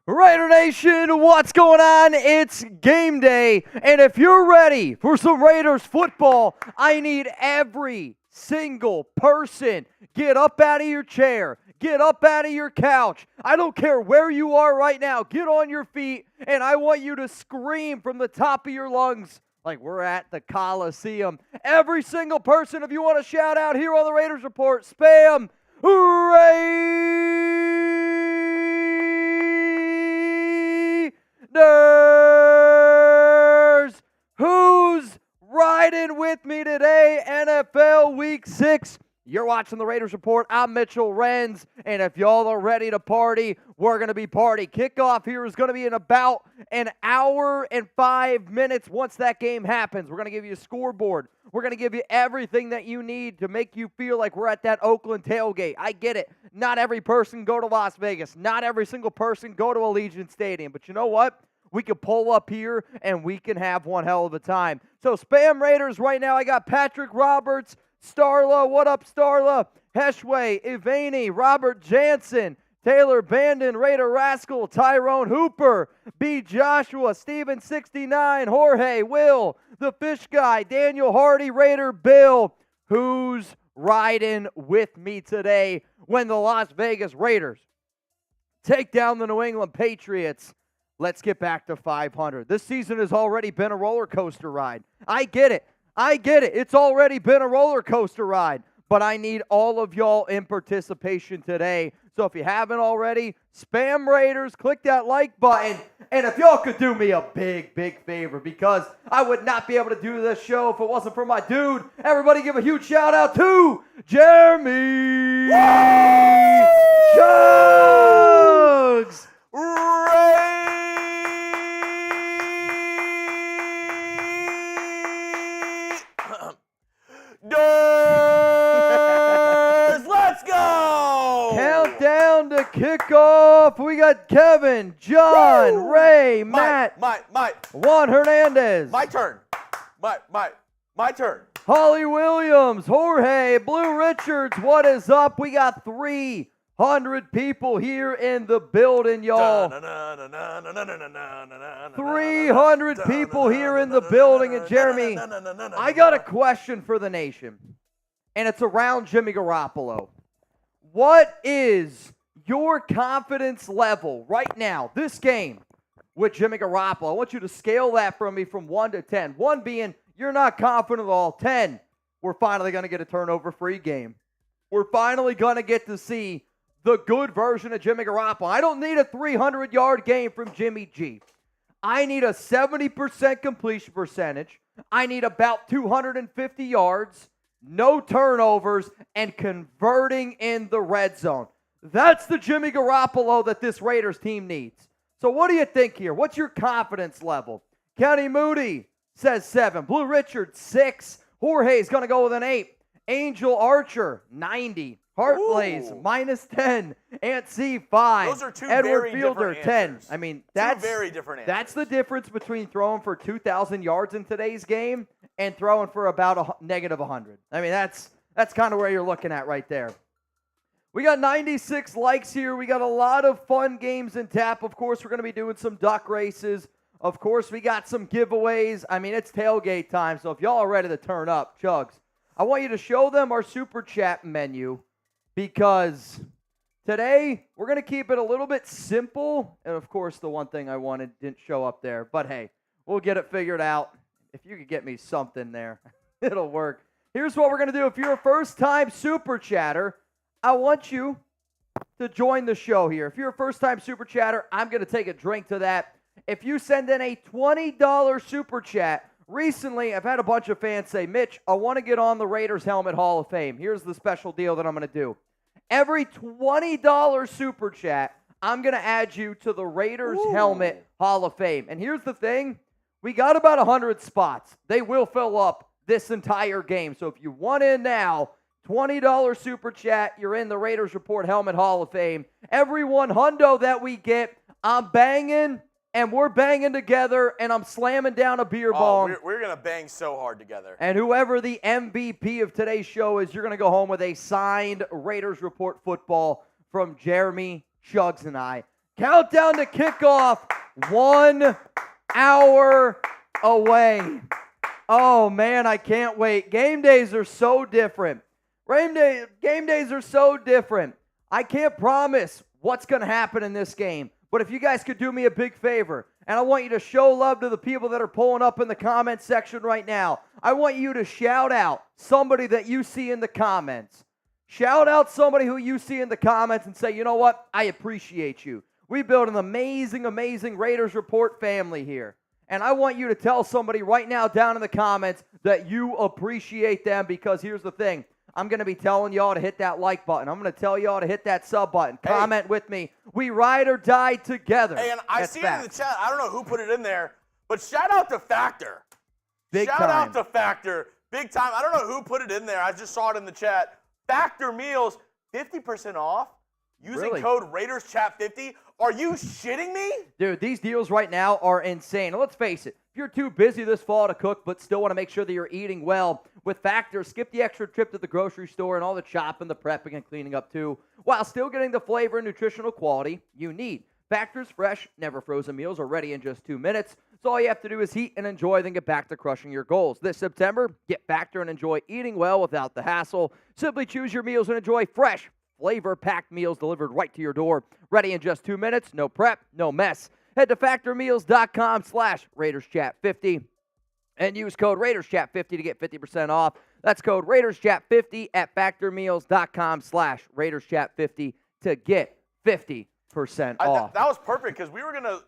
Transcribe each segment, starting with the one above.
Raider Nation, what's going on? It's game day, and if you're ready for some Raiders football, I need every single person. Get up out of your chair. Get up out of your couch. I don't care where you are right now. Get on your feet, and I want you to scream from the top of your lungs like we're at the Coliseum. Every single person, if you want to shout out here on the Raiders Report, spam Raiders! Who's riding with me today? NFL Week 6. You're watching the Raiders Report. I'm Mitchell Renz, and if y'all are ready to party, we're going to be party. Kickoff here is going to be in about an hour and 5 minutes. Once that game happens, we're going to give you a scoreboard. We're going to give you everything that you need to make you feel like we're at that Oakland tailgate. I get it. Not every person go to Las Vegas. Not every single person go to Allegiant Stadium. But you know what? We can pull up here, and we can have one hell of a time. So spam Raiders right now. I got Patrick Roberts, Starla, what up, Starla? Heshway, Ivani, Robert Jansen, Taylor Bandon, Raider Rascal, Tyrone Hooper, B. Joshua, Steven 69, Jorge, Will, the Fish Guy, Daniel Hardy, Raider Bill. Who's riding with me today when the Las Vegas Raiders take down the New England Patriots? Let's get back to 500. This season has already been a roller coaster ride. I get it. It's already been a roller coaster ride, but I need all of y'all in participation today. So if you haven't already, spam Raiders, click that like button, and if y'all could do me a big, big favor, because I would not be able to do this show if it wasn't for my dude. Everybody give a huge shout out to Jeremy Chugs Let's go! Countdown to kickoff. We got Kevin, John, Ray, Matt, Juan Hernandez. My turn. My turn. Holly Williams, Jorge, Blue Richards, what is up? We got 300 people here in the building, y'all. 300 people here in the building. And Jeremy, I got a question for the nation, and it's around Jimmy Garoppolo. What is your confidence level right now, this game, with Jimmy Garoppolo? I want you to scale that from me from 1 to 10. 1 being, you're not confident at all. 10, we're finally going to get a turnover-free game. We're finally going to get to see the good version of Jimmy Garoppolo. I don't need a 300-yard game from Jimmy G. I need a 70% completion percentage. I need about 250 yards, no turnovers, and converting in the red zone. That's the Jimmy Garoppolo that this Raiders team needs. So what do you think here? What's your confidence level? County Moody says 7. Blue Richard, 6. Jorge's going to go with an 8. Angel Archer, 90. Heartblaze, -10. Ant C, 5. Those are two Edward very Fielder, different 10. answers. I mean, Two very different answers. that's the difference between throwing for 2,000 yards in today's game and throwing for about a -100. I mean, that's kind of where you're looking at right there. We got 96 likes here. We got a lot of fun games in tap. Of course, we're going to be doing some duck races. Of course, we got some giveaways. I mean, it's tailgate time, so if y'all are ready to turn up, Chugs, I want you to show them our Super Chat menu, because today we're going to keep it a little bit simple. And, of course, the one thing I wanted didn't show up there. But, hey, we'll get it figured out. If you could get me something there, it'll work. Here's what we're going to do. If you're a first-time Super Chatter, I want you to join the show here. If you're a first-time Super Chatter, I'm going to take a drink to that. If you send in a $20 Super Chat, recently I've had a bunch of fans say, Mitch, I want to get on the Raiders Helmet Hall of Fame. Here's the special deal that I'm going to do. Every $20 Super Chat, I'm going to add you to the Raiders Helmet Hall of Fame. And here's the thing. We got about 100 spots. They will fill up this entire game. So if you want in now, $20 Super Chat, you're in the Raiders Report Helmet Hall of Fame. Every $100 that we get, I'm banging, and we're banging together, and I'm slamming down a beer bong. We're going to bang so hard together. And whoever the MVP of today's show is, you're going to go home with a signed Raiders Report football from Jeremy, Chugs, and I. Countdown to kickoff, 1 hour away. Oh, man, I can't wait. Game days are so different. Game days are so different. I can't promise what's going to happen in this game, but if you guys could do me a big favor, and I want you to show love to the people that are pulling up in the comment section right now. I want you to shout out somebody that you see in the comments. Shout out somebody who you see in the comments and say, you know what? I appreciate you. We built an amazing, amazing Raiders Report family here. And I want you to tell somebody right now down in the comments that you appreciate them, because here's the thing. I'm going to be telling y'all to hit that like button. I'm going to tell y'all to hit that sub button. Comment with me. We ride or die together. Hey, and I see it in the chat. I don't know who put it in there, but shout out to Factor. Shout out to Factor. Big time. I don't know who put it in there. I just saw it in the chat. Factor meals, 50% off using code RaidersChat50. Are you shitting me? Dude, these deals right now are insane. Let's face it. If you're too busy this fall to cook but still want to make sure that you're eating well, with Factor, skip the extra trip to the grocery store and all the chopping, the prepping, and cleaning up too, while still getting the flavor and nutritional quality you need. Factor's fresh, never frozen meals are ready in just 2 minutes, so all you have to do is heat and enjoy, then get back to crushing your goals. This September, get Factor and enjoy eating well without the hassle. Simply choose your meals and enjoy fresh, flavor-packed meals delivered right to your door, ready in just 2 minutes, no prep, no mess. Head to factormeals.com/RaidersChat50 and use code RaidersChat50 to get 50% off. That's code RaidersChat50 at factormeals.com/RaidersChat50 to get 50% off. That was perfect, because we were gonna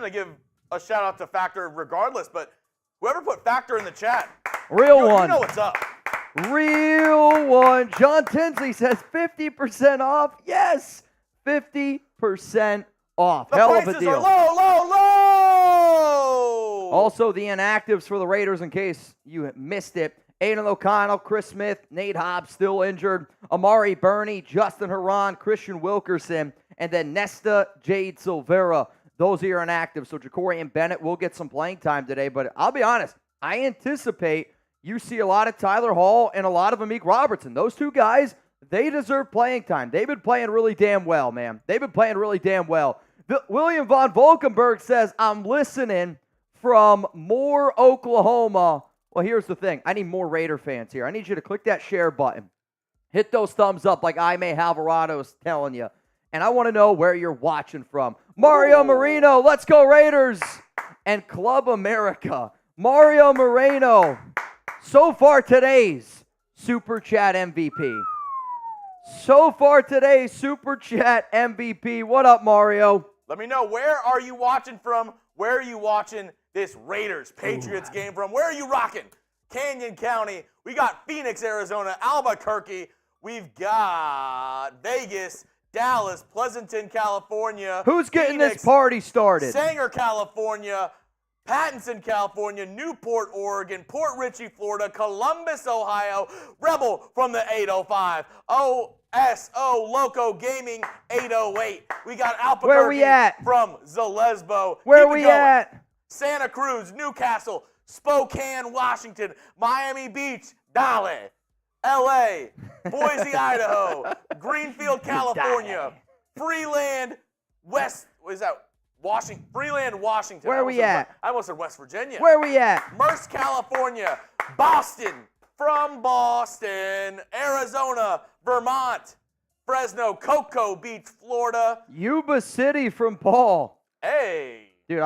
give a shout out to Factor regardless, but whoever put Factor in the chat, Real one. You know what's up. Real one. John Tinsley says 50% off. Yes, 50% off. Hell of a deal. The prices are low. Also, the inactives for the Raiders, in case you missed it. Aidan O'Connell, Chris Smith, Nate Hobbs still injured. Amari Burney, Justin Herron, Christian Wilkerson, and then Nesta Jade Silvera. Those are your inactives. So Jacorian Bennett will get some playing time today. But I'll be honest, I anticipate you see a lot of Tyler Hall and a lot of Amik Robertson. Those two guys, they deserve playing time. They've been playing really damn well, man. They've been playing really damn well. William Von Volkenberg says, I'm listening from Moore, Oklahoma. Well, here's the thing. I need more Raider fans here. I need you to click that share button. Hit those thumbs up like Aime Alvarado is telling you. And I want to know where you're watching from. Mario Marino, let's go Raiders. And Club America. Mario Moreno, so far today's Super Chat MVP. So far today's Super Chat MVP. What up, Mario? Let me know, where are you watching from? Where are you watching this Raiders-Patriots game from? Where are you rocking? Canyon County. We got Phoenix, Arizona, Albuquerque. We've got Vegas, Dallas, Pleasanton, California. Who's getting this party started? Sanger, California. Pattinson, California, Newport, Oregon, Port Richey, Florida, Columbus, Ohio, Rebel from the 805, OSO Loco Gaming 808. We got Albuquerque. Where we at? From Zalesbo. Where we at? Santa Cruz, Newcastle, Spokane, Washington, Miami Beach, Dale, LA, Boise, Idaho, Greenfield, California, Freeland, Freeland, Washington. Where we at? I almost said West Virginia. Where we at? Merce, California. Boston. From Boston. Arizona. Vermont. Fresno. Cocoa Beach, Florida. Yuba City from Paul. Hey. Dude,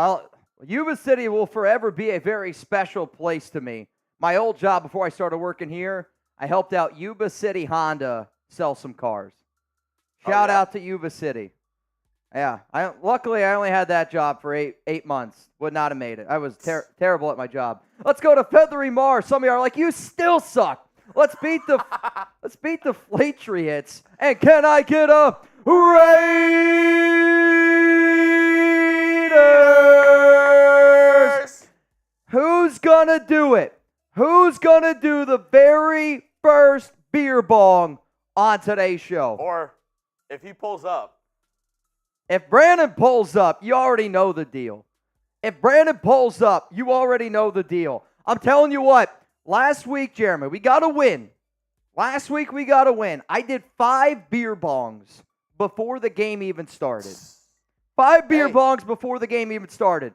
Yuba City will forever be a very special place to me. My old job before I started working here, I helped out Yuba City Honda sell some cars. Shout out to Yuba City. Yeah, luckily I only had that job for eight months. Would not have made it. I was terrible at my job. Let's go to Feathery Mars. Some of you are like, you still suck. Let's beat the Flatriots. And can I get a Raiders? Who's gonna do it? Who's gonna do the very first beer bong on today's show? Or if he pulls up. If Brandon pulls up, you already know the deal. If Brandon pulls up, you already know the deal. I'm telling you what, last week, Jeremy, we got to win. Last week, we got to win. I did 5 beer bongs before the game even started. 5 beer bongs before the game even started.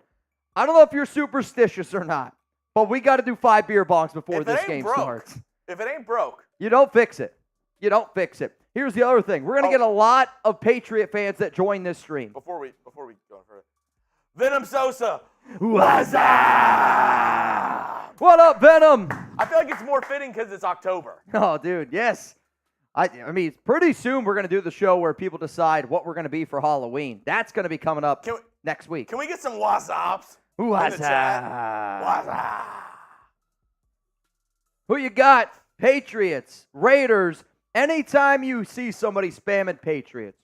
I don't know if you're superstitious or not, but we got to do 5 beer bongs before this game starts. If it ain't broke. You don't fix it. You don't fix it. Here's the other thing. We're going to get a lot of Patriot fans that join this stream. Before we go further. Venom Sosa. What's up? What up, Venom? I feel like it's more fitting because it's October. Oh, dude, yes. I mean, pretty soon we're going to do the show where people decide what we're going to be for Halloween. That's going to be coming up next week. Can we get some what's-ups? What's up? Who you got? Patriots, Raiders. Anytime you see somebody spamming Patriots,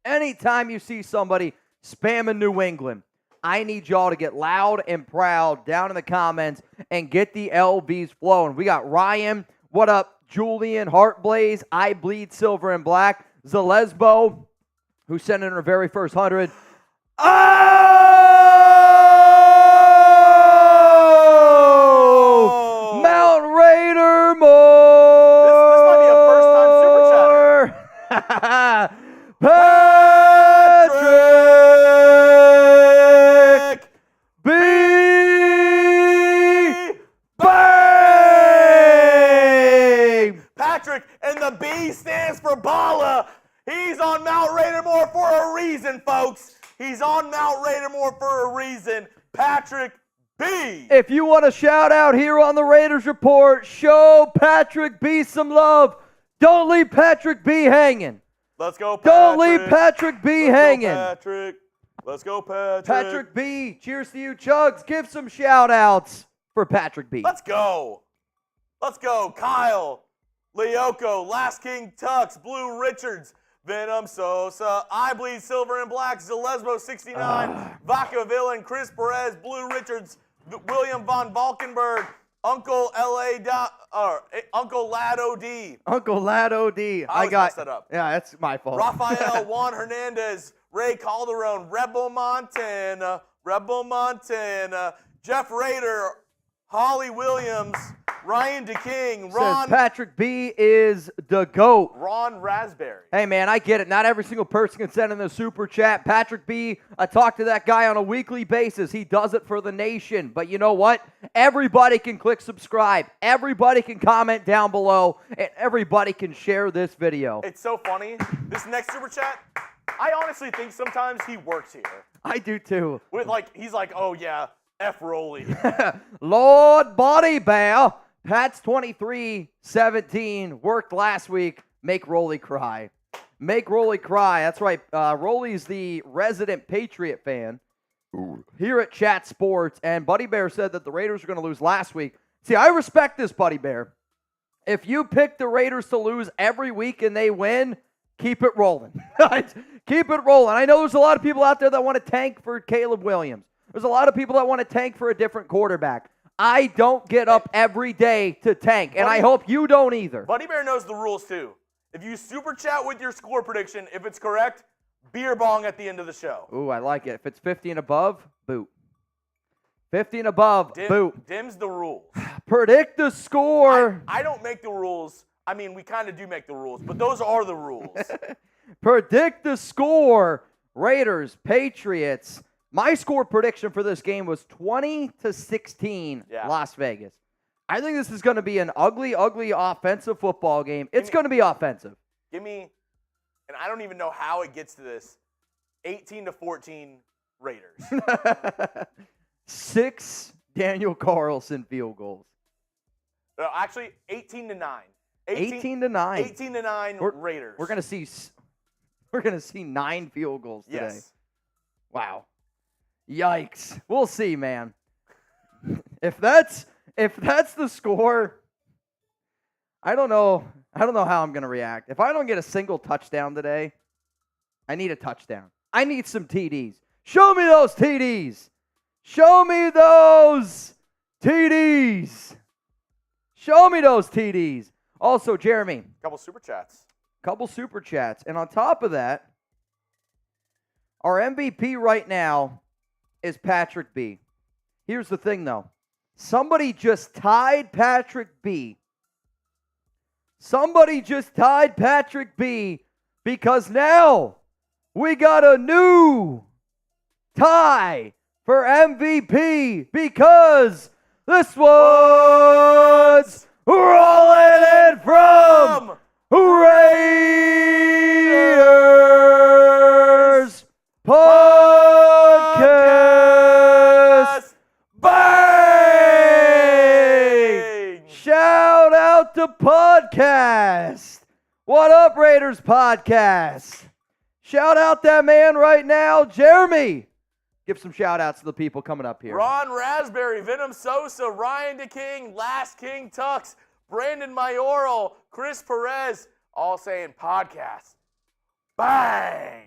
anytime you see somebody spamming New England, I need y'all to get loud and proud down in the comments and get the LBs flowing. We got Ryan. What up? Julian, Heartblaze, I Bleed Silver and Black, Zalesbo, who sent in her very first 100. Oh! Mount Raider more! This might be a first-time super chatter. Patrick B. Patrick, and the B stands for Bala. He's on Mount Raidermore for a reason, folks. He's on Mount Raidermore for a reason. Patrick B. If you want a shout out here on the Raiders Report, show Patrick B some love. Don't leave Patrick B hanging. Let's go, Patrick. Don't leave Patrick B hanging. Patrick. Let's go, Patrick. Patrick B. Cheers to you, Chugs. Give some shout outs for Patrick B. Let's go. Let's go, Kyle. Leoko, Last King Tux, Blue Richards, Venom Sosa, I Bleed Silver and Black, Zalesbo 69, Vaca Villain, Chris Perez, Blue Richards, William Von Valkenburg, Uncle Uncle Lad OD. Uncle Lad OD. I got that up. Yeah, that's my fault. Rafael Juan Hernandez, Ray Calderon, Rebel Montana, Jeff Rader, Holly Williams, Ryan DeKing, Ron. Says Patrick B is the GOAT. Ron Raspberry. Hey, man, I get it. Not every single person can send in the super chat. Patrick B, I talk to that guy on a weekly basis. He does it for the nation. But you know what? Everybody can click subscribe. Everybody can comment down below. And everybody can share this video. It's so funny. This next super chat, I honestly think sometimes he works here. I do too. He's like, oh yeah, F Rolly. Lord Body Bear. Pat's 23-17 worked last week. Make Rolly cry. Make Rolly cry. That's right. Rolly's the resident Patriot fan here at Chat Sports. And Buddy Bear said that the Raiders were going to lose last week. See, I respect this, Buddy Bear. If you pick the Raiders to lose every week and they win, keep it rolling. Keep it rolling. I know there's a lot of people out there that want to tank for Caleb Williams. There's a lot of people that want to tank for a different quarterback. I don't get up every day to tank, and I hope you don't either. Buddy Bear knows the rules, too. If you super chat with your score prediction, if it's correct, beer bong at the end of the show. Ooh, I like it. If it's 50 and above, boot. 50 and above, boot. Dim's the rules. Predict the score. I don't make the rules. I mean, we kind of do make the rules, but those are the rules. Predict the score. Raiders, Patriots. My score prediction for this game was 20-16, Las Vegas. I think this is going to be an ugly, ugly offensive football game. It's going to be offensive. Give me, and I don't even know how it gets to this, 18-14 Raiders. 6 Daniel Carlson field goals. No, actually, 18-9. 18-9. 18-9 Raiders. We're going to see 9 field goals today. Yes. Wow. Yikes. We'll see, man. If that's the score, I don't know how I'm going to react. If I don't get a single touchdown today, I need a touchdown. I need some TDs. Show me those TDs. Show me those TDs. Show me those TDs. Also, Jeremy. Couple super chats. And on top of that, our MVP right now is Patrick B. Here's the thing, though. Somebody just tied Patrick B. Because now we got a new tie for MVP because this one's rolling in from Raiders Podcast. Bang! Shout out to Podcast. What up, Raiders Podcast? Shout out that man right now, Jeremy. Give some shout outs to the people coming up here. Ron Raspberry, Venom Sosa, Ryan DeKing, Last King Tux, Brandon Mayoral, Chris Perez, all saying podcast. Bang!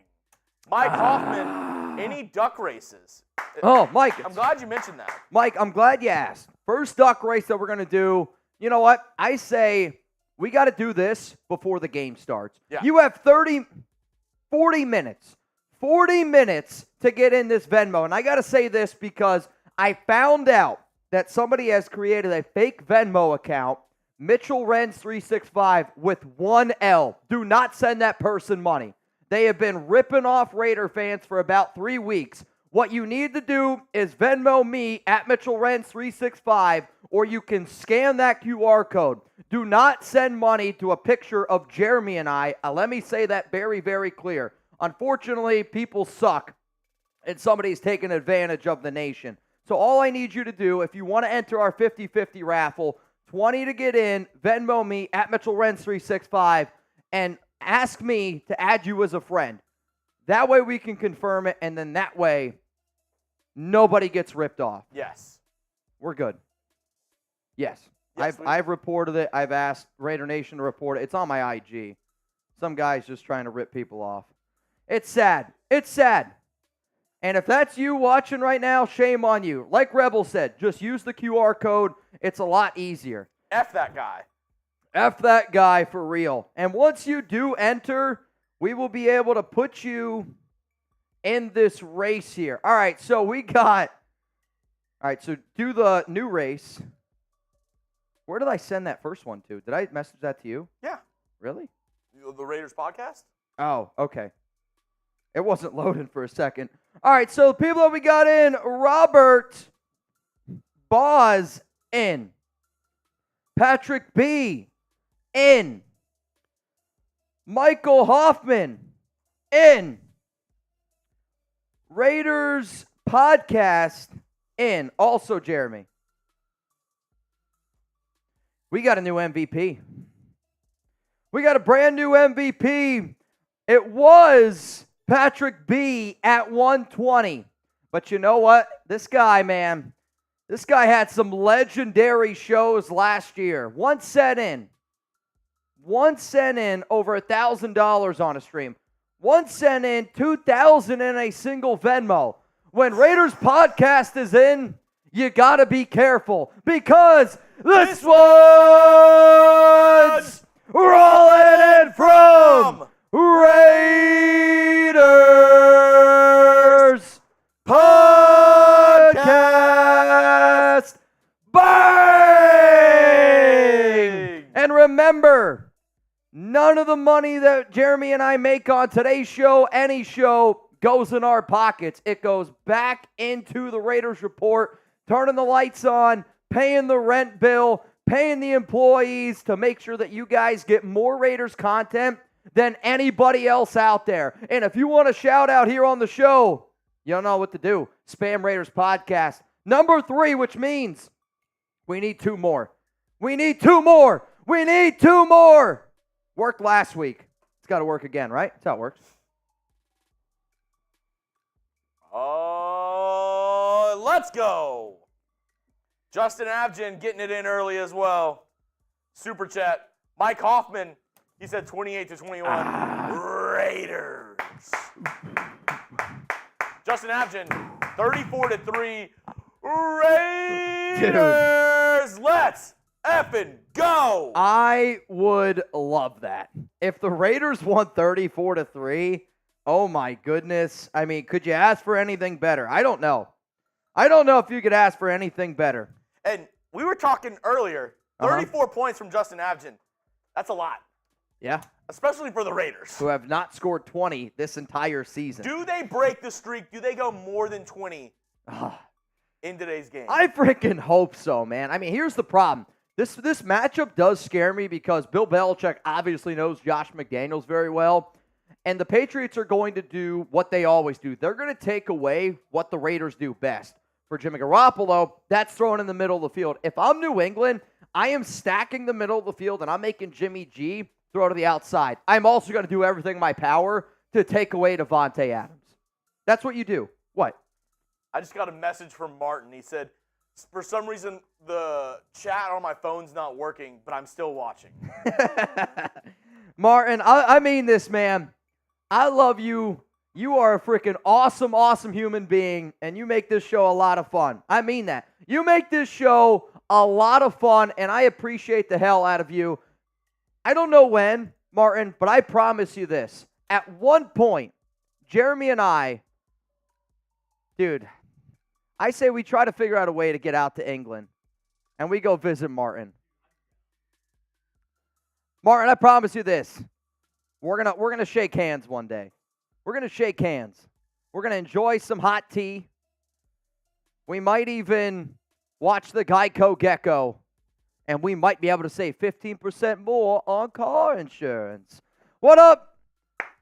Mike Hoffman, any duck races? Oh, Mike. I'm glad you mentioned that. Mike, I'm glad you asked. First duck race that we're going to do, you know what? I say we got to do this before the game starts. Yeah. You have 40 minutes. 40 minutes to get in this Venmo. And I got to say this because I found out that somebody has created a fake Venmo account, Mitchell Renz 365 with one L. Do not send that person money. They have been ripping off Raider fans for about 3 weeks. What you need to do is Venmo me at Mitchell Renz 365, or you can scan that QR code. Do not send money to a picture of Jeremy and I. Let me say that very, very clear. Unfortunately, people suck, and somebody's taking advantage of the nation. So all I need you to do, if you want to enter our 50-50 raffle, 20 to get in, Venmo me at Mitchell Renz 365, and ask me to add you as a friend. That way we can confirm it, and then that way nobody gets ripped off. Yes. We're good. Yes. Yes, I've reported it. I've asked Raider Nation to report it. It's on my IG. Some guy's just trying to rip people off. It's sad. It's sad. And if that's you watching right now, shame on you. Like Rebel said, just use the QR code. It's a lot easier. F that guy. F that guy for real. And once you do enter, we will be able to put you in this race here. All right, so so do the new race. Where did I send that first one to? Did I message that to you? Yeah. Really? The Raiders podcast? Oh, okay. It wasn't loading for a second. All right, so the people that we got in, Robert Boz in. Patrick B in. Michael Hoffman in. Raiders Podcast in. Also, Jeremy. We got a new MVP. We got a brand new MVP. It was Patrick B at 120. But you know what? This guy, man, this guy had some legendary shows last year. One sent in over $1,000 on a stream. One sent in $2,000 in a single Venmo. When Raiders Podcast is in, you got to be careful because this one's rolling in from Raiders Podcast. Bang! And remember, none of the money that Jeremy and I make on today's show, any show, goes in our pockets. It goes back into the Raiders Report, turning the lights on, paying the rent bill, paying the employees to make sure that you guys get more Raiders content than anybody else out there. And if you want a shout out here on the show, you don't know what to do. Spam Raiders Podcast. Number 3, which means we need 2 more. We need 2 more. We need 2 more. Worked last week. It's got to work again, right? That's how it works. Let's go. Justin Abgen getting it in early as well. Super chat. Mike Hoffman, he said 28-21. Raiders. Justin Abgen, 34-3. Raiders. Dude. Let's effing go. I would love that. If the Raiders won 34-3, oh my goodness. I mean, could you ask for anything better? I don't know. I don't know if you could ask for anything better. And we were talking earlier, 34 points from Justin Abgen. That's a lot. Yeah. Especially for the Raiders. Who have not scored 20 this entire season. Do they break the streak? Do they go more than 20 in today's game? I freaking hope so, man. I mean, here's the problem. This matchup does scare me because Bill Belichick obviously knows Josh McDaniels very well. And the Patriots are going to do what they always do. They're going to take away what the Raiders do best. For Jimmy Garoppolo, that's thrown in the middle of the field. If I'm New England, I am stacking the middle of the field, and I'm making Jimmy G throw to the outside. I'm also going to do everything in my power to take away Davante Adams. That's what you do. What? I just got a message from Martin. He said, for some reason, the chat on my phone's not working, but I'm still watching. Martin, I mean this, man. I love you. You are a freaking awesome, awesome human being, and you make this show a lot of fun. I mean that. You make this show a lot of fun, and I appreciate the hell out of you. I don't know when, Martin, but I promise you this. At one point, Jeremy and I, dude, I say we try to figure out a way to get out to England, and we go visit Martin. Martin, I promise you this. We're gonna shake hands one day. We're going to shake hands. We're going to enjoy some hot tea. We might even watch the Geico Gecko, and we might be able to save 15% more on car insurance. What up?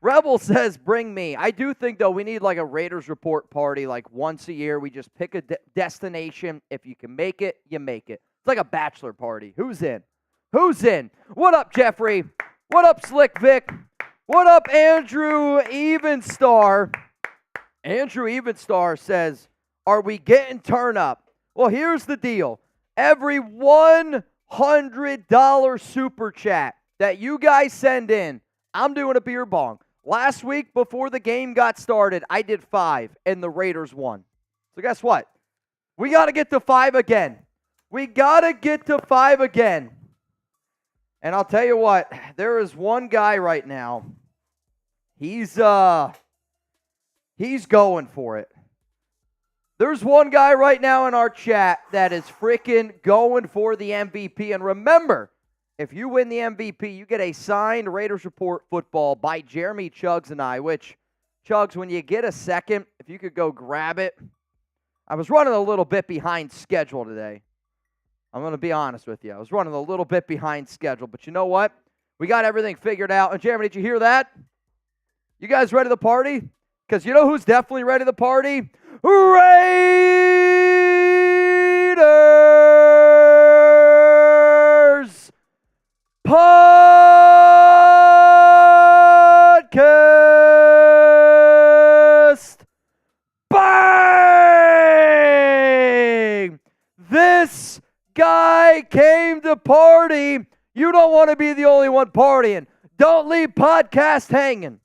Rebel says, bring me. I do think, though, we need like a Raiders report party like once a year. We just pick a destination. If you can make it, you make it. It's like a bachelor party. Who's in? Who's in? What up, Jeffrey? What up, Slick Vic? What up, Andrew Evenstar? Andrew Evenstar says, are we getting turn up? Well, here's the deal. Every $100 super chat that you guys send in, I'm doing a beer bong. Last week, before the game got started, I did 5, and the Raiders won. So guess what? We got to get to 5 again. We got to get to 5 again. And I'll tell you what, there is one guy right now. He's going for it. There's one guy right now in our chat that is freaking going for the MVP. And remember, if you win the MVP, you get a signed Raiders Report football by Jeremy Chuggs and I, which, Chuggs, when you get a second, if you could go grab it. I was running a little bit behind schedule today. I'm going to be honest with you. I was running a little bit behind schedule, but you know what? We got everything figured out. And Jeremy, did you hear that? You guys ready to party? Because you know who's definitely ready to party? Raiders Podcast. Bang! This guy came to party. You don't want to be the only one partying. Don't leave podcast hanging.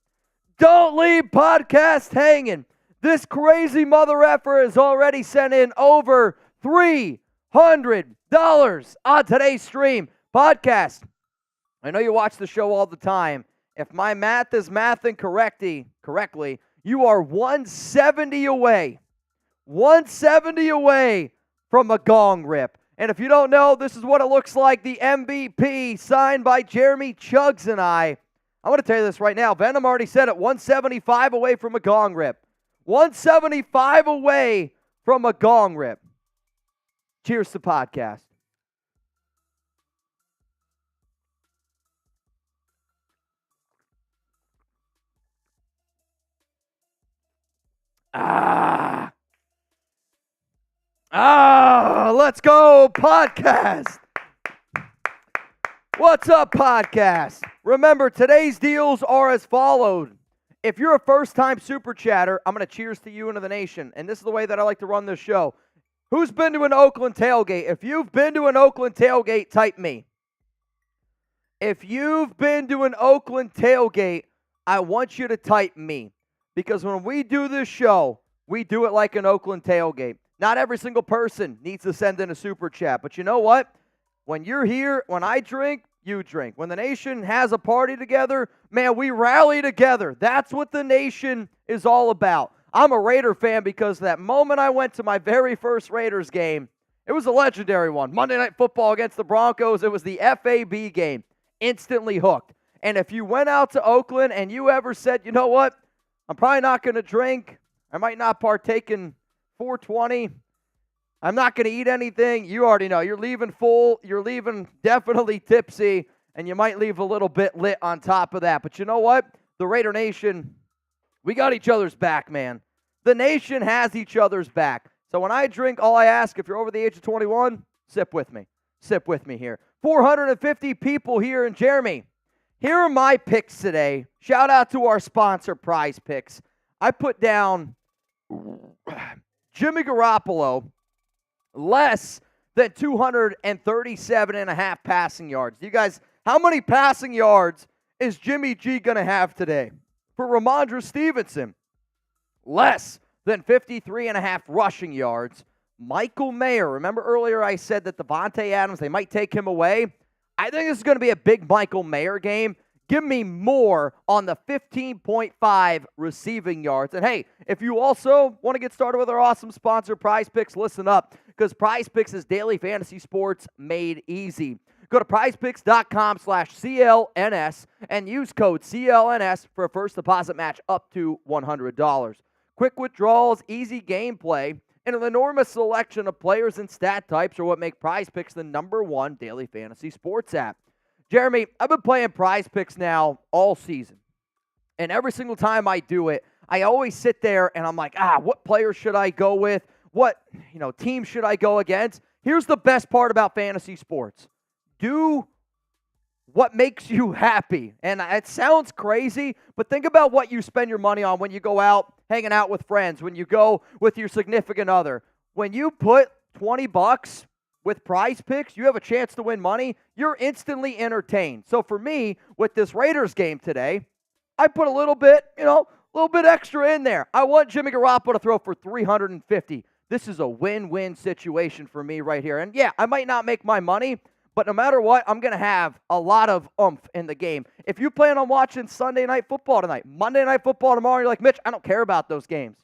Don't leave podcast hanging. This crazy mother effer has already sent in over $300 on today's stream. Podcast. I know you watch the show all the time. If my math is mathing correctly, you are 170 away. 170 away from a gong rip. And if you don't know, this is what it looks like. The MVP signed by Jeremy Chuggs and I. I'm going to tell you this right now. Venom already said it. 175 away from a gong rip. 175 away from a gong rip. Cheers to podcast. Let's go, podcast. What's up, podcast? Remember, today's deals are as follows. If you're a first-time super chatter, I'm going to cheers to you and to the nation. And this is the way that I like to run this show. Who's been to an Oakland tailgate? If you've been to an Oakland tailgate, type me. If you've been to an Oakland tailgate, I want you to type me. Because when we do this show, we do it like an Oakland tailgate. Not every single person needs to send in a super chat. But you know what? When you're here, when I drink, you drink. When the nation has a party together, man, we rally together. That's what the nation is all about. I'm a Raider fan because that moment I went to my very first Raiders game, it was a legendary one. Monday Night Football against the Broncos. It was the FAB game. Instantly hooked. And if you went out to Oakland and you ever said, you know what, I'm probably not going to drink, I might not partake in 420, I'm not going to eat anything, you already know. You're leaving full, you're leaving definitely tipsy, and you might leave a little bit lit on top of that. But you know what? The Raider Nation, we got each other's back, man. The nation has each other's back. So when I drink, all I ask, if you're over the age of 21, sip with me. Sip with me here. 450 people here, and Jeremy, here are my picks today. Shout out to our sponsor, Prize Picks. I put down Jimmy Garoppolo less than 237.5 passing yards. You guys, how many passing yards is Jimmy G going to have today? For Ramondre Stevenson, less than 53.5 rushing yards. Michael Mayer, remember earlier I said that Davante Adams, they might take him away? I think this is going to be a big Michael Mayer game. Give me more on the 15.5 receiving yards. And hey, if you also want to get started with our awesome sponsor, Prize Picks, listen up, because Prize Picks is daily fantasy sports made easy. Go to prizepicks.com/CLNS and use code CLNS for a first deposit match up to $100. Quick withdrawals, easy gameplay, and an enormous selection of players and stat types are what make Prize Picks the #1 daily fantasy sports app. Jeremy, I've been playing Prize Picks now all season, and every single time I do it, I always sit there and I'm like, what player should I go with? What team should I go against? Here's the best part about fantasy sports. Do what makes you happy. And it sounds crazy, but think about what you spend your money on when you go out hanging out with friends, when you go with your significant other. When you put $20 with Prize Picks, you have a chance to win money. You're instantly entertained. So for me, with this Raiders game today, I put a little bit extra in there. I want Jimmy Garoppolo to throw for 350. This is a win-win situation for me right here. And yeah, I might not make my money, but no matter what, I'm going to have a lot of oomph in the game. If you plan on watching Sunday Night Football tonight, Monday Night Football tomorrow, you're like, Mitch, I don't care about those games.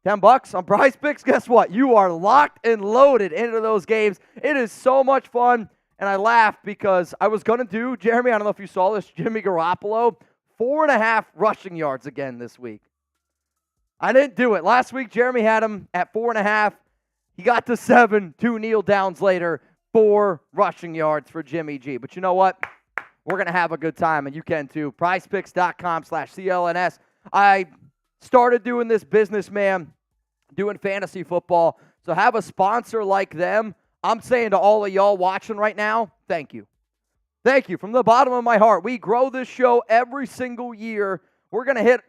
$10 on Prize Picks, guess what? You are locked and loaded into those games. It is so much fun, and I laughed because I was going to do, Jeremy, I don't know if you saw this, Jimmy Garoppolo, 4.5 rushing yards again this week. I didn't do it. Last week, Jeremy had him at 4.5. He got to 7, 2 kneel downs later. 4 rushing yards for Jimmy G. But you know what? We're going to have a good time, and you can too. PrizePicks.com/CLNS. I started doing this business, man, doing fantasy football. So have a sponsor like them. I'm saying to all of y'all watching right now, thank you. Thank you from the bottom of my heart. We grow this show every single year. We're going to hit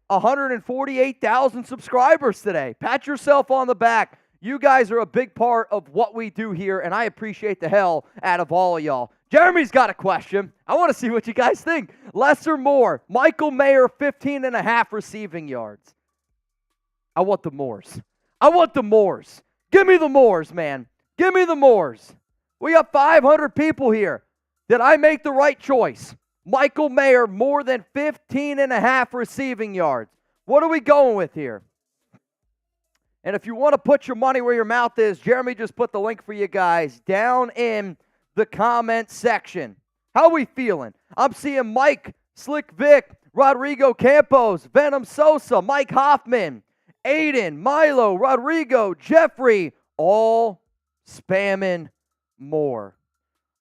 148,000 subscribers today. Pat yourself on the back. You guys are a big part of what we do here, and I appreciate the hell out of all of y'all. Jeremy's got a question. I want to see what you guys think. Less or more? Michael Mayer, 15.5 receiving yards. I want the mores. I want the mores. Give me the mores, man. Give me the mores. We got 500 people here. Did I make the right choice? Michael Mayer, more than 15.5 receiving yards. What are we going with here? And if you want to put your money where your mouth is, Jeremy just put the link for you guys down in the comment section. How are we feeling? I'm seeing Mike, Slick Vic, Rodrigo Campos, Venom Sosa, Mike Hoffman, Aiden, Milo, Rodrigo, Jeffrey, all spamming more.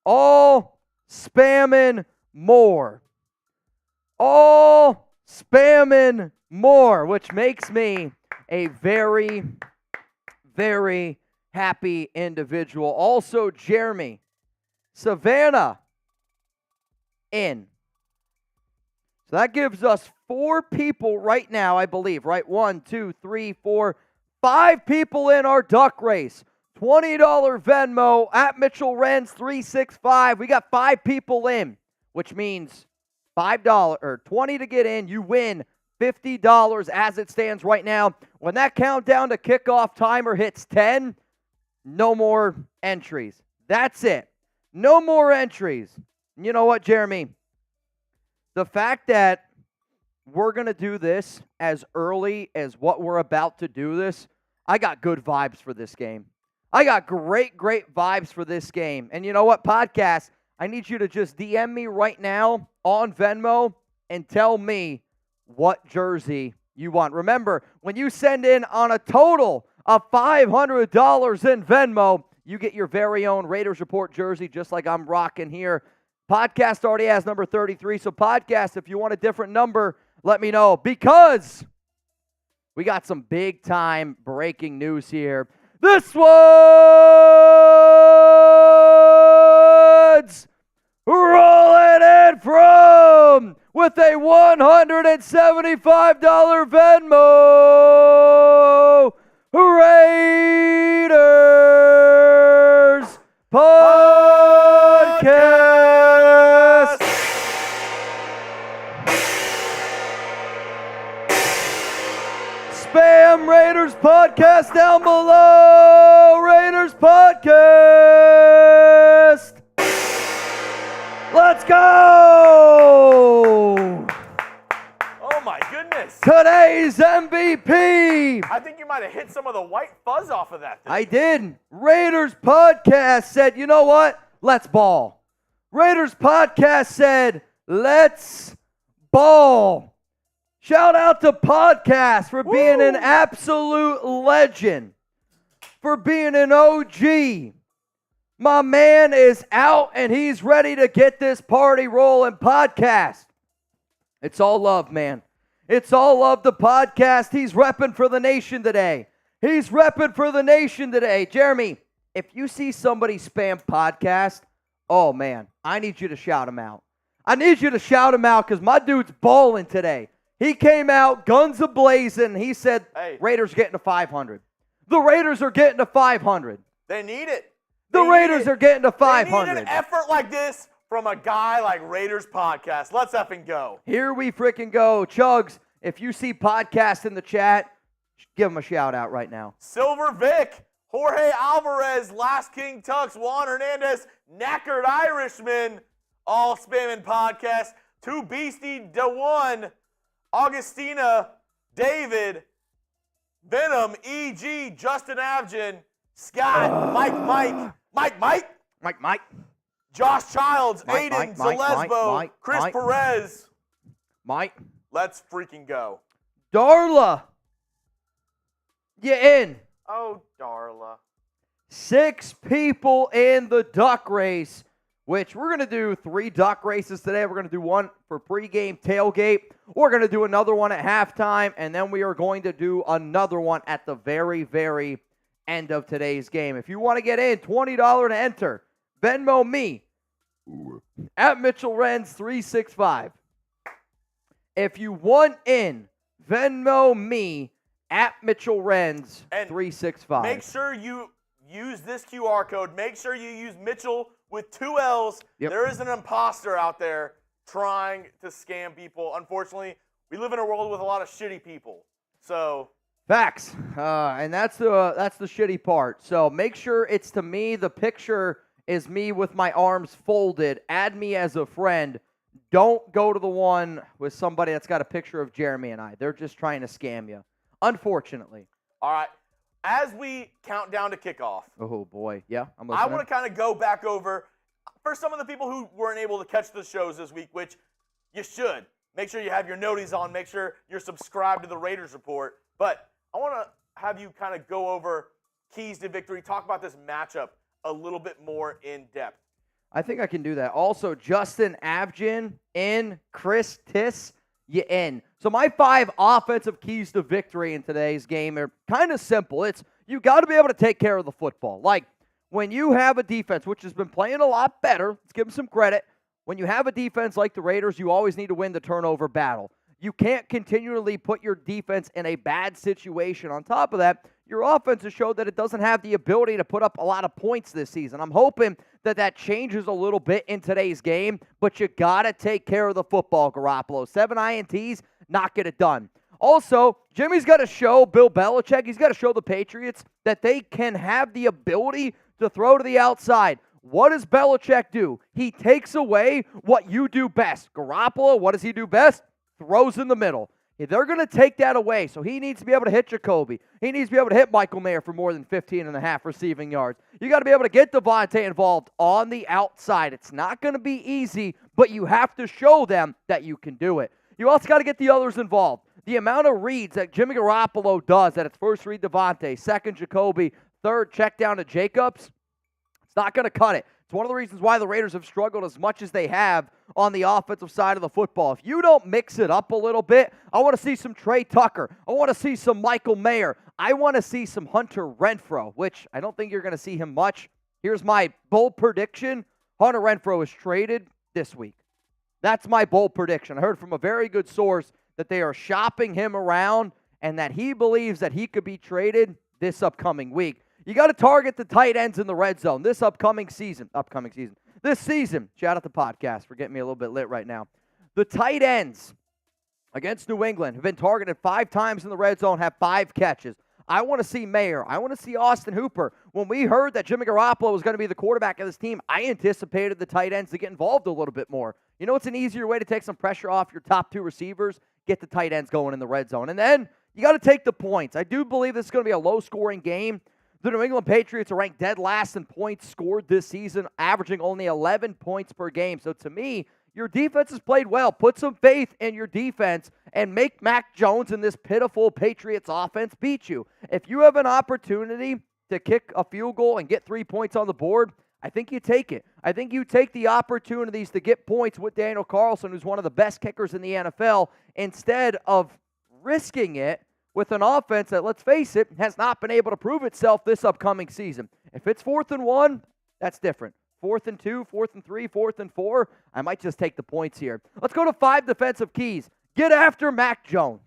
All spamming more. All spamming more, which makes me a very, very happy individual. Also, Jeremy, Savannah, in. So that gives us 4 people right now, I believe, right? 1, 2, 3, 4, 5 people in our duck race. $20 Venmo at Mitchell Renz 365. We got 5 people in, which means $5 or $20 to get in. You win $50 as it stands right now. When that countdown to kickoff timer hits 10, no more entries. That's it. No more entries. And you know what, Jeremy? The fact that we're going to do this as early as what we're about to do this, I got good vibes for this game. I got great vibes for this game. And you know what, podcast, I need you to just DM me right now on Venmo and tell me what jersey you want. Remember, when you send in on a total of $500 in Venmo, you get your very own Raiders Report jersey, just like I'm rocking here. Podcast already has number 33, so podcast, if you want a different number, let me know, because we got some big-time breaking news here. This one's rolling in from with a $175 Venmo Raiders Podcast. Spam Raiders Podcast down below. Raiders Podcast. Let's go! Oh my goodness. Today's MVP. I think you might have hit some of the white fuzz off of that. I did. Raiders Podcast said, you know what? Let's ball. Raiders Podcast said, let's ball. Shout out to Podcast for being an absolute legend, for being an OG. My man is out, and he's ready to get this party rolling. Podcast. It's all love, man. It's all love to Podcast. He's repping for the nation today. He's repping for the nation today. Jeremy, if you see somebody spam Podcast, oh, man, I need you to shout him out. I need you to shout him out because my dude's balling today. He came out, guns a-blazing. He said, hey, Raiders getting to 500. The Raiders are getting to 500. They need it. The Raiders are getting to 500. They need an effort like this from a guy like Raiders Podcast. Let's effing go. Here we freaking go. Chugs, if you see Podcast in the chat, give him a shout out right now. Silver Vic, Jorge Alvarez, Last King Tux, Juan Hernandez, Knackered Irishman, all spamming Podcast. Two Beastie DeOne, Augustina, David, Venom, E.G., Justin Avgin, Scott, Mike, Josh Childs, Aiden, Zalesbo, Chris Perez. Mike. Let's freaking go. Darla. You in. Oh, Darla. 6 people in the duck race, which we're going to do 3 duck races today. We're going to do one for pregame tailgate. We're going to do another one at halftime, and then we are going to do another one at the very, very end of today's game. If you want to get in, $20 to enter. Venmo me at Mitchell Renz 365. If you want in, Venmo me at Mitchell Renz 365. Make sure you use this QR code. Make sure you use Mitchell with 2 L's. Yep. There is an imposter out there trying to scam people. Unfortunately, we live in a world with a lot of shitty people. So facts, and that's the shitty part. So make sure it's to me. The picture is me with my arms folded. Add me as a friend. Don't go to the one with somebody that's got a picture of Jeremy and I. They're just trying to scam you, unfortunately. All right. As we count down to kickoff. Oh, boy. Yeah, I'm listening. I want to kind of go back over, for some of the people who weren't able to catch the shows this week, which you should. Make sure you have your noties on. Make sure you're subscribed to the Raiders Report. But I want to have you kind of go over keys to victory, talk about this matchup a little bit more in depth. I think I can do that. Also, Justin Avgin in, Chris Tiss, you in. So my 5 offensive keys to victory in today's game are kind of simple. It's you got to be able to take care of the football. Like when you have a defense, which has been playing a lot better, let's give them some credit. When you have a defense like the Raiders, you always need to win the turnover battle. You can't continually put your defense in a bad situation. On top of that, your offense has showed that it doesn't have the ability to put up a lot of points this season. I'm hoping that changes a little bit in today's game, but you got to take care of the football, Garoppolo. 7 INTs, not get it done. Also, Jimmy's got to show Bill Belichick, he's got to show the Patriots that they can have the ability to throw to the outside. What does Belichick do? He takes away what you do best. Garoppolo, what does he do best? Throws in the middle. They're going to take that away, so he needs to be able to hit Jakobi. He needs to be able to hit Michael Mayer for more than 15.5 receiving yards. You got to be able to get Davante involved on the outside. It's not going to be easy, but you have to show them that you can do it. You also got to get the others involved. The amount of reads that Jimmy Garoppolo does at its first read Davante, second Jakobi, third check down to Jacobs, it's not going to cut it. It's one of the reasons why the Raiders have struggled as much as they have on the offensive side of the football. If you don't mix it up a little bit, I want to see some Trey Tucker. I want to see some Michael Mayer. I want to see some Hunter Renfrow, which I don't think you're going to see him much. Here's my bold prediction. Hunter Renfrow is traded this week. That's my bold prediction. I heard from a very good source that they are shopping him around and that he believes that he could be traded this upcoming week. You got to target the tight ends in the red zone this upcoming season. This season, shout out the podcast for getting me a little bit lit right now. The tight ends against New England have been targeted 5 times in the red zone, have 5 catches. I want to see Mayer. I want to see Austin Hooper. When we heard that Jimmy Garoppolo was going to be the quarterback of this team, I anticipated the tight ends to get involved a little bit more. You know, it's an easier way to take some pressure off your top 2 receivers, get the tight ends going in the red zone. And then you got to take the points. I do believe this is going to be a low-scoring game. The New England Patriots are ranked dead last in points scored this season, averaging only 11 points per game. So to me, your defense has played well. Put some faith in your defense and make Mac Jones and this pitiful Patriots offense beat you. If you have an opportunity to kick a field goal and get 3 points on the board, I think you take it. I think you take the opportunities to get points with Daniel Carlson, who's one of the best kickers in the NFL, instead of risking it with an offense that, let's face it, has not been able to prove itself this upcoming season. If it's 4th and 1, that's different. 4th and 2, 4th and 3, 4th and 4, I might just take the points here. Let's go to 5 defensive keys. Get after Mac Jones.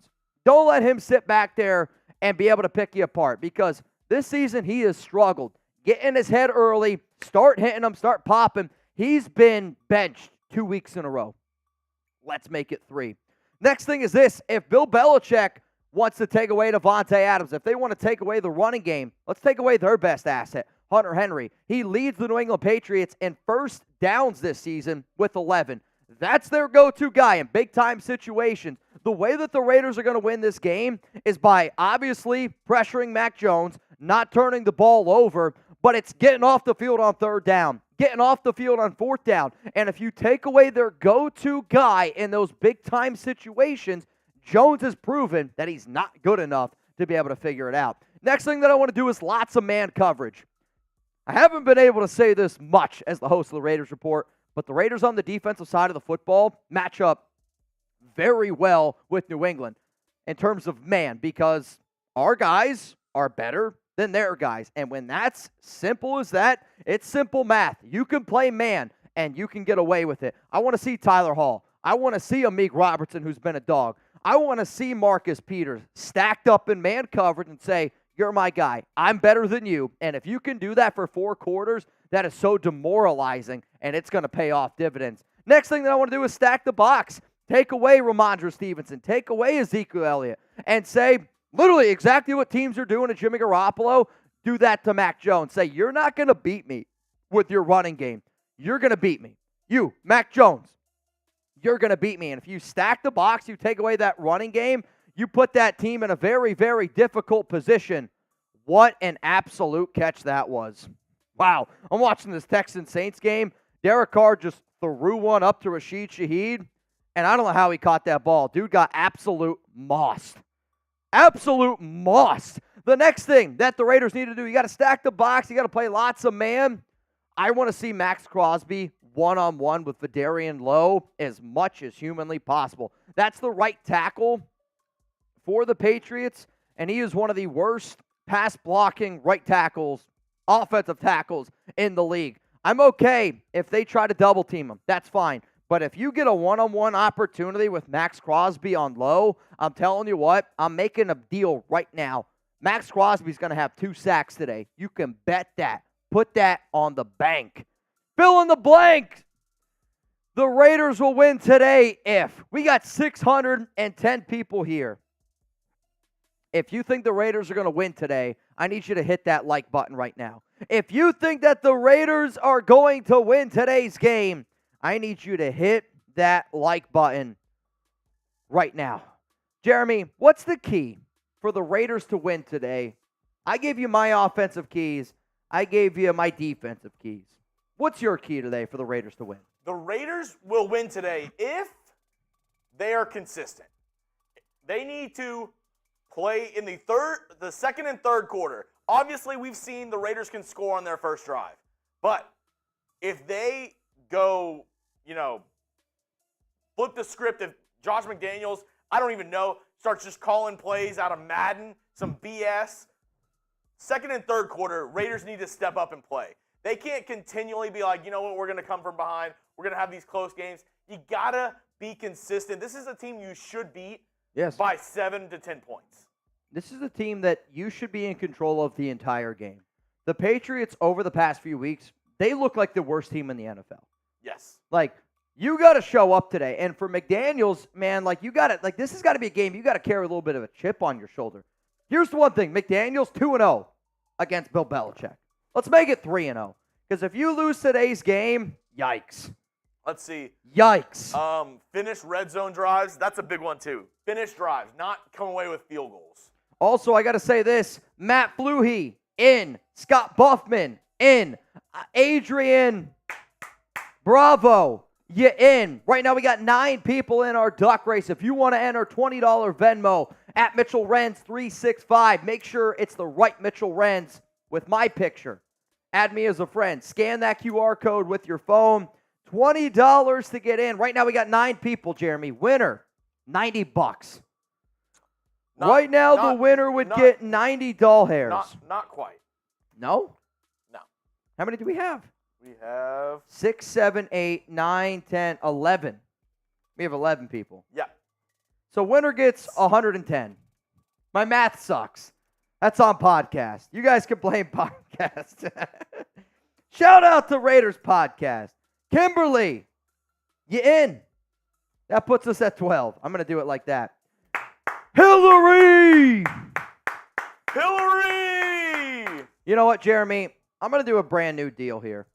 Don't let him sit back there and be able to pick you apart, because this season he has struggled. Get in his head early, start hitting him, start popping. He's been benched 2 weeks in a row. Let's make it 3. Next thing is this. If Bill Belichick wants to take away Davante Adams, if they want to take away the running game, let's take away their best asset, Hunter Henry. He leads the New England Patriots in first downs this season with 11. That's their go-to guy in big-time situations. The way that the Raiders are going to win this game is by obviously pressuring Mac Jones, not turning the ball over, but it's getting off the field on 3rd down, getting off the field on 4th down. And if you take away their go-to guy in those big-time situations, Jones has proven that he's not good enough to be able to figure it out. Next thing that I want to do is lots of man coverage. I haven't been able to say this much as the host of the Raiders Report, but the Raiders on the defensive side of the football match up very well with New England in terms of man, because our guys are better than their guys. And when that's simple as that, it's simple math. You can play man, and you can get away with it. I want to see Tyler Hall. I want to see Amik Robertson, who's been a dog. I want to see Marcus Peters stacked up in man coverage and say, you're my guy. I'm better than you. And if you can do that for 4 quarters, that is so demoralizing, and it's going to pay off dividends. Next thing that I want to do is stack the box. Take away Ramondre Stevenson. Take away Ezekiel Elliott. And say literally exactly what teams are doing to Jimmy Garoppolo. Do that to Mac Jones. Say, you're not going to beat me with your running game. You're going to beat me. You, Mac Jones. You're going to beat me. And if you stack the box, you take away that running game, you put that team in a very, very difficult position. What an absolute catch that was. Wow. I'm watching this Texans-Saints game. Derek Carr just threw one up to Rashid Shaheed, and I don't know how he caught that ball. Dude got absolute mossed. Absolute mossed. The next thing that the Raiders need to do, you got to stack the box. You got to play lots of man. I want to see Maxx Crosby one-on-one with Vidarian Lowe as much as humanly possible. That's the right tackle for the Patriots, and he is one of the worst pass-blocking right tackles, offensive tackles in the league. I'm okay if they try to double-team him. That's fine. But if you get a one-on-one opportunity with Maxx Crosby on Lowe, I'm telling you what, I'm making a deal right now. Maxx Crosby's going to have 2 sacks today. You can bet that. Put that on the bank. Fill in the blank. The Raiders will win today if. We got 610 people here. If you think the Raiders are going to win today, I need you to hit that like button right now. If you think that the Raiders are going to win today's game, I need you to hit that like button right now. Jeremy, what's the key for the Raiders to win today? I gave you my offensive keys. I gave you my defensive keys. What's your key today for the Raiders to win? The Raiders will win today if they are consistent. They need to play in the second and third quarter. Obviously, we've seen the Raiders can score on their first drive. But if they go, flip the script, if Josh McDaniels, I don't even know, starts just calling plays out of Madden, some BS, second and third quarter, Raiders need to step up and play. They can't continually be like, you know what, we're going to come from behind. We're going to have these close games. You got to be consistent. This is a team you should beat by 7 to 10 points. This is a team that you should be in control of the entire game. The Patriots, over the past few weeks, they look like the worst team in the NFL. Yes. You got to show up today. And for McDaniels, man, this has got to be a game. You got to carry a little bit of a chip on your shoulder. Here's the one thing. McDaniels 2-0 against Bill Belichick. Let's make it 3-0. Because if you lose today's game, yikes. Let's see. Yikes. Finish red zone drives. That's a big one, too. Finish drives, not come away with field goals. Also, I got to say this. Matt Fluhey, in. Scott Buffman, in. Adrian Bravo, you in. Right now, we got 9 people in our duck race. If you want to enter $20 Venmo at Mitchell Renz 365, make sure it's the right Mitchell Renz with my picture. Add me as a friend. Scan that QR code with your phone. $20 to get in. Right now, we got 9 people, Jeremy. Winner, $90. Right now, the winner would get 90 doll hairs. Not quite. No? No. How many do we have? We have 6, 7, 8, 9, 10, 11. We have 11 people. Yeah. So winner gets 110. My math sucks. That's on podcast. You guys can blame podcast. Shout out to Raiders podcast. Kimberly, you in? That puts us at 12. I'm going to do it like that. Hillary! You know what, Jeremy? I'm going to do a brand new deal here.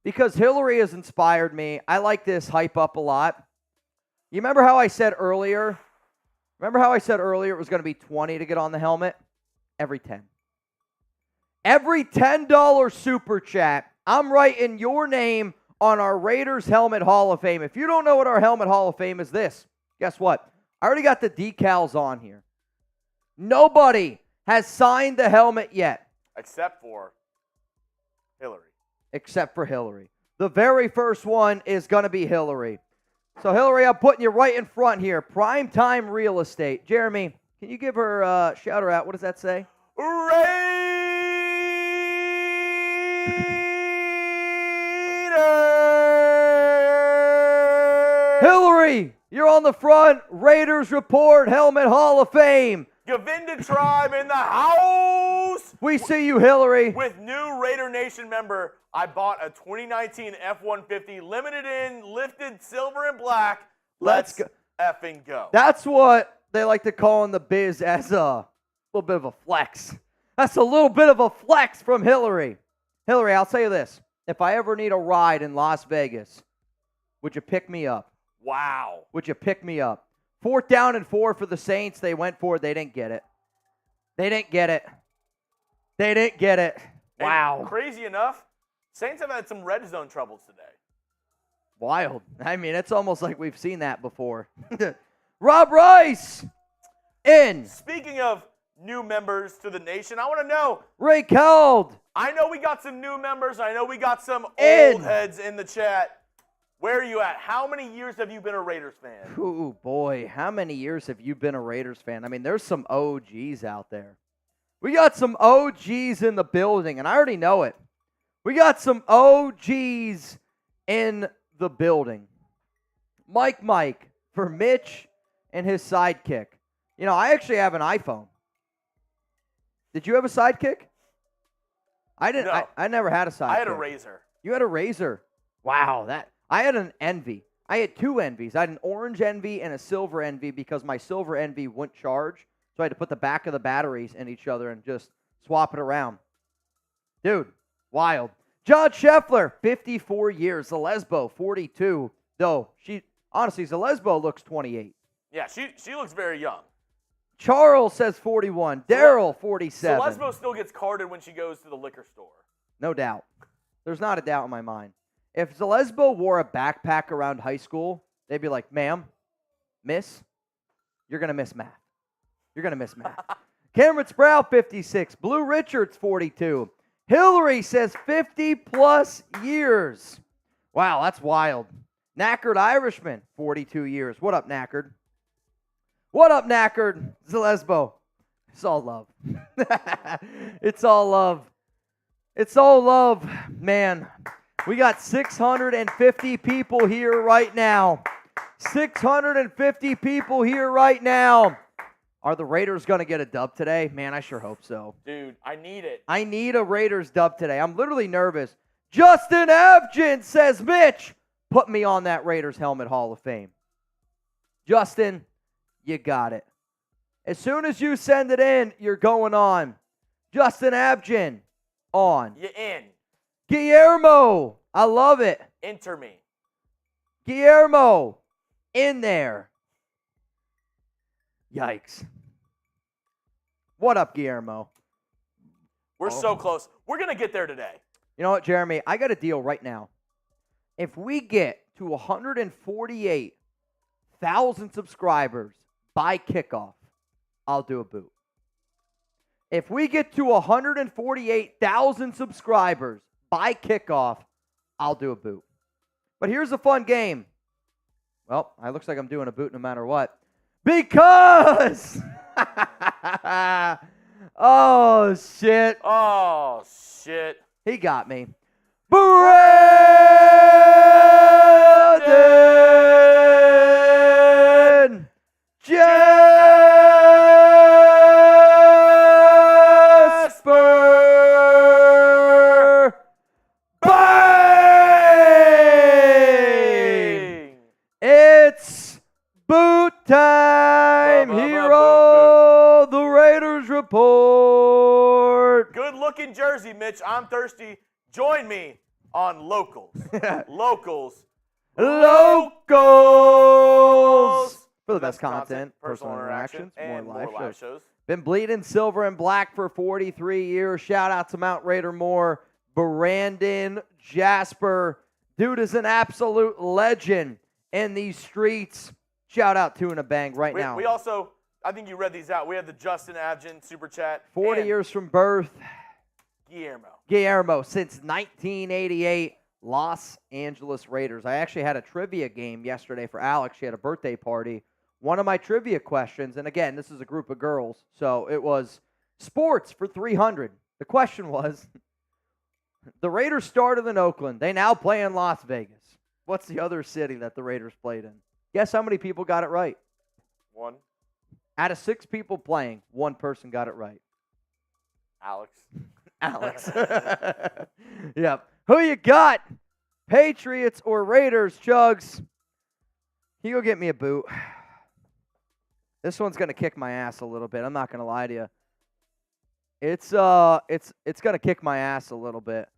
Because Hillary has inspired me. I like this hype up a lot. You remember how I said earlier? It was going to be 20 to get on the helmet? Every 10. Every $10 super chat, I'm writing your name on our Raiders Helmet Hall of Fame. If you don't know what our Helmet Hall of Fame is, this. Guess what? I already got the decals on here. Nobody has signed the helmet yet. Except for Hillary. The very first one is going to be Hillary. So, Hillary, I'm putting you right in front here. Primetime real estate. Jeremy, can you give her shout her out? What does that say? Raiders! Hillary, you're on the front. Raiders Report Helmet Hall of Fame. Govinda Tribe in the house. We see you, Hillary. With new Raider Nation member, I bought a 2019 F-150 limited in, lifted silver and black. Let's go. Effing go. That's what they like to call in the biz as a little bit of a flex. That's a little bit of a flex from Hillary. Hillary, I'll tell you this. If I ever need a ride in Las Vegas, would you pick me up? Wow. Would you pick me up? 4th down and 4 for the Saints. They went for it. They didn't get it. Wow. And crazy enough, Saints have had some red zone troubles today. Wild. I mean, it's almost like we've seen that before. Rob Rice, in. Speaking of new members to the nation, I want to know. Ray Cald. I know we got some new members. I know we got some In. old heads in the chat. Where are you at? How many years have you been a Raiders fan? Ooh, boy. How many years have you been a Raiders fan? I mean, there's some OGs out there. We got some OGs in the building, and I already know it. We got some OGs in the building. Mike for Mitch and his sidekick. You know, I actually have an iPhone. Did you have a sidekick? I didn't. No. I never had a sidekick. I had a Razor. You had a Razor. Wow, I had an Envy. I had 2 Envies. I had an orange Envy and a silver Envy because my silver Envy wouldn't charge. So I had to put the back of the batteries in each other and just swap it around. Dude, wild. John Scheffler, 54 years. Zalesbo, 42. Though, Zalesbo looks 28. Yeah, she looks very young. Charles says 41. Daryl, 47. So Lesbo still gets carded when she goes to the liquor store. No doubt. There's not a doubt in my mind. If Zalesbo wore a backpack around high school, they'd be like, ma'am, miss, you're going to miss math. You're going to miss math. Cameron Sprout, 56. Blue Richards, 42. Hillary says 50-plus years. Wow, that's wild. Knackered Irishman, 42 years. What up, Knackered? What up, Knackered? Zalesbo. It's all love. It's all love. It's all love. Man, we got 650 people here right now. 650 people here right now. Are the Raiders going to get a dub today? Man, I sure hope so. Dude, I need it. I need a Raiders dub today. I'm literally nervous. Justin Avgin says, Mitch, put me on that Raiders helmet Hall of Fame. Justin, you got it. As soon as you send it in, you're going on. Justin Avgin, on. You in. Guillermo, I love it. Enter me. Guillermo, in there. Yikes. What up, Guillermo? We're so close. We're going to get there today. You know what, Jeremy? I got a deal right now. If we get to 148,000 subscribers by kickoff, I'll do a boot. If we get to 148,000 subscribers by kickoff, I'll do a boot. But here's a fun game. Well, it looks like I'm doing a boot no matter what. Because... oh, shit. Oh, shit. He got me. Brandon Jasper. Bang! It's boot time. Hero, the Raiders report. Good looking jersey, Mitch. I'm thirsty. Join me on Locals. Locals. For the best content, personal interactions, and more live shows. Been bleeding silver and black for 43 years. Shout out to Mount Raider Moore, Brandon Jasper. Dude is an absolute legend in these streets. Shout out to a bang right now. We also, I think you read these out. We have the Justin Avgin super chat. 40 years from birth. Guillermo, since 1988, Los Angeles Raiders. I actually had a trivia game yesterday for Alex. She had a birthday party. One of my trivia questions, and again, this is a group of girls, so it was sports for 300. The question was, the Raiders started in Oakland. They now play in Las Vegas. What's the other city that the Raiders played in? Guess how many people got it right? One. Out of 6 people playing, 1 person got it right. Alex. Yep. Who you got? Patriots or Raiders, Chugs? Can you go get me a boot? This one's going to kick my ass a little bit. I'm not going to lie to you. It's going to kick my ass a little bit.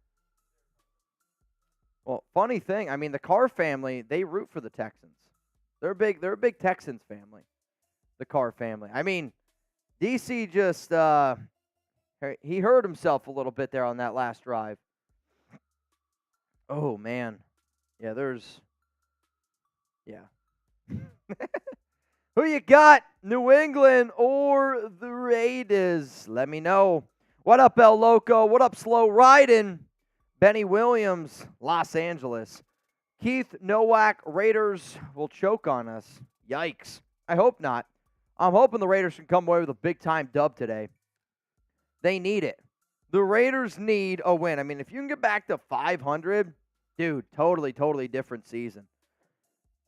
Well, funny thing, I mean, the Carr family, they root for the Texans. They're a big Texans family. The Carr family. I mean, DC just he hurt himself a little bit there on that last drive. Oh, man. Yeah, Who you got? New England or the Raiders? Let me know. What up, El Loco? What up, Slow Riding? Benny Williams, Los Angeles. Keith Nowak, Raiders will choke on us. Yikes. I hope not. I'm hoping the Raiders can come away with a big-time dub today. They need it. The Raiders need a win. I mean, if you can get back to 500, dude, totally different season.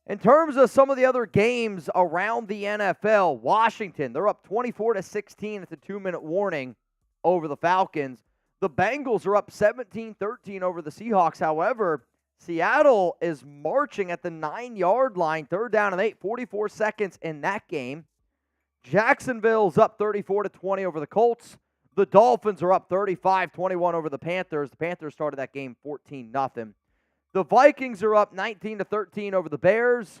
In terms of some of the other games around the NFL, Washington, they're up 24-16 at the 2-minute warning over the Falcons. The Bengals are up 17-13 over the Seahawks. However, Seattle is marching at the 9-yard line, 3rd down and 8, 44 seconds in that game. Jacksonville's up 34-20 over the Colts. The Dolphins are up 35-21 over the Panthers. The Panthers started that game 14-0. The Vikings are up 19-13 over the Bears.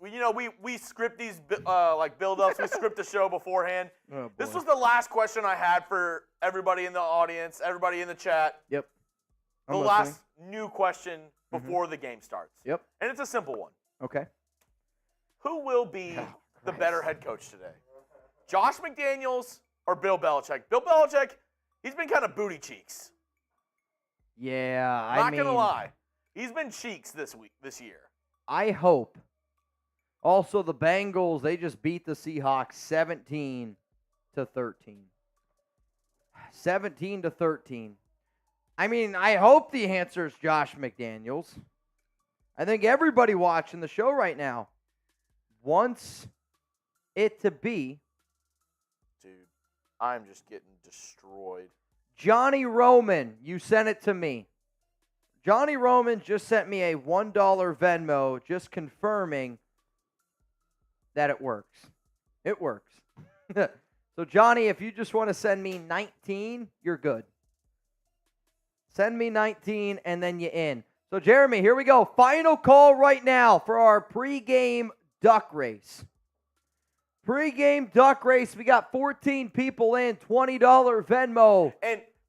we script these like build-ups. We script the show beforehand. Oh, this was the last question I had for everybody in the audience, everybody in the chat. Yep. The last new question before the game starts. Yep. And it's a simple one. Okay. Who will be the better head coach today? Josh McDaniels or Bill Belichick? Bill Belichick, he's been kind of booty cheeks. Yeah, Not gonna lie. He's been cheeks this year. I hope. Also, the Bengals, they just beat the Seahawks 17-13. 17-13. I mean, I hope the answer is Josh McDaniels. I think everybody watching the show right now wants it to be. Dude, I'm just getting destroyed. Johnny Roman, you sent it to me. Johnny Roman just sent me a $1 Venmo just confirming that it works. It works. So, Johnny, if you just want to send me 19, you're good. Send me 19, and then you in. So, Jeremy, here we go. Final call right now for our pregame duck race. Pregame duck race. We got 14 people in, $20 Venmo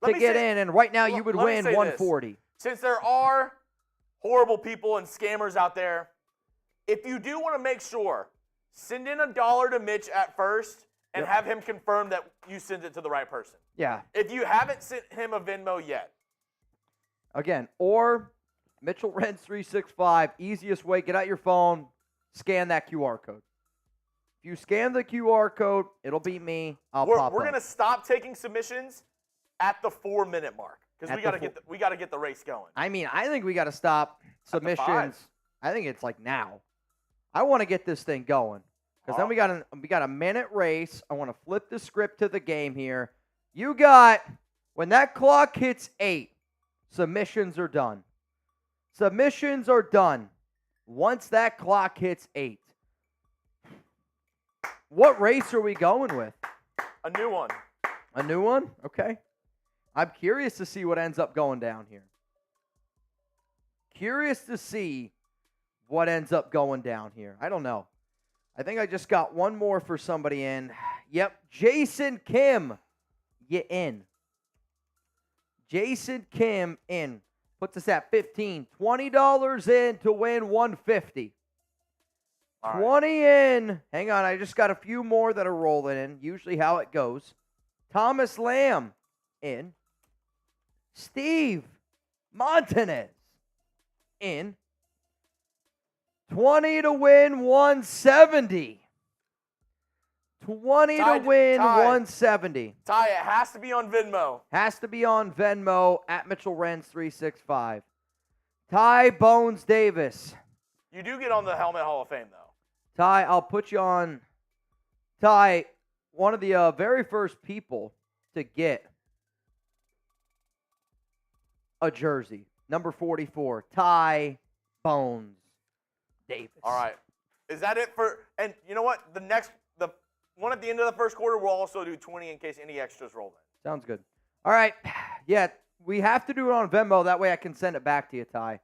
to get in, and right now you would win $140. Since there are horrible people and scammers out there, if you do want to make sure, send in $1 to Mitch at first and have him confirm that you sent it to the right person. Yeah. If you haven't sent him a Venmo yet. Again, or Mitchell Renz 365, easiest way, get out your phone, scan that QR code. If you scan the QR code, it'll be me. We're going to stop taking submissions at the 4-minute mark because we got to get the race going. I mean, I think we got to stop submissions. I think it's like now. I want to get this thing going because then we got a minute race. I want to flip the script to the game here. You got when that clock hits 8, submissions are done. Submissions are done once that clock hits 8. What race are we going with? A new one. A new one? Okay. I'm curious to see what ends up going down here. Curious to see what ends up going down here. I don't know. I think I just got one more for somebody in. Yep, Jason Kim, you in. Jason Kim in. Puts us at 15. $20 in to win $150. 20 in. Hang on, I just got a few more that are rolling in. Usually how it goes. Thomas Lamb in. Steve Montanez in. 20 to win 170. 20 to win 170. Ty, it has to be on Venmo. Has to be on Venmo at Mitchell Renz 365. Ty Bones Davis. You do get on the Helmet Hall of Fame, though. Ty, I'll put you on. Ty, one of the very first people to get a jersey, number 44, Ty Bones Davis. All right. Is that it for – and you know what? The one at the end of the first quarter, we'll also do 20 in case any extras roll in. Sounds good. All right. Yeah, we have to do it on Venmo. That way I can send it back to you, Ty.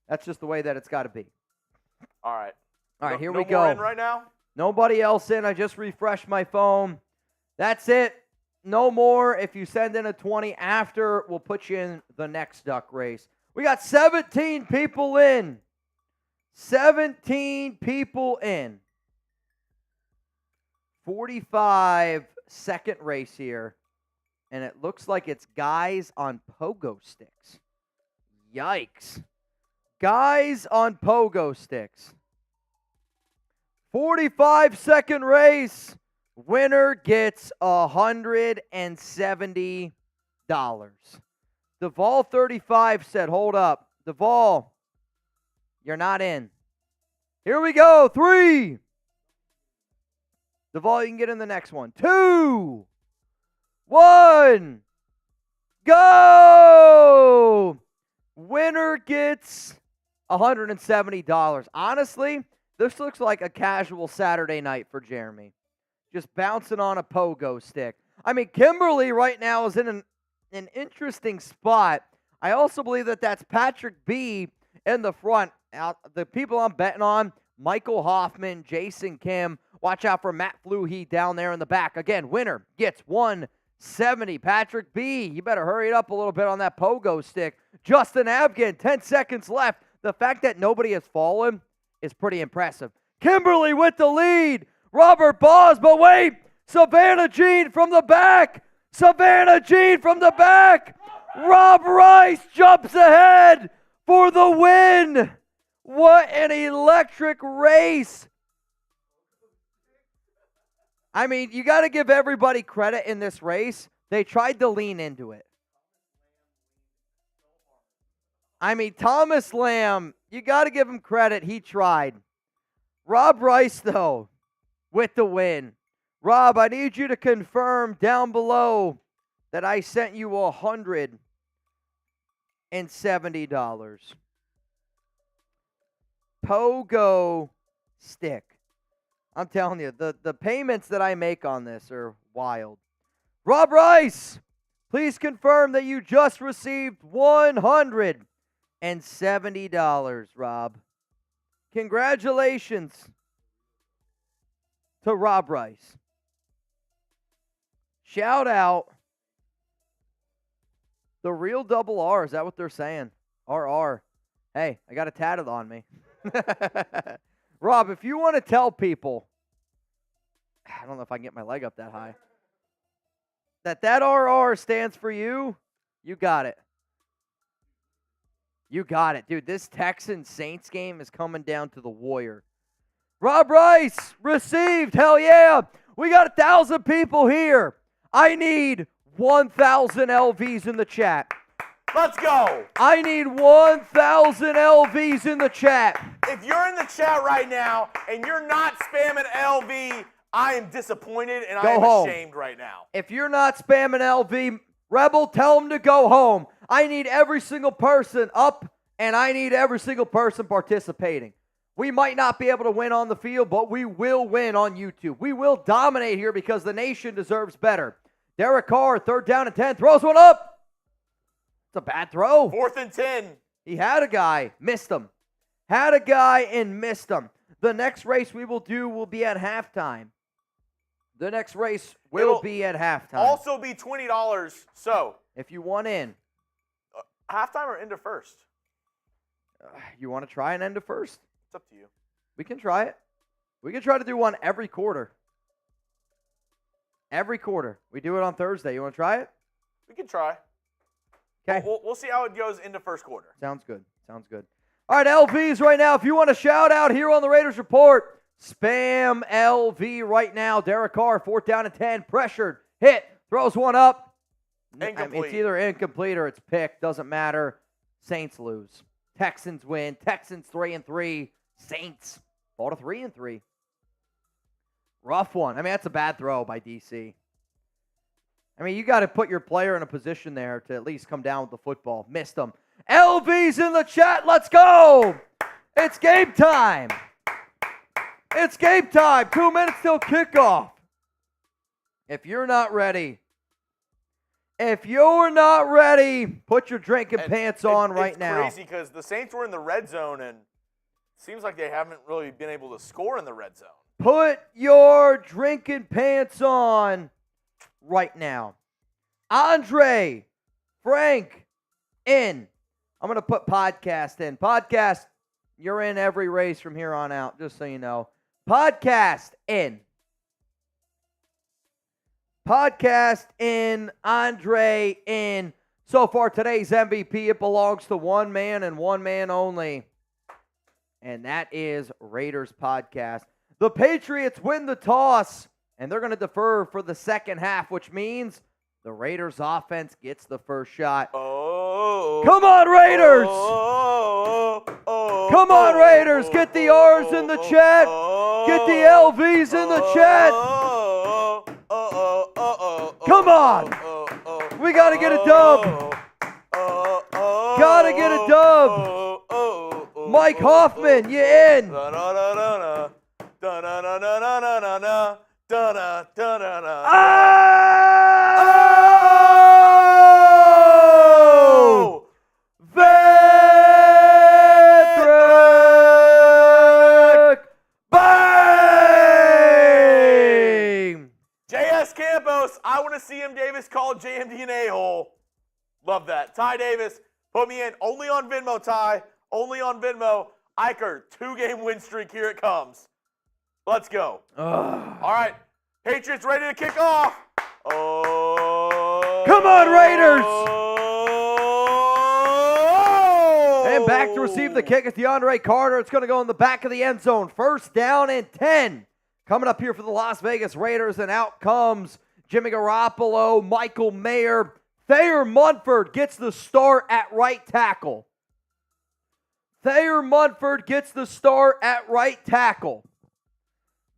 That's just the way that it's got to be. All right. All right, here we go. No more in right now? Nobody else in. I just refreshed my phone. That's it. No more. If you send in a 20 after, we'll put you in the next duck race. We got 17 people in. 17 people in. 45-second race here. And it looks like it's guys on pogo sticks. Yikes. Guys on pogo sticks. 45-second race. Winner gets $170. Duvall 35 said, hold up. Duvall, you're not in. Here we go. 3. Duvall, you can get in the next one. 2. 1. Go! Winner gets $170. Honestly, this looks like a casual Saturday night for Jeremy. Just bouncing on a pogo stick. I mean, Kimberly right now is in an interesting spot. I also believe that that's Patrick B. in the front. The people I'm betting on Michael Hoffman, Jason Kim. Watch out for Matt Fluhey down there in the back. Again, winner gets 170. Patrick B., you better hurry it up a little bit on that pogo stick. Justin Abgan, 10 seconds left. The fact that nobody has fallen is pretty impressive. Kimberly with the lead. Robert Boz, but wait. Savannah Jean from the back. Savannah Jean from the back. Rob Rice jumps ahead for the win. What an electric race. I mean, you got to give everybody credit in this race. They tried to lean into it. I mean, Thomas Lamb, you got to give him credit. He tried. Rob Rice, though, with the win. Rob, I need you to confirm down below that I sent you $170. Pogo stick. I'm telling you, the payments that I make on this are wild. Rob Rice, please confirm that you just received $170, Rob. Congratulations to Rob Rice. Shout out the real double R. Is that what they're saying? RR. Hey, I got it tatted on me. Rob, if you want to tell people, I don't know if I can get my leg up that high, that RR stands for you, you got it. You got it. Dude, this Texans-Saints game is coming down to the wire. Rob Rice received. Hell yeah. We got 1,000 people here. I need 1,000 LVs in the chat. Let's go. I need 1,000 LVs in the chat. If you're in the chat right now and you're not spamming LV, I am disappointed and I am ashamed right now. If you're not spamming LV, Rebel, tell them to go home. I need every single person up, and I need every single person participating. We might not be able to win on the field, but we will win on YouTube. We will dominate here because the nation deserves better. Derek Carr, 3rd down and 10, throws one up. It's a bad throw. 4th and 10. He had a guy, missed him. Had a guy and missed him. The next race we will do will be at halftime. The next race will be at halftime. Also be $20. So if you want in. Halftime or into first? You want to try and end to first? It's up to you. We can try it. We can try to do one every quarter. Every quarter. We do it on Thursday. You want to try it? We can try. Okay. We'll see how it goes into first quarter. Sounds good. Sounds good. All right, LVs right now. If you want to shout out here on the Raiders Report, spam LV right now. Derek Carr, 4th down and 10. Pressured. Hit. Throws one up. Incomplete. It's either incomplete or it's picked. Doesn't matter. Saints lose. Texans win. Texans 3-3. Saints fall to 3-3. Rough one. I mean, that's a bad throw by DC. I mean, you got to put your player in a position there to at least come down with the football. Missed them. LV's in the chat. Let's go. It's game time. It's game time. 2 minutes till kickoff. If you're not ready, put your drinking pants on right now. It's crazy because the Saints were in the red zone and it seems like they haven't really been able to score in the red zone. Put your drinking pants on right now. Andre, Frank, in. I'm going to put podcast in. Podcast, you're in every race from here on out, just so you know. Podcast in. Podcast in. Andre in. So far, today's MVP, it belongs to one man and one man only. And that is Raiders Podcast. The Patriots win the toss, and they're going to defer for the second half, which means the Raiders offense gets the first shot. Oh. Come on, Raiders! Oh. Come on, Raiders! Get the R's in the chat! Get the LVs in the chat! Come on! We got to get a dub! Gotta get a dub! Mike Hoffman, you in! Oh! Patrick close. I want to see him, Davis, call JMD an a-hole. Love that. Ty Davis, put me in. Only on Venmo, Ty. Only on Venmo. Iker, 2-game win streak. Here it comes. Let's go. All right. Patriots ready to kick off. Oh. Come on, Raiders. And back to receive the kick at DeAndre Carter. It's going to go in the back of the end zone. First down and 10. Coming up here for the Las Vegas Raiders, and out comes Jimmy Garoppolo, Michael Mayer. Thayer Munford gets the start at right tackle. Thayer Munford gets the start at right tackle.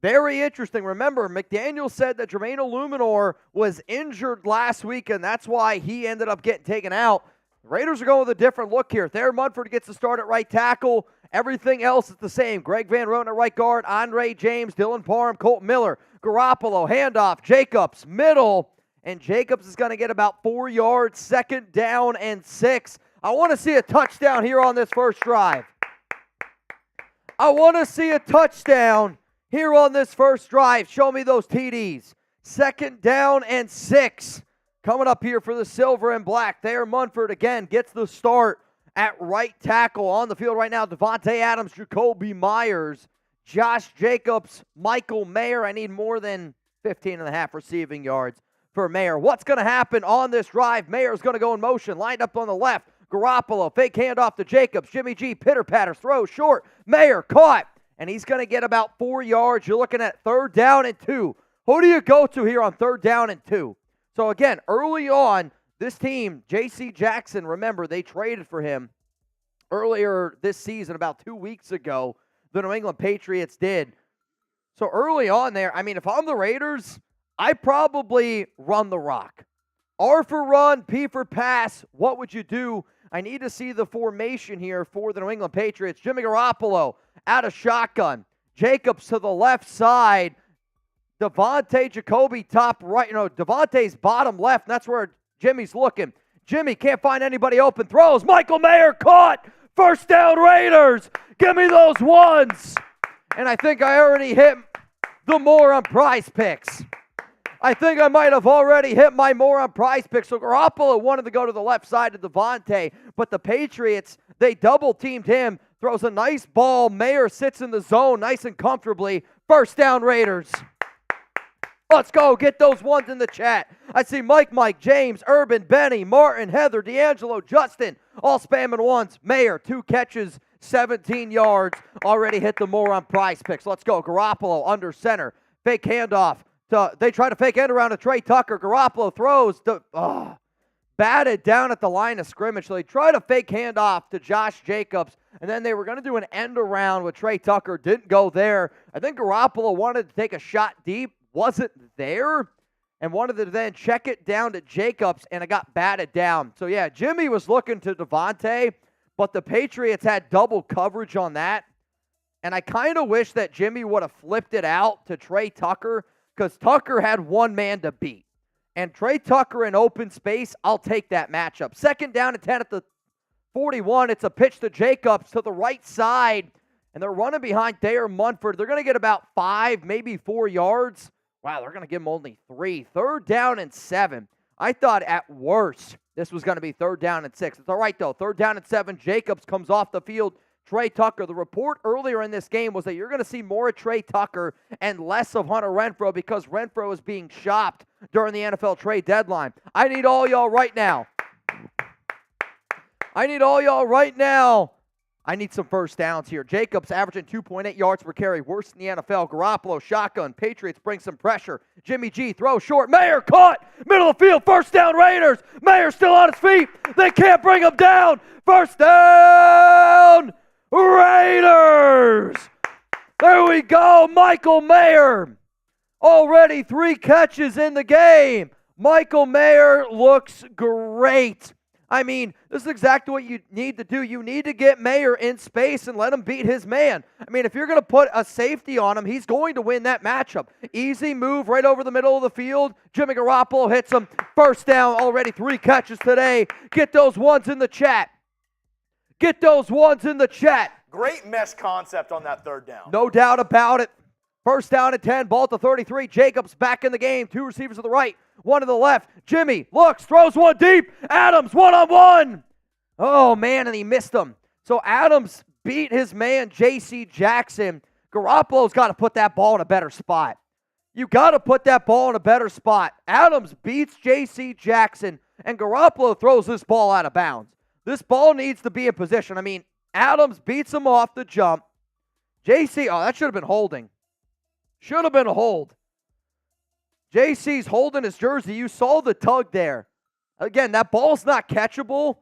Very interesting. Remember, McDaniels said that Jermaine Illuminor was injured last week, and that's why he ended up getting taken out. The Raiders are going with a different look here. Thayer Munford gets the start at right tackle. Everything else is the same. Greg Van Roten at right guard, Andre James, Dylan Parham, Colton Miller, Garoppolo, handoff, Jacobs, middle, and Jacobs is going to get about 4 yards, second down and 6. I want to see a touchdown here on this first drive. I want to see a touchdown here on this first drive. Show me those TDs. Second down and 6. Coming up here for the silver and black. Thayer Munford again gets the start at right tackle. On the field right now, Davante Adams, Jakobi Meyers, Josh Jacobs, Michael Mayer. I need more than 15.5 receiving yards for Mayer. What's going to happen on this drive? Mayer's going to go in motion, lined up on the left. Garoppolo, fake handoff to Jacobs. Jimmy G, pitter-patter, throw short. Mayer caught, and he's going to get about 4 yards. You're looking at third down and 2. Who do you go to here on third down and 2? So again, early on, this team, J.C. Jackson, remember, they traded for him earlier this season, about 2 weeks ago, the New England Patriots did. So early on there, I mean, if I'm the Raiders, I probably run the rock. R for run, P for pass. What would you do? I need to see the formation here for the New England Patriots. Jimmy Garoppolo out of shotgun. Jacobs to the left side. Davante, Jakobi top right. Davante's bottom left. And that's where Jimmy's looking. Jimmy can't find anybody open. Throws. Michael Mayer caught. First down, Raiders. Give me those ones. And I think I already hit the more on Prize Picks. I think I might have already hit my more on Prize Picks. So Garoppolo wanted to go to the left side of Davante, but the Patriots, they double-teamed him. Throws a nice ball. Mayer sits in the zone nice and comfortably. First down, Raiders. Let's go. Get those ones in the chat. I see Mike, James, Urban, Benny, Martin, Heather, D'Angelo, Justin, all spamming ones. Mayer, 2 catches, 17 yards. Already hit the more on Prize Picks. Let's go. Garoppolo under center. Fake handoff. They try to fake end around to Trey Tucker. Garoppolo throws. Batted down at the line of scrimmage. So they try to fake handoff to Josh Jacobs. And then they were going to do an end around with Trey Tucker. Didn't go there. I think Garoppolo wanted to take a shot deep. Wasn't there. And wanted to then check it down to Jacobs. And it got batted down. So yeah, Jimmy was looking to Davante. But the Patriots had double coverage on that. And I kind of wish that Jimmy would have flipped it out to Trey Tucker, because Tucker had one man to beat. And Trey Tucker in open space, I'll take that matchup. Second down and 10 at the 41. It's a pitch to Jacobs to the right side. And they're running behind Thayer Munford. They're going to get about 5, maybe 4 yards. Wow, they're going to give him only 3. Third down and 7. I thought at worst this was going to be third down and 6. It's all right, though. Third down and 7. Jacobs comes off the field. Trey Tucker. The report earlier in this game was that you're going to see more of Trey Tucker and less of Hunter Renfrow because Renfrow is being shopped during the NFL trade deadline. I need all y'all right now. I need some first downs here. Jacobs averaging 2.8 yards per carry, worst in the NFL. Garoppolo, shotgun. Patriots bring some pressure. Jimmy G, throw short. Mayer caught. Middle of the field. First down, Raiders. Mayer still on his feet. They can't bring him down. First down, Raiders. There we go. Michael Mayer. Already 3 catches in the game. Michael Mayer looks great. I mean, this is exactly what you need to do. You need to get Mayer in space and let him beat his man. I mean, if you're going to put a safety on him, he's going to win that matchup. Easy move right over the middle of the field. Jimmy Garoppolo hits him. First down, already 3 catches today. Get those ones in the chat. Get those ones in the chat. Great mesh concept on that third down. No doubt about it. First down and 10, ball at the 33. Jacobs back in the game. 2 receivers to the right, 1 to the left. Jimmy looks, throws one deep. Adams one-on-1. Oh, man, and he missed him. So Adams beat his man, J.C. Jackson. Garoppolo's got to put that ball in a better spot. You got to put that ball in a better spot. Adams beats J.C. Jackson, and Garoppolo throws this ball out of bounds. This ball needs to be in position. I mean, Adams beats him off the jump. J.C., oh, that should have been holding. Should have been a hold. J.C.'s holding his jersey. You saw the tug there. Again, that ball's not catchable,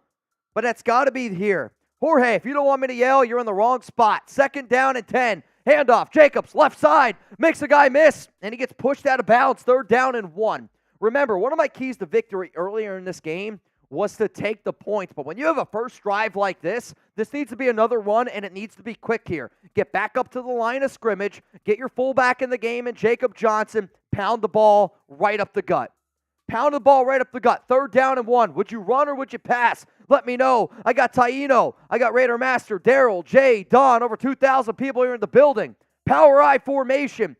but it's got to be here. Jorge, if you don't want me to yell, you're in the wrong spot. Second down and 10. Handoff. Jacobs, left side. Makes the guy miss, and he gets pushed out of bounds. Third down and 1. Remember, one of my keys to victory earlier in this game was to take the points. But when you have a first drive like this needs to be another one, and it needs to be quick here. Get back up to the line of scrimmage. Get your fullback in the game, and Jacob Johnson, pound the ball right up the gut. Pound the ball right up the gut. Third down and 1. Would you run or would you pass? Let me know. I got Taino. I got Raider Master, Daryl, Jay, Don. Over 2,000 people here in the building. Power I formation.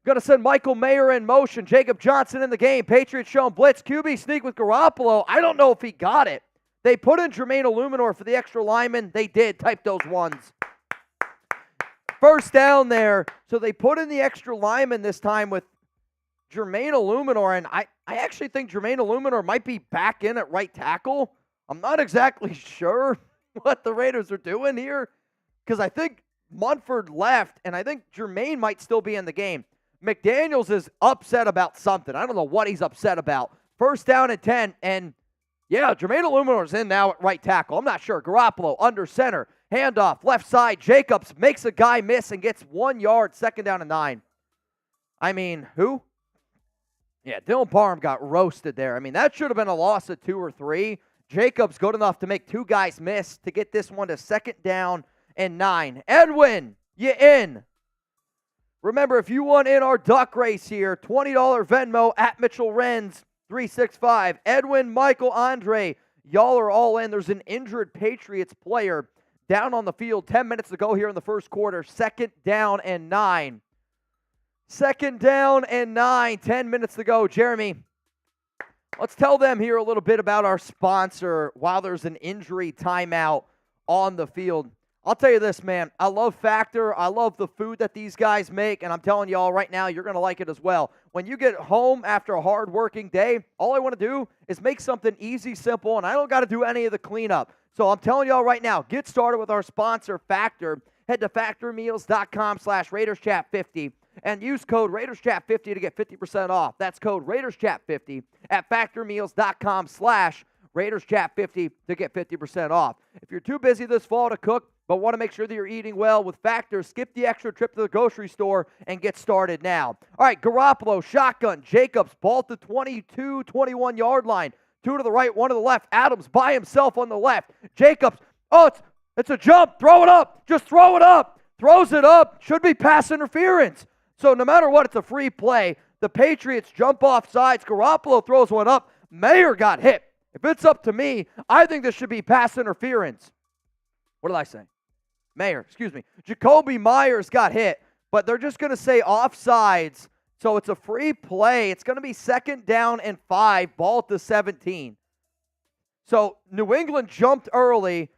Going to send Michael Mayer in motion. Jacob Johnson in the game. Patriots showing blitz. QB sneak with Garoppolo. I don't know if he got it. They put in Jermaine Illuminor for the extra lineman. They did. Type those ones. First down there. So they put in the extra lineman this time with Jermaine Illuminor. And I actually think Jermaine Illuminor might be back in at right tackle. I'm not exactly sure what the Raiders are doing here because I think Munford left, and I think Jermaine might still be in the game. McDaniels is upset about something. I don't know what he's upset about. First down and 10, and yeah, Jermaine Illuminor's in now at right tackle. I'm not sure. Garoppolo under center. Handoff, left side. Jacobs makes a guy miss and gets 1 yard. Second down and 9. I mean, who? Yeah, Dylan Parham got roasted there. I mean, that should have been a loss of 2 or 3. Jacobs good enough to make 2 guys miss to get this one to second down and 9. Edwin, you in. Remember, if you want in our duck race here, $20 Venmo at Mitchell Renz, 365. Edwin, Michael, Andre, y'all are all in. There's an injured Patriots player down on the field. 10 minutes to go here in the first quarter. Second down and 9. Second down and 9. 10 minutes to go. Jeremy, let's tell them here a little bit about our sponsor while there's an injury timeout on the field. I'll tell you this, man. I love Factor. I love the food that these guys make, and I'm telling y'all right now, you're going to like it as well. When you get home after a hard-working day, all I want to do is make something easy, simple, and I don't got to do any of the cleanup. So I'm telling y'all right now, get started with our sponsor, Factor. Head to factormeals.com/RaidersChat50 and use code RaidersChat50 to get 50% off. That's code RaidersChat50 at factormeals.com/RaidersChat50 to get 50% off. If you're too busy this fall to cook, but want to make sure that you're eating well with Factor, skip the extra trip to the grocery store and get started now. All right, Garoppolo, shotgun, Jacobs, ball at the 22, 21-yard line. 2 to the right, 1 to the left. Adams by himself on the left. Jacobs, oh, it's a jump. Throw it up. Just throw it up. Throws it up. Should be pass interference. So no matter what, it's a free play. The Patriots jump off sides. Garoppolo throws one up. Mayer got hit. If it's up to me, I think this should be pass interference. What did I say? Mayer, excuse me. Jakobi Meyers got hit, but they're just going to say offsides. So it's a free play. It's going to be second down and 5, ball at the 17. So New England jumped early.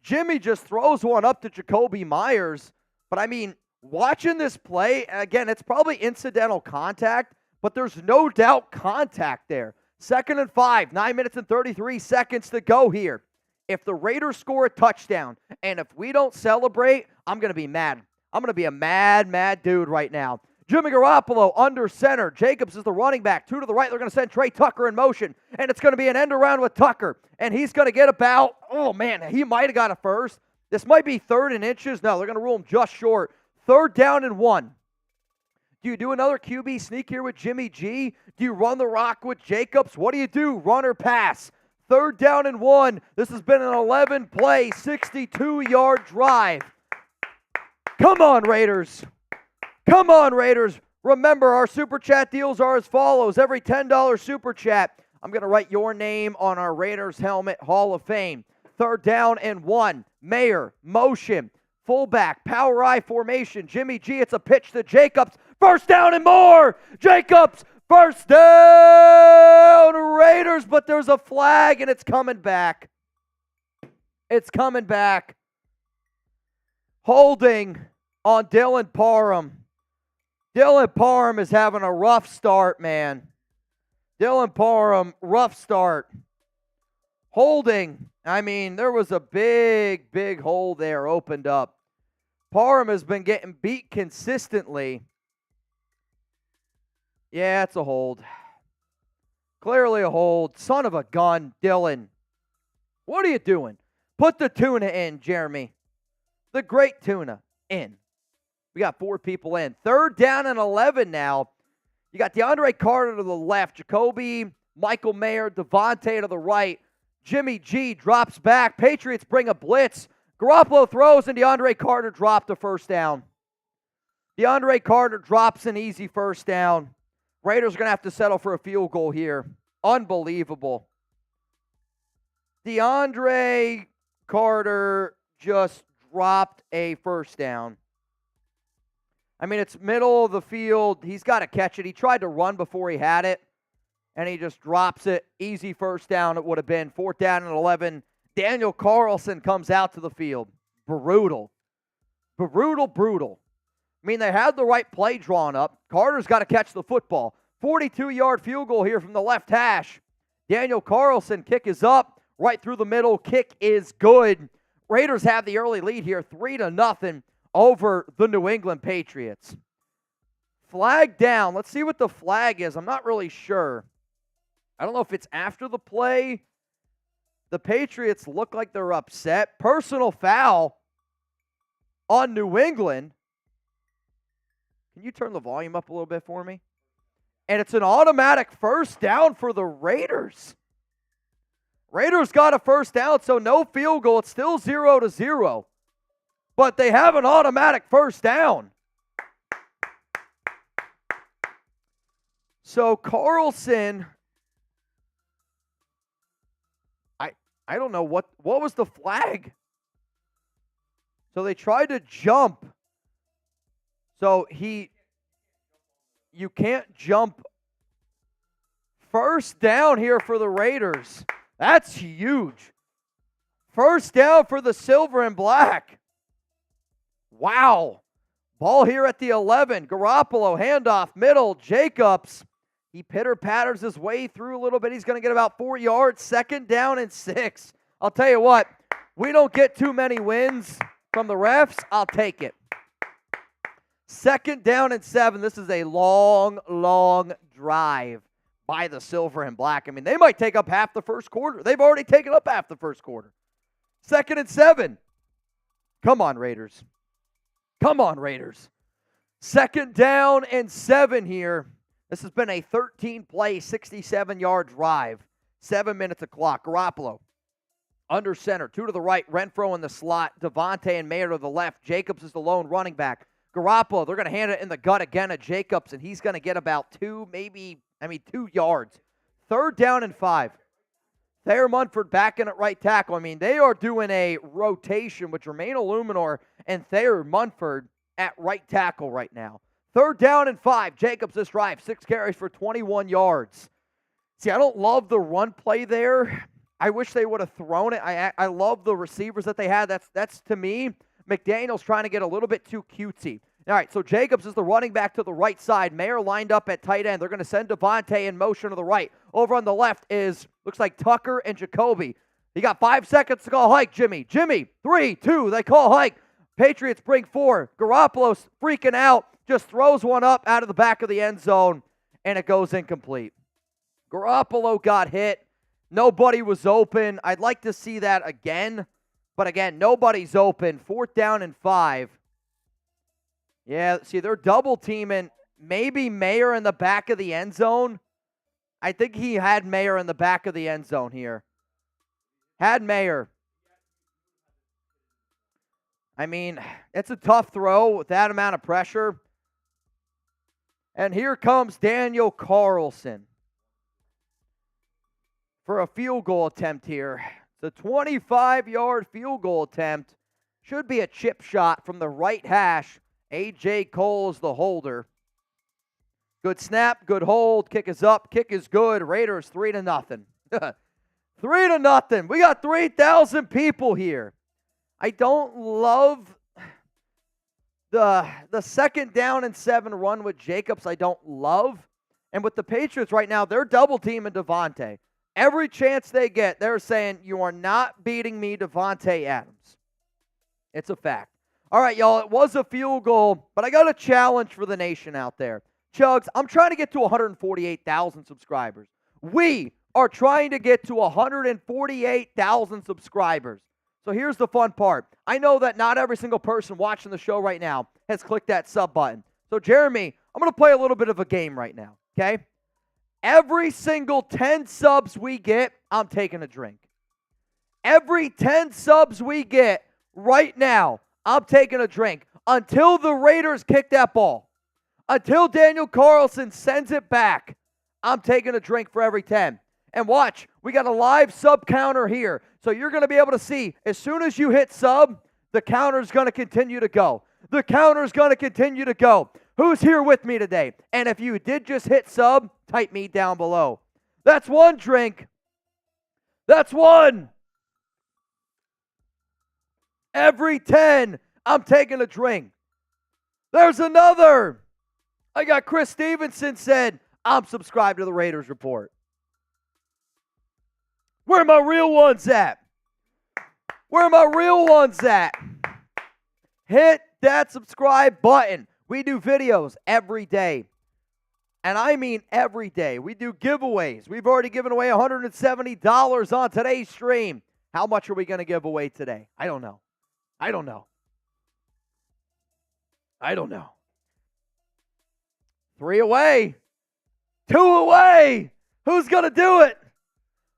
Jimmy just throws one up to Jakobi Meyers. But I mean, watching this play, again, it's probably incidental contact, but there's no doubt contact there. Second and 5, 9 minutes and 33 seconds to go here. If the Raiders score a touchdown, and if we don't celebrate, I'm going to be mad. I'm going to be a mad, mad dude right now. Jimmy Garoppolo under center. Jacobs is the running back. 2 to the right. They're going to send Trey Tucker in motion, and it's going to be an end around with Tucker, and he's going to get about, oh, man, he might have got a first. This might be 3rd and inches. No, they're going to rule him just short. 3rd down and 1. Do you do another QB sneak here with Jimmy G? Do you run the rock with Jacobs? What do you do? Run or pass? 3rd down and 1. This has been an 11-play, 62-yard drive. Come on, Raiders. Come on, Raiders. Remember, our Super Chat deals are as follows. Every $10 Super Chat, I'm going to write your name on our Raiders Helmet Hall of Fame. 3rd down and 1. Mayer, motion. fullback, power I formation. Jimmy G, it's a pitch to Jacobs. First down and more. Jacobs, first down. Raiders, but there's a flag, and it's coming back. It's coming back. Holding on Dylan Parham. Dylan Parham is having a rough start, man. Dylan Parham, rough start. Holding. I mean, there was a big hole there opened up. Parham has been getting beat consistently. Yeah, it's a hold. Clearly a hold. Son of a gun, Dylan. What are you doing? Put the tuna in, Jeremy. The great tuna in. We got 4 people in. 3rd down and 11 now. You got DeAndre Carter to the left. Jakobi, Michael Mayer, Davante to the right. Jimmy G drops back. Patriots bring a blitz. Garoppolo throws, and DeAndre Carter dropped a first down. DeAndre Carter drops an easy first down. Raiders are going to have to settle for a field goal here. Unbelievable. DeAndre Carter just dropped a first down. I mean, it's middle of the field. He's got to catch it. He tried to run before he had it, and he just drops it. Easy first down it would have been. 4th down and 11. Daniel Carlson comes out to the field. Brutal. Brutal. I mean, they had the right play drawn up. Carter's got to catch the football. 42-yard field goal here from the left hash. Daniel Carlson, kick is up. Right through the middle. Kick is good. Raiders have the early lead here, 3-0 over the New England Patriots. Flag down. Let's see what the flag is. I'm not really sure. I don't know if it's after the play. The Patriots look like they're upset. Personal foul on New England. Can you turn the volume up a little bit for me? And it's an automatic first down for the Raiders. Raiders got a first down, so no field goal. It's still 0-0. But they have an automatic first down. So Carlson, I don't know what was the flag. So they tried to jump. So you can't jump. First down here for the Raiders. That's huge. First down for the silver and black. Wow. Ball here at the 11. Garoppolo, handoff, middle. Jacobs. He pitter-patters his way through a little bit. He's going to get about 4 yards. 2nd down and 6. I'll tell you what, we don't get too many wins from the refs. I'll take it. 2nd down and 7. This is a long drive by the silver and black. I mean, they might take up half the first quarter. They've already taken up half the first quarter. 2nd and 7. Come on, Raiders. Come on, Raiders. 2nd down and 7 here. This has been a 13-play, 67-yard drive. 7 minutes of clock. Garoppolo under center. 2 to the right. Renfrow in the slot. Davante and Mayer to the left. Jacobs is the lone running back. Garoppolo, they're going to hand it in the gut again to Jacobs, and he's going to get about 2 yards. 3rd down and 5. Thayer Munford back in at right tackle. I mean, they are doing a rotation with Jermaine Illuminor and Thayer Munford at right tackle right now. 3rd down and 5. Jacobs this drive. 6 carries for 21 yards. See, I don't love the run play there. I wish they would have thrown it. I love the receivers that they had. That's to me, McDaniels trying to get a little bit too cutesy. All right, so Jacobs is the running back to the right side. Mayer lined up at tight end. They're going to send Davante in motion to the right. Over on the left looks like Tucker and Jakobi. You got 5 seconds to call hike, Jimmy. 3, 2, they call hike. Patriots bring 4. Garoppolo's freaking out. Just throws one up out of the back of the end zone, and it goes incomplete. Garoppolo got hit. Nobody was open. I'd like to see that again. But again, nobody's open. 4th down and 5. Yeah, see, they're double teaming. Maybe Mayer in the back of the end zone. I think he had Mayer in the back of the end zone here. Had Mayer. I mean, it's a tough throw with that amount of pressure. And here comes Daniel Carlson for a field goal attempt here. It's a 25-yard field goal attempt. Should be a chip shot from the right hash. A.J. Cole is the holder. Good snap, good hold. Kick is up, kick is good. Raiders 3-0. 3-0. We got 3,000 people here. I don't love the 2nd down and 7 run with Jacobs. I don't love. And with the Patriots right now, they're double teaming Davante. Every chance they get, they're saying, you are not beating me, Davante Adams. It's a fact. All right, y'all, it was a field goal, but I got a challenge for the nation out there. Chugs, I'm trying to get to 148,000 subscribers. We are trying to get to 148,000 subscribers. So here's the fun part. I know that not every single person watching the show right now has clicked that sub button. So, Jeremy, I'm going to play a little bit of a game right now, okay? Every single 10 subs we get, I'm taking a drink. Every 10 subs we get right now, I'm taking a drink until the Raiders kick that ball. Until Daniel Carlson sends it back, I'm taking a drink for every 10. And watch, we got a live sub counter here. So you're going to be able to see, as soon as you hit sub, the counter's going to continue to go. The counter's going to continue to go. Who's here with me today? And if you did just hit sub, type me down below. That's one drink. That's one. Every 10, I'm taking a drink. There's another. I got Chris Stevenson said, I'm subscribed to the Raiders Report. Where are my real ones at? Where are my real ones at? Hit that subscribe button. We do videos every day. And I mean every day. We do giveaways. We've already given away $170 on today's stream. How much are we going to give away today? I don't know. I don't know. 3 away. 2 away. Who's going to do it?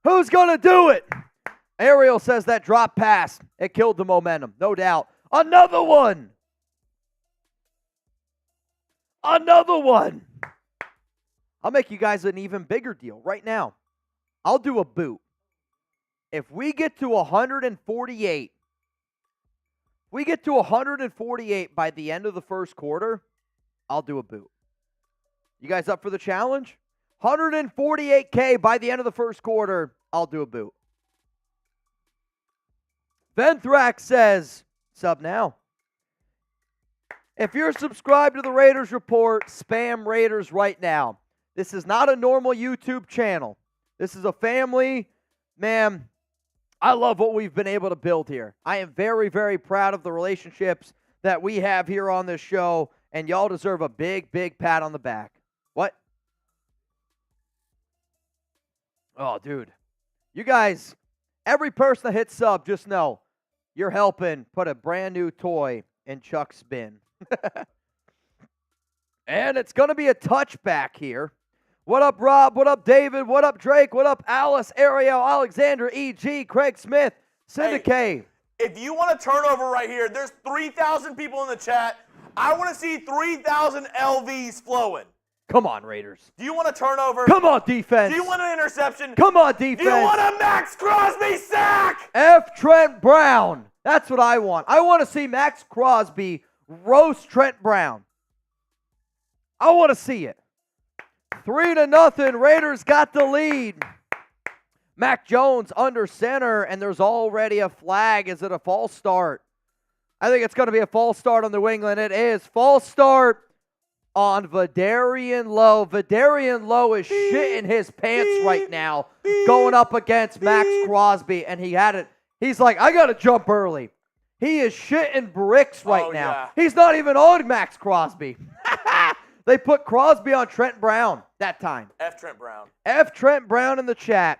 Who's going to do it? Ariel says that drop pass, it killed the momentum, no doubt. Another one. Another one. I'll make you guys an even bigger deal right now. I'll do a boot. If we get to 148, by the end of the first quarter, I'll do a boot. You guys up for the challenge? 148K by the end of the first quarter, I'll do a boot. Venthrax says, sub now. If you're subscribed to the Raiders Report, spam Raiders right now. This is not a normal YouTube channel. This is a family. Man, I love what we've been able to build here. I am very, very proud of the relationships that we have here on this show, and y'all deserve a big, big pat on the back. What? Oh, dude. You guys, every person that hits sub, just know you're helping put a brand new toy in Chuck's bin. And it's going to be a touchback here. What up, Rob? What up, David? What up, Drake? What up, Alice, Ariel, Alexander, E.G., Craig Smith, Syndicate? Hey, if you want a turnover right here, there's 3,000 people in the chat. I want to see 3,000 LVs flowing. Come on, Raiders. Do you want a turnover? Come on, defense. Do you want an interception? Come on, defense. Do you want a Maxx Crosby sack? F. Trent Brown. That's what I want. I want to see Maxx Crosby roast Trent Brown. I want to see it. 3-0. Raiders got the lead. Mac Jones under center, and there's already a flag. Is it a false start? I think it's going to be a false start on New England. It is. False start on Vidarian Lowe. Vidarian Lowe is shitting his pants right now going up against Maxx Crosby, and he had it. He's like, I got to jump early. He is shitting bricks right now. Yeah. He's not even on Maxx Crosby. They put Crosby on Trent Brown that time. F. Trent Brown. F. Trent Brown in the chat.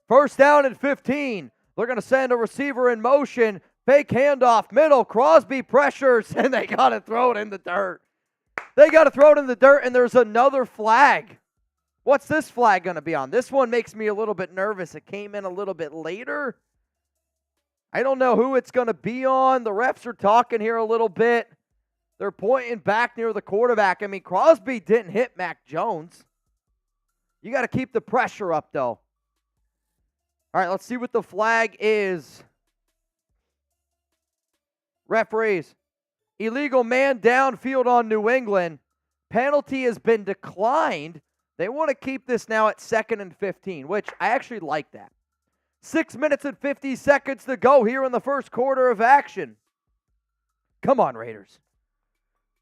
First down and 15. They're going to send a receiver in motion. Fake handoff, middle. Crosby pressures, and they got to throw it in the dirt. They got to throw it in the dirt, and there's another flag. What's this flag going to be on? This one makes me a little bit nervous. It came in a little bit later. I don't know who it's going to be on. The refs are talking here a little bit. They're pointing back near the quarterback. I mean, Crosby didn't hit Mac Jones. You got to keep the pressure up, though. All right, let's see what the flag is. Referees. Illegal man downfield on New England. Penalty has been declined. They want to keep this now at 2nd and 15, which I actually like that. 6 minutes and 50 seconds to go here in the first quarter of action. Come on, Raiders.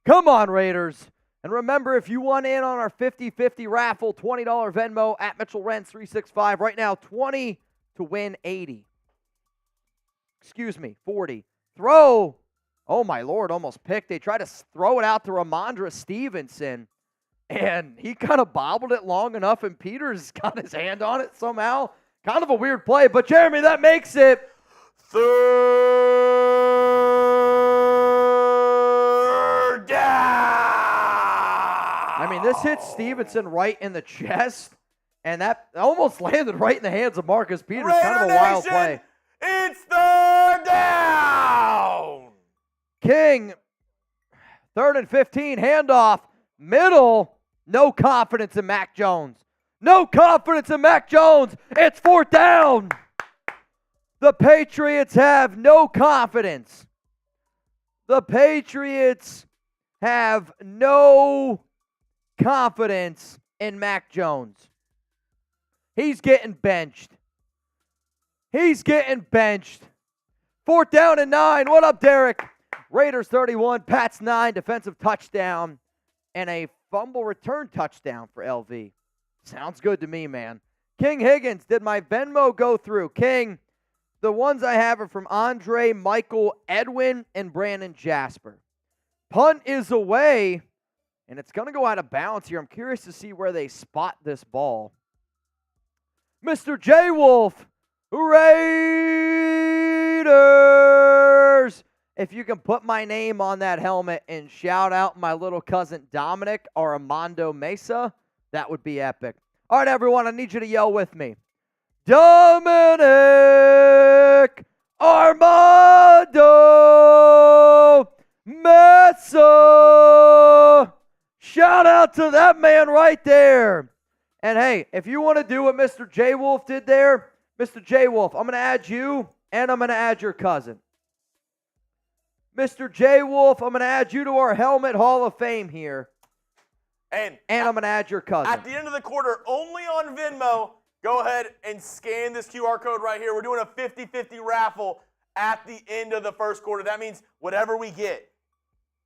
Come on, Raiders. And remember, if you want in on our 50-50 raffle, $20 Venmo at Mitchell Renz 365. Right now, 20 to win 80. Excuse me, 40. Throw. Oh, my Lord, almost picked. They tried to throw it out to Ramondre Stevenson, and he kind of bobbled it long enough, and Peters got his hand on it somehow. Kind of a weird play, but Jeremy, that makes it 3rd down. I mean, this hit Stevenson right in the chest, and that almost landed right in the hands of Marcus Peters. Kind of a wild play. It's 3rd down. King, 3rd and 15, handoff, middle, no confidence in Mac Jones. No confidence in Mac Jones. It's 4th down. The Patriots have no confidence. The Patriots have no confidence in Mac Jones. He's getting benched. He's getting benched. 4th down and 9. What up, Derek? Raiders 31, Pats 9, defensive touchdown, and a fumble return touchdown for LV. Sounds good to me, man. King Higgins, did my Venmo go through? King, the ones I have are from Andre, Michael, Edwin, and Brandon Jasper. Punt is away, and it's going to go out of bounds here. I'm curious to see where they spot this ball. Mr. J. Wolf, Raiders. If you can put my name on that helmet and shout out my little cousin Dominic or Armando Mesa, that would be epic. All right, everyone, I need you to yell with me. Dominic Armando Mesa. Shout out to that man right there. And hey, if you want to do what Mr. J. Wolf did there, Mr. J. Wolf, I'm going to add you and I'm going to add your cousin. Mr. J. Wolf, I'm going to add you to our Helmet Hall of Fame here. And I'm going to add your cousin. At the end of the quarter, only on Venmo, go ahead and scan this QR code right here. We're doing a 50-50 raffle at the end of the first quarter. That means whatever we get.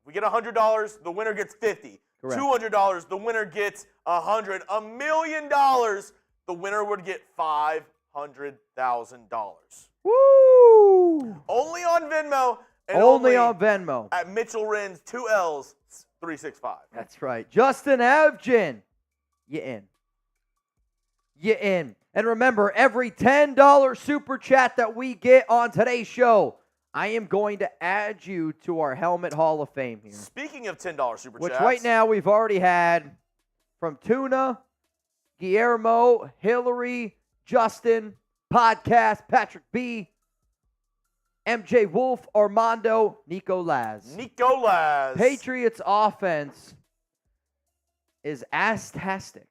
If we get $100, the winner gets $50. Correct. $200, the winner gets $100. $1 million, the winner would get $500,000. Woo! Only on Venmo. And only on Venmo. At Mitchell Renz, 2 L's, 365. That's right. Justin Avgin, you in. You in. And remember, every $10 super chat that we get on today's show, I am going to add you to our Helmet Hall of Fame here. Speaking of $10 super chats. Which right now we've already had from Tuna, Guillermo, Hillary, Justin, Podcast, Patrick B., MJ Wolf, Armando, Nico Laz. Nico Laz. Patriots offense is ass-tastic.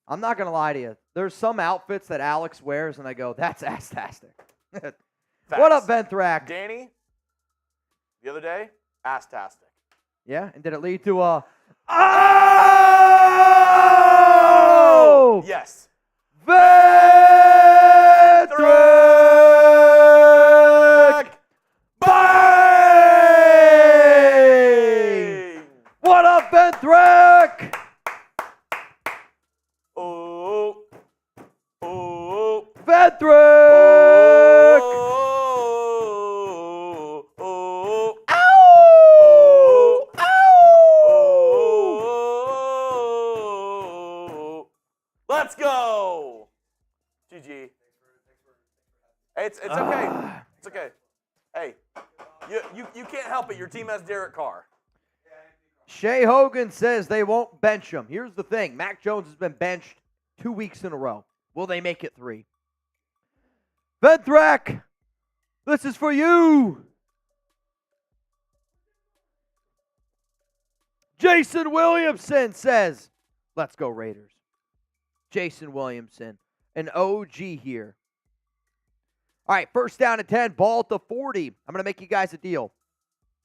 I'm not going to lie to you. There's some outfits that Alex wears, and I go, that's ass-tastic. What up, Venthrak? Danny, the other day, ass-tastic. Yeah, and did it lead to a... Oh! Yes. Venthrak! Bang! What up, Venthrak? Oh. Oh. Venthrak! Oh. Oh. Ow! Oh. Let's go. GG. It's okay. It's okay. Hey, you can't help it. Your team has Derek Carr. Shea Hogan says they won't bench him. Here's the thing. Mac Jones has been benched 2 weeks in a row. Will they make it 3? Venthrak, this is for you. Jason Williamson says, let's go Raiders. Jason Williamson, an OG here. All right, first down and 10, ball at the 40. I'm going to make you guys a deal.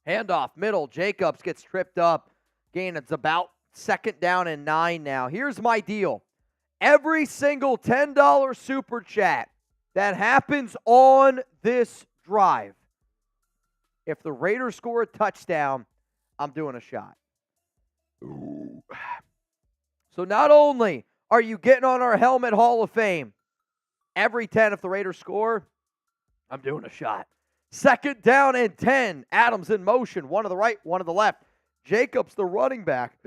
Handoff, middle. Jacobs gets tripped up. Gain, it's about second down and 9 now. Here's my deal. Every single $10 super chat that happens on this drive, if the Raiders score a touchdown, I'm doing a shot. Ooh. So not only are you getting on our Helmet Hall of Fame, every 10 if the Raiders score, I'm doing a shot. Second down and 10. Adams in motion. One to the right, one to the left. Jacobs, the running back.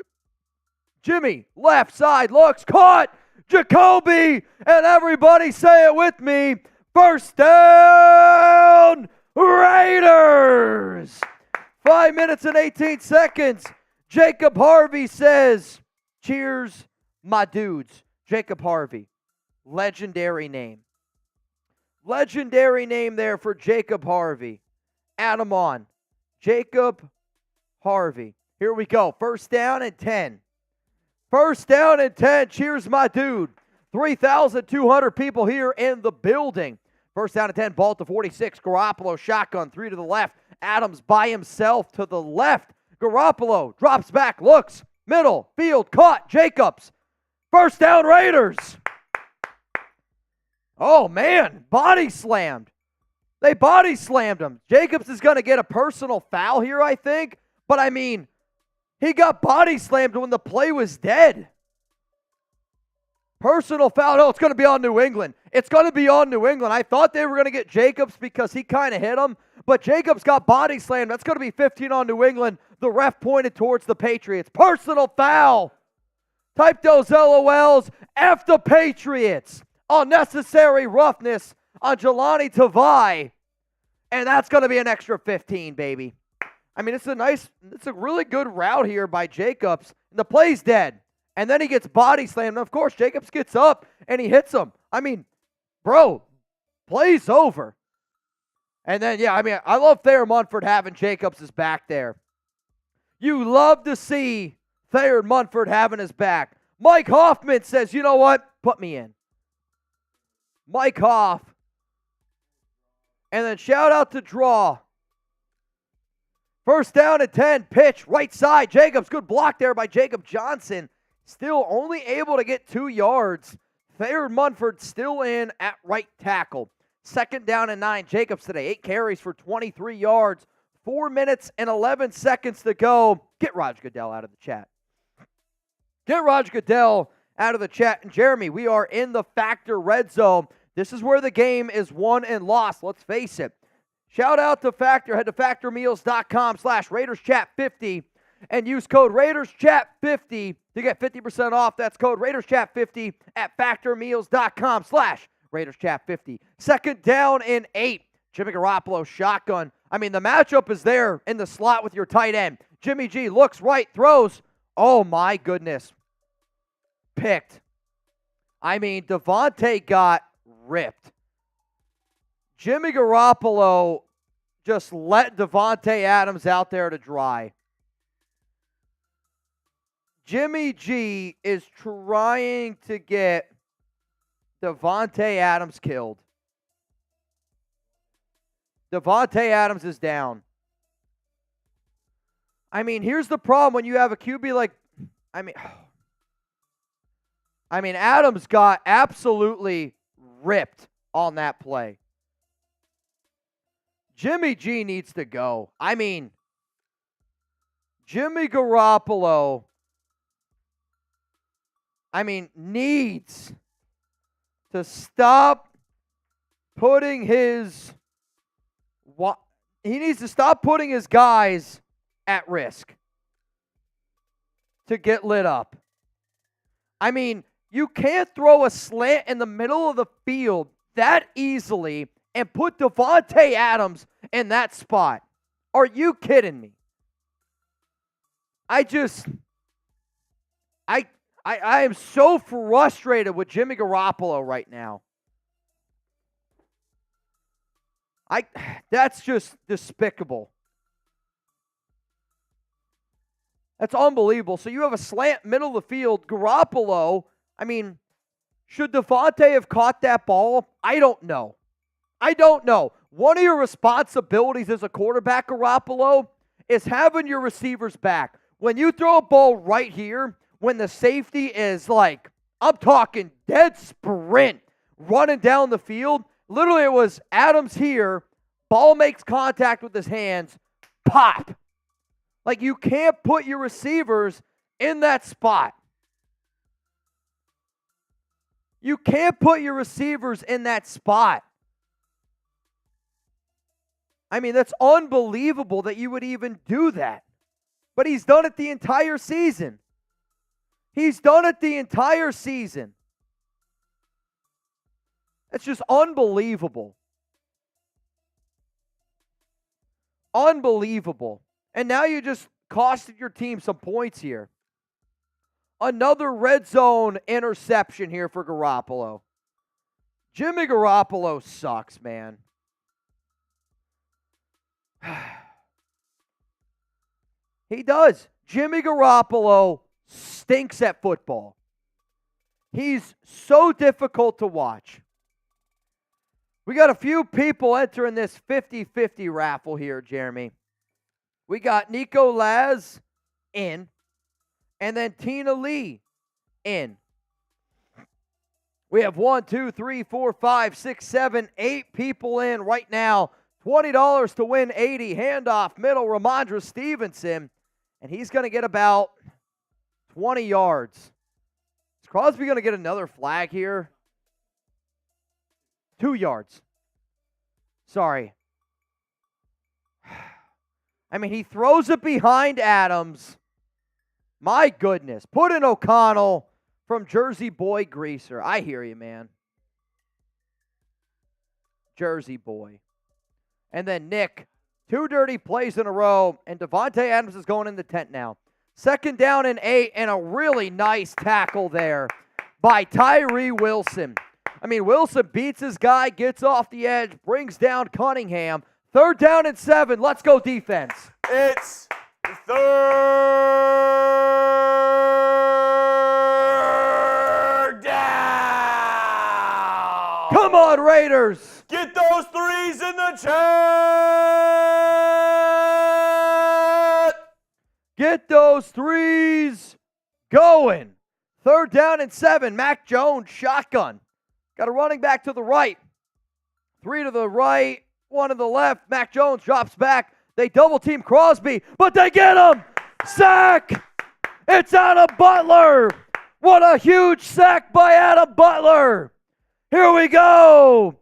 Jimmy, left side, looks, caught. Jakobi, and everybody say it with me. First down, Raiders. 5 minutes and 18 seconds. Jacob Harvey says, cheers, my dudes. Jacob Harvey, legendary name. Legendary name there for Jacob Harvey. Add him on. Jacob Harvey. Here we go. First down and 10. First down and 10. Cheers, my dude. 3,200 people here in the building. First down and 10. Ball to 46. Garoppolo shotgun. 3 to the left. Adams by himself to the left. Garoppolo drops back. Looks. Middle. Field. Caught. Jacobs. First down, Raiders. Oh, man. Body slammed. They body slammed him. Jacobs is going to get a personal foul here, I think. But, I mean, he got body slammed when the play was dead. Personal foul. No, it's going to be on New England. It's going to be on New England. I thought they were going to get Jacobs because he kind of hit him. But Jacobs got body slammed. That's going to be 15 on New England. The ref pointed towards the Patriots. Personal foul. Type those LOLs. F the Patriots. Unnecessary roughness on Jelani Tavai. And that's going to be an extra 15, baby. I mean, it's a really good route here by Jacobs. The play's dead. And then he gets body slammed. And of course, Jacobs gets up and he hits him. I mean, bro, play's over. And then, yeah, I mean, I love Thayer Munford having Jacobs' back there. You love to see Thayer Munford having his back. Mike Hoffman says, you know what? Put me in. Mike Hoff. And then shout out to Draw. First down at 10. Pitch, right side. Jacobs, good block there by Jacob Johnson. Still only able to get 2 yards. Thayer Munford still in at right tackle. Second down and 9. Jacobs today, 8 carries for 23 yards. 4 minutes and 11 seconds to go. Get Roger Goodell out of the chat. Get Roger Goodell out of the chat. And Jeremy, we are in the Factor Red Zone. This is where the game is won and lost. Let's face it. Shout out to Factor. Head to factormeals.com/RaidersChat50 and use code RaidersChat50 to get 50% off. That's code RaidersChat50 at factormeals.com/RaidersChat50. Second down and 8. Jimmy Garoppolo shotgun. I mean, the matchup is there in the slot with your tight end. Jimmy G looks right, throws. Oh, my goodness. Picked. I mean, Davante got ripped. Jimmy Garoppolo just let Davante Adams out there to dry. Jimmy G is trying to get Davante Adams killed. Davante Adams is down. I mean, here's the problem when you have a QB like, I mean, Adams got absolutely ripped on that play. Jimmy G needs to go. I mean, Jimmy Garoppolo, needs to stop putting his guys at risk to get lit up. I mean, you can't throw a slant in the middle of the field that easily and put Davante Adams in that spot. Are you kidding me? I am so frustrated with Jimmy Garoppolo right now. That's just despicable. That's unbelievable. So you have a slant middle of the field. Garoppolo, I mean, should Davante have caught that ball? I don't know. I don't know. One of your responsibilities as a quarterback, Garoppolo, is having your receivers back. When you throw a ball right here, when the safety is like, I'm talking dead sprint, running down the field, literally it was Adams here, ball makes contact with his hands, pop. Like, you can't put your receivers in that spot. You can't put your receivers in that spot. I mean, that's unbelievable that you would even do that. But he's done it the entire season. He's done it the entire season. It's just unbelievable. Unbelievable. And now you just costed your team some points here. Another red zone interception here for Garoppolo. Jimmy Garoppolo sucks, man. He does. Jimmy Garoppolo stinks at football. He's so difficult to watch. We got a few people entering this 50-50 raffle here, Jeremy. We got Nico Laz in. And then Tina Lee in. We have 1, 2, 3, 4, 5, 6, 7, 8 people in right now. $20 to win 80. Handoff, middle, Ramondre Stevenson. And he's going to get about 20 yards. Is Crosby going to get another flag here? 2 yards. Sorry. I mean, he throws it behind Adams. My goodness. Put in O'Connell from Jersey Boy Greaser. I hear you, man. Jersey Boy. And then Nick, 2 dirty plays in a row, and Davante Adams is going in the tent now. 2nd down and 8, and a really nice tackle there by Tyree Wilson. I mean, Wilson beats his guy, gets off the edge, brings down Cunningham. 3rd down and 7. Let's go defense. It's 3rd down. Come on, Raiders. Get those threes in the chat. Get those threes going. 3rd down and 7. Mac Jones, shotgun. Got a running back to the right. 3 to the right, 1 to the left. Mac Jones drops back. They double team Crosby, but they get him. Sack. It's Adam Butler. What a huge sack by Adam Butler. Here we go.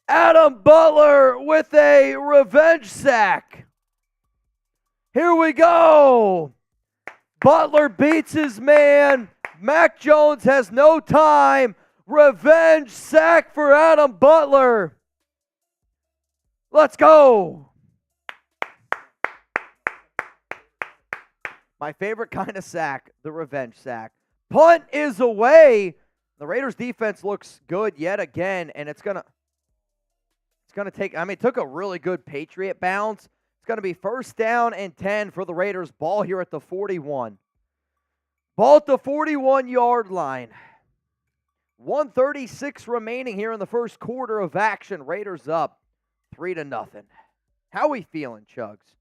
Adam Butler with a revenge sack. Here we go. Butler beats his man. Mac Jones has no time. Revenge sack for Adam Butler. Let's go. My favorite kind of sack, the revenge sack. Punt is away. The Raiders defense looks good yet again, and it's gonna take, I mean, it took a really good Patriot bounce. It's gonna be 1st down and 10 for the Raiders. Ball here at the 41. Ball at the 41-yard line. 1:36 remaining here in the first quarter of action. Raiders up 3-0. How we feeling, Chugs?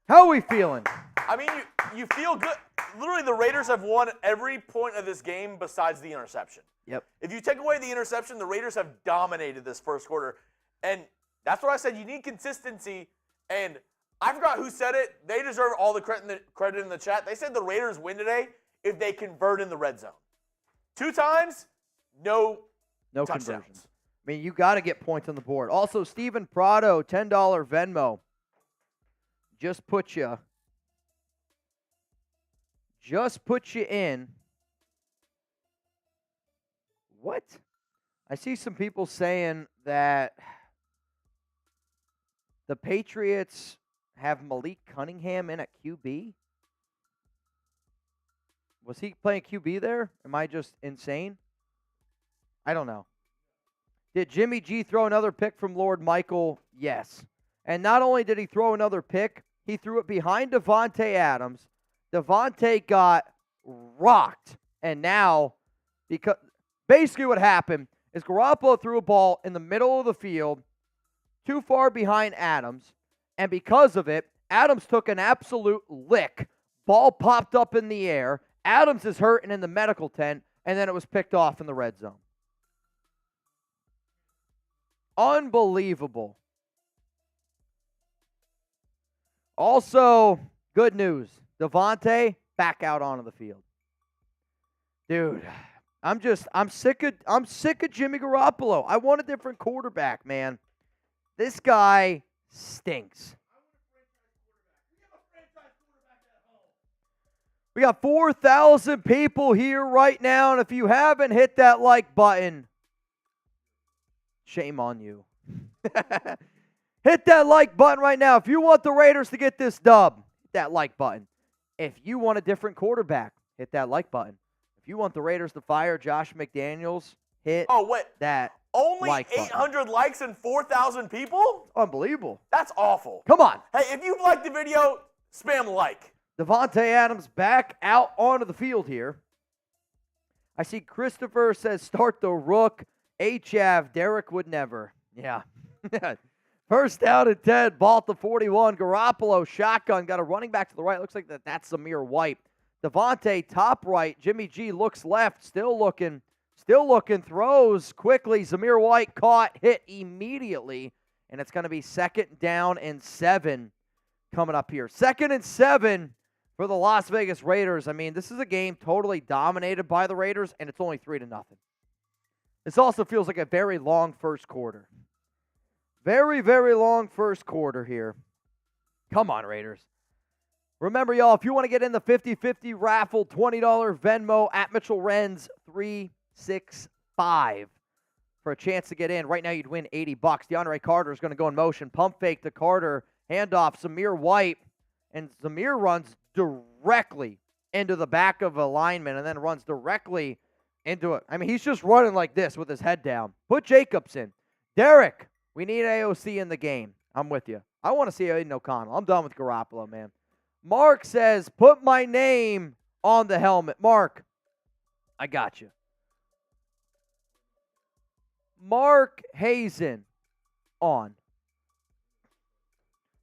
How we feeling? I mean, you feel good. Literally, the Raiders have won every point of this game besides the interception. Yep. If you take away the interception, the Raiders have dominated this first quarter. And that's what I said. You need consistency. And I forgot who said it. They deserve all the credit in the chat. They said the Raiders win today if they convert in the red zone. 2 times, no touchdowns. Conversions. I mean, you got to get points on the board. Also, Steven Prado, $10 Venmo. Just put you in. What? I see some people saying that the Patriots have Malik Cunningham in at QB. Was he playing QB there? Am I just insane? I don't know. Did Jimmy G throw another pick from Lord Michael? Yes. And not only did he throw another pick, he threw it behind Davante Adams. Davante got rocked. And now, because basically what happened is Garoppolo threw a ball in the middle of the field too far behind Adams, and because of it, Adams took an absolute lick. Ball popped up in the air. Adams is hurt and in the medical tent, and then it was picked off in the red zone. Unbelievable. Also, good news. Davante back out onto the field. Dude, I'm sick of Jimmy Garoppolo. I want a different quarterback, man. This guy stinks. We got 4,000 people here right now, and if you haven't hit that like button, shame on you. Hit that like button right now. If you want the Raiders to get this dub, hit that like button. If you want a different quarterback, hit that like button. If you want the Raiders to fire Josh McDaniels, hit that only like 800 button. Likes and 4,000 people? Unbelievable. That's awful. Come on. Hey, if you've liked the video, spam like. Davante Adams back out onto the field here. I see Christopher says start the rook. HF, Derek would never. Yeah. First down and 10, ball at the 41. Garoppolo, shotgun, got a running back to the right. Looks like that's Zamir White. Davante, top right. Jimmy G looks left, still looking, throws quickly. Zamir White caught, hit immediately, and it's going to be 2nd down and 7 coming up here. 2nd and 7 for the Las Vegas Raiders. I mean, this is a game totally dominated by the Raiders, and it's only 3-0. This also feels like a very long first quarter. Very, very long first quarter here. Come on, Raiders. Remember, y'all, if you want to get in the 50-50 raffle, $20 Venmo at Mitchell Renz 365 for a chance to get in. Right now, you'd win $80. DeAndre Carter is going to go in motion. Pump fake to Carter. Handoff, Zamir White. And Zamir runs directly into the back of a lineman and then runs directly into it. I mean, he's just running like this with his head down. Put Jacobs in. Derek, we need AOC in the game. I'm with you. I want to see Aidan O'Connell. I'm done with Garoppolo, man. Mark says, put my name on the helmet. Mark, I got you. Mark Hazen on.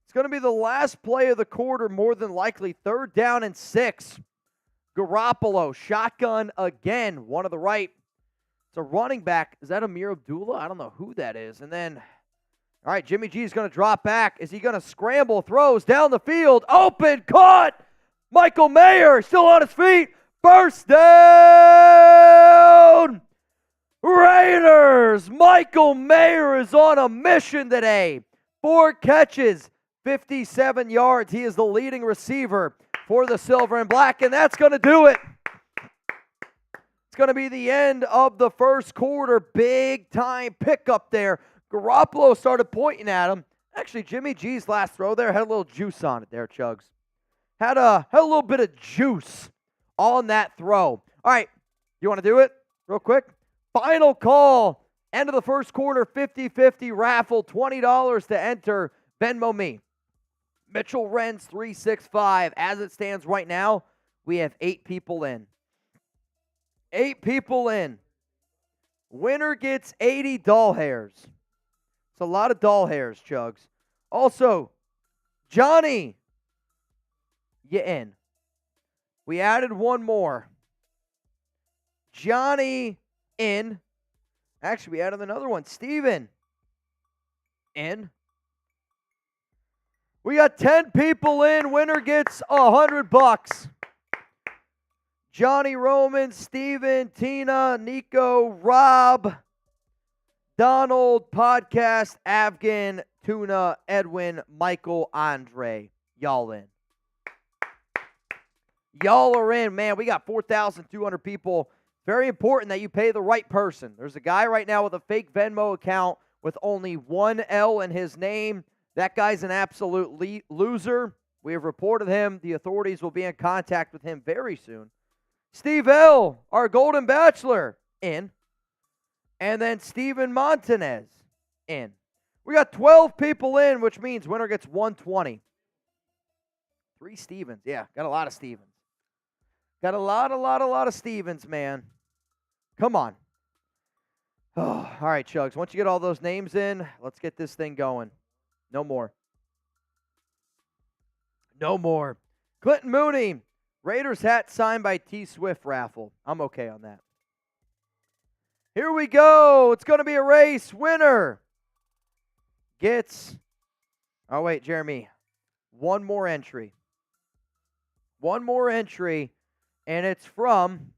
It's going to be the last play of the quarter, more than likely. 3rd down and 6. Garoppolo, shotgun again. One to the right. It's a running back. Is that Amir Abdullah? I don't know who that is. And then, all right, Jimmy G is going to drop back. Is he going to scramble? Throws down the field. Open, caught. Michael Mayer still on his feet. First down. Raiders. Michael Mayer is on a mission today. 4 catches, 57 yards. He is the leading receiver for the Silver and Black, and that's going to do it. It's going to be the end of the first quarter. Big time pickup there. Garoppolo started pointing at him. Actually, Jimmy G's last throw there had a little juice on it there, Chugs. Had a little bit of juice on that throw. All right, you want to do it real quick? Final call. End of the first quarter, 50-50 raffle, $20 to enter. Venmo me. Mitchell Renz 365. As it stands right now, we have 8 people in. 8 people in. Winner gets 80 doll hairs. It's a lot of doll hairs, Chugs. Also, Johnny, you in. We added one more. Johnny in. Actually, we added another one. Steven in. We got 10 people in. Winner gets $100. Johnny Roman, Steven, Tina, Nico, Rob, Donald, Podcast, Afghan, Tuna, Edwin, Michael, Andre. Y'all in. Y'all are in. Man, we got 4,200 people. Very important that you pay the right person. There's a guy right now with a fake Venmo account with only one L in his name. That guy's an absolute loser. We have reported him. The authorities will be in contact with him very soon. Steve L., our Golden Bachelor, in. And then Steven Montanez, in. We got 12 people in, which means winner gets 120. 3 Stevens. Yeah, got a lot of Stevens. Got a lot of Stevens, man. Come on. Oh, all right, Chugs. Once you get all those names in, let's get this thing going. No more. No more. Clinton Mooney, Raiders hat signed by T. Swift raffle. I'm okay on that. Here we go. It's going to be a race. Winner gets, oh wait, Jeremy, one more entry. One more entry, and it's from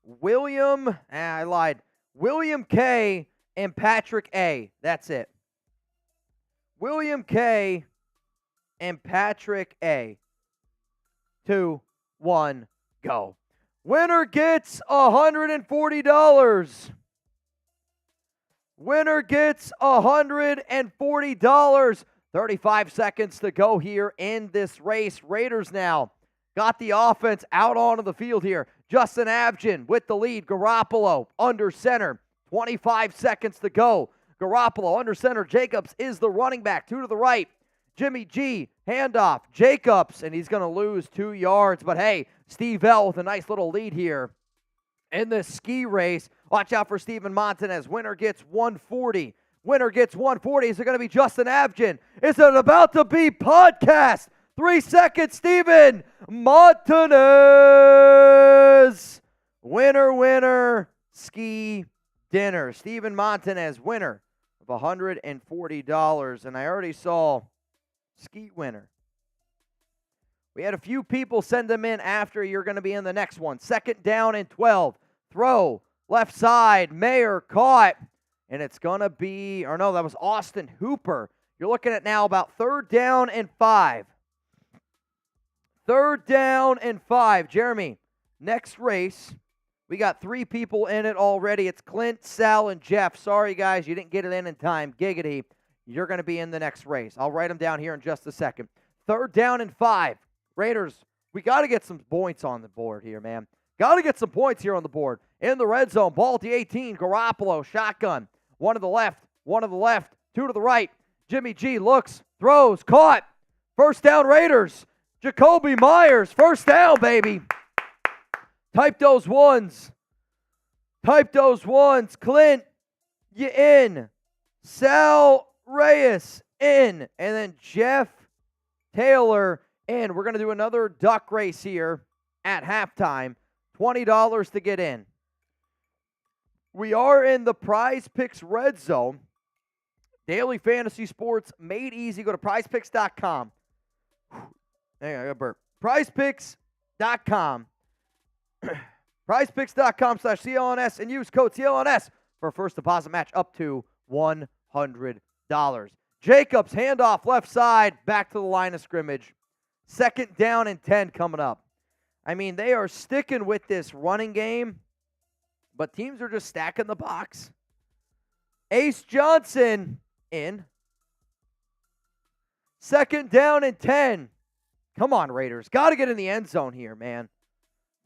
William, I lied, William K. and Patrick A. That's it. William K. and Patrick A. 2, 1, go. Winner gets $140. Winner gets $140. 35 seconds to go here in this race. Raiders now got the offense out onto the field here. Justin Abgen with the lead. Garoppolo under center. 25 seconds to go. Garoppolo under center. Jacobs is the running back. 2 to the right. Jimmy G, handoff. Jacobs, and he's going to lose 2 yards. But hey, Steve L with a nice little lead here in this ski race. Watch out for Steven Montanez. Winner gets 140. Winner gets 140. Is it going to be Justin Abgen? Is it about to be podcast? 3 seconds, Steven Montanez. Winner, ski dinner. Steven Montanez, winner of $140. And I already saw ski winner. We had a few people send them in after. You're going to be in the next one. 2nd down and 12. Throw, left side. Mayer caught. And it's going to be, or no, that was Austin Hooper. You're looking at now about 3rd down and 5. 3rd down and 5. Jeremy, next race. We got 3 people in it already. It's Clint, Sal, and Jeff. Sorry, guys, you didn't get it in time. Giggity. You're going to be in the next race. I'll write them down here in just a second. 3rd down and 5. Raiders, we got to get some points on the board here, man. Got to get some points here on the board. In the red zone, ball at the 18. Garoppolo, shotgun. 1 to the left, 1 to the left, 2 to the right. Jimmy G looks, throws, caught. 1st down Raiders. Jakobi Meyers, 1st down, baby. Type those ones. Type those ones. Clint, you in. Sal Reyes, in. And then Jeff Taylor, in. We're going to do another duck race here at halftime. $20 to get in. We are in the Prize Picks red zone. Daily fantasy sports made easy. Go to prizepicks.com. Hang on, I got a burp. Prizepicks.com. Prizepicks.com/CLNS and use code CLNS for a first deposit match up to $100. Jacobs, handoff left side, back to the line of scrimmage. 2nd down and 10 coming up. I mean, they are sticking with this running game, but teams are just stacking the box. Ace Johnson in. 2nd down and 10. Come on, Raiders. Got to get in the end zone here, man.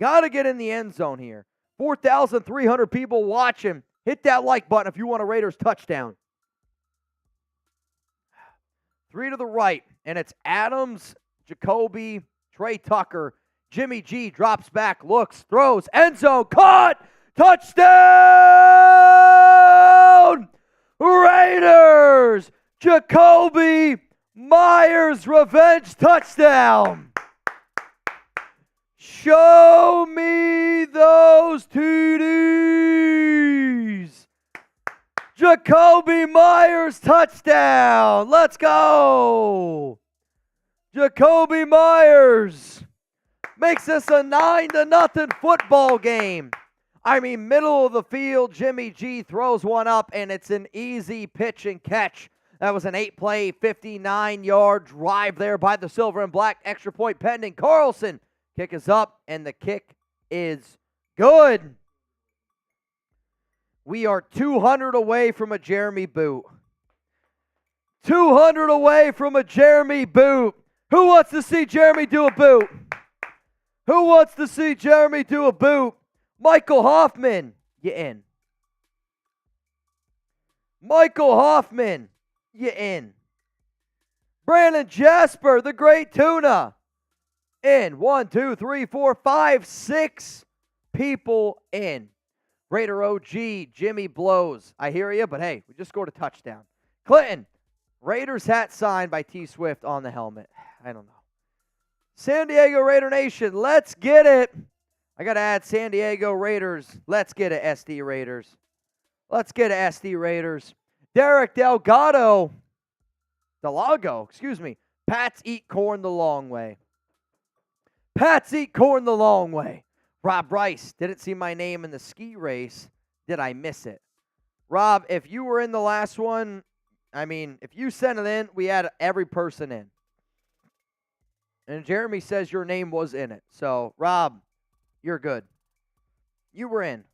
Got to get in the end zone here. 4,300 people watching. Hit that like button if you want a Raiders touchdown. 3 to the right, and it's Adams, Jakobi, Trey Tucker. Jimmy G drops back, looks, throws, end zone, caught, touchdown! Raiders! Jakobi Meyers, revenge touchdown! Show me those TDs! Jakobi Meyers, touchdown! Let's go! Jakobi Meyers makes this a 9-0 football game. I mean, middle of the field, Jimmy G throws one up, and it's an easy pitch and catch. That was an 8-play, 59-yard drive there by the Silver and Black. Extra point pending. Carlson, kick is up, and the kick is good. We are 200 away from a Jeremy boot. 200 away from a Jeremy boot. Who wants to see Jeremy do a boot? Who wants to see Jeremy do a boot? Michael Hoffman, you in. Michael Hoffman, you in. Brandon Jasper, the great tuna, in. 1, 2, 3, 4, 5, 6 people in. Raider OG, Jimmy blows. I hear you, but hey, we just scored a touchdown. Clinton, Raiders hat signed by T Swift on the helmet. I don't know. San Diego Raider Nation, let's get it. I got to add San Diego Raiders. Let's get it, SD Raiders. Let's get it, SD Raiders. Derek Delago, excuse me. Pats eat corn the long way. Pats eat corn the long way. Rob Rice, didn't see my name in the ski race. Did I miss it? Rob, if you were in the last one, if you sent it in, we had every person in. And Jeremy says your name was in it. So, Rob, you're good. You were in.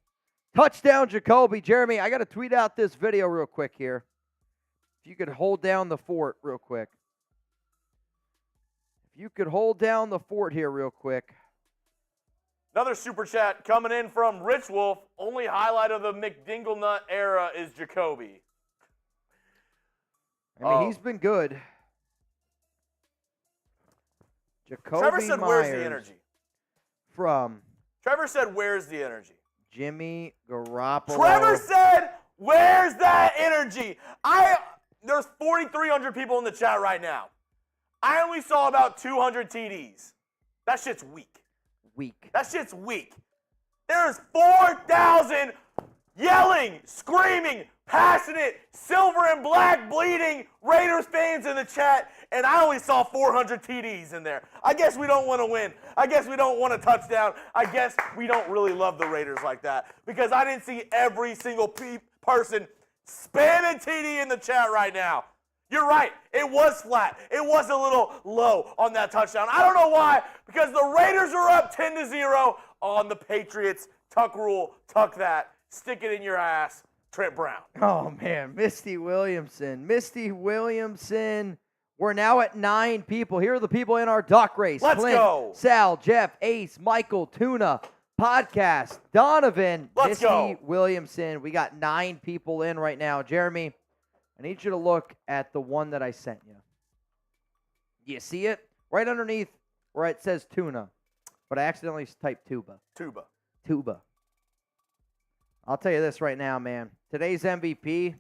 Touchdown, Jakobi. Jeremy, I got to tweet out this video real quick here. If you could hold down the fort real quick. If you could hold down the fort here real quick. Another super chat coming in from Rich Wolf. Only highlight of the McDinglenut era is Jakobi. He's been good. Jakobi Trevor said, Meyers where's the energy? Trevor said, where's the energy? Jimmy Garoppolo. Trevor said, where's that energy? There's 4,300 people in the chat right now. I only saw about 200 TDs. That shit's weak. That shit's weak. There's 4,000 yelling, screaming, passionate, silver and black bleeding Raiders fans in the chat, and I only saw 400 TDs in there. I guess we don't want to win. I guess we don't want a touchdown. I guess we don't really love the Raiders like that, because I didn't see every single person spamming TD in the chat right now. You're right. It was flat. It was a little low on that touchdown. I don't know why, because the Raiders are up 10-0 on the Patriots. Tuck rule, tuck that, stick it in your ass, Trent Brown. Oh, man, Misty Williamson. We're now at 9 people. Here are the people in our duck race. Let's Clint, go. Sal, Jeff, Ace, Michael, Tuna, Podcast, Donovan, Let's go. Williamson. We got 9 people in right now. Jeremy, I need you to look at the one that I sent you. You see it? Right underneath where it says Tuna. But I accidentally typed Tuba. Tuba. I'll tell you this right now, man. Today's MVP,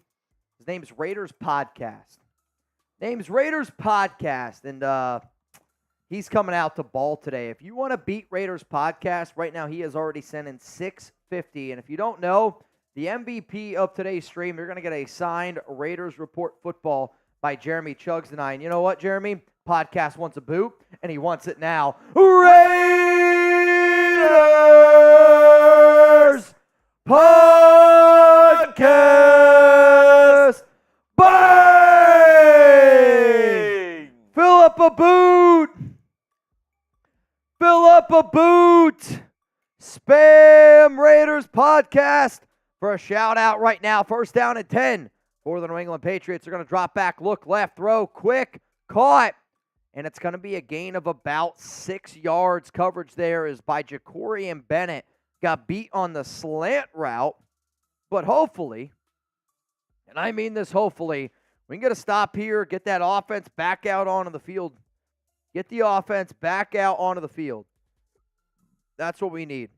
his name's Raiders Podcast. And he's coming out to ball today. If you want to beat Raiders Podcast, right now he has already sent in $650. And if you don't know, the MVP of today's stream, you're going to get a signed Raiders Report football by Jeremy Chugs and I. And you know what, Jeremy? Podcast wants a boot, and he wants it now. Raiders Podcast! Bang! Fill up a boot! Spam Raiders Podcast for a shout out right now. First down and 10 for the New England Patriots. They're going to drop back, look left, throw, quick, caught. And it's going to be a gain of about 6 yards. Coverage there is by Ja'Cory and Bennett. Got beat on the slant route. But hopefully, and I mean this hopefully, we can get a stop here, get that offense back out onto the field. Get the offense back out onto the field. That's what we need.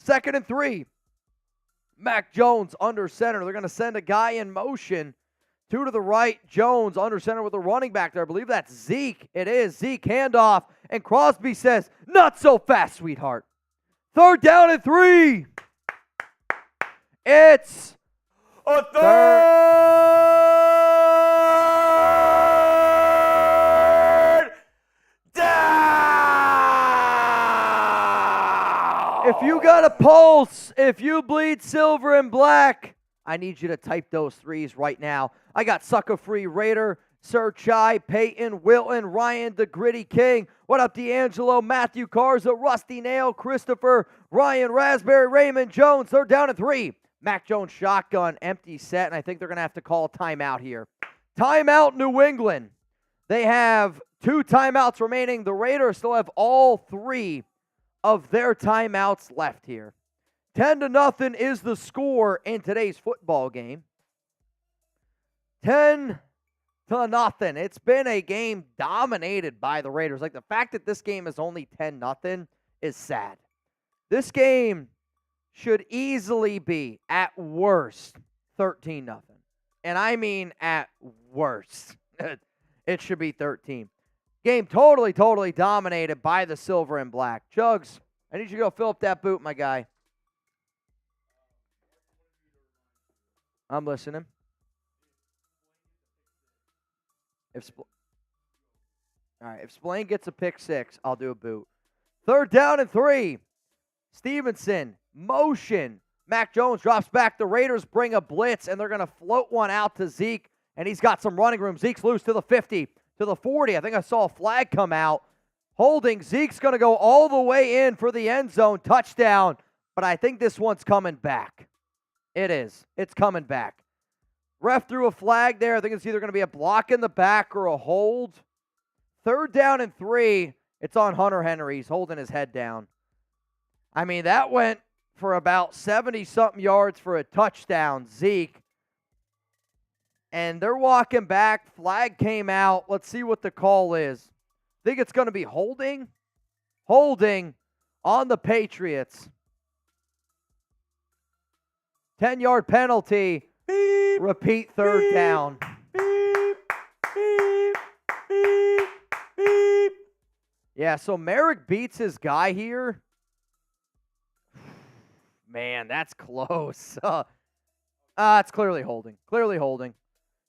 2nd and 3. Mac Jones under center. They're going to send a guy in motion. 2 to the right. Jones under center with a running back there. I believe that's Zeke. It is. Zeke handoff. And Crosby says, not so fast, sweetheart. 3rd down and 3. It's a third down. If you got a pulse, if you bleed silver and black, I need you to type those 3s right now. I got Sucker Free Raider, Sir Chai, Peyton, Wilton, Ryan, the Gritty King. What up, D'Angelo, Matthew Garza, Rusty Nail, Christopher, Ryan Raspberry, Raymond Jones. 3rd down and 3. Mac Jones shotgun, empty set, and I think they're going to have to call a timeout here. Timeout, New England. They have 2 timeouts remaining. The Raiders still have all 3 of their timeouts left here. 10-0 is the score in today's football game. 10-0. It's been a game dominated by the Raiders. Like, the fact that this game is only 10-0 is sad. This game should easily be, at worst, 13-0. And I mean at worst. It should be 13. Game totally dominated by the silver and black. Jugs, I need you to go fill up that boot, my guy. I'm listening. All right, if Spillane gets a pick six, I'll do a boot. 3rd down and 3. Stevenson, motion. Mac Jones drops back. The Raiders bring a blitz, and they're going to float one out to Zeke, and he's got some running room. Zeke's loose to the 50, to the 40. I think I saw a flag come out. Holding. Zeke's going to go all the way in for the end zone. Touchdown. But I think this one's coming back. It is. It's coming back. Ref threw a flag there. I think it's either going to be a block in the back or a hold. 3rd down and 3. It's on Hunter Henry. He's holding his head down. I mean, that went for about 70-something yards for a touchdown, Zeke. And they're walking back. Flag came out. Let's see what the call is. I think it's going to be holding. Holding on the Patriots. 10-yard penalty. Beep, Repeat 3rd beep, down. Beep, beep, beep, beep. Yeah, so Merrick beats his guy here. Man, that's close. It's clearly holding. Clearly holding.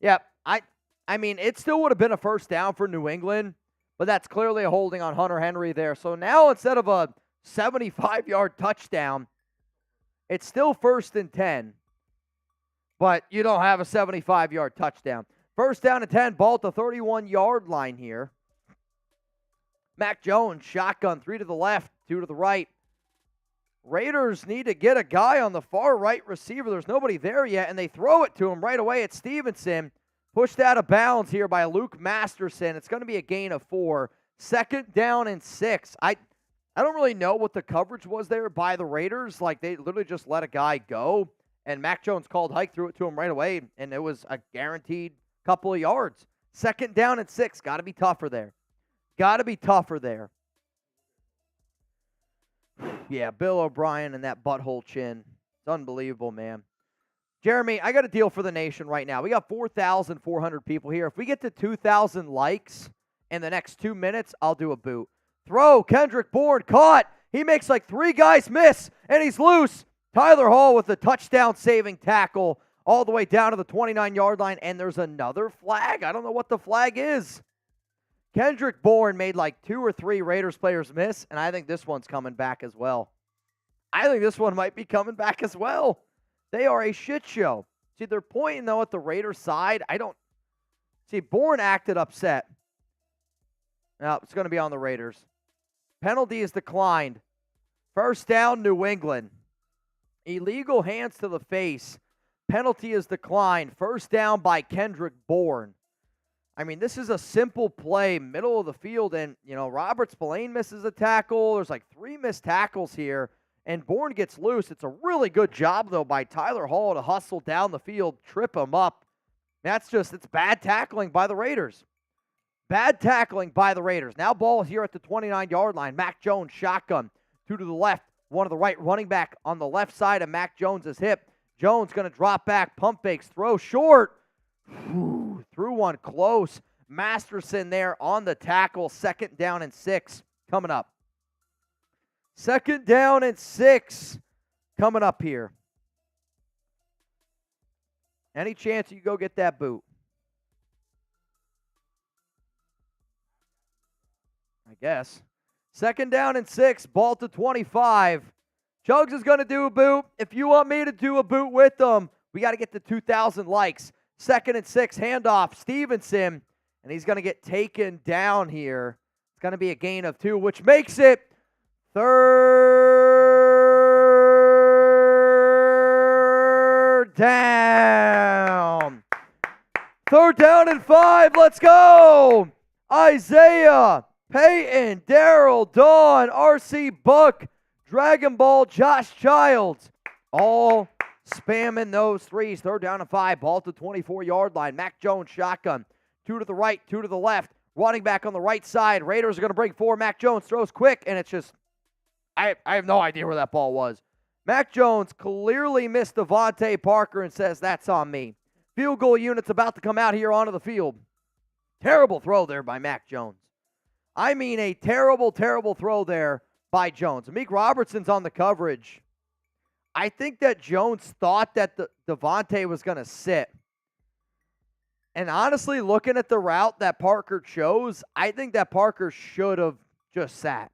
Yeah, I mean, it still would have been a 1st down for New England, but that's clearly a holding on Hunter Henry there. So now instead of a 75-yard touchdown, it's still 1st and 10, but you don't have a 75-yard touchdown. 1st down and 10, ball at the 31-yard line here. Mac Jones, shotgun, 3 to the left, 2 to the right. Raiders need to get a guy on the far right receiver. There's nobody there yet, and they throw it to him right away. It's Stevenson. Pushed out of bounds here by Luke Masterson. It's going to be a gain of 4. 2nd down and 6. I don't really know what the coverage was there by the Raiders. Like, they literally just let a guy go, and Mac Jones called hike, threw it to him right away, and it was a guaranteed couple of yards. 2nd down and 6. Got to be tougher there. Got to be tougher there. Yeah, Bill O'Brien and that butthole chin. It's unbelievable, man. Jeremy, I got a deal for the nation right now. We got 4,400 people here. If we get to 2,000 likes in the next 2 minutes, I'll do a boot. Throw, Kendrick Bourne, caught. He makes like 3 guys miss, and he's loose. Tyler Hall with a touchdown-saving tackle all the way down to the 29-yard line, and there's another flag. I don't know what the flag is. Kendrick Bourne made like 2 or 3 Raiders players miss, and I think this one's coming back as well. I think this one might be coming back as well. They are a shit show. See, they're pointing, though, at the Raiders' side. See, Bourne acted upset. No, it's going to be on the Raiders. Penalty is declined. 1st down, New England. Illegal hands to the face. Penalty is declined. 1st down by Kendrick Bourne. I mean, this is a simple play, middle of the field, and, Robert Spillane misses a tackle. There's like 3 missed tackles here, and Bourne gets loose. It's a really good job, though, by Tyler Hall to hustle down the field, trip him up. It's bad tackling by the Raiders. Bad tackling by the Raiders. Now ball here at the 29-yard line. Mac Jones, shotgun, 2 to the left, 1 to the right, running back on the left side of Mac Jones' hip. Jones going to drop back, pump fakes, throw short. Threw one close. Masterson there on the tackle. 2nd down and 6 coming up. 2nd down and 6 coming up here. Any chance you go get that boot? I guess. 2nd down and 6. Ball to 25. Chugs is going to do a boot. If you want me to do a boot with them, we got to get to 2,000 likes. 2nd and 6, handoff, Stevenson, and he's going to get taken down here. It's going to be a gain of 2, which makes it 3rd down. 3rd down and 5, let's go. Isaiah, Peyton, Darrell, Dawn, R.C. Buck, Dragon Ball, Josh Childs, all spamming those threes. 3rd down and 5. Ball to the 24-yard line. Mac Jones, shotgun. 2 to the right, 2 to the left. Running back on the right side. Raiders are going to bring 4. Mac Jones throws quick, and it's just, I have no idea where that ball was. Mac Jones clearly missed Davante Parker and says, that's on me. Field goal unit's about to come out here onto the field. Terrible throw there by Mac Jones. I mean a terrible, terrible throw there by Jones. Amik Robertson's on the coverage. I think that Jones thought that Davante was going to sit. And honestly, looking at the route that Parker chose, I think that Parker should have just sat.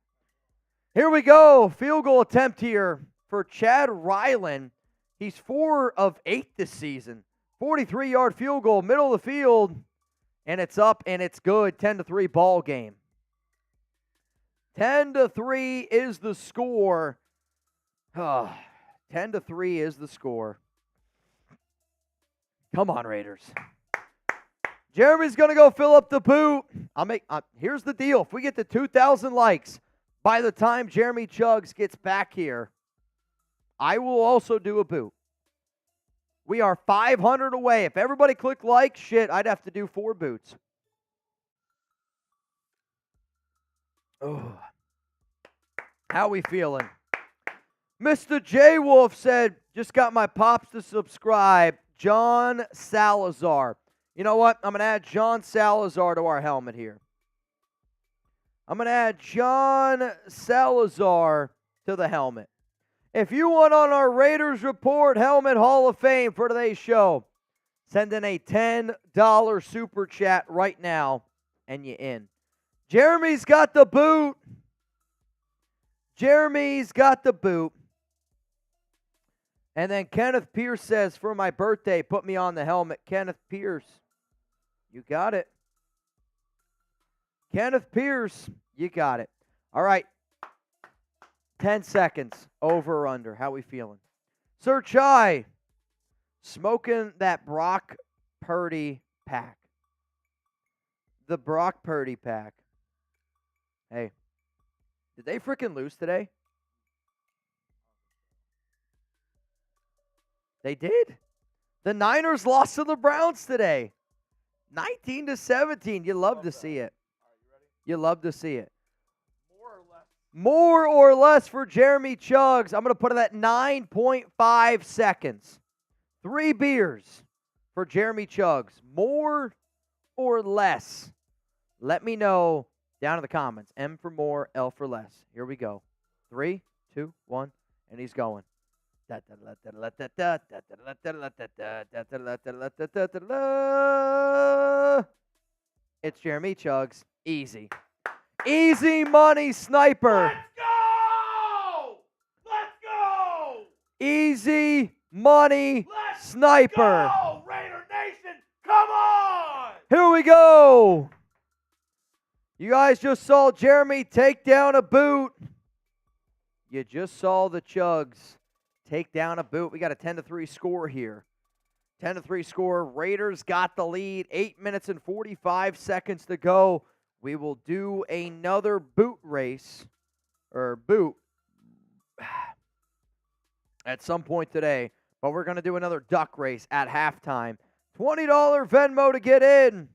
Here we go. Field goal attempt here for Chad Ryland. He's 4 of 8 this season. 43-yard field goal, middle of the field. And it's up and it's good. 10-3 ball game. 10-3 is the score. 10-3 is the score. Come on, Raiders. Jeremy's going to go fill up the boot. Here's the deal. If we get to 2,000 likes by the time Jeremy Chugs gets back here, I will also do a boot. We are 500 away. If everybody clicked like, I'd have to do 4 boots. Oh. How we feeling? Mr. J. Wolf said, just got my pops to subscribe. John Salazar. You know what? I'm going to add John Salazar to our helmet here. I'm going to add John Salazar to the helmet. If you want on our Raiders Report Helmet Hall of Fame for today's show, send in a $10 super chat right now, and you're in. Jeremy's got the boot. Jeremy's got the boot. And then Kenneth Pierce says, for my birthday, put me on the helmet. Kenneth Pierce, you got it. Kenneth Pierce, you got it. All right. 10 seconds, over or under. How we feeling? Sir Chai, smoking that Brock Purdy pack. The Brock Purdy pack. Hey, did they freaking lose today? They did. The Niners lost to the Browns today. 19-17. You love to see it. You love to see it. More or less for Jeremy Chugs. I'm going to put it at 9.5 seconds. 3 beers for Jeremy Chugs. More or less? Let me know down in the comments. M for more, L for less. Here we go. 3, 2, 1, and he's going. It's Jeremy Chugs. Easy. Easy money sniper. Let's go! Let's go! Easy money sniper. Go! Raider Nation, come on! Here we go. You guys just saw Jeremy take down a boot. You just saw the Chugs take down a boot. We got a 10-3 score here. 10-3 score. Raiders got the lead. 8 minutes and 45 seconds to go. We will do another boot race, or boot, at some point today. But we're going to do another duck race at halftime. $20 Venmo to get in.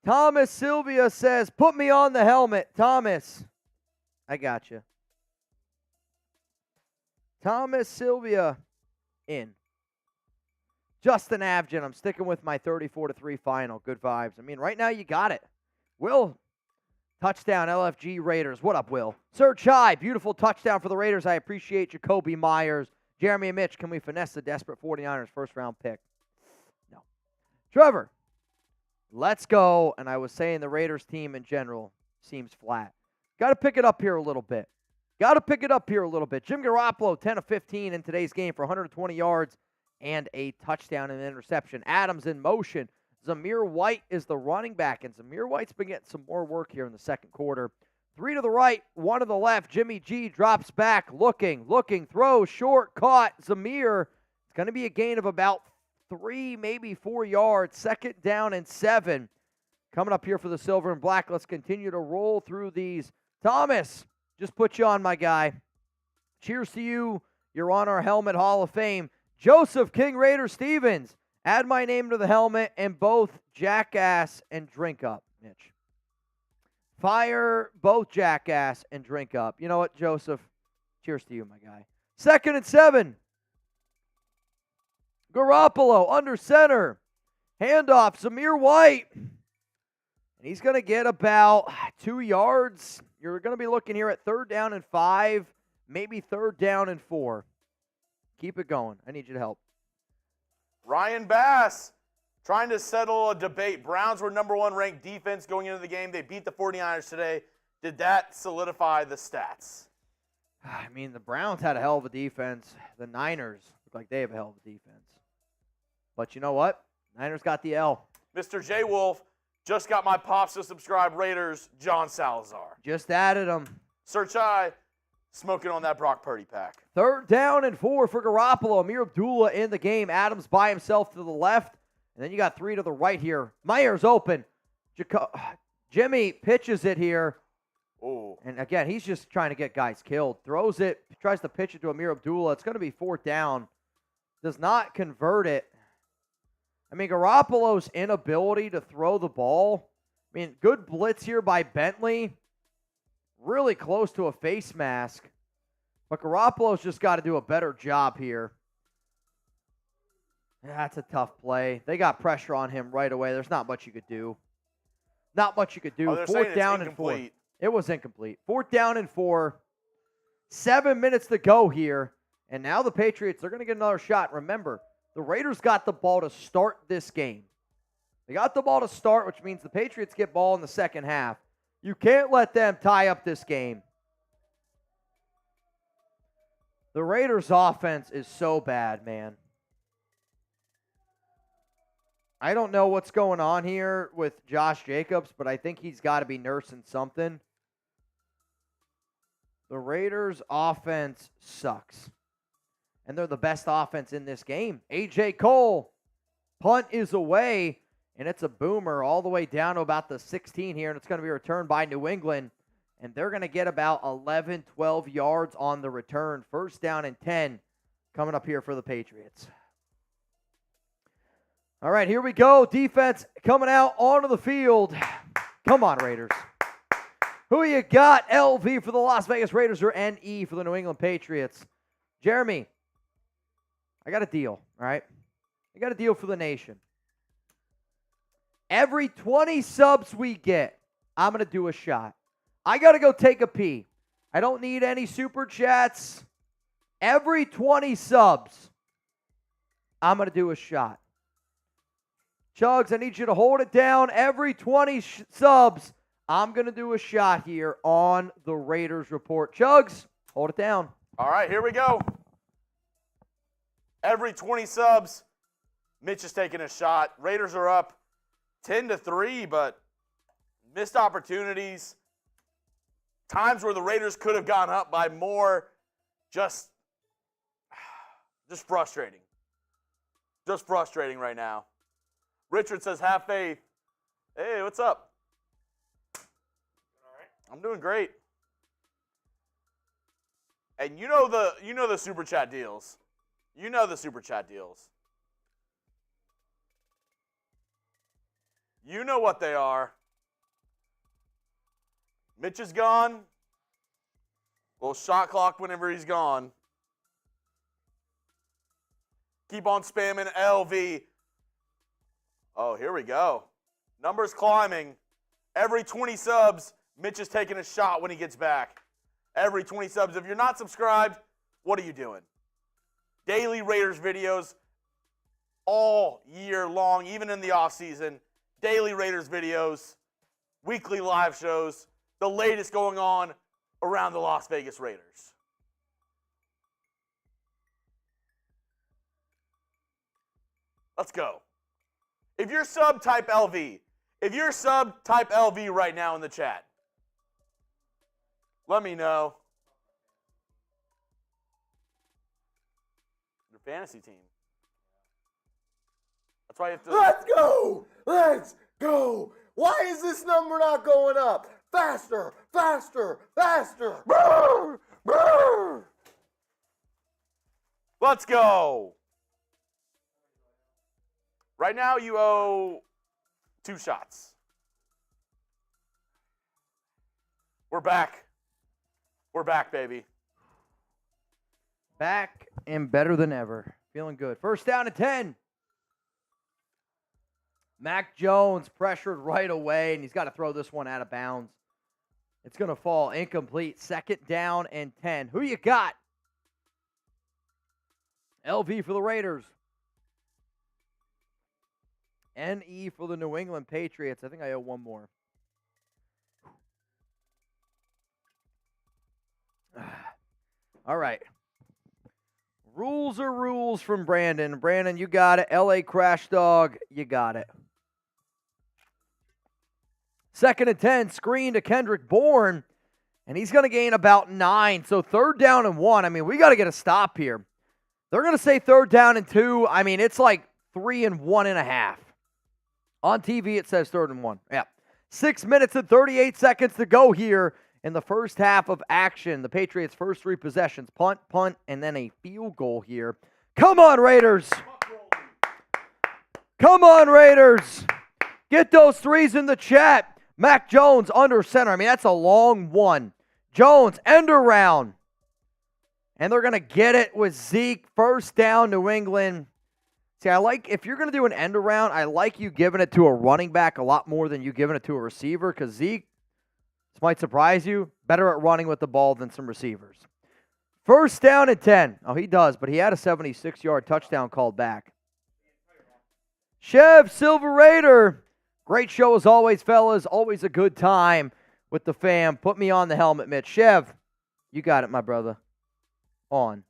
Thomas Sylvia says, put me on the helmet. Thomas, I got you. Thomas Sylvia, in. Justin Avgin, I'm sticking with my 34-3 final. Good vibes. I mean, right now you got it. Will, touchdown, LFG Raiders. What up, Will? Sir Chai, beautiful touchdown for the Raiders. I appreciate Jakobi Meyers. Jeremy and Mitch, can we finesse the desperate 49ers first-round pick? No. Trevor, let's go. And I was saying the Raiders team in general seems flat. Got to pick it up here a little bit. Got to pick it up here a little bit. Jimmy Garoppolo, 10 of 15 in today's game for 120 yards. And a touchdown and an interception. Adams in motion. Zamir White is the running back, and Zamir White's been getting some more work here in the second quarter. 3 to the right, 1 to the left. Jimmy G drops back, looking, throw, short, caught. Zamir, it's going to be a gain of about 3, maybe 4 yards. 2nd down and 7. Coming up here for the silver and black. Let's continue to roll through these. Thomas, just put you on, my guy. Cheers to you. You're on our Helmet Hall of Fame. Joseph King Raider Stevens, add my name to the helmet and both jackass and drink up, Mitch. Fire both jackass and drink up. You know what, Joseph? Cheers to you, my guy. 2nd and 7. Garoppolo under center. Handoff, Zamir White. And he's going to get about 2 yards. You're going to be looking here at 3rd down and 5, maybe 3rd down and 4. Keep it going. I need you to help. Ryan Bass trying to settle a debate. Browns were number 1 ranked defense going into the game. They beat the 49ers today. Did that solidify the stats? I mean, the Browns had a hell of a defense. The Niners look like they have a hell of a defense. But you know what? Niners got the L. Mr. J. Wolf just got my pops to subscribe Raiders, John Salazar. Just added them. Sir Chai smoking on that Brock Purdy pack. 3rd down and 4 for Garoppolo. Amir Abdullah in the game. Adams by himself to the left. And then you got 3 to the right here. Meyers open. Jimmy pitches it here. Ooh. And again, he's just trying to get guys killed. Throws it, tries to pitch it to Amir Abdullah. It's going to be 4th down. Does not convert it. I mean, Garoppolo's inability to throw the ball. I mean, good blitz here by Bentley. Really close to a face mask. But Garoppolo's just got to do a better job here. That's a tough play. They got pressure on him right away. There's not much you could do. Not much you could do. 4th down and 4. It was incomplete. 4th down and 4. 7 minutes to go here. And now the Patriots, they're going to get another shot. Remember, the Raiders got the ball to start this game. They got the ball to start, which means the Patriots get ball in the second half. You can't let them tie up this game. The Raiders' offense is so bad, man. I don't know what's going on here with Josh Jacobs, but I think he's got to be nursing something. The Raiders' offense sucks. And they're the best offense in this game. A.J. Cole, punt is away, and it's a boomer all the way down to about the 16 here, and it's going to be returned by New England. And they're going to get about 11, 12 yards on the return. 1st down and 10 coming up here for the Patriots. All right, here we go. Defense coming out onto the field. Come on, Raiders. Who you got? LV for the Las Vegas Raiders or NE for the New England Patriots? Jeremy, I got a deal, all right? I got a deal for the nation. Every 20 subs we get, I'm going to do a shot. I got to go take a pee. I don't need any super chats. Every 20 subs, I'm going to do a shot. Chugs, I need you to hold it down. Every 20 subs, I'm going to do a shot here on the Raiders Report. Chugs, hold it down. All right, here we go. Every 20 subs, Mitch is taking a shot. Raiders are up 10-3, but missed opportunities. Times where the Raiders could have gone up by more. Just frustrating. Just frustrating right now. Richard says, have faith. Hey, what's up? All right. I'm doing great. And you know the super chat deals. You know the super chat deals. You know what they are. Mitch is gone. Little shot clock whenever he's gone. Keep on spamming LV. Oh, here we go. Numbers climbing. Every 20 subs, Mitch is taking a shot when he gets back. Every 20 subs. If you're not subscribed, what are you doing? Daily Raiders videos all year long, even in the offseason. Daily Raiders videos, weekly live shows, the latest going on around the Las Vegas Raiders. Let's go. If you're sub, type LV. If you're sub, type LV right now in the chat. Let me know. Your fantasy team. That's why you have to. Let's go! Let's go! Why is this number not going up? Faster! Faster! Faster! Brr, brr. Let's go. Right now you owe 2 shots. We're back. We're back, baby. Back and better than ever. Feeling good. First down and 10. Mac Jones pressured right away, and he's got to throw this one out of bounds. It's going to fall incomplete. Second down and 10. Who you got? LV for the Raiders. NE for the New England Patriots. I think I owe one more. All right. Rules are rules from Brandon. Brandon, you got it. LA Crash Dog, you got it. Second and 10, screen to Kendrick Bourne, and he's going to gain about 9. So third down and 1. I mean, we got to get a stop here. They're going to say third down and 2. I mean, it's like 3 and 1.5. On TV, it says third and 1. Yeah. 6 minutes and 38 seconds to go here in the first half of action. The Patriots' first 3 possessions, punt, and then a field goal here. Come on, Raiders. Come on, Raiders. Get those 3s in the chat. Mac Jones under center. I mean, that's a long one. Jones, end around. And they're going to get it with Zeke. First down, New England. See, if you're going to do an end around, I like you giving it to a running back a lot more than you giving it to a receiver, because Zeke, this might surprise you, better at running with the ball than some receivers. First down and 10. Oh, he does, but he had a 76-yard touchdown called back. Chev Silver Raider. Great show as always, fellas. Always a good time with the fam. Put me on the helmet, Mitch. Chev, you got it, my brother. On.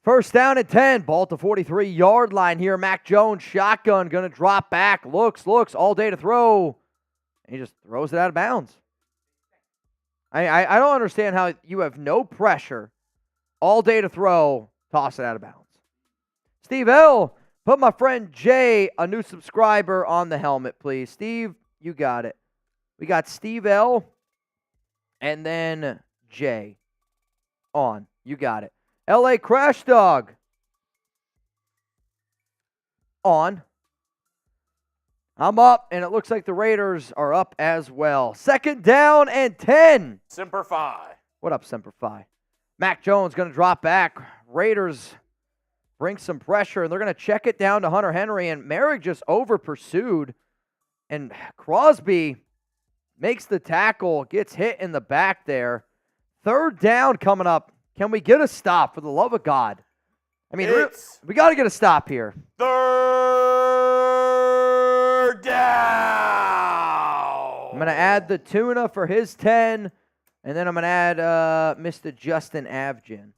First down and 10. Ball at the 43-yard line here. Mac Jones, shotgun, going to drop back. Looks, all day to throw. And he just throws it out of bounds. I don't understand how you have no pressure, all day to throw, toss it out of bounds. Steve L., put my friend Jay, a new subscriber, on the helmet, please. Steve, you got it. We got Steve L. and then Jay. On. You got it. LA Crash Dog. On. I'm up, and it looks like the Raiders are up as well. Second down and 10. Semper Fi. What up, Semper Fi? Mac Jones going to drop back. Raiders bring some pressure, and they're going to check it down to Hunter Henry, and Merrick just over-pursued, and Crosby makes the tackle, gets hit in the back there. Third down coming up. Can we get a stop, for the love of God? I mean, we got to get a stop here. Third down. I'm going to add the tuna for his 10, and then I'm going to add Mr. Justin Avgin.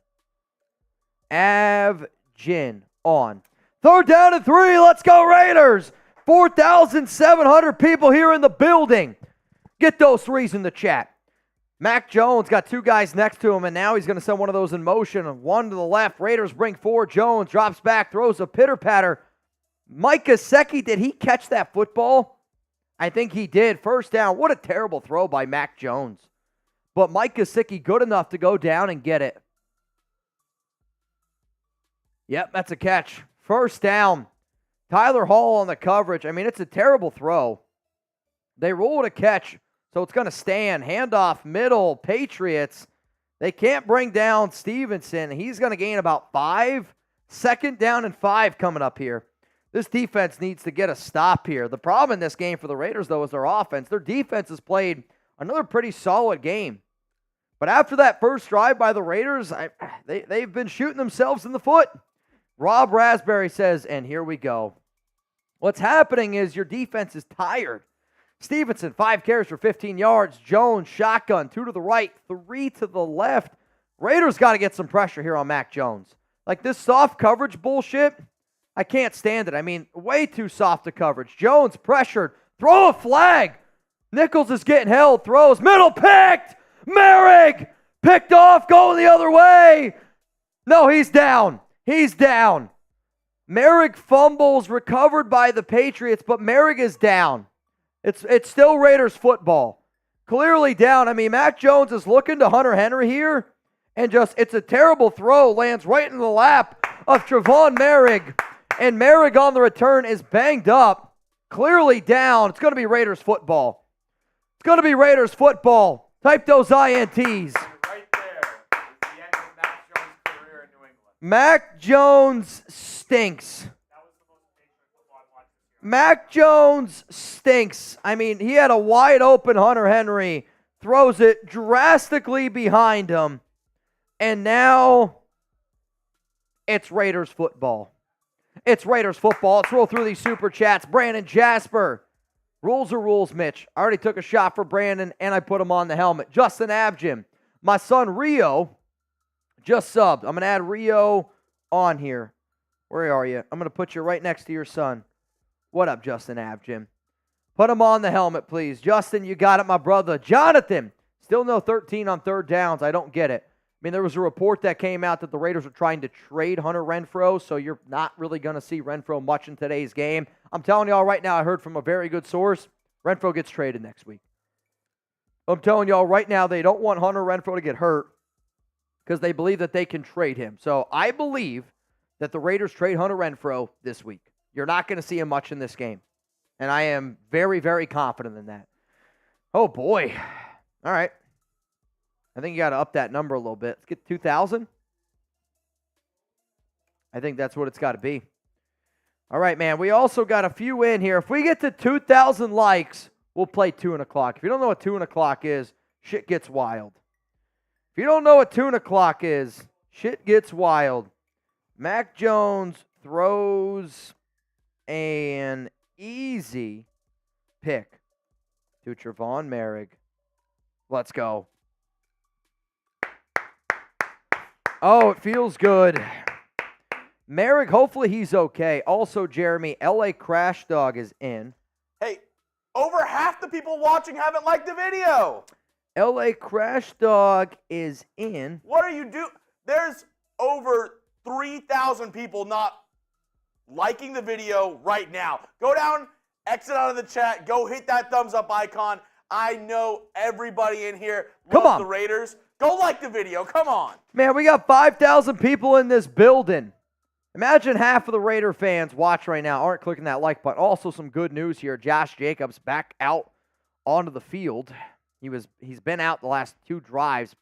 Avgin on. Third down and 3. Let's go, Raiders. 4,700 people here in the building. Get those 3s in the chat. Mac Jones got 2 guys next to him, and now he's going to send one of those in motion. 1 to the left. Raiders bring 4. Jones drops back, throws a pitter-patter. Mike Gesicki, did he catch that football? I think he did. First down. What a terrible throw by Mac Jones. But Mike Gesicki good enough to go down and get it. Yep, that's a catch. First down. Tyler Hall on the coverage. I mean, it's a terrible throw. They rolled a catch, so it's going to stand. Handoff, middle, Patriots. They can't bring down Stevenson. He's going to gain about 5. Second down and 5 coming up here. This defense needs to get a stop here. The problem in this game for the Raiders, though, is their offense. Their defense has played another pretty solid game. But after that first drive by the Raiders, they've been shooting themselves in the foot. Rob Raspberry says, and here we go. What's happening is your defense is tired. Stevenson, 5 carries for 15 yards. Jones, shotgun, 2 to the right, 3 to the left. Raiders got to get some pressure here on Mac Jones. Like this soft coverage bullshit, I can't stand it. I mean, way too soft to coverage. Jones pressured. Throw a flag. Nichols is getting held. Throws. Middle picked. Merrick picked off. Going the other way. No, he's down. He's down. Merrick fumbles, recovered by the Patriots, but Merrick is down. It's still Raiders football. Clearly down. I mean, Mac Jones is looking to Hunter Henry here, and just, it's a terrible throw. Lands right in the lap of Trevon Merrick, and Merrick on the return is banged up. Clearly down. It's going to be Raiders football. It's going to be Raiders football. Type those INTs. Right there is the end of Mac Jones' career in New England. Mac Jones stinks. Mac Jones stinks. I mean, he had a wide open Hunter Henry, throws it drastically behind him, and now it's Raiders football. It's Raiders football. Let's roll through these super chats. Brandon Jasper. Rules are rules, Mitch. I already took a shot for Brandon, and I put him on the helmet. Justin Abjim. My son Rio just subbed. I'm going to add Rio on here. Where are you? I'm going to put you right next to your son. What up, Justin Abjim? Put him on the helmet, please. Justin, you got it, my brother. Jonathan, still no 13 on third downs. I don't get it. I mean, there was a report that came out that the Raiders are trying to trade Hunter Renfrow, so you're not really going to see Renfrow much in today's game. I'm telling y'all right now, I heard from a very good source, Renfrow gets traded next week. I'm telling y'all right now, they don't want Hunter Renfrow to get hurt because they believe that they can trade him. So I believe that the Raiders trade Hunter Renfrow this week. You're not going to see him much in this game. And I am very, very confident in that. Oh, boy. All right. I think you got to up that number a little bit. Let's get 2,000. I think that's what it's got to be. All right, man. We also got a few in here. If we get to 2,000 likes, we'll play 2 o'clock. If you don't know what 2 o'clock is, shit gets wild. If you don't know what 2 o'clock is, shit gets wild. Mac Jones throws an easy pick to Trevon Merrick. Let's go. Oh, it feels good. Merrick, hopefully he's okay. Also, Jeremy, LA Crash Dog is in. Hey, over half the people watching haven't liked the video. LA Crash Dog is in. What are you doing? There's over 3,000 people not liking the video right now. Go down, exit out of the chat, go hit that thumbs up icon. I know everybody in here loves the Raiders. Go like the video. Come on. Man, we got 5,000 people in this building. Imagine half of the Raider fans watch right now aren't clicking that like button. Also, some good news here. Josh Jacobs back out onto the field. He's been out the last 2 drives.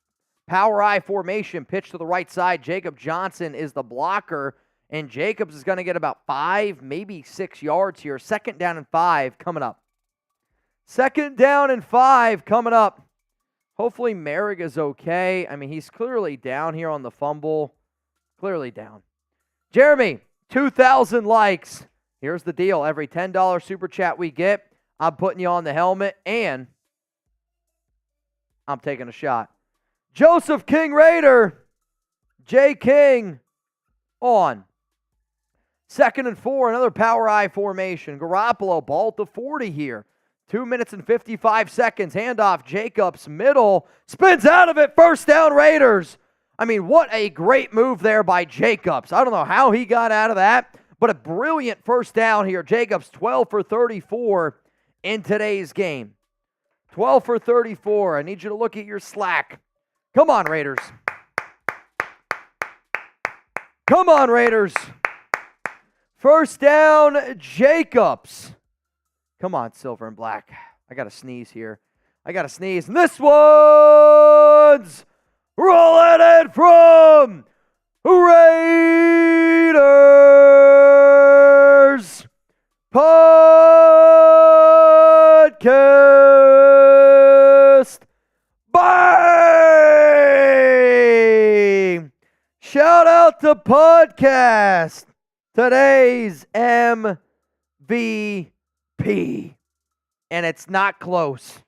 Power I formation, pitch to the right side. Jacob Johnson is the blocker, and Jacobs is going to get about 5, maybe 6 yards here. 2nd down and 5 coming up. 2nd down and 5 coming up. Hopefully Merrick is okay. I mean, he's clearly down here on the fumble. Clearly down. Jeremy, 2,000 likes. Here's the deal. Every $10 super chat we get, I'm putting you on the helmet, and I'm taking a shot. Joseph King Raider, J. King on. 2nd and 4, another power I formation. Garoppolo, ball to 40 here. 2 minutes and 55 seconds. Handoff, Jacobs, middle. Spins out of it. 1st down, Raiders. I mean, what a great move there by Jacobs. I don't know how he got out of that, but a brilliant 1st down here. Jacobs, 12 for 34 in today's game. 12 for 34. I need you to look at your Slack. Come on, Raiders. Come on, Raiders. 1st down, Jacobs. Come on, silver and black. I got to sneeze here. I got to sneeze. And this one's rolling in from Raiders Podcast. Bang! Shout out to Podcast. Today's MVP. And it's not close.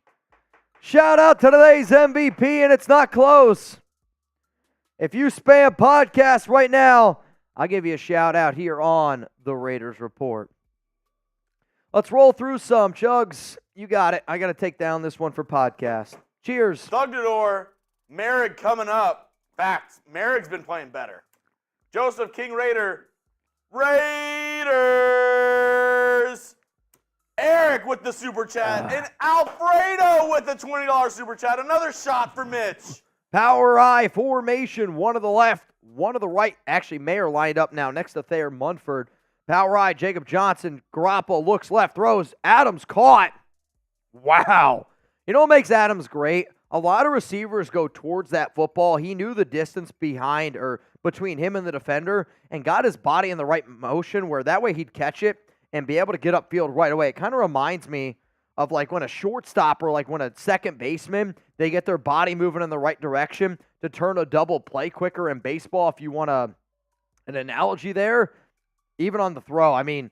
Shout out to today's MVP, and it's not close. If you spam Podcast right now, I'll give you a shout out here on the Raiders Report. Let's roll through some. Chugs, you got it. I got to take down this one for Podcast. Cheers. Thug the door. Merrick coming up. Facts. Merrick's been playing better. Joseph King Raider. Raiders. Eric with the super chat. And Alfredo with the $20 super chat. Another shot for Mitch. Power I formation. One to the left, one to the right. Actually, Mayer lined up now next to Thayer Munford. Power I, Jacob Johnson. Garoppolo looks left, throws. Adams caught. Wow. You know what makes Adams great? A lot of receivers go towards that football. He knew the distance behind or between him and the defender and got his body in the right motion where that way he'd catch it and be able to get upfield right away. It kind of reminds me of like when a shortstop or like when a second baseman, they get their body moving in the right direction to turn a double play quicker in baseball. If you want an analogy there, even on the throw. I mean,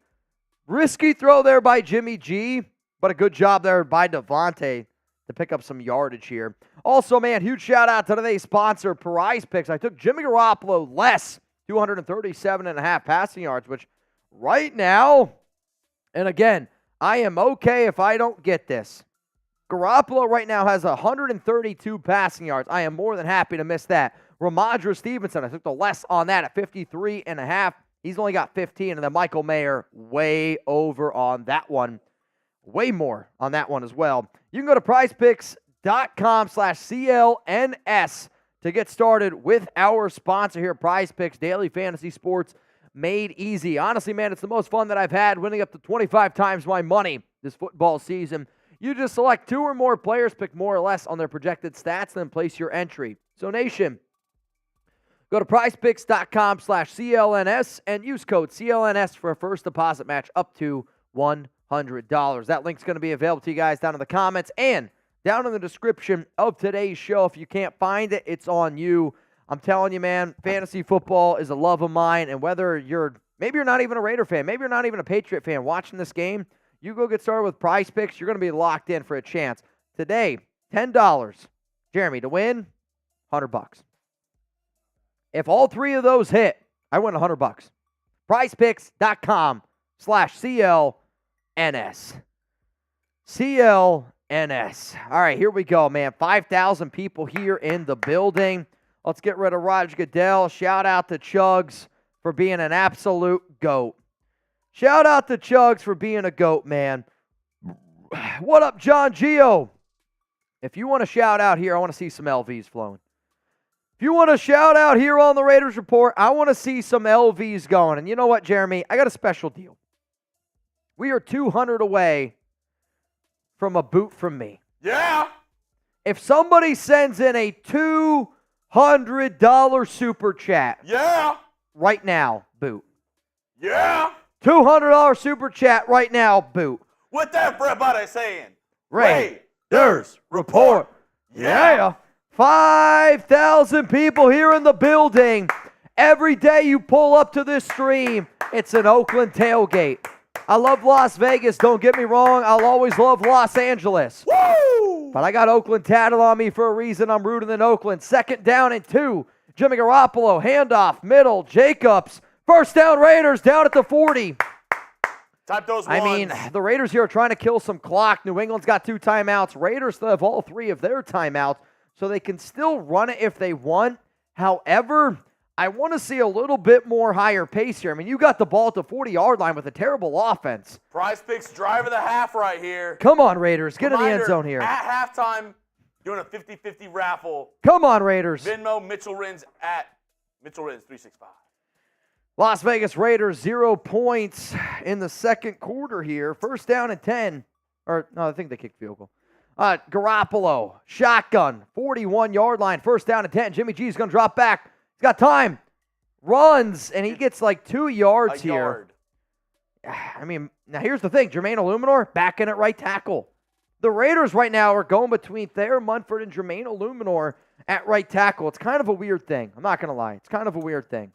risky throw there by Jimmy G, but a good job there by Davante to pick up some yardage here. Also, man, huge shout out to today's sponsor, Prize Picks. I took Jimmy Garoppolo less, 237.5 passing yards, which right now, and again, I am okay if I don't get this. Garoppolo right now has 132 passing yards. I am more than happy to miss that. Ramondre Stevenson, I took the less on that at 53.5. He's only got 15. And then Michael Mayer, way over on that one. Way more on that one as well. You can go to prizepicks.com/CLNS to get started with our sponsor here, Prize Picks, daily fantasy sports made easy. Honestly, man, it's the most fun that I've had, winning up to 25 times my money this football season. You just select 2 or more players, pick more or less on their projected stats, then place your entry. So, nation, go to prizepicks.com/CLNS and use code CLNS for a first deposit match up to $100. That link's going to be available to you guys down in the comments and down in the description of today's show. If you can't find it, it's on you. I'm telling you, man, fantasy football is a love of mine, and whether maybe you're not even a Raider fan, maybe you're not even a Patriot fan watching this game, you go get started with Prize Picks. You're going to be locked in for a chance. Today, $10. Jeremy, to win, $100. If all 3 of those hit, I win $100. PrizePicks.com/CLNS. CLNS. All right, here we go, man. 5,000 people here in the building. Let's get rid of Roger Goodell. Shout out to Chugs for being an absolute GOAT. Shout out to Chugs for being a GOAT, man. What up, John Gio? If you want to shout out here, I want to see some LVs flowing. If you want to shout out here on the Raiders Report, I want to see some LVs going. And you know what, Jeremy? I got a special deal. We are 200 away from a boot from me. Yeah. If somebody sends in a $200 super chat. Yeah. Right now, boot. Yeah. $200 super chat right now, boot. What that for everybody saying? Raiders Report. Yeah. 5,000 people here in the building. Every day you pull up to this stream, it's an Oakland tailgate. I love Las Vegas, don't get me wrong. I'll always love Los Angeles. Woo! But I got Oakland tatted on me for a reason. I'm rooting in Oakland. 2nd down and 2. Jimmy Garoppolo, handoff, middle, Jacobs. First down, Raiders, down at the 40. Type those ones. I mean, the Raiders here are trying to kill some clock. New England's got 2 timeouts. Raiders still have all 3 of their timeouts, so they can still run it if they want. However, I want to see a little bit more higher pace here. I mean, you got the ball at the 40-yard line with a terrible offense. Prize Picks drive of the half right here. Come on, Raiders. Get in the end zone here. At halftime, doing a 50-50 raffle. Come on, Raiders. Venmo, Mitchell Renz at Mitchell Renz 365. Las Vegas Raiders, 0 points in the second quarter here. First down and 10. Or, no, I think they kicked field goal. Garoppolo, shotgun, 41-yard line. First down and 10. Jimmy G's going to drop back. He's got time. Runs, and he gets like 2 yards here. I mean, now here's the thing. Jermaine Illuminor back in at right tackle. The Raiders right now are going between Thayer Munford and Jermaine Illuminor at right tackle. It's kind of a weird thing. I'm not going to lie. It's kind of a weird thing.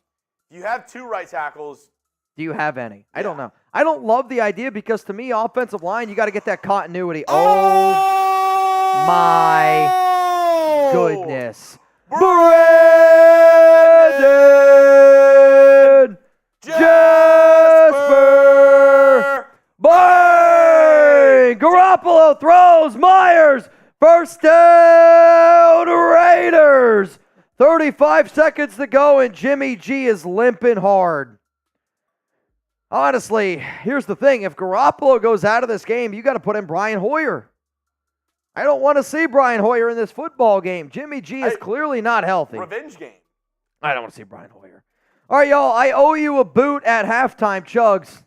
You have 2 right tackles. Do you have any? Yeah. I don't know. I don't love the idea because to me, offensive line, you got to get that continuity. Oh my goodness. Brandon Jasper. Bang! Garoppolo throws. Meyers. First down, Raiders. 35 seconds to go, and Jimmy G is limping hard. Honestly, here's the thing. If Garoppolo goes out of this game, you got to put in Brian Hoyer. I don't want to see Brian Hoyer in this football game. Jimmy G is clearly not healthy. Revenge game. I don't want to see Brian Hoyer. All right, y'all, I owe you a boot at halftime, Chugs.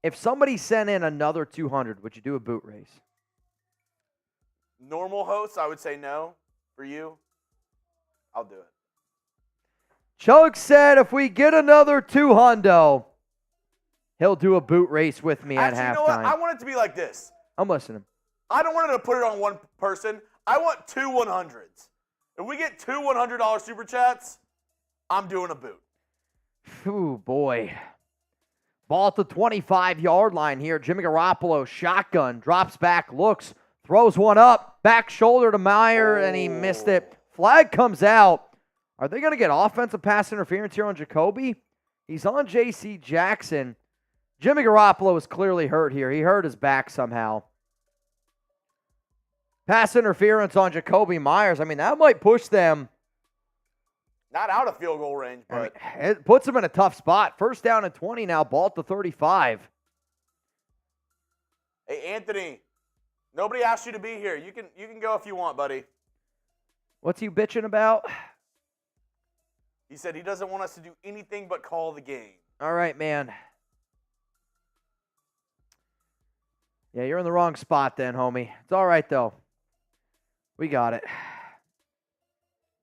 If somebody sent in another 200, would you do a boot race? normal hosts, I would say no. For you, I'll do it. Chug said if we get another 200, he'll do a boot race with me at halftime. You know what? I want it to be like this. I'm listening. I don't want it to put it on one person. I want 2 100s. If we get 2 $100 super chats, I'm doing a boot. Ooh, boy. Ball at the 25-yard line here. Jimmy Garoppolo, shotgun, drops back, looks, throws one up, back shoulder to Meyer, and he missed it. Flag comes out. Are they going to get offensive pass interference here on Jakobi? He's on J.C. Jackson. Jimmy Garoppolo is clearly hurt here. He hurt his back somehow. Pass interference on Jakobi Meyers. I mean, that might push them. Not out of field goal range, but it puts them in a tough spot. First down and 20 now, ball at the 35. Hey, Anthony, nobody asked you to be here. You can go if you want, buddy. What's he bitching about? He said he doesn't want us to do anything but call the game. All right, man. Yeah, you're in the wrong spot then, homie. It's all right, though. We got it.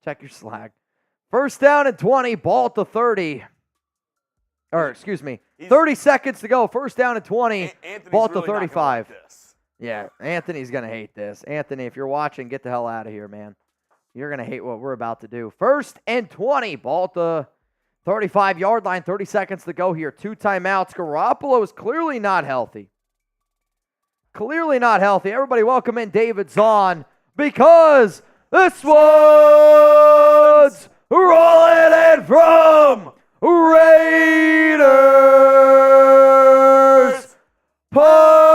Check your Slack. First down and 20, ball at the 30. Or, excuse me, 30 seconds to go. First down and 20, ball at the 35. Yeah, Anthony's going to hate this. Anthony, if you're watching, get the hell out of here, man. You're going to hate what we're about to do. First and 20, ball at the 35-yard line, 30 seconds to go here. 2 timeouts. Garoppolo is clearly not healthy. Clearly not healthy. Everybody welcome in David Zahn because this one's rolling in from Raiders Podcast.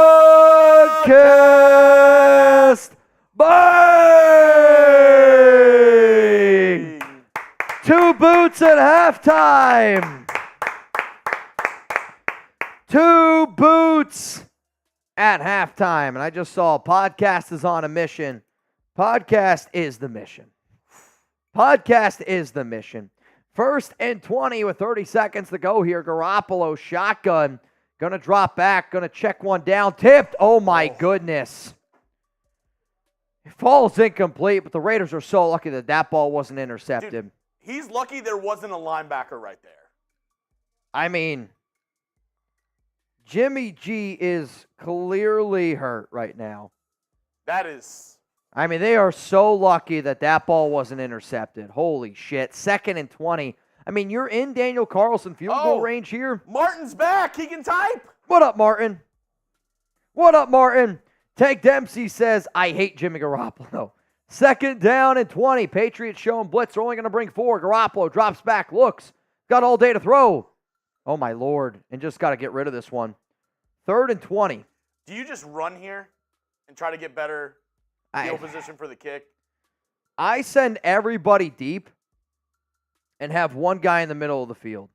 Bang! 2 boots at halftime. 2 boots at halftime. And I just saw podcast is on a mission. Podcast is the mission. Podcast is the mission. First and 20 with 30 seconds to go here. Garoppolo shotgun. Going to drop back. Going to check one down. Tipped. Oh, my goodness. It falls incomplete, but the Raiders are so lucky that that ball wasn't intercepted. Dude, he's lucky there wasn't a linebacker right there. I mean, Jimmy G is clearly hurt right now. That is... I mean, they are so lucky that that ball wasn't intercepted. Holy shit. 2nd and 20. I mean, you're in Daniel Carlson field goal range here. Martin's back. He can type. What up, Martin? What up, Martin? Tank Dempsey says, I hate Jimmy Garoppolo. 2nd down and 20. Patriots showing blitz. They're only going to bring 4. Garoppolo drops back, looks. Got all day to throw. Oh, my Lord. And just got to get rid of this one. 3rd and 20. Do you just run here and try to get better field position for the kick? I send everybody deep and have one guy in the middle of the field.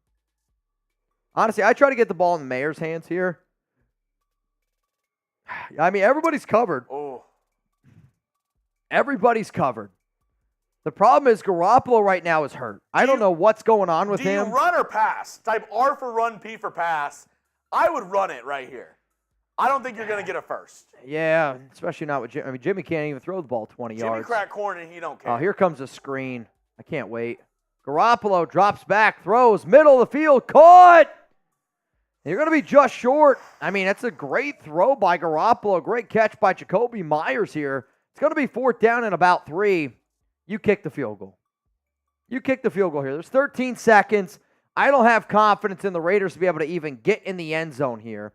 Honestly, I try to get the ball in the Mayor's hands here. I mean, everybody's covered. Oh. Everybody's covered. The problem is Garoppolo right now is hurt. I don't know what's going on with him. Do you run or pass? Type R for run, P for pass. I would run it right here. I don't think you're going to get a first. Yeah, especially not with Jimmy. I mean, Jimmy can't even throw the ball 20 yards. Jimmy crack corner and he don't care. Oh, here comes a screen. I can't wait. Garoppolo drops back, throws, middle of the field, caught! You're going to be just short. I mean, that's a great throw by Garoppolo. Great catch by Jakobi Meyers here. It's going to be 4th down and about 3. You kick the field goal. You kick the field goal here. There's 13 seconds. I don't have confidence in the Raiders to be able to even get in the end zone here.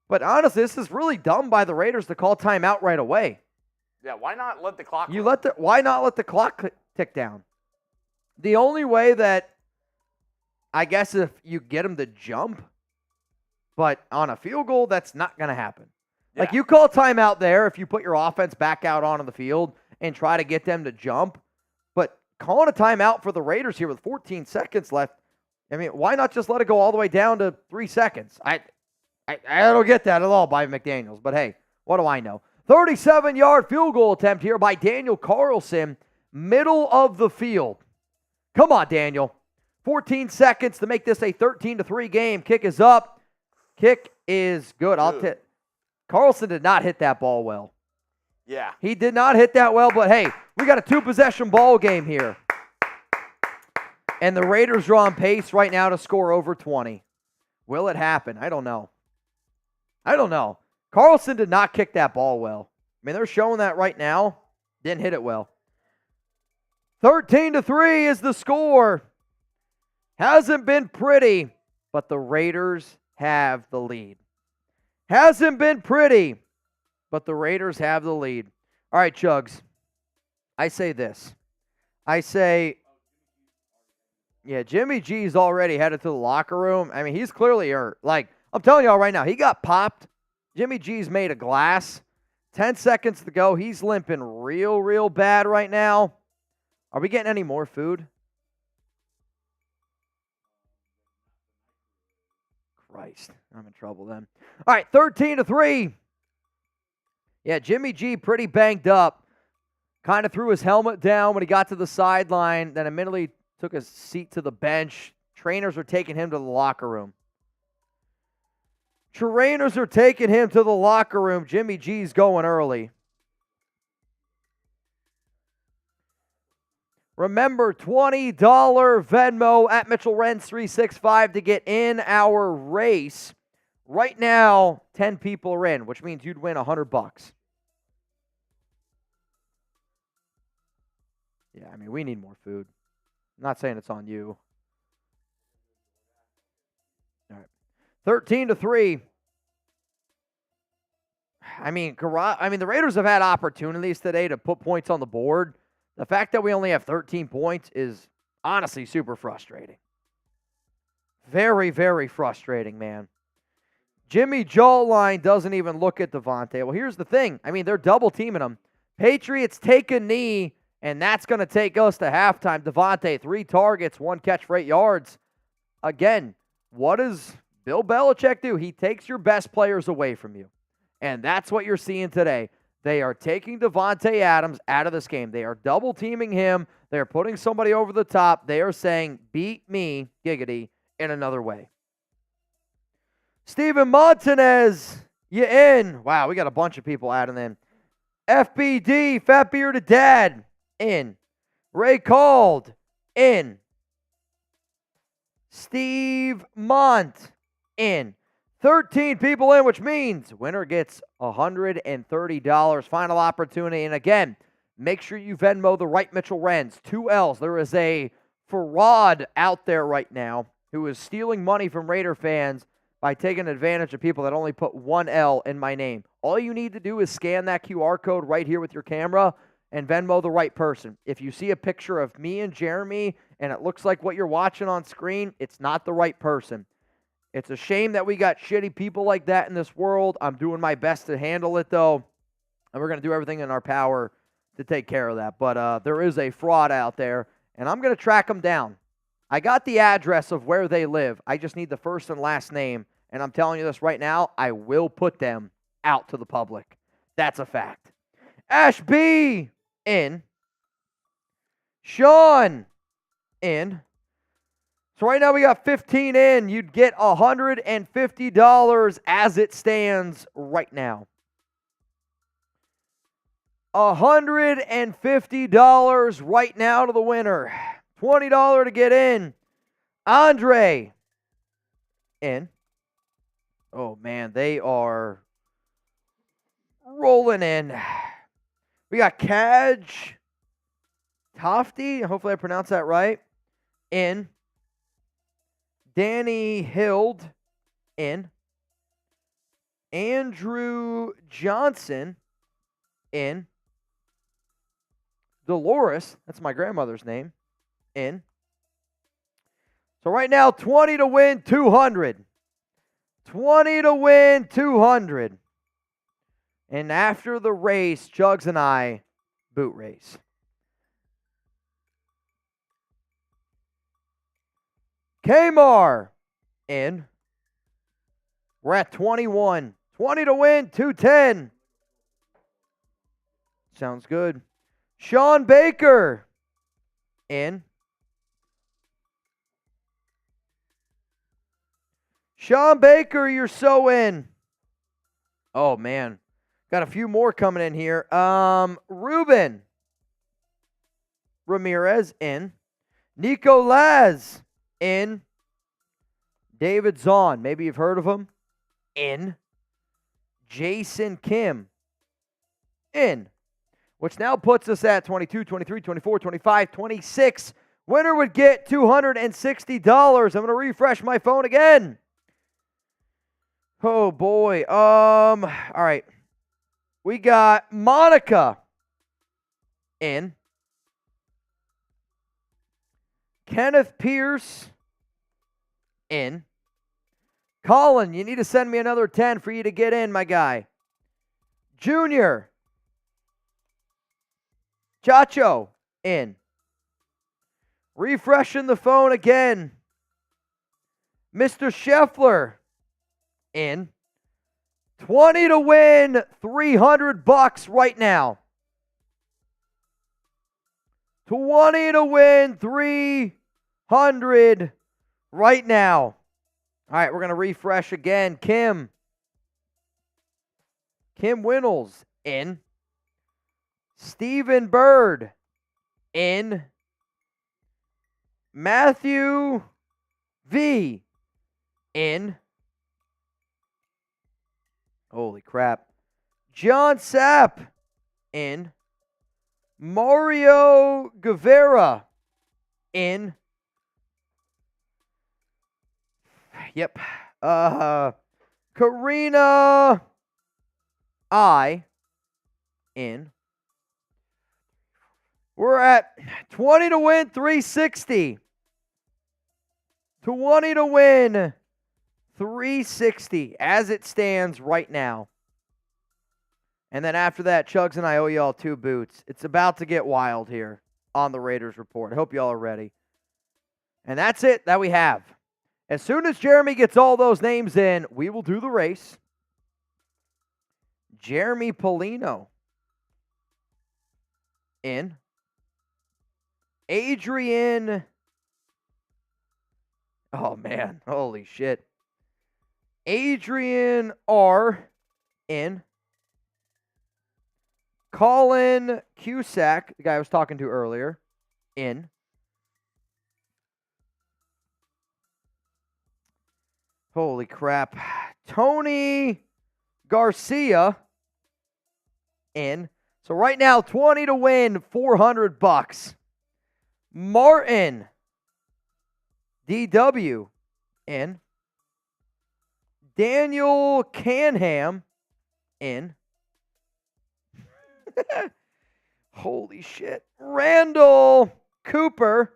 But honestly, this is really dumb by the Raiders to call timeout right away. Yeah, why not let the clock run? Why not let the clock tick down? The only way that, I guess if you get them to jump, but on a field goal, that's not going to happen. Yeah. Like, you call timeout there if you put your offense back out onto the field and try to get them to jump. But calling a timeout for the Raiders here with 14 seconds left, I mean, why not just let it go all the way down to 3 seconds? I don't get that at all by McDaniels, but hey, what do I know? 37-yard field goal attempt here by Daniel Carlson, middle of the field. Come on, Daniel. 14 seconds to make this a 13-3 game. Kick is up. Kick is good. Carlson did not hit that ball well. Yeah. He did not hit that well, but hey, we got a 2-possession ball game here. And the Raiders are on pace right now to score over 20. Will it happen? I don't know. Carlson did not kick that ball well. I mean, they're showing that right now. Didn't hit it well. 13-3 is the score. Hasn't been pretty, but the Raiders have the lead. Hasn't been pretty, but the Raiders have the lead. All right, Chugs. I say this. Yeah, Jimmy G's already headed to the locker room. I mean, he's clearly hurt. Like, I'm telling y'all right now, he got popped. Jimmy G's made of glass. 10 seconds to go. He's limping real bad right now. Are we getting any more food? Christ, I'm in trouble then. All right, 13-3. Yeah, Jimmy G pretty banged up. Kind of threw his helmet down when he got to the sideline, then immediately took a seat to the bench. Trainers are taking him to the locker room. Jimmy G's going early. Remember, $20 Venmo at Mitchell Renz 365 to get in our race. Right now, 10 people are in, which means you'd win $100. Yeah, I mean, we need more food. I'm not saying it's on you. All right. 13-3. I mean, the Raiders have had opportunities today to put points on the board. The fact that we only have 13 points is honestly super frustrating. Very frustrating, man. Jimmy Jawline doesn't even look at Davante. Well, here's the thing. I mean, they're double teaming him. Patriots take a knee, and that's going to take us to halftime. Davante, 3 targets, 1 catch for 8 yards. Again, what does Bill Belichick do? He takes your best players away from you. And that's what you're seeing today. They are taking Davante Adams out of this game. They are double teaming him. They are putting somebody over the top. They are saying, beat me, giggity, in another way. Steven Montanez, you in. Wow, we got a bunch of people adding in. FBD, Fat Bearded Dad, in. Ray Called, in. Steve Mont, in. 13 people in, which means winner gets $130. Final opportunity. And again, make sure you Venmo the right Mitchell Renz. 2 L's. There is a fraud out there right now who is stealing money from Raider fans by taking advantage of people that only put 1 L in my name. All you need to do is scan that QR code right here with your camera and Venmo the right person. If you see a picture of me and Jeremy and it looks like what you're watching on screen, it's not the right person. It's a shame that we got shitty people like that in this world. I'm doing my best to handle it, though, and we're going to do everything in our power to take care of that. But there is a fraud out there, and I'm going to track them down. I got the address of where they live. I just need the first and last name, and I'm telling you this right now, I will put them out to the public. That's a fact. Ash B, in. Sean, in. So right now we got 15 in. You'd get $150 as it stands right now. $150 right now to the winner. $20 to get in. Andre, in. Oh, man, they are rolling in. We got Kaj Tofty. Hopefully I pronounced that right. In. Danny Hild, in. Andrew Johnson, in. Dolores, that's my grandmother's name, in. So right now, 20 to win 200. 20 to win 200. And after the race, Chugs and I boot race. Kmar, in. We're at 21. 20 to win, 210. Sounds good. Sean Baker, in. Sean Baker, you're so in. Oh, man. Got a few more coming in here. Ruben Ramirez in. Nico Laz in. David Zahn, maybe you've heard of him, in. Jason Kim in. Which now puts us at 22, 23, 24, 25, 26. Winner would get $260. I'm going to refresh my phone again. Oh, boy. All right. We got Monica in. Kenneth Pierce in. Colin, you need to send me another 10 for you to get in, my guy. Junior. Chacho in. Refreshing the phone again. Mr. Scheffler in. 20 to win, $300 right now. 20 to win, $300 right now. All right, we're going to refresh again. Kim Winnels in. Stephen Bird in. Matthew V in. Holy crap. John Sapp in. Mario Guevara in. Yep. Karina I in. We're at 20 to win, 360. 20 to win, 360 as it stands right now. And then after that, Chugs and I owe y'all 2 boots. It's about to get wild here on the Raiders Report. I hope y'all are ready. And that's it that we have. As soon as Jeremy gets all those names in, we will do the race. Jeremy Polino in. Adrian. Oh, man. Holy shit. Adrian R. in. Colin Cusack, the guy I was talking to earlier, in. Holy crap. Tony Garcia in. So right now, 20 to win, $400. Martin DW in. Daniel Canham in. Holy shit. Randall Cooper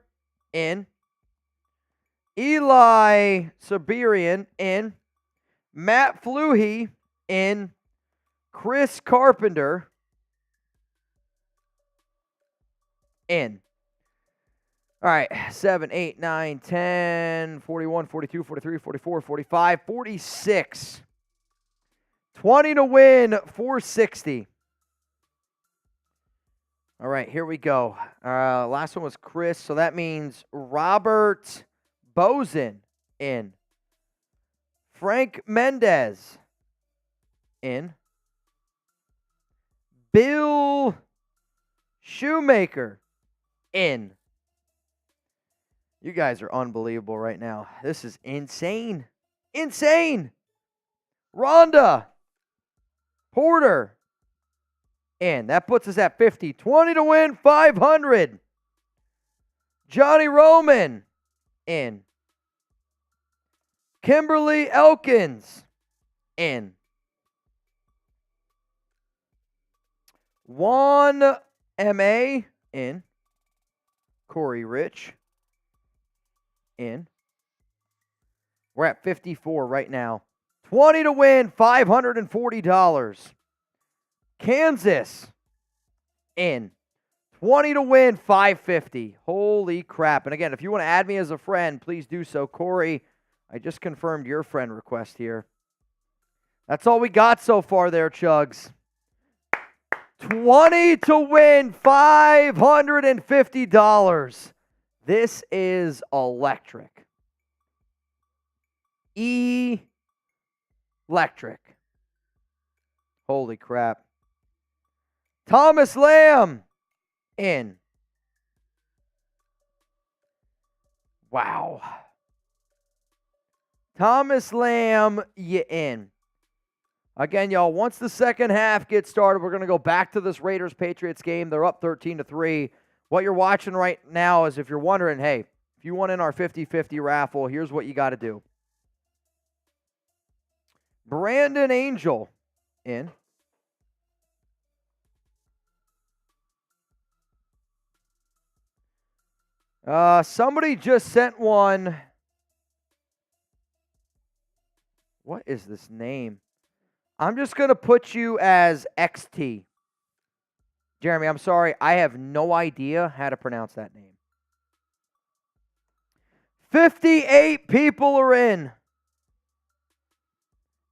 in. Eli Siberian in. Matt Fluhey in. Chris Carpenter in. All right, 7, 8, 9, 10, 41, 42, 43, 44, 45, 46. 20 to win, 460. All right, here we go. Last one was Chris, so that means Robert Bozen in. Frank Mendez in. Bill Shoemaker in. You guys are unbelievable right now. This is insane. Insane. Rhonda Porter in. That puts us at 50. 20 to win, 500. Johnny Roman in. Kimberly Elkins in. Juan M.A. in. Corey Rich in. We're at 54 right now. 20 to win, $540. Kansas in. 20 to win, $550. Holy crap. And again, if you want to add me as a friend, please do so. Corey, I just confirmed your friend request here. That's all we got so far there, Chugs. 20 to win, $550. This is electric. Electric. Holy crap. Thomas Lamb in. Wow. Thomas Lamb, you in. Again, y'all, once the second half gets started, we're going to go back to this Raiders-Patriots game. They're up 13-3. What you're watching right now is, if you're wondering, hey, if you want in our 50-50 raffle, here's what you got to do. Brandon Angel in. Somebody just sent one. What is this name? I'm just going to put you as XT. Jeremy, I'm sorry. I have no idea how to pronounce that name. 58 people are in.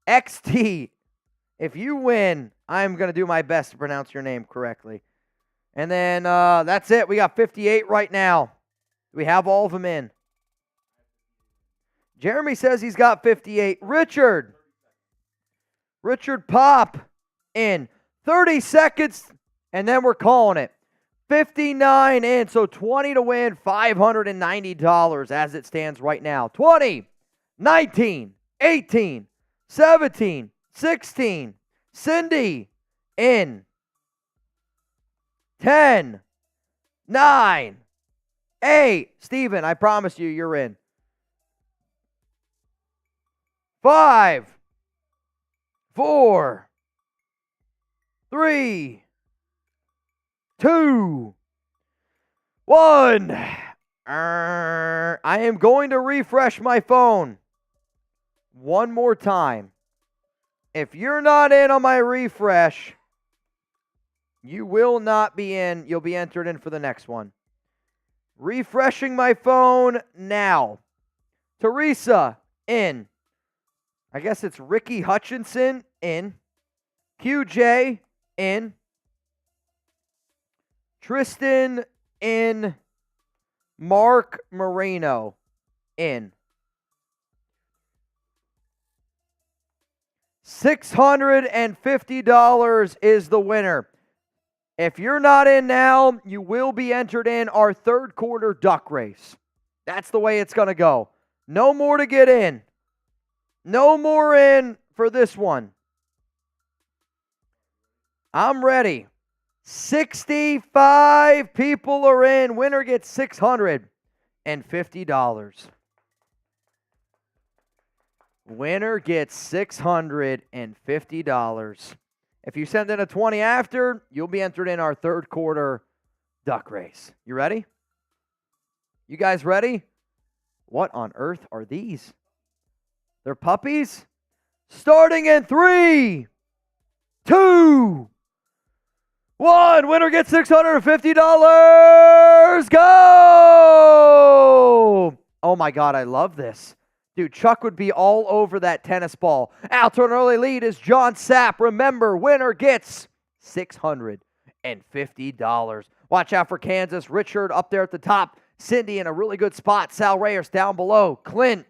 XT. If you win, I'm going to do my best to pronounce your name correctly. And then that's it. We got 58 right now. We have all of them in. Jeremy says he's got 58. Richard Pop in. 30 seconds, and then we're calling it. 59 in, so 20 to win, $590 as it stands right now. 20, 19, 18, 17, 16. Cindy in. 10, 9, 8. Steven, I promise you, you're in. 5, 4, 3, 2, 1. I am going to refresh my phone one more time. If you're not in on my refresh, you will not be in. You'll be entered in for the next one. Refreshing my phone now. Teresa in. I guess it's Ricky Hutchinson in. QJ in. Tristan in. Mark Moreno in. $650 is the winner. If you're not in now, you will be entered in our third quarter duck race. That's the way it's going to go. No more to get in. No more in for this one. I'm ready. 65 people are in. Winner gets $650. Winner gets $650. If you send in a 20 after, you'll be entered in our third quarter duck race. You ready? You guys ready? What on earth are these? They're puppies? Starting in 3, 2, 1. Winner gets $650. Go! Oh my God, I love this. Dude, Chuck would be all over that tennis ball. Out to an early lead is John Sapp. Remember, winner gets $650. Watch out for Kansas. Richard up there at the top. Cindy in a really good spot. Sal Reyes down below. Clint,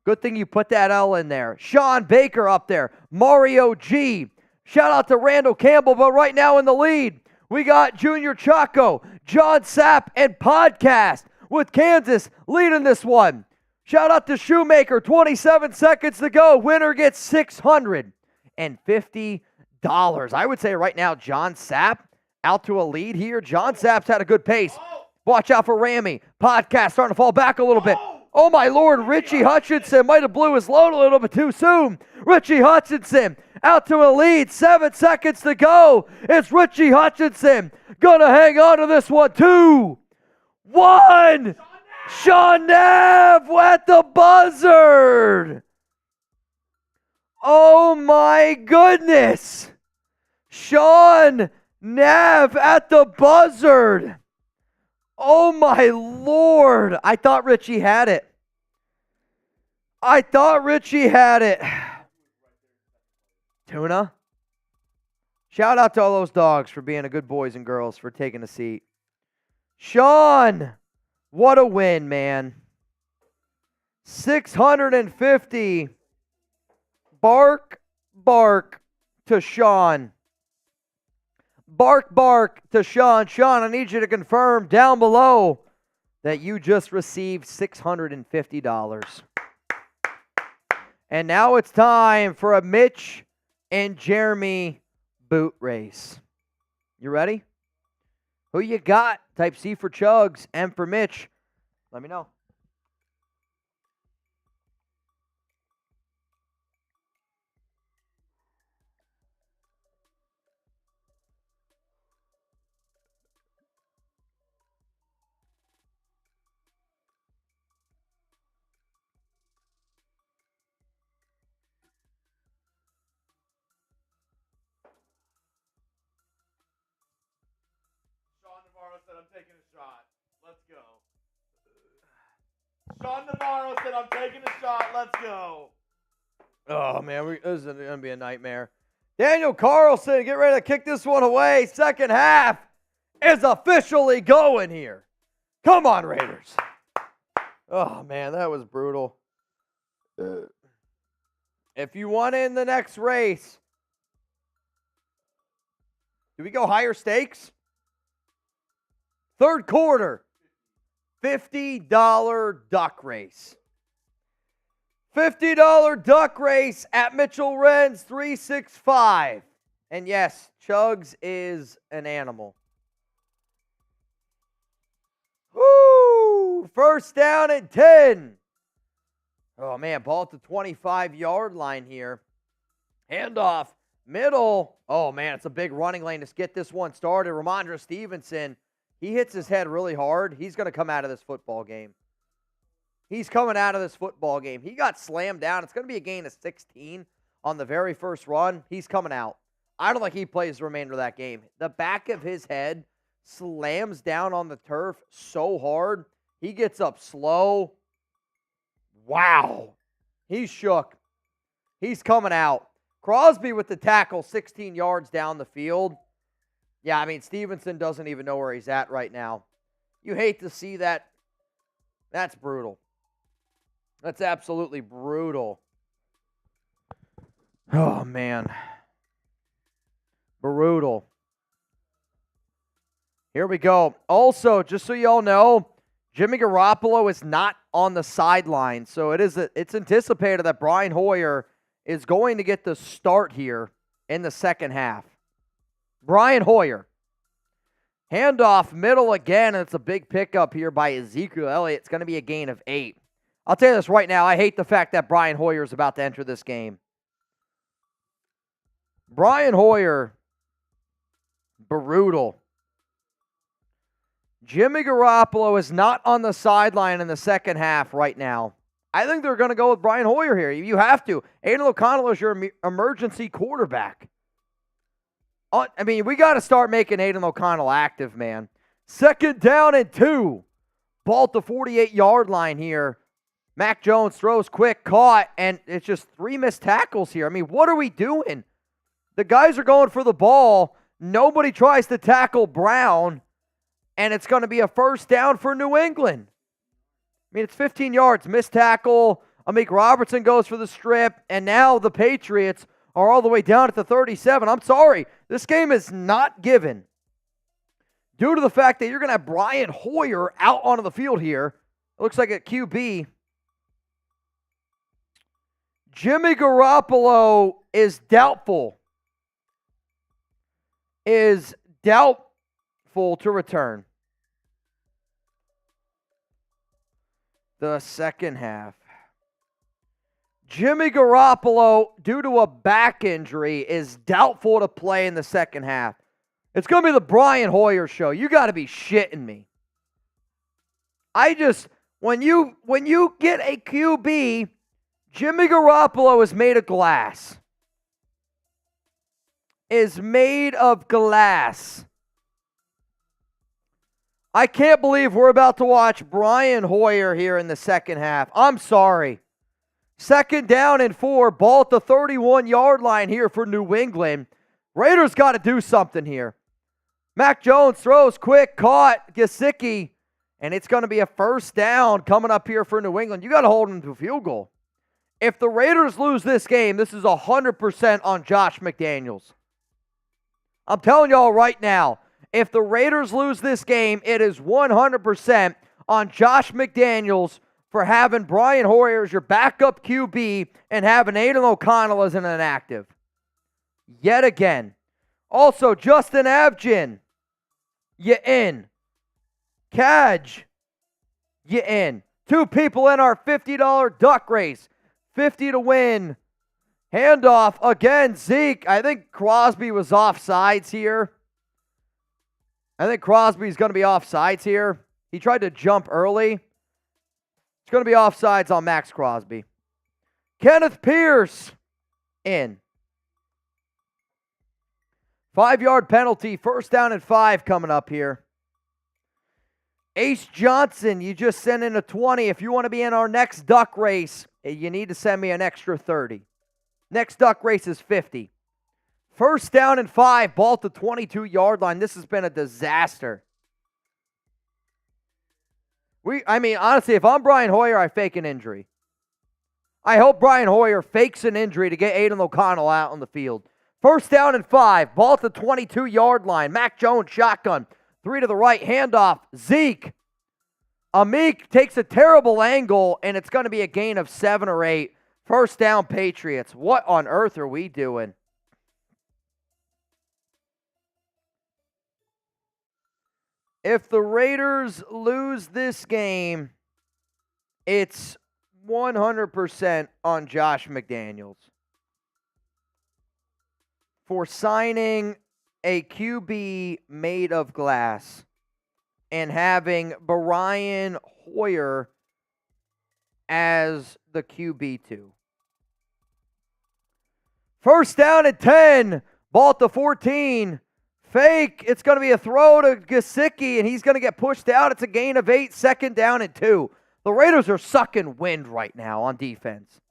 good thing you put that L in there. Sean Baker up there. Mario G. Shout out to Randall Campbell, but right now in the lead, we got Junior Chaco, John Sapp, and Podcast with Kansas leading this one. Shout out to Shoemaker, 27 seconds to go. Winner gets $650. I would say right now, John Sapp out to a lead here. John Sapp's had a good pace. Watch out for Rammy. Podcast starting to fall back a little bit. Oh, my Lord, Richie Hutchinson might have blew his load a little bit too soon. Richie Hutchinson out to a lead. 7 seconds to go. It's Richie Hutchinson. Gonna hang on to this one. 2, 1. Sean Neff at the buzzard. Oh, my goodness. Sean Neff at the buzzard. Oh, my Lord. I thought Richie had it. Tuna. Shout out to all those dogs for being a good boys and girls, for taking a seat. Sean, what a win, man. 650. Bark to Sean. Bark to Sean. Sean, I need you to confirm down below that you just received $650. And now it's time for a Mitch and Jeremy boot race. You ready? Who you got? Type C for Chugs, M for Mitch. Let me know. Sean Navarro said I'm taking a shot. Let's go. Sean Navarro said I'm taking a shot. Let's go. Oh, man, this is going to be a nightmare. Daniel Carlson, get ready to kick this one away. Second half is officially going here. Come on, Raiders. Oh, man, that was brutal. If you want in the next race, do we go higher stakes? Third quarter, $50 duck race. $50 duck race at Mitchell Renz 365. And yes, Chugs is an animal. Woo! First down and 10. Oh, man, ball at the 25-yard line here. Handoff, middle. Oh, man, it's a big running lane. Let's get this one started. Ramondre Stevenson, he hits his head really hard. He's going to come out of this football game. He's coming out of this football game. He got slammed down. It's going to be a gain of 16 on the very first run. He's coming out. I don't think he plays the remainder of that game. The back of his head slams down on the turf so hard. He gets up slow. Wow. He's shook. He's coming out. Crosby with the tackle 16 yards down the field. Yeah, I mean, Stevenson doesn't even know where he's at right now. You hate to see that. That's brutal. That's absolutely brutal. Oh, man. Brutal. Here we go. Also, just so you all know, Jimmy Garoppolo is not on the sideline. So it's anticipated that Brian Hoyer is going to get the start here in the second half. Brian Hoyer. Handoff middle again, and it's a big pickup here by Ezekiel Elliott. It's going to be a gain of 8. I'll tell you this right now. I hate the fact that Brian Hoyer is about to enter this game. Brian Hoyer, brutal. Jimmy Garoppolo is not on the sideline in the second half right now. I think they're going to go with Brian Hoyer here. You have to. Aidan O'Connell is your emergency quarterback. I mean, we got to start making Aidan O'Connell active, man. Second down and 2. Ball at the 48-yard line here. Mac Jones throws quick, caught, and it's just 3 missed tackles here. I mean, what are we doing? The guys are going for the ball. Nobody tries to tackle Brown, and it's going to be a first down for New England. I mean, it's 15 yards. Missed tackle. Amik Robertson goes for the strip, and now the Patriots are all the way down at the 37. I'm sorry. This game is not given due to the fact that you're going to have Brian Hoyer out onto the field here. It looks like at QB. Jimmy Garoppolo is doubtful. Is doubtful to return. The second half. Jimmy Garoppolo, due to a back injury, is doubtful to play in the second half. It's going to be the Brian Hoyer show. You got to be shitting me. When you get a QB, Jimmy Garoppolo is made of glass. Is made of glass. I can't believe we're about to watch Brian Hoyer here in the second half. I'm sorry. Second down and 4. Ball at the 31-yard line here for New England. Raiders got to do something here. Mac Jones throws quick, caught Gesicki, and it's going to be a first down coming up here for New England. You got to hold them to a field goal. If the Raiders lose this game, this is 100% on Josh McDaniels. I'm telling y'all right now, if the Raiders lose this game, it is 100% on Josh McDaniels for having Brian Hoyer as your backup QB and having Aidan O'Connell as an inactive. Yet again. Also, Justin Abgin, you in. Kaj, you in. 2 people in our $50 duck race. 50 to win. Handoff again, Zeke. I think Crosby was offsides here. I think Crosby's going to be offsides here. He tried to jump early. It's going to be offsides on Maxx Crosby. Kenneth Pierce in. 5-yard penalty, 1st down and 5 coming up here. Ace Johnson, you just sent in a 20. If you want to be in our next duck race, you need to send me an extra 30. Next duck race is 50. 1st down and 5, ball at the 22-yard line. This has been a disaster. Honestly, if I'm Brian Hoyer, I fake an injury. I hope Brian Hoyer fakes an injury to get Aidan O'Connell out on the field. 1st down and 5, ball at the 22-yard line. Mac Jones, shotgun. 3 to the right, handoff. Zeke. Amik takes a terrible angle, and it's going to be a gain of 7 or 8. 1st down, Patriots. What on earth are we doing? If the Raiders lose this game, it's 100% on Josh McDaniels for signing a QB made of glass and having Brian Hoyer as the QB2. 1st down and 10, ball at the 14. Fake, it's going to be a throw to Gesicki, and he's going to get pushed out. It's a gain of 8, 2nd down and 2. The Raiders are sucking wind right now on defense.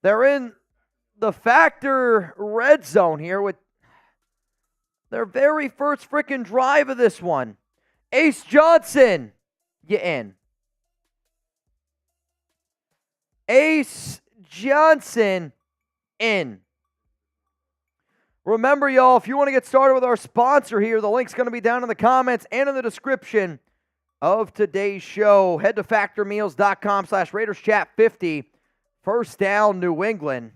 They're in the factor red zone here with their very first freaking drive of this one. Ace Johnson, you in. Ace Johnson, in. Remember, y'all, if you want to get started with our sponsor here, the link's going to be down in the comments and in the description of today's show. Head to factormeals.com/RaidersChat50. 1st down, New England.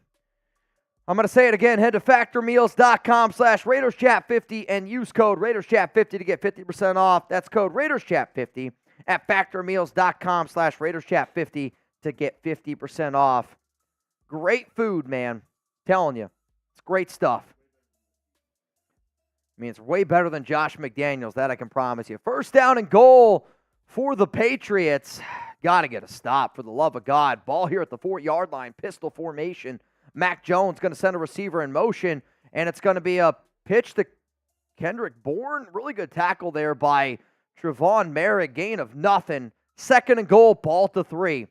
I'm going to say it again. Head to factormeals.com/RaidersChat50 and use code RaidersChat50 to get 50% off. That's code RaidersChat50 at factormeals.com/RaidersChat50 to get 50% off. Great food, man. Telling you. It's great stuff. It's way better than Josh McDaniels, that I can promise you. 1st down and goal for the Patriots. Got to get a stop, for the love of God. Ball here at the 4-yard line, pistol formation. Mac Jones going to send a receiver in motion, and it's going to be a pitch to Kendrick Bourne. Really good tackle there by Trevon Merritt. Gain of nothing. 2nd and goal, ball at the 3.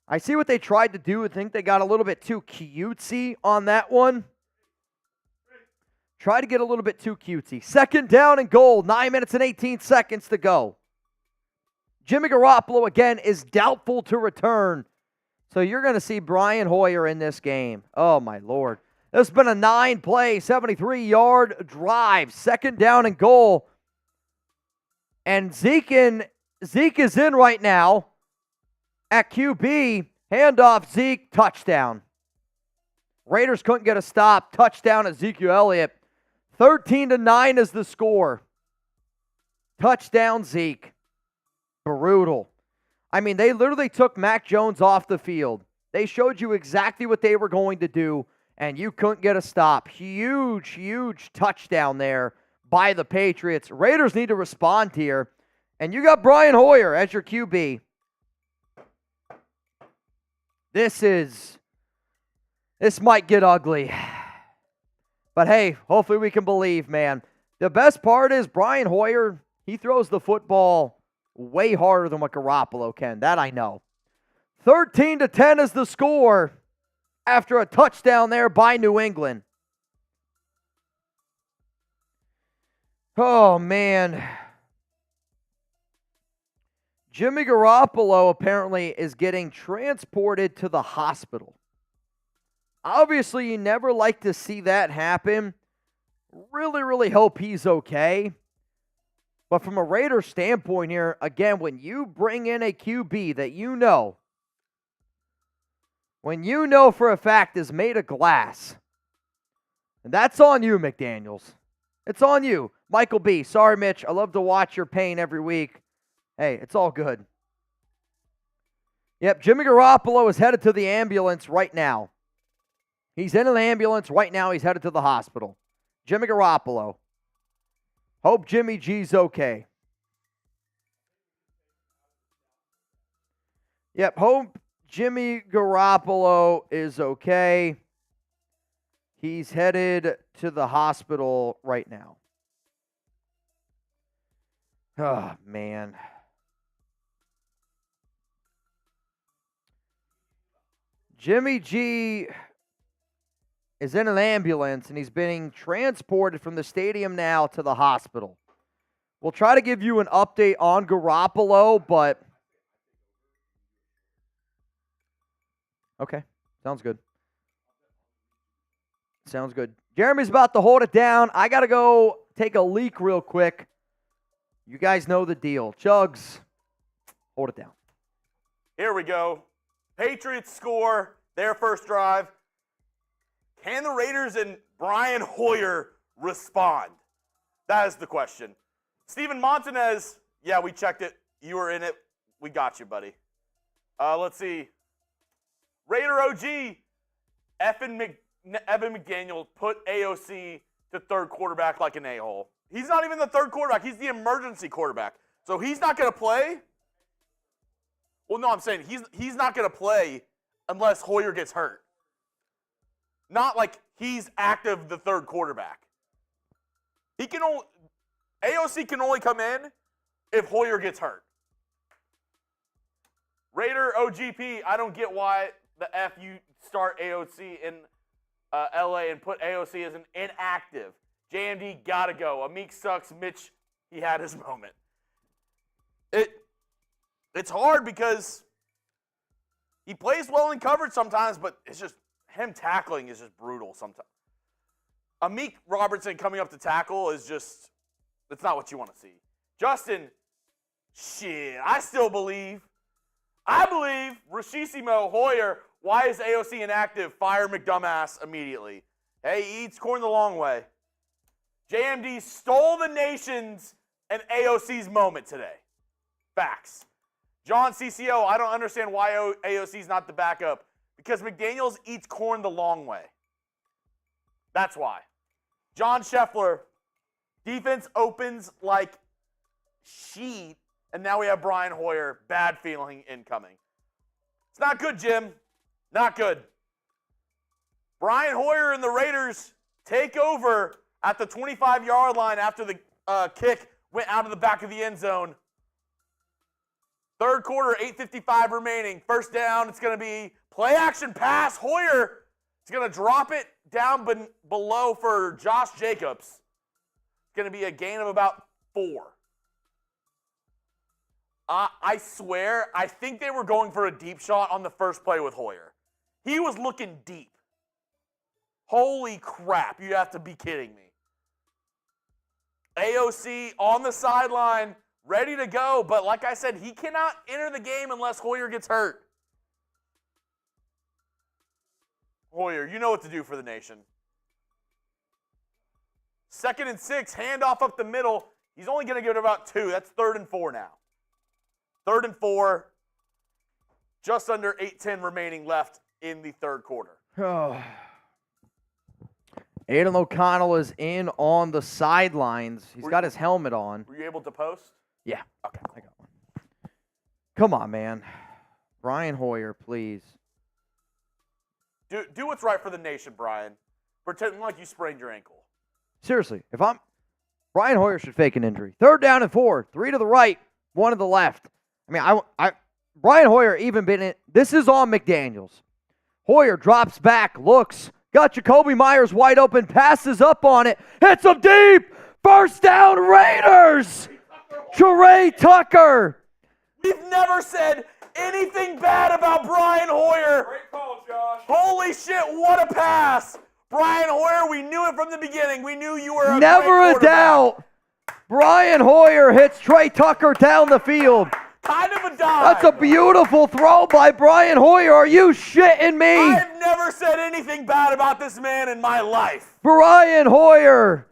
I see what they tried to do. I think they got a little bit too cutesy on that one. Try to get a little bit too cutesy. 2nd down and goal. 9 minutes and 18 seconds to go. Jimmy Garoppolo, again, is doubtful to return. So you're going to see Brian Hoyer in this game. Oh, my Lord. This has been a 9-play, 73-yard drive. 2nd down and goal. And Zeke is in right now at QB. Handoff, Zeke, touchdown. Raiders couldn't get a stop. Touchdown, Ezekiel Elliott. 13-9 is the score. Touchdown, Zeke. Brutal. They literally took Mac Jones off the field. They showed you exactly what they were going to do, and you couldn't get a stop. Huge, huge touchdown there by the Patriots. Raiders need to respond here, and you got Brian Hoyer as your QB. This might get ugly. But hey, hopefully we can believe, man. The best part is Brian Hoyer, he throws the football way harder than what Garoppolo can. That I know. 13-10 is the score after a touchdown there by New England. Oh, man. Jimmy Garoppolo apparently is getting transported to the hospital. Obviously, you never like to see that happen. Really, really hope he's okay. But from a Raiders standpoint here, again, when you bring in a QB that when you know for a fact is made of glass, and that's on you, McDaniels. It's on you. Michael B., sorry, Mitch. I love to watch your pain every week. Hey, it's all good. Yep, Jimmy Garoppolo is headed to the ambulance right now. He's in an ambulance right now. He's headed to the hospital. Jimmy Garoppolo. Hope Jimmy G's okay. Yep, hope Jimmy Garoppolo is okay. He's headed to the hospital right now. Oh, man. Jimmy G is in an ambulance, and he's being transported from the stadium now to the hospital. We'll try to give you an update on Garoppolo, but... Okay, sounds good. Sounds good. Jeremy's about to hold it down. I got to go take a leak real quick. You guys know the deal. Chugs, hold it down. Here we go. Patriots score their first drive. Can the Raiders and Brian Hoyer respond? That is the question. Steven Montanez, yeah, we checked it. You were in it. We got you, buddy. Let's see. Raider OG, Evan McDaniels put AOC to third quarterback like an a-hole. He's not even the third quarterback. He's the emergency quarterback. So he's not going to play? Well, no, I'm saying he's not going to play unless Hoyer gets hurt. Not like he's active the third quarterback. AOC can only come in if Hoyer gets hurt. Raider OGP, I don't get why the F you start AOC in LA and put AOC as an inactive. JMD gotta go. Amik sucks. Mitch, he had his moment. It's hard because he plays well in coverage sometimes, but it's just him tackling is just brutal sometimes. Amik Robertson coming up to tackle is just, it's not what you want to see. Justin, shit, I believe Rashissimo Hoyer, why is AOC inactive? Fire McDumbass immediately. Hey, he eats corn the long way. JMD stole the nation's and AOC's moment today. Facts. John CCO, I don't understand why AOC's not the backup. Because McDaniels eats corn the long way. That's why. John Scheffler, defense opens like sheet, and now we have Brian Hoyer. Bad feeling incoming. It's not good, Jim. Not good. Brian Hoyer and the Raiders take over at the 25-yard line after the kick went out of the back of the end zone. Third quarter, 8:55 remaining. First down, it's going to be play action pass. Hoyer is going to drop it down below for Josh Jacobs. It's going to be a gain of about 4. I swear, I think they were going for a deep shot on the first play with Hoyer. He was looking deep. Holy crap, you have to be kidding me. AOC on the sideline, ready to go, but like I said, he cannot enter the game unless Hoyer gets hurt. Hoyer, you know what to do for the nation. 2nd and 6, handoff up the middle. He's only going to give it about 2. That's 3rd and 4 now. 3rd and 4, just under 8:10 remaining left in the third quarter. Aidan O'Connell is in on the sidelines. He's got his helmet on. Were you able to post? Yeah. Okay. I got one. Come on, man. Brian Hoyer, please. Do what's right for the nation, Brian. Pretend like you sprained your ankle. Seriously, Brian Hoyer should fake an injury. 3rd down and 4. 3 to the right, 1 to the left. I mean, Brian Hoyer even been in. This is on McDaniels. Hoyer drops back, looks, got Jakobi Meyers wide open, passes up on it, hits him deep. First down, Raiders. Trey Tucker We've never said anything bad about Brian Hoyer. Great call, Josh. Holy shit, what a pass. Brian Hoyer, we knew it from the beginning. We knew you were a Never great a quarterback. doubt. Brian Hoyer hits Trey Tucker down the field. Kind of a dive. That's a beautiful throw by Brian Hoyer. Are you shitting me? I've never said anything bad about this man in my life. Brian Hoyer.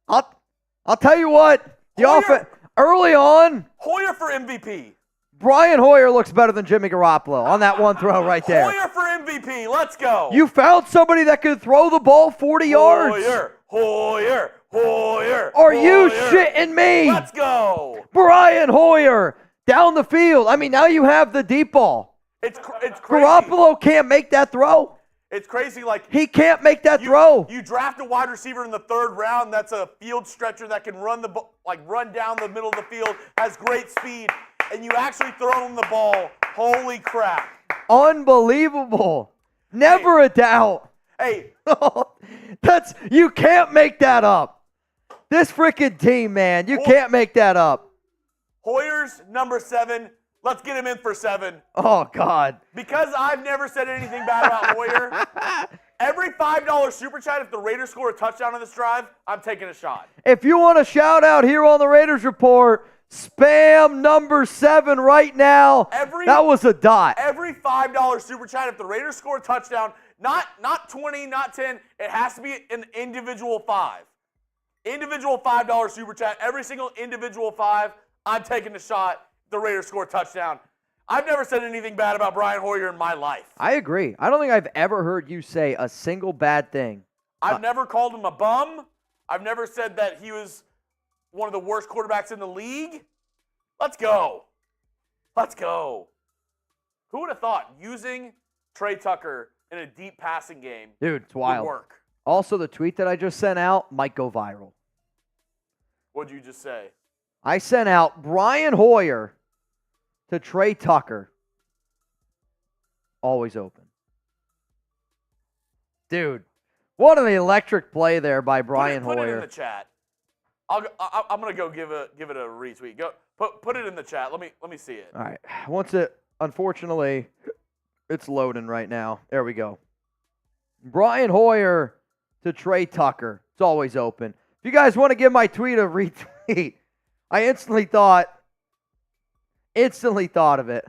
I'll tell you what. Hoyer. Early on, Hoyer for MVP. Brian Hoyer looks better than Jimmy Garoppolo on that one throw right there. Hoyer for MVP. Let's go. You found somebody that could throw the ball 40 yards. Hoyer. Are you shitting me? Let's go. Brian Hoyer down the field. I mean, now you have the deep ball. It's crazy. Garoppolo can't make that throw. It's crazy. Like He can't make that throw. You draft a wide receiver in the 3rd round. That's a field stretcher that can run down the middle of the field, has great speed, and you actually throw him the ball. Holy crap! Unbelievable. Never a doubt. Hey, You can't make that up. This freaking team, man, you can't make that up. Hoyer's number 7. Let's get him in for 7. Oh, God. Because I've never said anything bad about Hoyer, every $5 super chat, if the Raiders score a touchdown on this drive, I'm taking a shot. If you want a shout out here on the Raiders Report, spam number 7 right now. That was a dot. Every $5 super chat, if the Raiders score a touchdown, not 20, not 10, it has to be an individual 5. Individual $5 super chat, every single individual 5, I'm taking the shot. The Raiders score a touchdown. I've never said anything bad about Brian Hoyer in my life. I agree. I don't think I've ever heard you say a single bad thing. I've never called him a bum. I've never said that he was one of the worst quarterbacks in the league. Let's go. Let's go. Who would have thought using Trey Tucker in a deep passing game Dude, it's wild. would work? Also, the tweet that I just sent out might go viral. What'd you just say? I sent out Brian Hoyer to Trey Tucker. Always open. Dude, what an electric play there by Brian Put Hoyer. it in the chat. I'm gonna go give it a retweet. Go put it in the chat. Let me see it. All right. Unfortunately, it's loading right now. There we go. Brian Hoyer to Trey Tucker. It's always open. If you guys want to give my tweet a retweet, I instantly thought of it.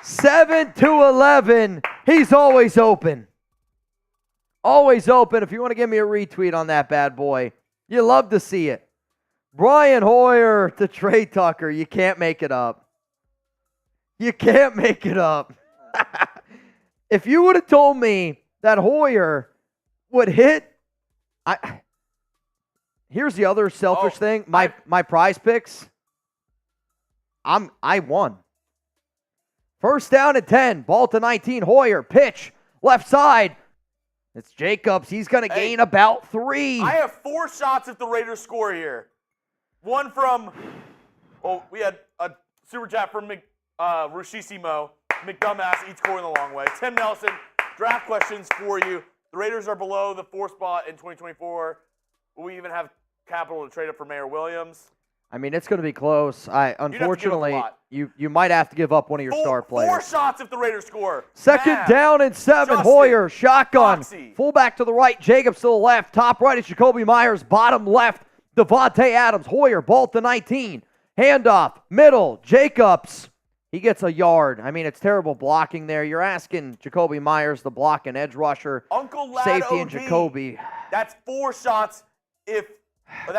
7-11. He's always open. Always open. If you want to give me a retweet on that bad boy, you love to see it. Brian Hoyer to Trey Tucker. You can't make it up. You can't make it up. If you would have told me that Hoyer would hit, here's the other selfish thing. My prize picks, I won. First down and 10. Ball to 19. Hoyer. Pitch. Left side. It's Jacobs. He's going to gain about 3. I have 4 shots if the Raiders score here. One from, we had a super chat from Rushisimo. McDumbass eats scoring the long way. Tim Nelson, draft questions for you. The Raiders are below the 4th spot in 2024. Will we even have capital to trade up for Mayor Williams? I mean, it's going to be close. Unfortunately, you might have to give up one of your star players. 4 shots if the Raiders score. Second down and 7. Justin, Hoyer, shotgun. Foxy. Fullback to the right. Jacobs to the left. Top right is Jakobi Meyers. Bottom left, Davante Adams. Hoyer, ball to 19. Handoff, middle, Jacobs. He gets a yard. I mean, it's terrible blocking there. You're asking Jakobi Meyers to block an edge rusher. Uncle Lad Safety OD. and Jakobi. That's 4 shots if...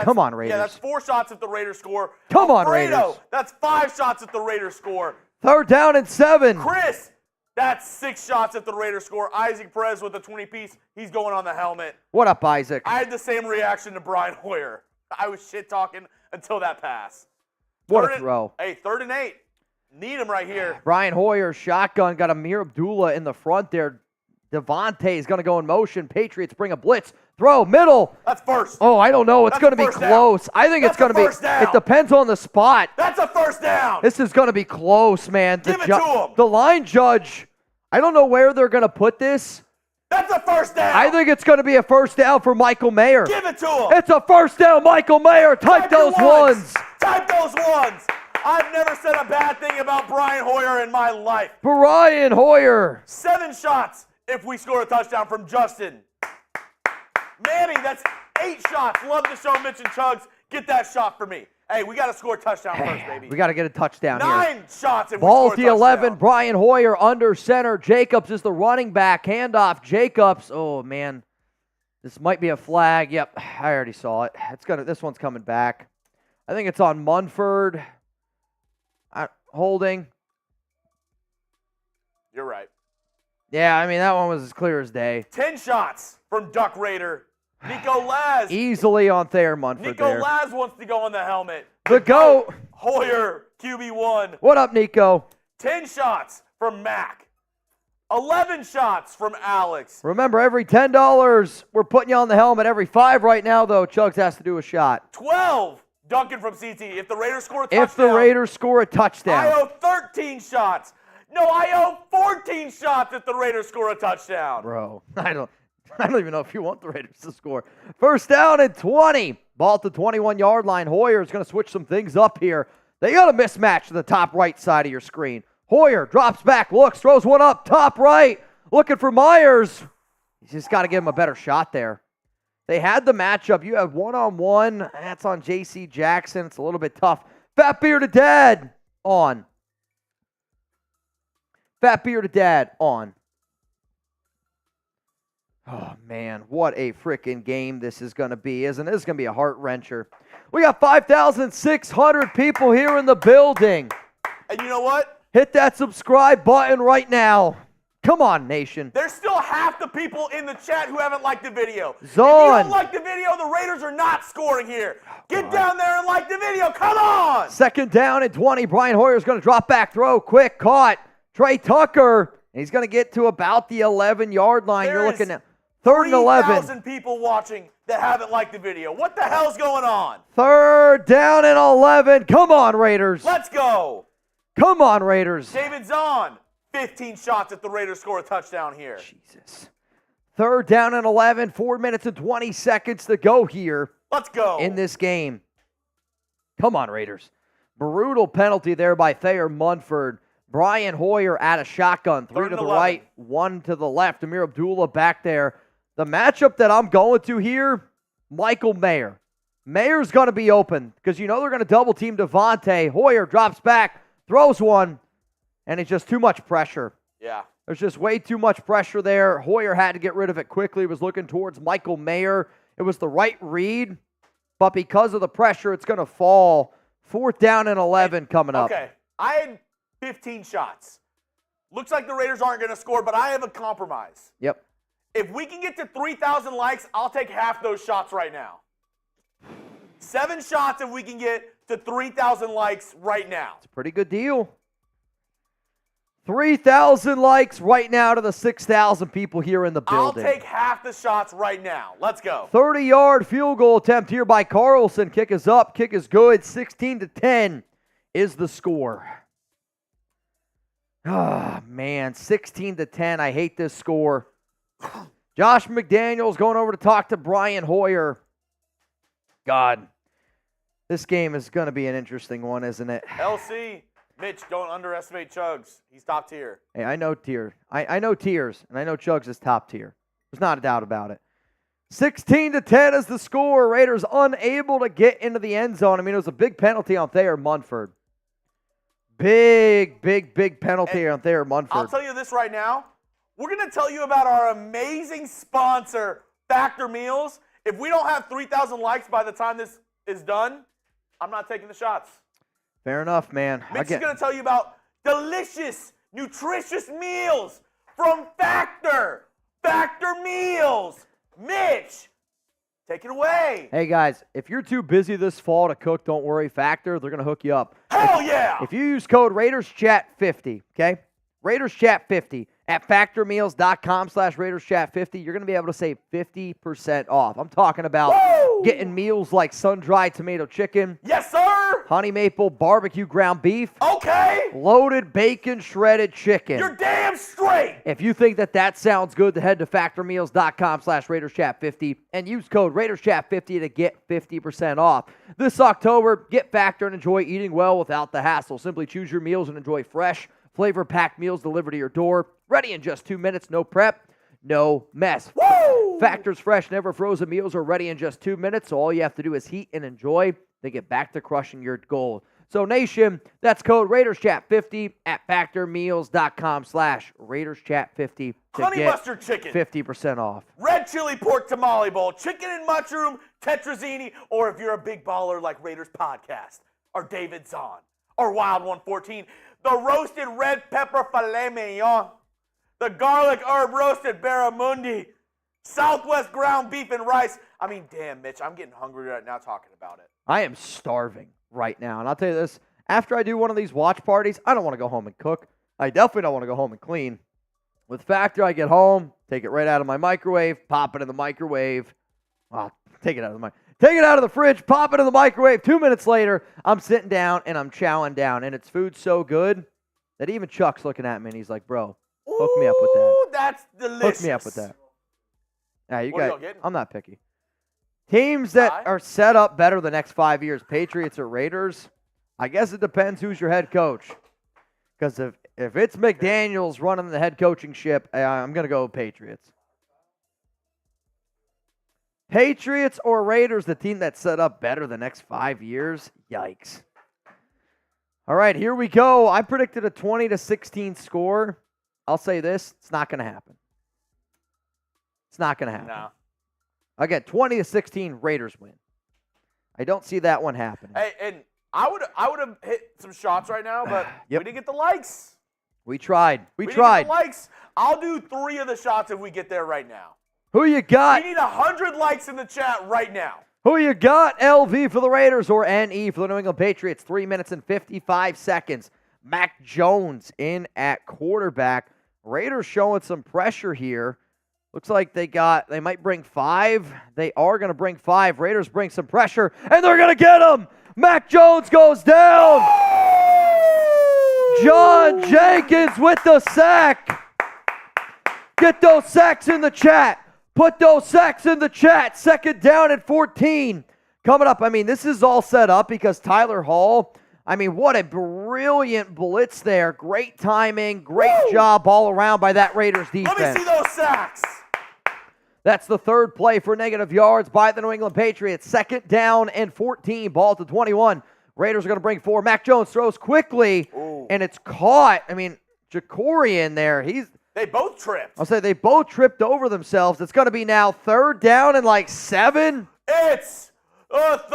Come on, Raiders. Yeah, that's 4 shots if the Raiders score. Come on, Alfredo, Raiders. That's 5 shots if the Raiders score. Third down and 7. Chris, that's 6 shots if the Raiders score. Isaac Perez with a 20-piece. He's going on the helmet. What up, Isaac? I had the same reaction to Brian Hoyer. I was shit-talking until that pass. What a throw. Hey, 3rd and 8. Need him right here. Brian Hoyer, shotgun, got Amir Abdullah in the front there. Devontae is going to go in motion. Patriots bring a blitz. Throw, middle. That's first. Oh, I don't know. It's going to be close. I think it's going to be. It depends on the spot. That's a first down. This is going to be close, man. Give it to him. The line judge, I don't know where they're going to put this. That's a first down. I think it's going to be a first down for Michael Mayer. Give it to him. It's a first down, Michael Mayer. Type those ones. Type those ones. I've never said a bad thing about Brian Hoyer in my life. Brian Hoyer. 7 shots if we score a touchdown from Justin. Manny, that's 8 shots. Love the show, Mitch and Chugs. Get that shot for me. Hey, we got to score a touchdown first, baby. We got to get a touchdown 9 here. shots if Ball we at score the a 11. touchdown. Brian Hoyer under center. Jacobs is the running back. Handoff. Jacobs. Oh, man. This might be a flag. Yep, I already saw it. This one's coming back. I think it's on Munford. Holding. You're right. Yeah, I mean, that one was as clear as day. 10 shots from Duck Raider. Nico Laz. Easily on Thayer Munford Nico there. Laz wants to go on the helmet. The GOAT. Hoyer, QB1. What up, Nico? 10 shots from Mac. 11 shots from Alex. Remember, every $10, we're putting you on the helmet. Every $5 right now, though, Chugs has to do a shot. 12. Duncan from CT. If the Raiders score a touchdown. If the Raiders score a touchdown. I owe 13 shots. No, I owe 14 shots if the Raiders score a touchdown. Bro, I don't even know if you want the Raiders to score. First down and 20. Ball at the 21-yard line. Hoyer is going to switch some things up here. They got a mismatch to the top right side of your screen. Hoyer drops back, looks, throws one up, top right. Looking for Meyers. He's just got to give him a better shot there. They had the matchup. You have one-on-one. That's on J.C. Jackson. It's a little bit tough. Fat Bearded Dad on. Fat Bearded Dad on. Oh, man, what a freaking game this is going to be, isn't it? This is going to be a heart-wrencher. We got 5,600 people here in the building. And you know what? Hit that subscribe button right now. Come on, nation. There's still half the people in the chat who haven't liked the video. Zon. If you don't like the video, the Raiders are not scoring here. Get down there and like the video. Come on. Second down and 20. Brian Hoyer's going to drop back, throw, quick, caught. Trey Tucker. And he's going to get to about the 11-yard line. You're looking at 3rd and 11. 3,000 people watching that haven't liked the video. What the hell's going on? 3rd down and 11. Come on, Raiders. Let's go. Come on, Raiders. David Zahn, 15 shots if the Raiders score a touchdown here. Jesus. 3rd down and 11. 4 minutes and 20 seconds to go here. Let's go. In this game. Come on, Raiders. Brutal penalty there by Thayer Munford. Brian Hoyer at a shotgun. 3 to the 11. right, 1 to the left. Amir Abdullah back there. The matchup that I'm going to here, Michael Mayer. Mayer's going to be open because you know they're going to double team Davante. Hoyer drops back, throws one, and it's just too much pressure. Yeah. There's just way too much pressure there. Hoyer had to get rid of it quickly. He was looking towards Michael Mayer. It was the right read, but because of the pressure, it's going to fall. 4th down and 11 coming up. Okay. I had 15 shots. Looks like the Raiders aren't going to score, but I have a compromise. Yep. If we can get to 3,000 likes, I'll take half those shots right now. 7 shots if we can get to 3,000 likes right now. It's a pretty good deal. 3,000 likes right now to the 6,000 people here in the building. I'll take half the shots right now. Let's go. 30-yard field goal attempt here by Carlson. Kick is up. Kick is good. 16-10 is the score. Ah, man. 16-10. I hate this score. Josh McDaniels going over to talk to Brian Hoyer. God, this game is going to be an interesting one, isn't it? LC, Mitch, don't underestimate Chugs. He's top tier. Hey, I know tier. I know tiers, and I know Chugs is top tier. There's not a doubt about it. 16-10 is the score. Raiders unable to get into the end zone. I mean, it was a big penalty on Thayer Munford. Big penalty on Thayer Munford. I'll tell you this right now. We're going to tell you about our amazing sponsor, Factor Meals. If we don't have 3,000 likes by the time this is done, I'm not taking the shots. Fair enough, man. Mitch is going to tell you about delicious, nutritious meals from Factor. Factor Meals. Mitch, take it away. Hey, guys, if you're too busy this fall to cook, don't worry. Factor, they're going to hook you up. Hell yeah. If you use code RaidersChat50, okay? RaidersChat50 at factormeals.com/RaidersChat50, you're going to be able to save 50% off. I'm talking about getting meals like sun-dried tomato chicken. Yes, sir. honey maple barbecue ground beef, Okay. loaded bacon shredded chicken. You're damn straight. If you think that sounds good, then head to factormeals.com/RaidersChat50 and use code RaidersChat50 to get 50% off. This October, get Factor and enjoy eating well without the hassle. Simply choose your meals and enjoy fresh, flavor-packed meals delivered to your door. Ready in just 2 minutes, no prep, no mess. Woo! Factor's fresh, never frozen meals are ready in just 2 minutes, so all you have to do is heat and enjoy. Then get back to crushing your goal. So, Nation, that's code RaidersChat50 at factormeals.com/RaidersChat50 to Honey get mustard chicken, 50% off. red chili pork tamale bowl, chicken and mushroom, tetrazzini, or if you're a big baller like Raiders Podcast, or David Zahn, or Wild 114, the roasted red pepper filet mignon, the garlic herb roasted barramundi, Southwest ground beef and rice. I mean, damn, Mitch, I'm getting hungry right now talking about it. I am starving right now. And I'll tell you this, after I do one of these watch parties, I don't want to go home and cook. I definitely don't want to go home and clean. With Factor, I get home, take it right out of my microwave, pop it in the microwave. Well, take it out of the take it out of the fridge, pop it in the microwave. 2 minutes later, I'm sitting down and I'm chowing down. And it's food so good that even Chuck's looking at me and he's like, bro, hook me up with that. Ooh, that's delicious. Hook me up with that. Nah, you What are got. y'all getting? I'm not picky. Teams that Pie? are set up better the next 5 years, Patriots or Raiders. I guess it depends who's your head coach. Because if it's McDaniels running the head coaching ship, I'm going to go Patriots. Patriots or Raiders, the team that's set up better the next 5 years? Yikes. All right, here we go. I predicted a 20-16 score. I'll say this, it's not going to happen. It's not going to happen. No. Again, 20-16 Raiders win. I don't see that one happening. Hey, and I would have hit some shots right now, but Yep. we didn't get the likes. We tried. We didn't tried. get the likes. I'll do 3 of the shots if we get there right now. Who you got? We need 100 likes in the chat right now. Who you got? LV for the Raiders or NE for the New England Patriots? 3 minutes and 55 seconds. Mac Jones in at quarterback. Raiders showing some pressure here. Looks like they might bring 5. They are going to bring 5. Raiders bring some pressure, and they're going to get him. Mac Jones goes down. John Jenkins with the sack. Get those sacks in the chat. Put those sacks in the chat. 2nd down and 14. Coming up, I mean, this is all set up because Tyler Hall, I mean, what a brilliant blitz there. Great timing, great job all around by that Raiders defense. Let me see those sacks. That's the 3rd play for negative yards by the New England Patriots. 2nd down and 14, ball to 21. Raiders are going to bring 4. Mac Jones throws quickly, and it's caught. I mean, Jakobi in there, They both tripped. I'll say they both tripped over themselves. It's going to be now 3rd down and like 7. It's a 3rd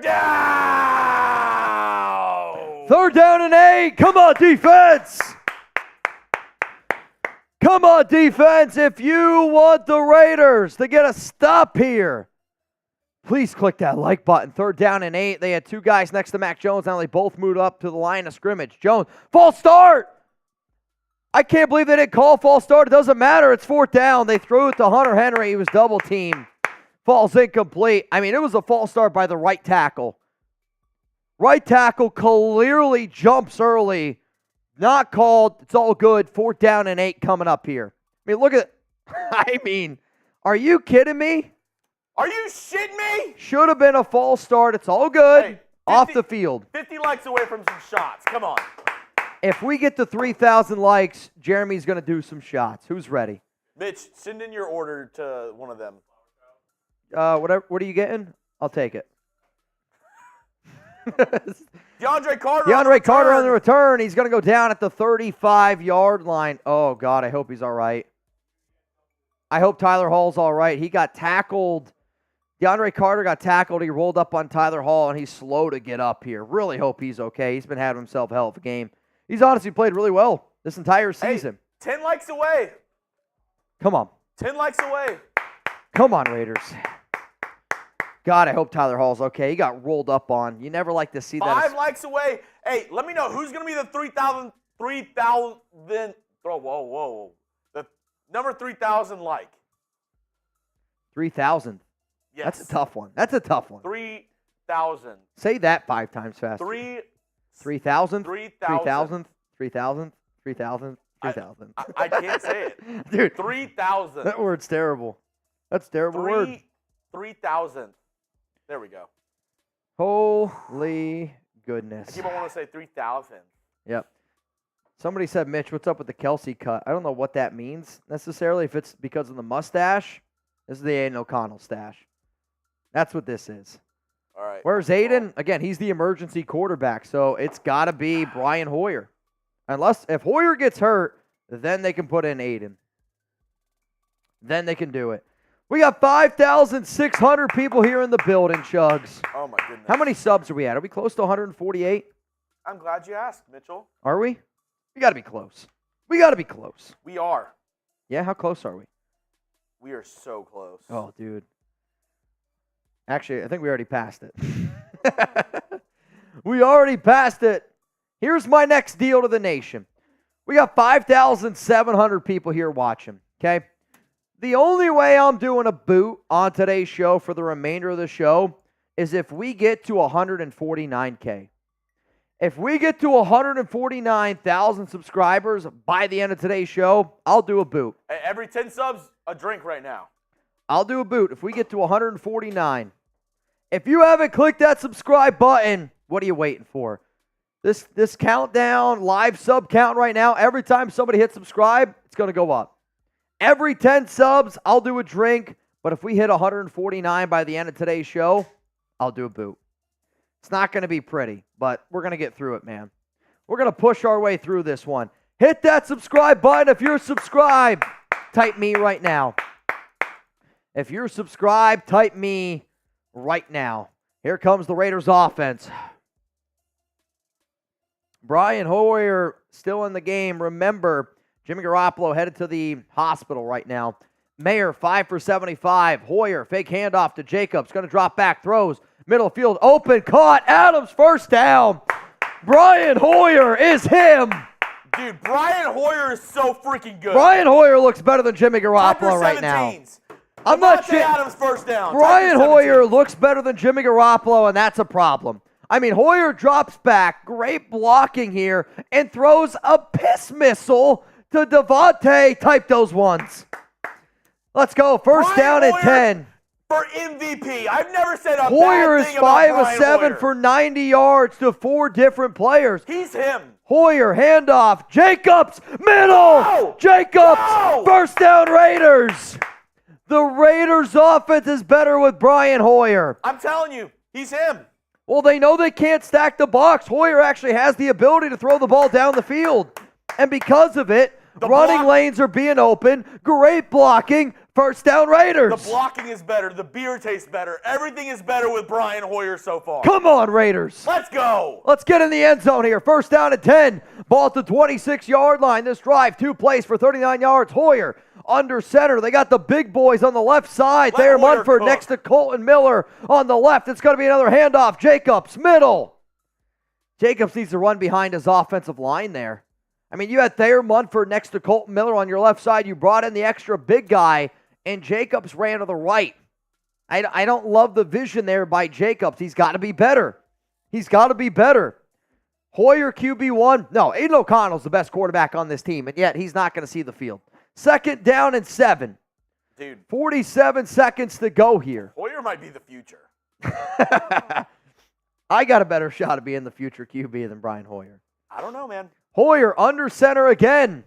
down. 3rd down and 8. Come on, defense. Come on, defense. If you want the Raiders to get a stop here, please click that like button. 3rd down and 8. They had 2 guys next to Mac Jones. Now they both moved up to the line of scrimmage. Jones, false start. I can't believe they didn't call false start. It doesn't matter. It's 4th down. They threw it to Hunter Henry. He was double teamed. Falls incomplete. I mean, it was a false start by the right tackle. Right tackle clearly jumps early. Not called. It's all good. 4th down and 8 coming up here. I mean, look at I mean, are you kidding me? Are you shitting me? Should have been a false start. It's all good. Hey, 50 off the field. 50 likes away from some shots. Come on. If we get to 3,000 likes, Jeremy's going to do some shots. Who's ready? Mitch, send in your order to one of them. What are you getting? I'll take it. DeAndre Carter. DeAndre Carter on the return. He's going to go down at the 35-yard line. Oh, God, I hope he's all right. I hope Tyler Hall's all right. He got tackled. DeAndre Carter got tackled. He rolled up on Tyler Hall, and he's slow to get up here. Really hope he's okay. He's been having himself a hell of a game. He's honestly played really well this entire season. Hey, 10 likes away. Come on. 10 likes away. Come on, Raiders. God, I hope Tyler Hall's okay. He got rolled up on. You never like to see that. 5 likes away. Hey, let me know who's going to be the 3,000. Whoa. The number 3,000 like. 3,000. Yes. That's a tough one. That's a tough one. 3,000. Say that 5 times fast. 3,000. 3,000. 3,000. 3,000. I can't say it. Dude. 3,000. That word's terrible. That's a terrible word. 3,000. There we go. Holy goodness. I keep on wanting to say 3,000. Yep. Somebody said, Mitch, what's up with the Kelsey cut? I don't know what that means necessarily. If it's because of the mustache, this is the Aidan O'Connell stash. That's what this is. All right. Where's Aidan? Again, he's the emergency quarterback, so it's got to be Brian Hoyer. Unless, if Hoyer gets hurt, then they can put in Aidan. Then they can do it. We got 5,600 people here in the building, Chugs. Oh, my goodness. How many subs are we at? Are we close to 148? I'm glad you asked, Mitchell. Are we? We got to be close. We got to be close. We are. Yeah, how close are we? We are so close. Oh, dude. Actually, I think we already passed it. We already passed it. Here's my next deal to the nation. We got 5,700 people here watching, okay? The only way I'm doing a boot on today's show for the remainder of the show is if we get to 149K. If we get to 149,000 subscribers by the end of today's show, I'll do a boot. Every 10 subs, a drink right now. I'll do a boot if we get to 149. If you haven't clicked that subscribe button, what are you waiting for? This countdown, live sub count right now, every time somebody hits subscribe, it's going to go up. Every 10 subs, I'll do a drink. But if we hit 149 by the end of today's show, I'll do a boot. It's not going to be pretty, but we're going to get through it, man. We're going to push our way through this one. Hit that subscribe button if you're subscribed. Type me right now. If you're subscribed, type me right now. Here comes the Raiders offense. Brian Hoyer still in the game. Remember, Jimmy Garoppolo headed to the hospital right now. Mayer 5 for 75. Hoyer, fake handoff to Jacobs. Going to drop back, throws. Middle field, open, caught. Adams, first down. Brian Hoyer is him. Dude, Brian Hoyer is so freaking good. Brian Hoyer looks better than Jimmy Garoppolo right now. I'm not Davante Adams first down. Brian Hoyer looks better than Jimmy Garoppolo, and that's a problem. I mean, Hoyer drops back, great blocking here, and throws a piss missile to Davante. Type those ones. Let's go. First down and 10. For MVP. I've never said a Hoyer bad is thing about 5 of Brian 7 Hoyer. for 90 yards to 4 different players. He's him. Hoyer, handoff. Jacobs, middle. No! Jacobs, No! first down Raiders. The Raiders offense is better with Brian Hoyer. I'm telling you, he's him. Well, they know they can't stack the box. Hoyer actually has the ability to throw the ball down the field. And because of it, running lanes are being open. Great blocking. First down Raiders. The blocking is better. The beer tastes better. Everything is better with Brian Hoyer so far. Come on, Raiders. Let's go. Let's get in the end zone here. First down and 10. Ball at the 26-yard line. This drive, 2 plays for 39 yards. Hoyer under center. They got the big boys on the left side. Thayer Munford next to Colton Miller on the left. It's going to be another handoff. Jacobs, middle. Jacobs needs to run behind his offensive line there. I mean, you had Thayer Munford next to Colton Miller on your left side. You brought in the extra big guy, and Jacobs ran to the right. I don't love the vision there by Jacobs. He's got to be better. He's got to be better. Hoyer QB1. No, Aidan O'Connell's the best quarterback on this team, and yet he's not going to see the field. Second down and 7. Dude. 47 seconds to go here. Hoyer might be the future. I got a better shot of being the future QB than Brian Hoyer. I don't know, man. Hoyer under center again.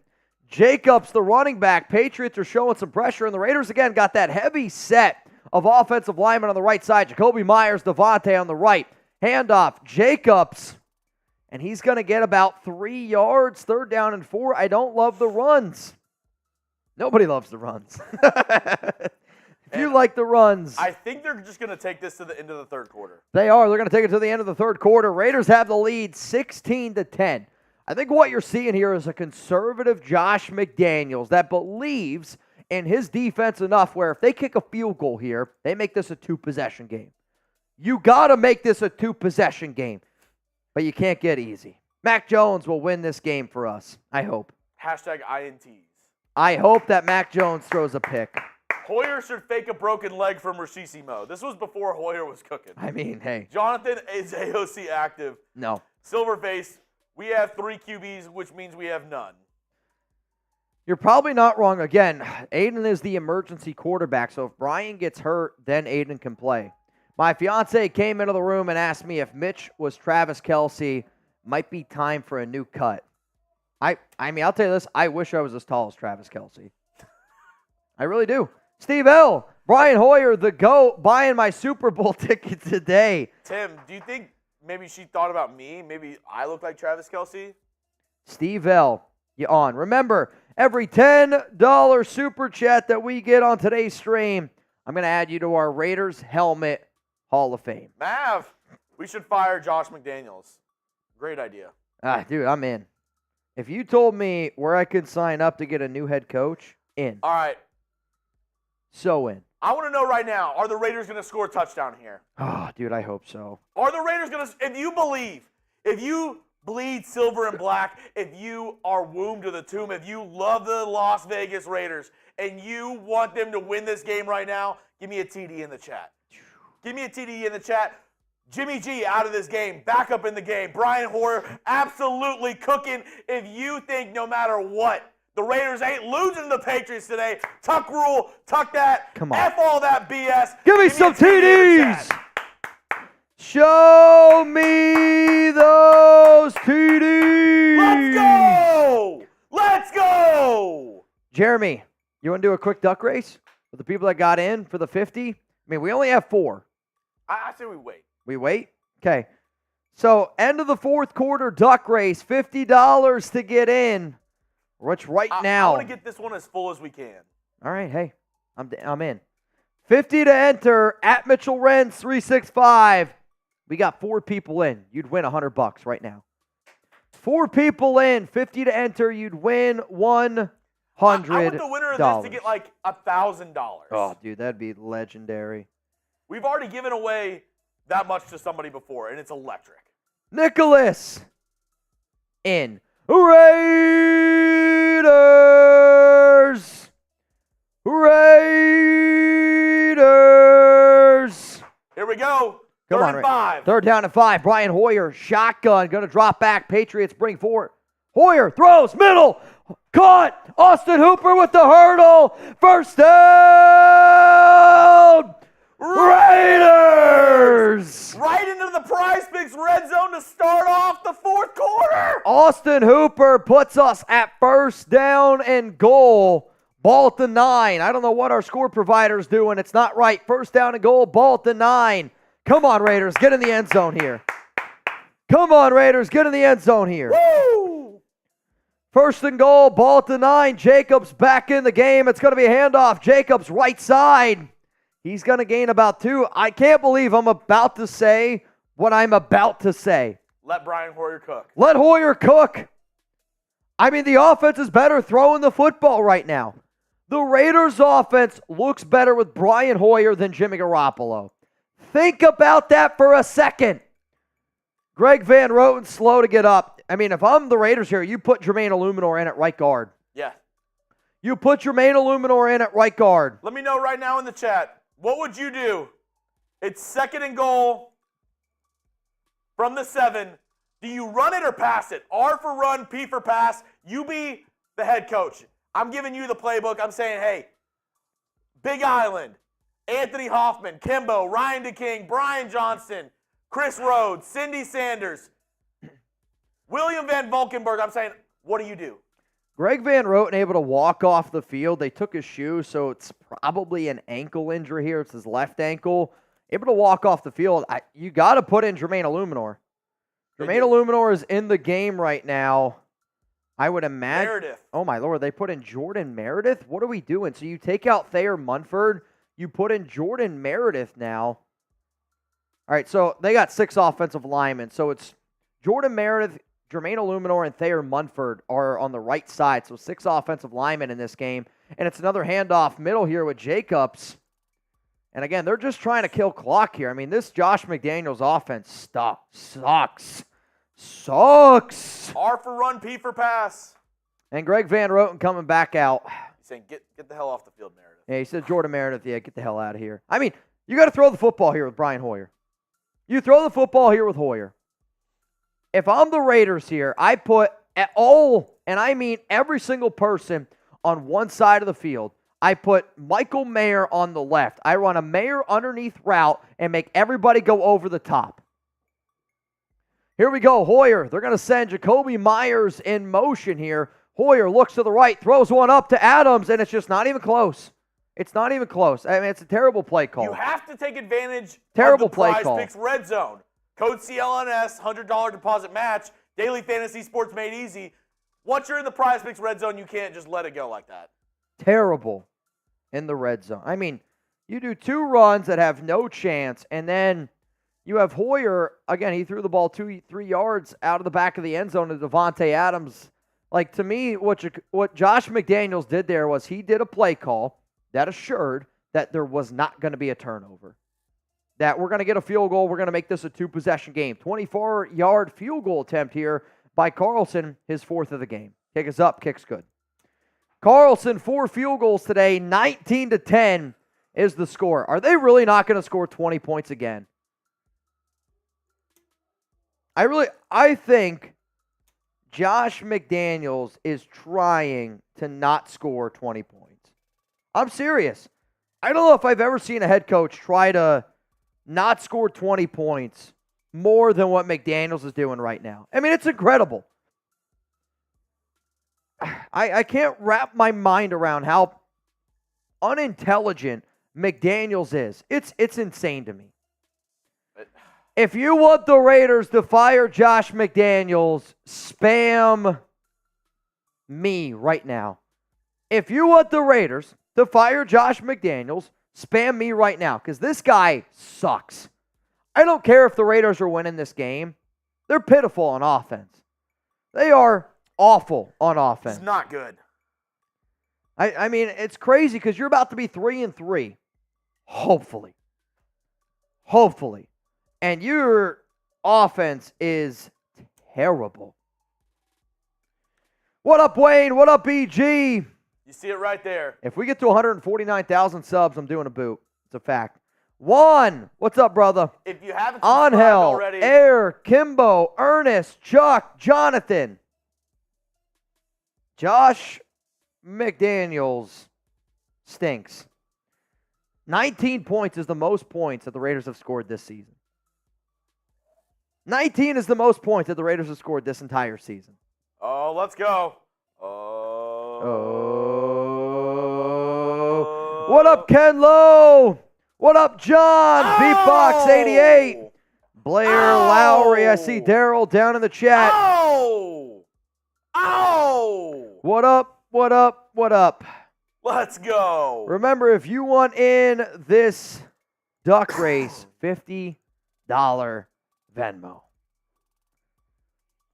Jacobs, the running back. Patriots are showing some pressure, and the Raiders again got that heavy set of offensive linemen on the right side. Jakobi Meyers, Davante on the right. Handoff, Jacobs, and he's going to get about 3 yards. Third down and 4. I don't love the runs. Nobody loves the runs. If you like the runs. I think they're just going to take this to the end of the third quarter. They are. They're going to take it to the end of the third quarter. Raiders have the lead 16-10. I think what you're seeing here is a conservative Josh McDaniels that believes in his defense enough where if they kick a field goal here, they make this a 2-possession game. You got to make this a 2-possession game, but you can't get easy. Mac Jones will win this game for us, I hope. Hashtag INTs. I hope that Mac Jones throws a pick. Hoyer should fake a broken leg from Rashissimo. This was before Hoyer was cooking. I mean, hey. Jonathan is AOC active. No. Silverface, we have 3 QBs, which means we have none. You're probably not wrong. Again, Aidan is the emergency quarterback, so if Brian gets hurt, then Aidan can play. My fiance came into the room and asked me if Mitch was Travis Kelce, might be time for a new cut. I mean, I'll tell you this, I wish I was as tall as Travis Kelce. I really do. Steve L., Brian Hoyer, the GOAT, buying my Super Bowl ticket today. Tim, do you think maybe she thought about me? Maybe I look like Travis Kelce? Steve L., you on. Remember, every $10 super chat that we get on today's stream, I'm going to add you to our Raiders Helmet Hall of Fame. Mav, we should fire Josh McDaniels. Great idea. Dude, I'm in. If you told me where I could sign up to get a new head coach, in. All right. So in. I want to know right now, are the Raiders going to score a touchdown here? Oh, dude, I hope so. Are the Raiders going to, if you bleed silver and black, if you are womb to the tomb, if you love the Las Vegas Raiders and you want them to win this game right now, give me a TD in the chat. Give me a TD in the chat. Jimmy G out of this game, back up in the game. Brian Hoyer absolutely cooking. If you think no matter what, the Raiders ain't losing to the Patriots today, tuck rule, tuck that. Come on. F all that BS. Give me some TDs. Show me those TDs. Let's go. Let's go. Jeremy, you want to do a quick duck race with the people that got in for the 50? I mean, we only have 4. I say we wait. We wait? Okay. So, end of the fourth quarter duck race, $50 to get in. Which now. I want to get this one as full as we can. All right, hey, I'm in. 50 to enter at Mitchell Renz 365. We got 4 people in. You'd win $100 right now. 4 people in, 50 to enter. You'd win $100. I want the winner of this to get like $1,000. Oh, dude, that'd be legendary. We've already given away that much to somebody before, and it's electric. Nicholas in. Raiders! Raiders! Here we go. Come Third on, and 5. Third down and 5. Brian Hoyer, shotgun, going to drop back. Patriots bring forward. Hoyer throws, middle, caught. Austin Hooper with the hurdle. First down. Raiders! Right into the Prize Picks red zone to start off the fourth quarter. Austin Hooper puts us at first down and goal. Ball at the 9. I don't know what our score provider's doing. It's not right. First down and goal, ball at the 9. Come on, Raiders, get in the end zone here. Come on, Raiders, get in the end zone here. Woo! First and goal, ball at the 9. Jacobs back in the game. It's going to be a handoff. Jacobs right side. He's going to gain about 2. I can't believe I'm about to say what I'm about to say. Let Brian Hoyer cook. Let Hoyer cook. I mean, the offense is better throwing the football right now. The Raiders' offense looks better with Brian Hoyer than Jimmy Garoppolo. Think about that for a second. Greg Van Roten slow to get up. I mean, if I'm the Raiders here, you put Jermaine Illuminor in at right guard. Yeah. You put Jermaine Illuminor in at right guard. Let me know right now in the chat. What would you do? It's second and goal from the 7. Do you run it or pass it? R for run, P for pass. You be the head coach. I'm giving you the playbook. I'm saying, hey, Big Island, Anthony Hoffman, Kimbo, Ryan DeKing, Brian Johnson, Chris Rhodes, Cindy Sanders, William Van Valkenburg. I'm saying, what do you do? Greg Van Roten able to walk off the field. They took his shoe, so it's probably an ankle injury here. It's his left ankle. Able to walk off the field. You got to put in Jermaine Illuminor. Jermaine Illuminor is in the game right now. I would imagine. Meredith. Oh, my Lord. They put in Jordan Meredith? What are we doing? So you take out Thayer Munford. You put in Jordan Meredith now. All right, so they got 6 offensive linemen. So it's Jordan Meredith, Jermaine Illuminor, and Thayer Munford are on the right side. So 6 offensive linemen in this game. And it's another handoff middle here with Jacobs. And again, they're just trying to kill clock here. I mean, this Josh McDaniels offense sucks. R for run, P for pass. And Greg Van Roten coming back out. He's saying, get the hell off the field, Meredith. Yeah, he said Jordan Meredith, yeah, get the hell out of here. I mean, you got to throw the football here with Brian Hoyer. You throw the football here with Hoyer. If I'm the Raiders here, I put all, and I mean every single person on one side of the field. I put Michael Mayer on the left. I run a Mayer underneath route and make everybody go over the top. Here we go, Hoyer. They're going to send Jakobi Meyers in motion here. Hoyer looks to the right, throws one up to Adams, and it's just not even close. It's not even close. I mean, it's a terrible play call. You have to take advantage Terrible of the play Prize call. Picks Red Zone. Code CLNS, $100 deposit match. Daily fantasy sports made easy. Once you're in the Prize Picks Red Zone, you can't just let it go like that. Terrible in the red zone. I mean, you do 2 runs that have no chance, and then you have Hoyer. Again, he threw the ball 2-3 yards out of the back of the end zone to Davante Adams. Like, to me, what Josh McDaniels did there was he did a play call that assured that there was not going to be a turnover. That we're going to get a field goal. We're going to make this a 2-possession game. 24-yard field goal attempt here by Carlson, his 4th of the game. Kick is up, kick's good. Carlson, 4 field goals today, 19-10 is the score. Are they really not going to score 20 points again? I think Josh McDaniels is trying to not score 20 points. I'm serious. I don't know if I've ever seen a head coach try to not score 20 points more than what McDaniels is doing right now. I mean, it's incredible. I can't wrap my mind around how unintelligent McDaniels is. It's insane to me. If you want the Raiders to fire Josh McDaniels, spam me right now. If you want the Raiders to fire Josh McDaniels, spam me right now, because this guy sucks. I don't care if the Raiders are winning this game. They're pitiful on offense. They are awful on offense. It's not good. I mean, it's crazy because you're about to be 3-3. Hopefully. And your offense is terrible. What up, Wayne? What up, EG? You see it right there. If we get to 149,000 subs, I'm doing a boot. It's a fact. Juan, what's up, brother? If you haven't subscribed Angel, already. Air, Kimbo, Ernest, Chuck, Jonathan. Josh McDaniels stinks. 19 points is the most points that the Raiders have scored this season. 19 is the most points that the Raiders have scored this entire season. Oh, let's go. What up, Ken Lowe? What up, John? Beatbox 88. Blair Lowry. I see Daryl down in the chat. What up? Let's go. Remember, if you want in this duck race, $50 Venmo.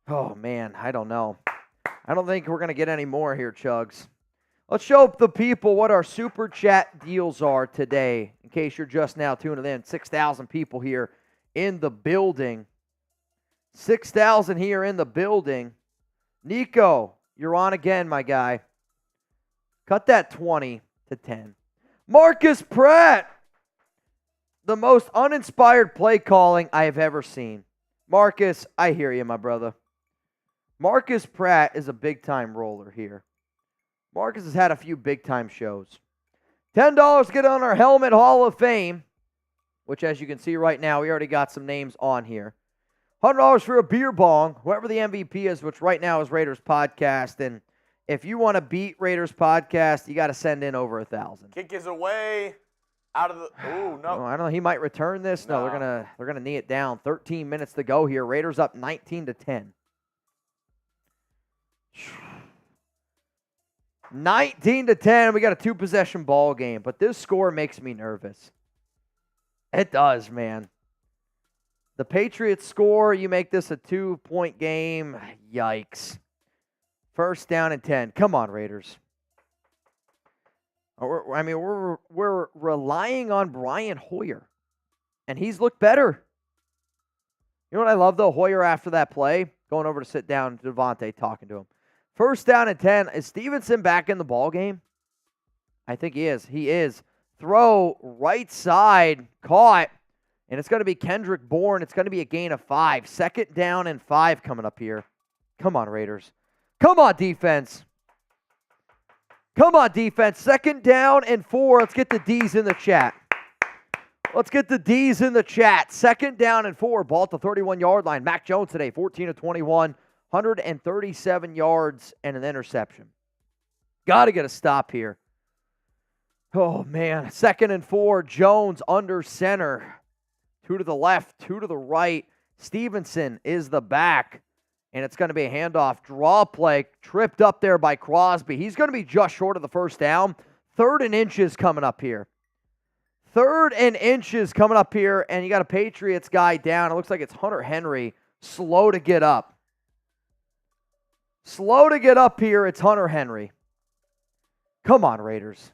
Oh, man, I don't know. I don't think we're going to get any more here, Chugs. Let's show the people what our Super Chat deals are today, in case you're just now tuning in. 6,000 people here in the building. 6,000 here in the building. Nico, you're on again, my guy. Cut that 20 to 10. Marcus Pratt, the most uninspired play calling I have ever seen. Marcus, I hear you, my brother. Marcus Pratt is a big-time roller here. Marcus has had a few big-time shows. $10 to get on our Helmet Hall of Fame, which, as you can see right now, we already got some names on here. $100 for a beer bong, whoever the MVP is, which right now is Raiders Podcast. And if you want to beat Raiders Podcast, you got to send in over 1,000. Kick is away out of the. Oh no! I don't know. He might return this. No, they're gonna knee it down. 13 minutes to go here. Raiders up 19-10. 19-10. We got a 2-possession ball game, but this score makes me nervous. It does, man. The Patriots score. You make this a 2-point game. Yikes. First down and 10. Come on, Raiders. We're relying on Brian Hoyer, and he's looked better. You know what I love, though? Hoyer, after that play, going over to sit down, Davante talking to him. First down and 10. Is Stevenson back in the ball game? I think he is. He is. Throw right side, caught, and it's going to be Kendrick Bourne. It's going to be a gain of 5. 2nd down and 5 coming up here. Come on, Raiders. Come on, defense. Come on, defense. 2nd down and 4. Let's get the D's in the chat. Let's get the D's in the chat. 2nd down and 4. Ball at the 31-yard line. Mac Jones today, 14 of 21, 137 yards and an interception. Got to get a stop here. Oh, man. 2nd and 4. Jones under center. 2 to the left, 2 to the right. Stevenson is the back. And it's going to be a handoff. Draw play. Tripped up there by Crosby. He's going to be just short of the 1st down. 3rd and inches coming up here. 3rd and inches coming up here. And you got a Patriots guy down. It looks like it's Hunter Henry. Slow to get up. Slow to get up here. It's Hunter Henry. Come on, Raiders.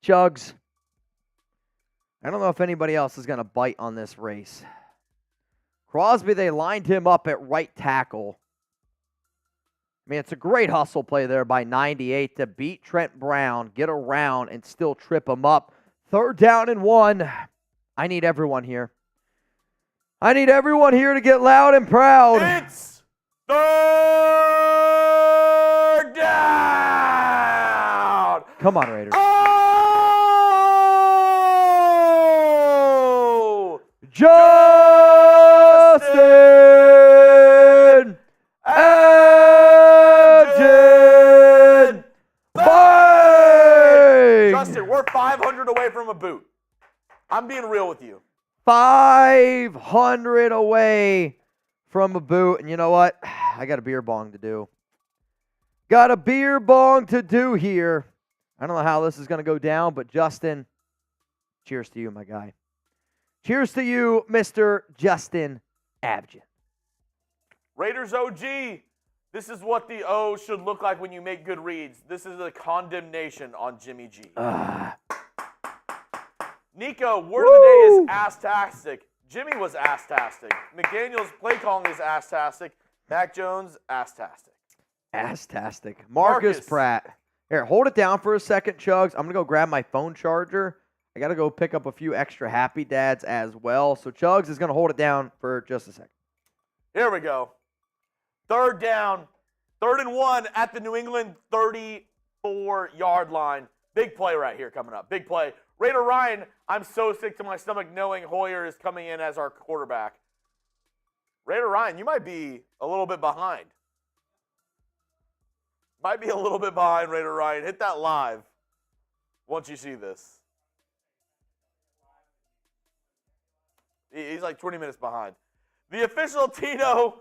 Chugs. I don't know if anybody else is going to bite on this race. Crosby, they lined him up at right tackle. I mean, it's a great hustle play there by 98 to beat Trent Brown, get around, and still trip him up. 3rd down and 1. I need everyone here. I need everyone here to get loud and proud. It's 3rd down. Come on, Raiders. Oh! Justin Edgen. Bang! Justin, we're 500 away from a boot. I'm being real with you. 500 away from a boot. And you know what? I got a beer bong to do. Got a beer bong to do here. I don't know how this is going to go down, but Justin, cheers to you, my guy. Cheers to you, Mr. Justin Edgen. Raiders OG, this is what the O should look like when you make good reads. This is a condemnation on Jimmy G. Nico, word of the day is ass-tastic. Jimmy was ass-tastic. McDaniels' play calling is ass-tastic. Mac Jones, ass-tastic. Ass-tastic. Marcus Pratt. Here, hold it down for a second, Chugs. I'm going to go grab my phone charger. I got to go pick up a few extra Happy Dads as well. So Chugs is going to hold it down for just a second. Here we go. 3rd down. 3rd and 1 at the New England 34-yard line. Big play right here coming up. Big play. Raider Ryan, I'm so sick to my stomach knowing Hoyer is coming in as our quarterback. Raider Ryan, you might be a little bit behind. Might be a little bit behind, Raider Ryan. Hit that live once you see this. He's like 20 minutes behind. The official Tino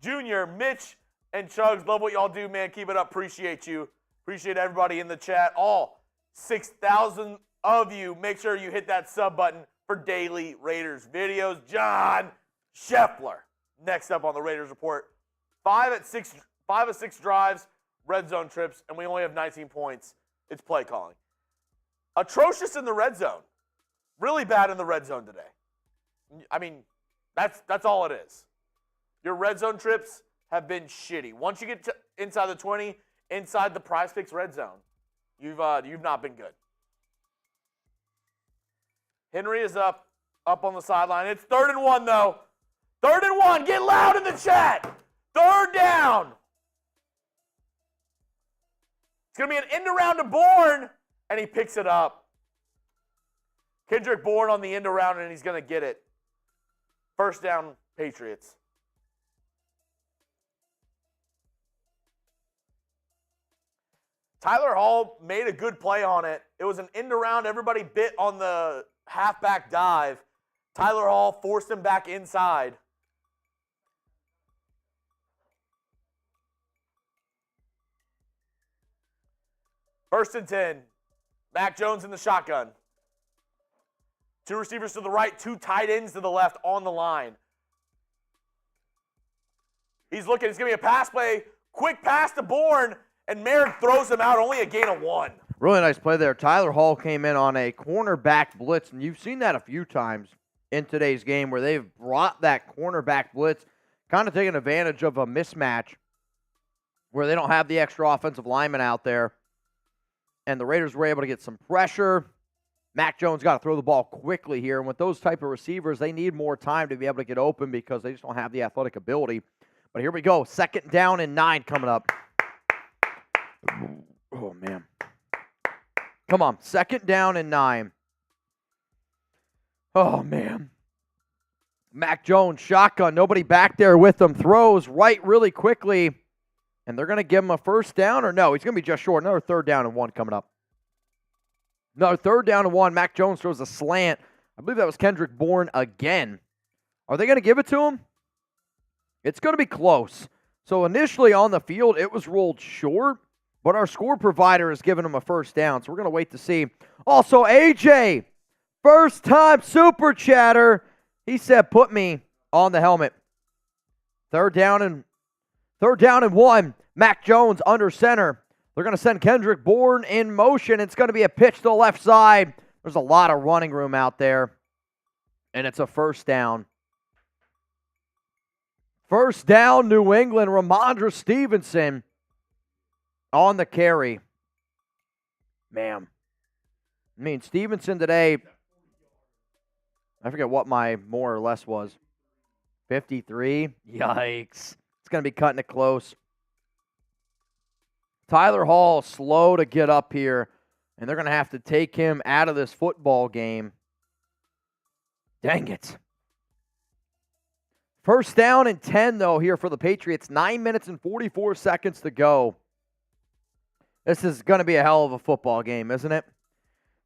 Jr., Mitch, and Chugs, love what y'all do, man. Keep it up. Appreciate you. Appreciate everybody in the chat. All 6,000 of you. Make sure you hit that sub button for daily Raiders videos. John Scheffler, next up on the Raiders Report. 5 of 6 drives, red zone trips, and we only have 19 points. It's play calling. Atrocious in the red zone. Really bad in the red zone today. I mean, that's all it is. Your red zone trips have been shitty. Once you get to inside the 20, inside the Prize Picks red zone, you've not been good. Henry is up on the sideline. It's 3rd and 1 though. 3rd and 1. Get loud in the chat. 3rd down. It's gonna be an end around to Bourne, and he picks it up. Kendrick Bourne on the end around, and he's gonna get it. 1st down, Patriots. Tyler Hall made a good play on it. It was an end around. Everybody bit on the halfback dive. Tyler Hall forced him back inside. First and 10. Mac Jones in the shotgun. 2 receivers to the right, 2 tight ends to the left on the line. He's looking. It's going to be a pass play. Quick pass to Bourne, and Merrick throws him out. Only a gain of 1. Really nice play there. Tyler Hall came in on a cornerback blitz, and you've seen that a few times in today's game where they've brought that cornerback blitz, kind of taking advantage of a mismatch where they don't have the extra offensive lineman out there. And the Raiders were able to get some pressure. Mac Jones got to throw the ball quickly here. And with those type of receivers, they need more time to be able to get open because they just don't have the athletic ability. But here we go. 2nd down and 9 coming up. Oh, man. Come on. 2nd down and 9. Oh, man. Mac Jones, shotgun. Nobody back there with him. Throws right really quickly. And they're going to give him a 1st down or no? He's going to be just short. Another 3rd down and 1 coming up. No, 3rd down and 1. Mac Jones throws a slant. I believe that was Kendrick Bourne again. Are they going to give it to him? It's going to be close. So initially on the field, it was ruled short, but our score provider has given him a 1st down. So we're going to wait to see. Also, AJ, first time super chatter. He said, put me on the helmet. 3rd down and 1. Mac Jones under center. They're going to send Kendrick Bourne in motion. It's going to be a pitch to the left side. There's a lot of running room out there, and it's a 1st down. 1st down, New England. Ramondre Stevenson on the carry. Man. I mean, Stevenson today, I forget what my more or less was. 53? Yikes. It's going to be cutting it close. Tyler Hall slow to get up here, and they're going to have to take him out of this football game. Dang it. 1st down and 10, though, here for the Patriots. 9 minutes and 44 seconds to go. This is going to be a hell of a football game, isn't it?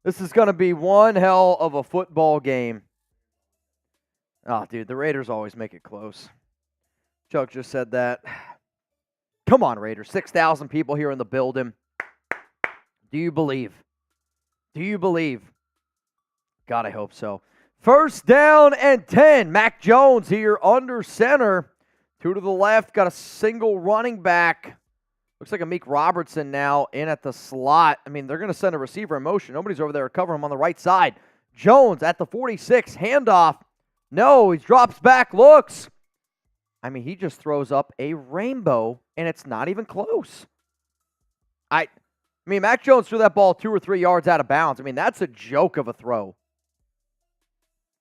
This is going to be one hell of a football game. Oh, dude, the Raiders always make it close. Chuck just said that. Come on, Raiders. 6,000 people here in the building. Do you believe? Do you believe? God, I hope so. 1st down and 10. Mac Jones here under center. 2 to the left. Got a single running back. Looks like a Meek Robertson now in at the slot. I mean, they're going to send a receiver in motion. Nobody's over there to cover him on the right side. Jones at the 46. Handoff. No, he drops back, looks. I mean, he just throws up a rainbow, and it's not even close. I mean, Mac Jones threw that ball 2 or 3 yards out of bounds. I mean, that's a joke of a throw.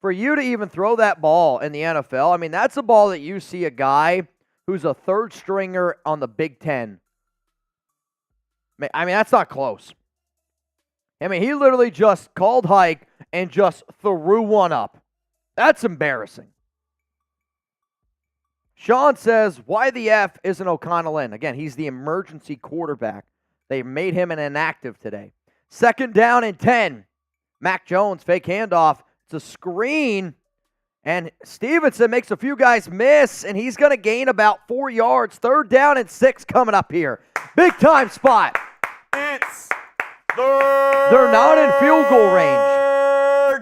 For you to even throw that ball in the NFL, I mean, that's a ball that you see a guy who's a 3rd stringer on the Big Ten. I mean, that's not close. I mean, he literally just called hike and just threw one up. That's embarrassing. Sean says, why the F isn't O'Connell in? Again, he's the emergency quarterback. They made him an inactive today. 2nd down and 10. Mac Jones, fake handoff. It's a screen. And Stevenson makes a few guys miss, and he's going to gain about 4 yards. 3rd down and 6 coming up here. Big time spot. It's They're not in field goal range.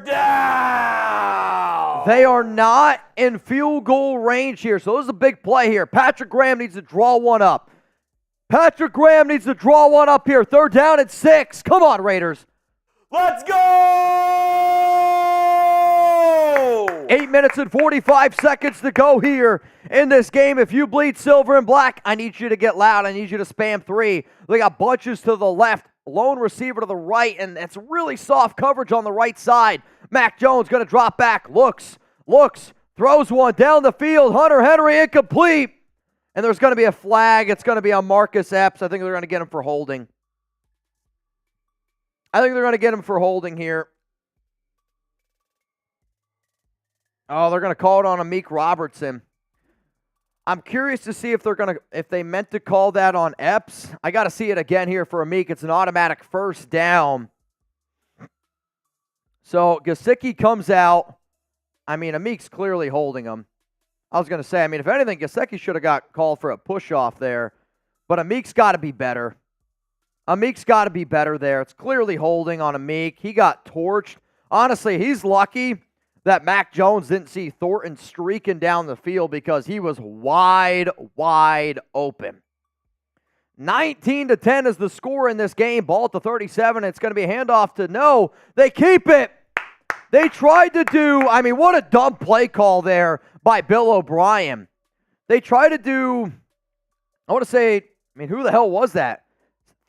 down. They are not in field goal range here. So this is a big play here. Patrick Graham needs to draw one up. Patrick Graham needs to draw one up here. 3rd down and 6. Come on, Raiders. Let's go! 8 minutes and 45 seconds to go here in this game. If you bleed silver and black, I need you to get loud. I need you to spam 3. They got bunches to the left, lone receiver to the right, and it's really soft coverage on the right side. Mac Jones going to drop back, looks, throws one down the field. Hunter Henry incomplete. And there's going to be a flag. It's going to be on Marcus Epps. I think they're going to get him for holding. Here. Oh, they're going to call it on a Meek Robertson. I'm curious to see if they meant to call that on Epps. I got to see it again here for a Meek. It's an automatic 1st down. So Gesicki comes out. I mean, Meek's clearly holding him. I was going to say, I mean, if anything, Gesicki should have got called for a push-off there. But Amik's got to be better. There. It's clearly holding on Amik. He got torched. Honestly, he's lucky that Mac Jones didn't see Thornton streaking down the field because he was wide open. 19-10 is the score in this game. Ball at the 37. It's going to be a handoff to no. They keep it. They tried to do, I mean, what a dumb play call there by Bill O'Brien. They tried to do, I want to say, I mean, who the hell was that?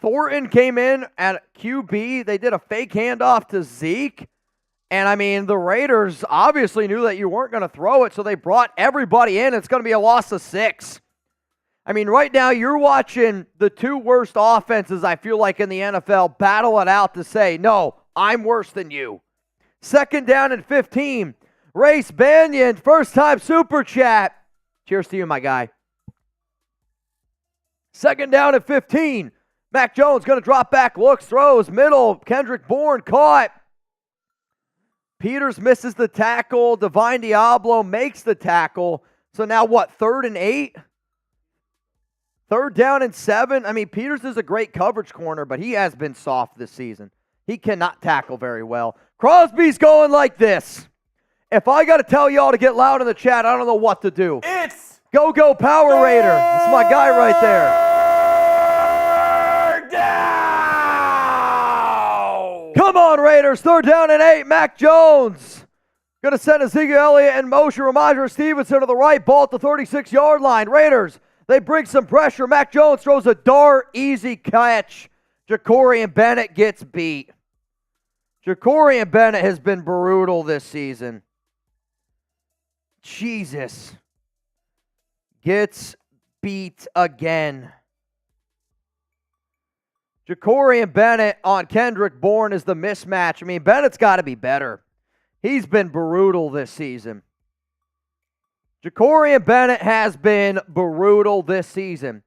Thornton came in at QB. They did a fake handoff to Zeke. And, I mean, the Raiders obviously knew that you weren't going to throw it, so they brought everybody in. It's going to be a loss of 6. I mean, right now you're watching the 2 worst offenses, I feel like, in the NFL battle it out to say, no, I'm worse than you. 2nd down and 15. Race Banyan, first-time super chat. Cheers to you, my guy. 2nd down and 15. Mac Jones going to drop back, looks, throws, middle. Kendrick Bourne caught. Peters misses the tackle. Divine Deablo makes the tackle. So now what, 3rd and 8? 3rd down and 7. I mean, Peters is a great coverage corner, but he has been soft this season. He cannot tackle very well. Crosby's going like this. If I got to tell y'all to get loud in the chat, I don't know what to do. It's Go Power Raider. That's my guy right there. down. Come on, Raiders. 3rd down and 8. Mac Jones going to send Ezekiel Elliott in motion. Ramondre Stevenson to the right. Ball at the 36-yard line. Raiders, they bring some pressure. Mac Jones throws a dart. Easy catch. Jacorian Bennett gets beat. Jacorian Bennett has been brutal this season. Jesus. Gets beat again. Jacorian Bennett on Kendrick Bourne is the mismatch. I mean, Bennett's got to be better. He's been brutal this season. Jacorian Bennett has been brutal this season.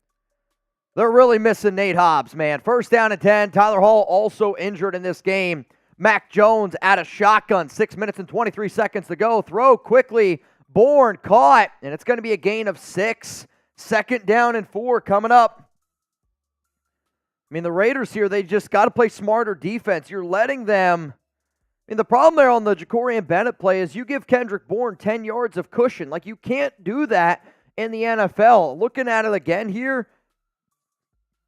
They're really missing Nate Hobbs, man. 1st down and 10. Tyler Hall also injured in this game. Mac Jones out of shotgun. 6 minutes and 23 seconds to go. Throw quickly. Bourne caught, and it's going to be a gain of 6. 2nd down and 4 coming up. I mean, the Raiders here, they just got to play smarter defense. You're letting them... I mean, the problem there on the Jacorian Bennett play is you give Kendrick Bourne 10 yards of cushion. Like, you can't do that in the NFL. Looking at it again here,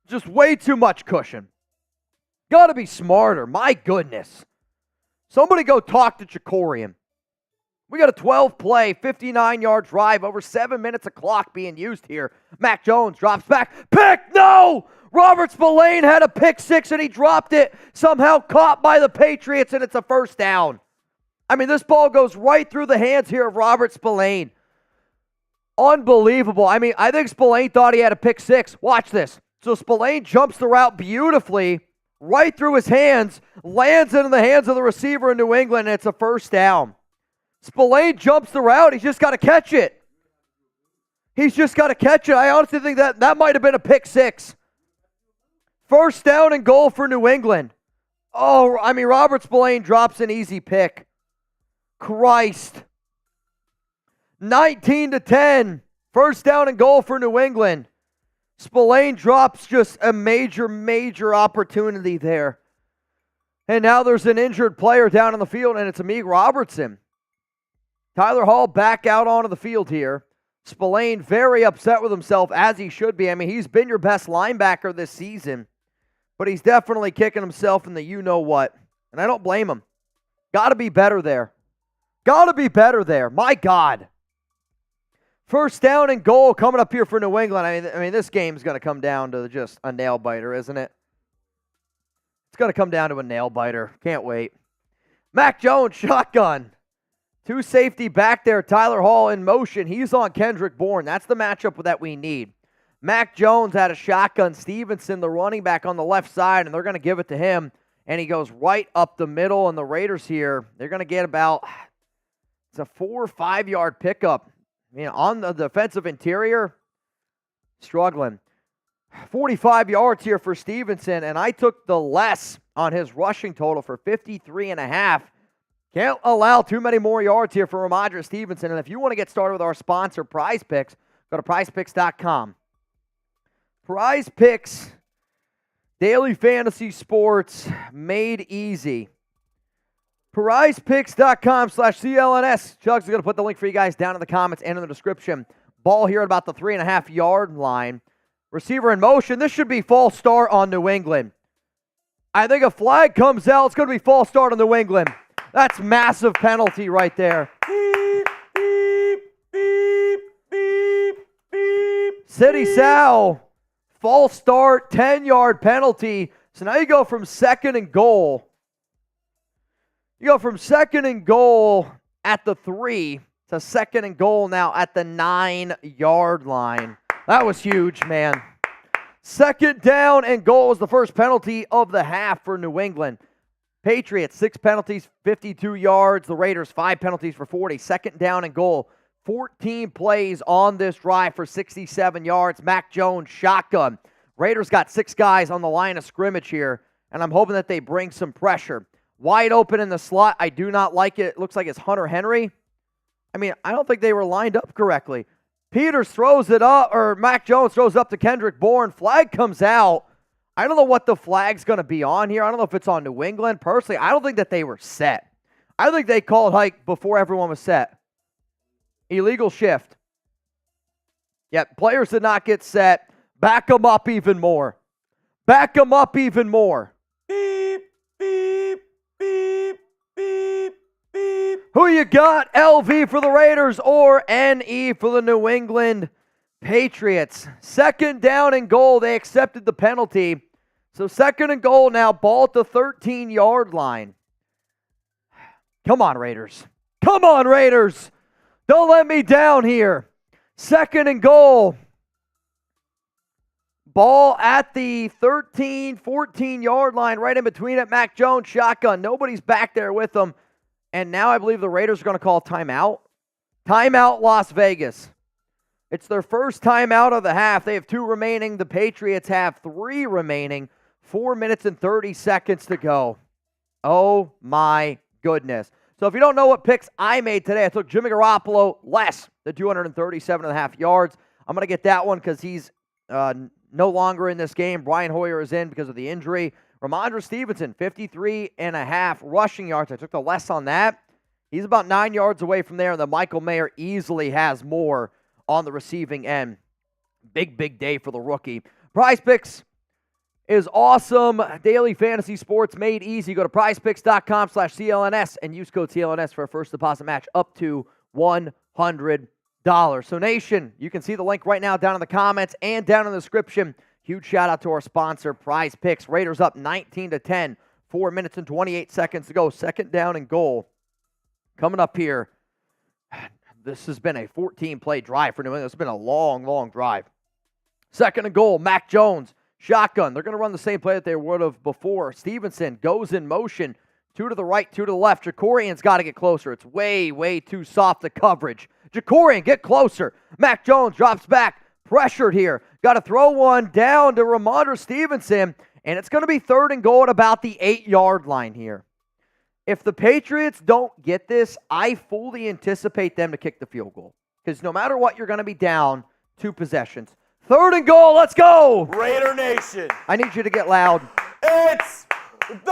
just way too much cushion. Got to be smarter. My goodness. Somebody go talk to Jacorian. We got a 12-play, 59-yard drive, over 7 minutes of clock being used here. Mac Jones drops back. Pick! No! Robert Spillane had a pick 6 and he dropped it. Somehow caught by the Patriots, and it's a 1st down. I mean, this ball goes right through the hands here of Robert Spillane. Unbelievable. I mean, I think Spillane thought he had a pick 6. Watch this. So Spillane jumps the route beautifully, right through his hands, lands it in the hands of the receiver in New England, and it's a 1st down. Spillane jumps the route. He's just got to catch it. He's just got to catch it. I honestly think that might have been a pick 6. 1st down and goal for New England. Oh, I mean, Robert Spillane drops an easy pick. Christ. 19-10. 1st down and goal for New England. Spillane drops just a major opportunity there. And now there's an injured player down on the field, and it's Amik Robertson. Tyler Hall back out onto the field here. Spillane very upset with himself, as he should be. I mean, he's been your best linebacker this season, but he's definitely kicking himself in the you-know-what. And I don't blame him. Got to be better there. Got to be better there. My God. 1st down and goal coming up here for New England. I mean, this game's going to come down to just a nail-biter, isn't it? It's going to come down to a nail-biter. Can't wait. Mac Jones, shotgun. 2 safety back there. Tyler Hall in motion. He's on Kendrick Bourne. That's the matchup that we need. Mac Jones had a shotgun. Stevenson, the running back, on the left side, and they're going to give it to him. And he goes right up the middle, and the Raiders here, they're going to get about, it's a 4 or 5 yard pickup. I mean, on the defensive interior, struggling. 45 yards here for Stevenson, and I took the less on his rushing total for 53.5. Can't allow too many more yards here for Ramondre Stevenson. And if you want to get started with our sponsor, Prize Picks, go to prizepicks.com. Prize Picks, daily fantasy sports made easy. PrizePicks.com/CLNS. Chugs is going to put the link for you guys down in the comments and in the description. Ball here at about the 3.5 yard line. Receiver in motion. This should be false start on New England. I think a flag comes out. It's going to be false start on New England. That's massive penalty right there. Beep, beep, beep, beep, beep. City Sal, False start, 10-yard penalty. So now you go from 2nd and goal. You go from 2nd and goal at the 3 to 2nd and goal now at the 9-yard line. That was huge, man. 2nd down and goal was the first penalty of the half for New England. Patriots, 6 penalties, 52 yards. The Raiders, 5 penalties for 40. 2nd down and goal. 14 plays on this drive for 67 yards. Mac Jones, shotgun. Raiders got 6 guys on the line of scrimmage here, and I'm hoping that they bring some pressure. Wide open in the slot. I do not like it. It looks like it's Hunter Henry. I mean, I don't think they were lined up correctly. Peters throws it up, or Mac Jones throws up to Kendrick Bourne. Flag comes out. I don't know what the flag's going to be on here. I don't know if it's on New England. Personally, I don't think that they were set. I think they called hike before everyone was set. Illegal shift. Yep, players did not get set. Back them up even more. Back them up even more. Beep, beep, beep, beep, beep. Who you got? LV for the Raiders or NE for the New England Patriots? 2nd down and goal. They accepted the penalty. So 2nd and goal now. Ball at the 13-yard line. Come on, Raiders. Come on, Raiders. Don't let me down here. 2nd and goal. Ball at the 13, 14-yard line, right in between it. Mac Jones, shotgun. Nobody's back there with them. And now I believe the Raiders are going to call timeout. Timeout, Las Vegas. It's their first timeout of the half. They have 2 remaining. The Patriots have 3 remaining. 4 minutes and 30 seconds to go. Oh, my goodness. So if you don't know what picks I made today, I took Jimmy Garoppolo less than 237.5 yards. I'm going to get that one because he's no longer in this game. Brian Hoyer is in because of the injury. Ramondre Stevenson, 53.5 rushing yards. I took the less on that. He's about 9 yards away from there, and then Michael Mayer easily has more on the receiving end. Big, big day for the rookie. Prize Picks is awesome. Daily fantasy sports made easy. Go to prizepicks.com/CLNS and use code CLNS for a first deposit match up to $100. So Nation, you can see the link right now down in the comments and down in the description. Huge shout out to our sponsor, Prize Picks. Raiders up 19-10. 4 minutes and 28 seconds to go. 2nd down and goal. Coming up here. This has been a 14-play drive for New England. It's been a long, long drive. 2nd and goal, Mac Jones. Shotgun. They're going to run the same play that they would have before. Stevenson goes in motion. 2 to the right, 2 to the left. Jakorian's got to get closer. It's way, way too soft the coverage. Jakorian, get closer. Mac Jones drops back. Pressured here. Got to throw one down to Ramondre Stevenson. And it's going to be 3rd and goal at about the 8-yard line here. If the Patriots don't get this, I fully anticipate them to kick the field goal. Because no matter what, you're going to be down 2 possessions. 3rd and goal, let's go! Raider Nation. I need you to get loud. It's 3rd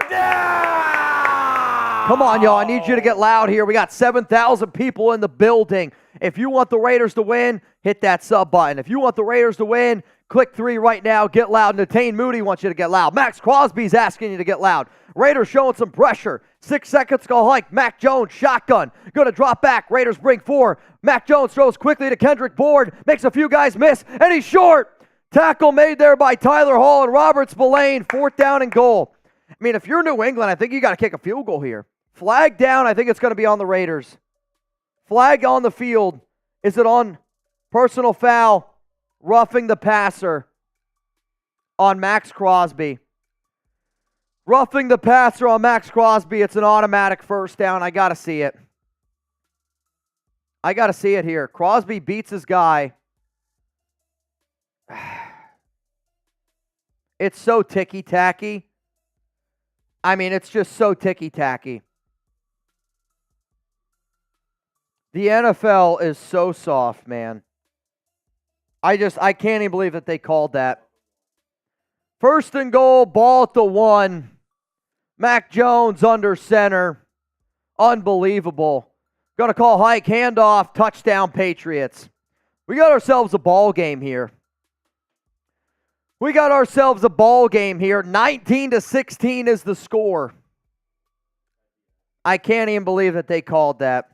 down! Come on, y'all. I need you to get loud here. We got 7,000 people in the building. If you want the Raiders to win, hit that sub button. If you want the Raiders to win, click 3 right now. Get loud. Natane Moody wants you to get loud. Maxx Crosby's asking you to get loud. Raiders showing some pressure. 6 seconds go hike. Mac Jones, shotgun. Going to drop back. Raiders bring 4. Mac Jones throws quickly to Kendrick Bourne. Makes a few guys miss, and he's short. Tackle made there by Tyler Hall and Robert Spillane. 4th down and goal. I mean, if you're New England, I think you got to kick a field goal here. Flag down. I think it's going to be on the Raiders. Flag on the field. Is it on personal foul? Roughing the passer on Maxx Crosby. Roughing the passer on Maxx Crosby. It's an automatic 1st down. I got to see it. I got to see it here. Crosby beats his guy. It's so ticky-tacky. I mean, it's just so ticky-tacky. The NFL is so soft, man. I can't even believe that they called that. 1st and goal, ball at the 1. Mac Jones under center. Unbelievable. Going to call hike, handoff, touchdown Patriots. We got ourselves a ball game here. 19-16 is the score. I can't even believe that they called that.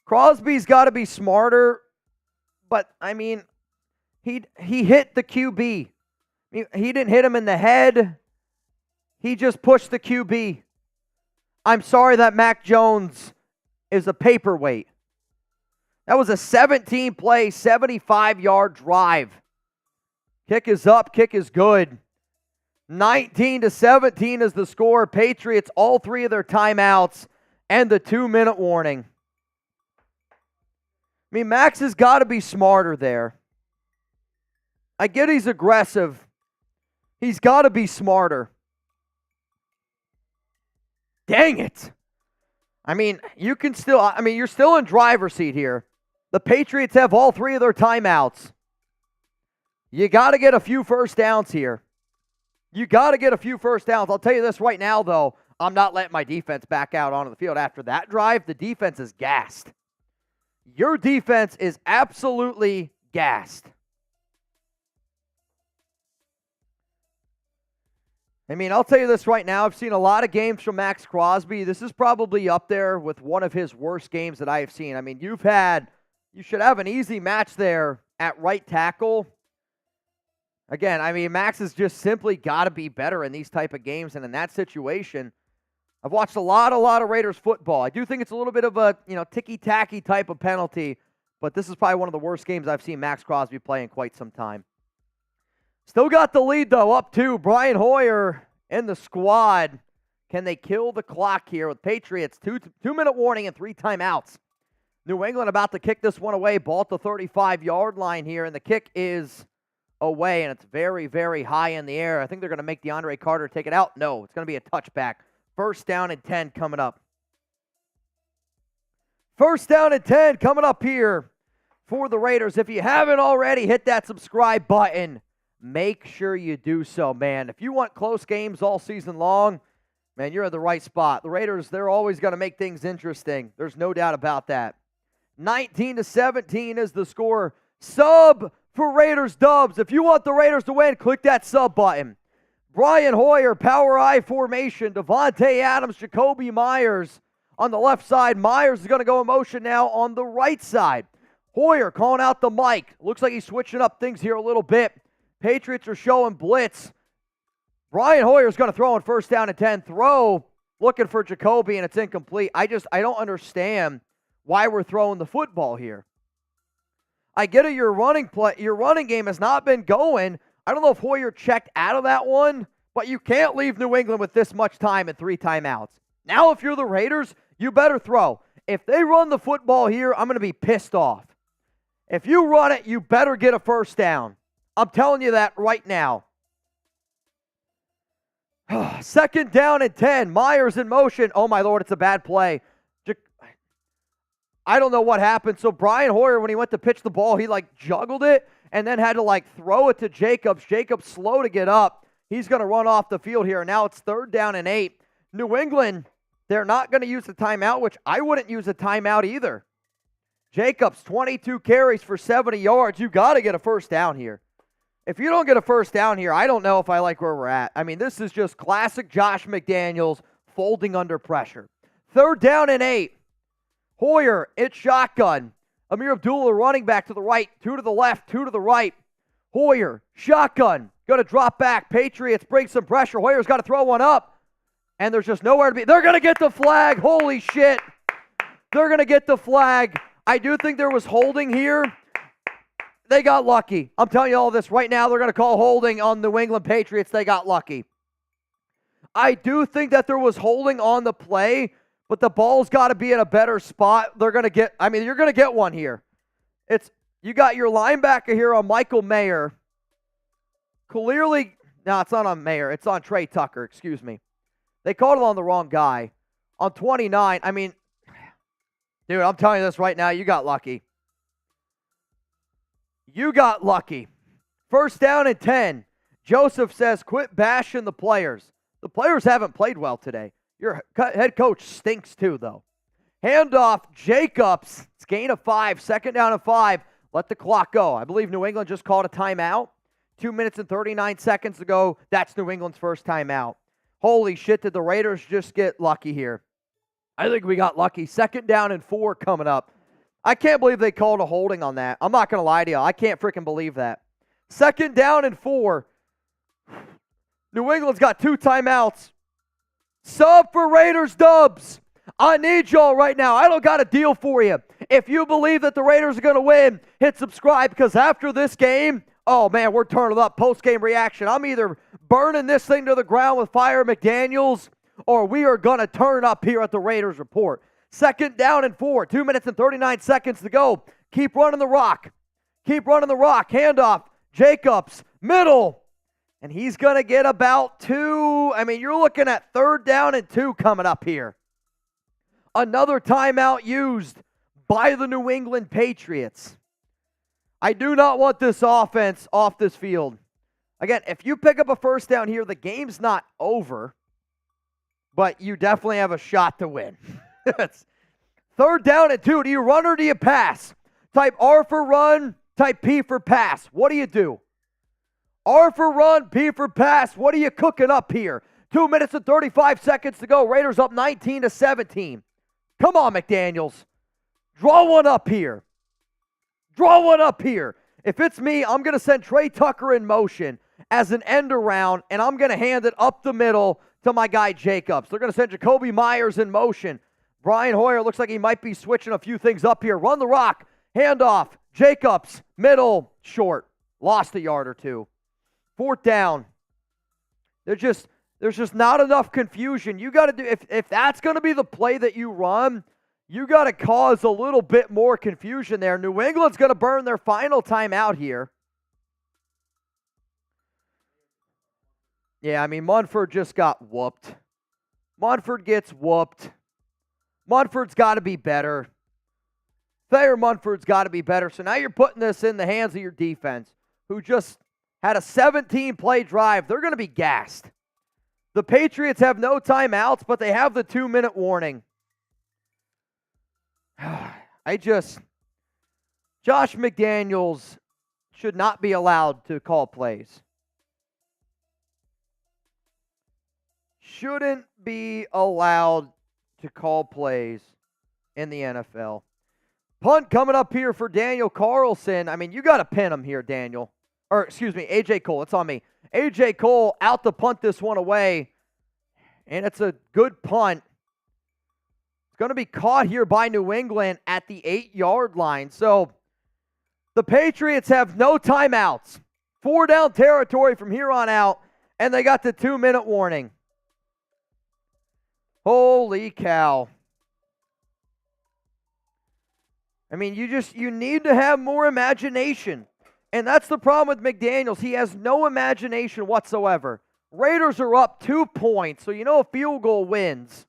Crosby's got to be smarter, but, I mean, he hit the QB. He didn't hit him in the head. He just pushed the QB. I'm sorry that Mac Jones is a paperweight. That was a 17-play, 75-yard drive. Kick is up, kick is good. 19-17 is the score. Patriots, all three of their timeouts, and the 2-minute warning. I mean, Max has got to be smarter there. I get he's aggressive. He's got to be smarter. Dang it. I mean, you're still in driver's seat here. The Patriots have all three of their timeouts. You got to get a few first downs here. You got to get a few first downs. I'll tell you this right now, though. I'm not letting my defense back out onto the field. After that drive, the defense is gassed. Your defense is absolutely gassed. I mean, I'll tell you this right now. I've seen a lot of games from Maxx Crosby. This is probably up there with one of his worst games that I have seen. I mean, you should have an easy match there at right tackle. Again, I mean, Max has just simply got to be better in these type of games. And in that situation, I've watched a lot of Raiders football. I do think it's a little bit of a, ticky-tacky type of penalty. But this is probably one of the worst games I've seen Maxx Crosby play in quite some time. Still got the lead, though, up 2. Brian Hoyer in the squad. Can they kill the clock here with Patriots? 2-minute warning and 3 timeouts. New England about to kick this one away. Ball at the 35-yard line here, and the kick is away, and it's very, very high in the air. I think they're going to make DeAndre Carter take it out. No, it's going to be a touchback. First down and 10 coming up. First down and 10 coming up here for the Raiders. If you haven't already, hit that subscribe button. Make sure you do so, man. If you want close games all season long, man, you're at the right spot. The Raiders, they're always going to make things interesting. There's no doubt about that. 19-17 is the score. Sub for Raiders dubs. If you want the Raiders to win, click that sub button. Brian Hoyer, power I formation. Davante Adams, Jakobi Meyers on the left side. Meyers is going to go in motion now on the right side. Hoyer calling out the mic. Looks like he's switching up things here a little bit. Patriots are showing blitz. Brian Hoyer's going to throw on first down and 10. Throw, looking for Jakobi, and it's incomplete. I don't understand why we're throwing the football here. I get it, your running game has not been going. I don't know if Hoyer checked out of that one, but you can't leave New England with this much time and 3 timeouts. Now, if you're the Raiders, you better throw. If they run the football here, I'm going to be pissed off. If you run it, you better get a first down. I'm telling you that right now. Second down and 10. Meyers in motion. Oh, my Lord, it's a bad play. I don't know what happened. So Brian Hoyer, when he went to pitch the ball, he juggled it and then had to throw it to Jacobs. Jacobs slow to get up. He's going to run off the field here. Now it's third down and 8. New England, they're not going to use the timeout, which I wouldn't use a timeout either. Jacobs, 22 carries for 70 yards. You got to get a first down here. If you don't get a first down here, I don't know if I like where we're at. I mean, this is just classic Josh McDaniels folding under pressure. Third down and 8. Hoyer, it's shotgun. Amir Abdullah running back to the right, 2 to the left, 2 to the right. Hoyer, shotgun, going to drop back. Patriots bring some pressure. Hoyer's got to throw one up, and there's just nowhere to be. They're going to get the flag. Holy shit. They're going to get the flag. I do think there was holding here. They got lucky. I'm telling you all this right now. They're going to call holding on the New England Patriots. They got lucky. I do think that there was holding on the play, but the ball's got to be in a better spot. You're going to get one here. You got your linebacker here on Michael Mayer. Clearly, no, it's not on Mayer. It's on Trey Tucker, excuse me. They called it on the wrong guy. On 29, dude, I'm telling you this right now, you got lucky. You got lucky. First down and 10. Joseph says, quit bashing the players. The players haven't played well today. Your head coach stinks too, though. Handoff, Jacobs. It's gain of 5. Second down and 5. Let the clock go. I believe New England just called a timeout. 2 minutes and 39 seconds ago. That's New England's first timeout. Holy shit, did the Raiders just get lucky here? I think we got lucky. Second down and 4 coming up. I can't believe they called a holding on that. I'm not going to lie to you. I can't freaking believe that. 2nd down and 4. New England's got 2 timeouts. Sub for Raiders dubs. I need y'all right now. I don't got a deal for you. If you believe that the Raiders are going to win, hit subscribe, because after this game, oh man, we're turning up. Post-game reaction. I'm either burning this thing to the ground with Fire McDaniels, or we are going to turn up here at the Raiders Report. 2nd down and 4. 2 minutes and 39 seconds to go. Keep running the rock. Keep running the rock. Handoff. Jacobs. Middle. And he's going to get about 2. I mean, you're looking at 3rd down and 2 coming up here. Another timeout used by the New England Patriots. I do not want this offense off this field. Again, if you pick up a 1st down here, the game's not over, but you definitely have a shot to win. 3rd down and 2. Do you run or do you pass? Type R for run, type P for pass. What do you do? R for run, P for pass. What are you cooking up here? 2 minutes and 35 seconds to go. Raiders up 19-17. Come on, McDaniels. Draw one up here. Draw one up here. If it's me, I'm going to send Trey Tucker in motion as an end around, and I'm going to hand it up the middle to my guy Jacobs. They're going to send Jakobi Meyers in motion. Brian Hoyer looks like he might be switching a few things up here. Run the rock. Handoff. Jacobs. Middle. Short. Lost a yard or 2. 4th down. There's just not enough confusion. You got to do, if that's going to be the play that you run, you got to cause a little bit more confusion there. New England's going to burn their final timeout here. Yeah, I mean, Munford just got whooped. Munford gets whooped. Munford's got to be better. Thayer Munford's got to be better. So now you're putting this in the hands of your defense, who just had a 17-play drive. They're going to be gassed. The Patriots have no timeouts, but they have the 2-minute warning. Josh McDaniels should not be allowed to call plays. Shouldn't be allowed to call plays in the NFL. Punt coming up here for Daniel Carlson. I mean, you got to pin him here, Daniel. Or, excuse me, A.J. Cole. It's on me. A.J. Cole out to punt this one away. And it's a good punt. It's going to be caught here by New England at the 8-yard line. So, the Patriots have no timeouts. 4-down territory from here on out. And they got the 2-minute warning. Holy cow. I mean, you need to have more imagination. And that's the problem with McDaniels. He has no imagination whatsoever. Raiders are up 2 points, so you know a field goal wins.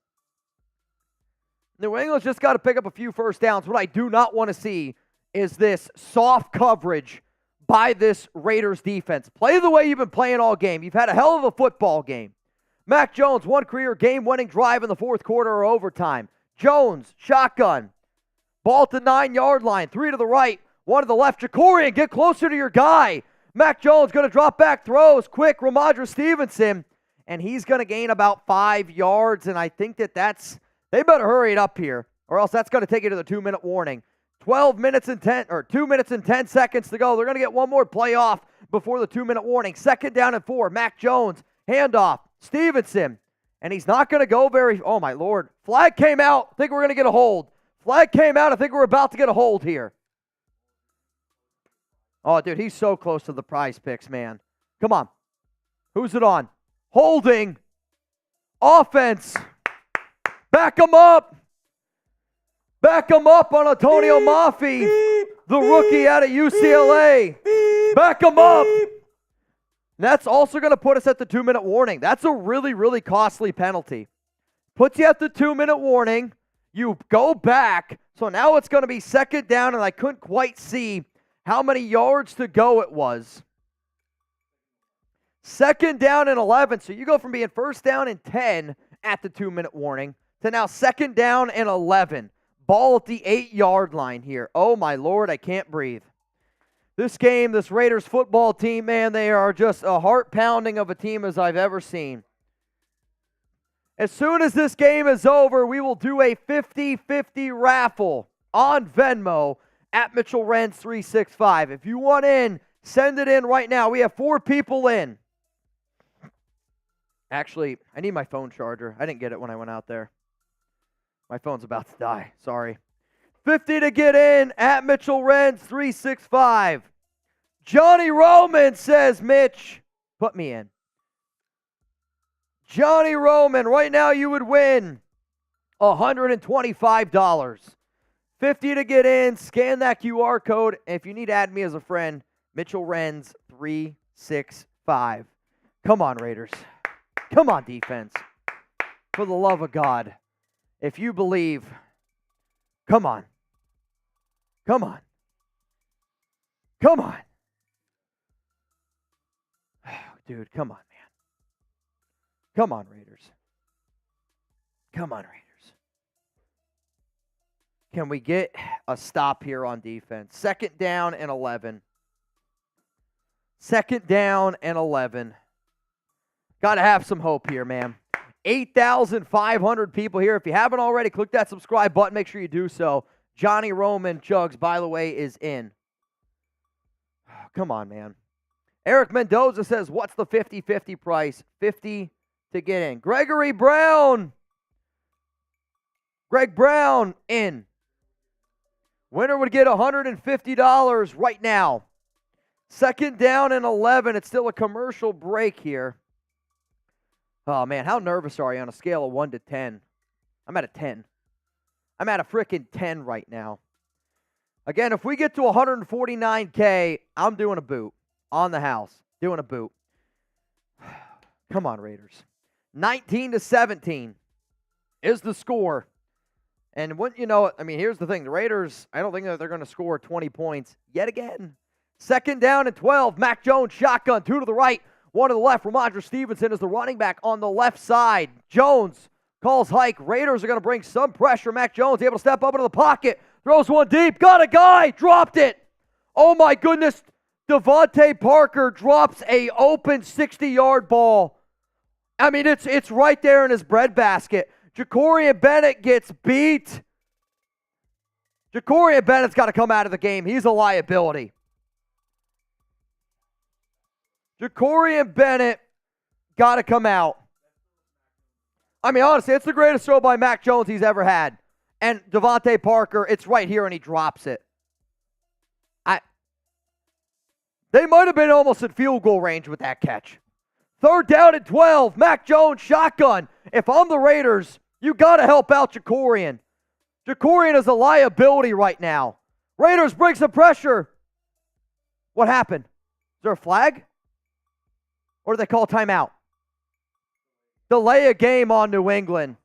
New England's just got to pick up a few 1st downs. What I do not want to see is this soft coverage by this Raiders defense. Play the way you've been playing all game. You've had a hell of a football game. Mac Jones, 1 career game-winning drive in the 4th quarter or overtime. Jones, shotgun. Ball to 9-yard line. 3 to the right, 1 to the left. Jacorian, get closer to your guy. Mac Jones going to drop back, throws. Quick, Ramondre Stevenson. And he's going to gain about 5 yards. And I think they better hurry it up here, or else that's going to take you to the 2-minute warning. 2 minutes and 10 seconds to go. They're going to get one more play off before the 2-minute warning. 2nd down and 4. Mac Jones, handoff. Stevenson. And he's not going to go oh my Lord. Flag came out. I think we're going to get a hold. Flag came out. I think we're about to get a hold here. Oh, dude, he's so close to the Prize Picks, man. Come on. Who's it on? Holding. Offense. Back him up. Back him up on Antonio Mafi, the rookie out of UCLA. Back him up. That's also going to put us at the 2-minute warning. That's a really, really costly penalty. Puts you at the 2-minute warning. You go back. So now it's going to be 2nd down, and I couldn't quite see how many yards to go it was. 2nd down and 11. So you go from being 1st down and 10 at the 2-minute warning to now 2nd down and 11. Ball at the 8-yard line here. Oh, my Lord, I can't breathe. This game, this Raiders football team, man, they are just a heart-pounding of a team as I've ever seen. As soon as this game is over, we will do a 50-50 raffle on Venmo at Mitchell Renz 365. If you want in, send it in right now. We have 4 people in. Actually, I need my phone charger. I didn't get it when I went out there. My phone's about to die. Sorry. 50 to get in at Mitchell Renz 365. Johnny Roman says, Mitch, put me in. Johnny Roman, right now you would win $125. 50 to get in. Scan that QR code. And if you need to add me as a friend, Mitchell Renz 365. Come on, Raiders. Come on, defense. For the love of God. If you believe, come on. Come on. Come on. Dude, come on, man. Come on, Raiders. Come on, Raiders. Can we get a stop here on defense? 2nd down and 11. 2nd down and 11. Got to have some hope here, man. 8,500 people here. If you haven't already, click that subscribe button. Make sure you do so. Johnny Roman Chugs, by the way, is in. Come on, man. Eric Mendoza says, what's the 50-50 price? 50 to get in. Gregory Brown. Greg Brown in. Winner would get $150 right now. 2nd down and 11. It's still a commercial break here. Oh, man, how nervous are you on a scale of 1 to 10? I'm at a 10. I'm at a freaking 10 right now. Again, if we get to 149K, I'm doing a boot on the house. Doing a boot. Come on, Raiders. 19-17 is the score. And what you know, I mean, here's the thing. The Raiders, I don't think that they're going to score 20 points yet again. 2nd down and 12. Mac Jones, shotgun, 2 to the right, 1 to the left. Ramondre Stevenson is the running back on the left side. Jones calls hike. Raiders are going to bring some pressure. Mac Jones able to step up into the pocket. Throws one deep. Got a guy. Dropped it. Oh, my goodness. Davante Parker drops a open 60-yard ball. I mean, it's right there in his breadbasket. Jacorian Bennett gets beat. Jacorian Bennett's got to come out of the game. He's a liability. Jacorian Bennett got to come out. I mean, honestly, it's the greatest throw by Mac Jones he's ever had. And Davante Parker, it's right here, and he drops it. They might have been almost at field goal range with that catch. 3rd down and 12. Mac Jones, shotgun. If I'm the Raiders, you got to help out Jacorian. Jacorian is a liability right now. Raiders bring some pressure. What happened? Is there a flag? Or do they call timeout? Delay a game on New England.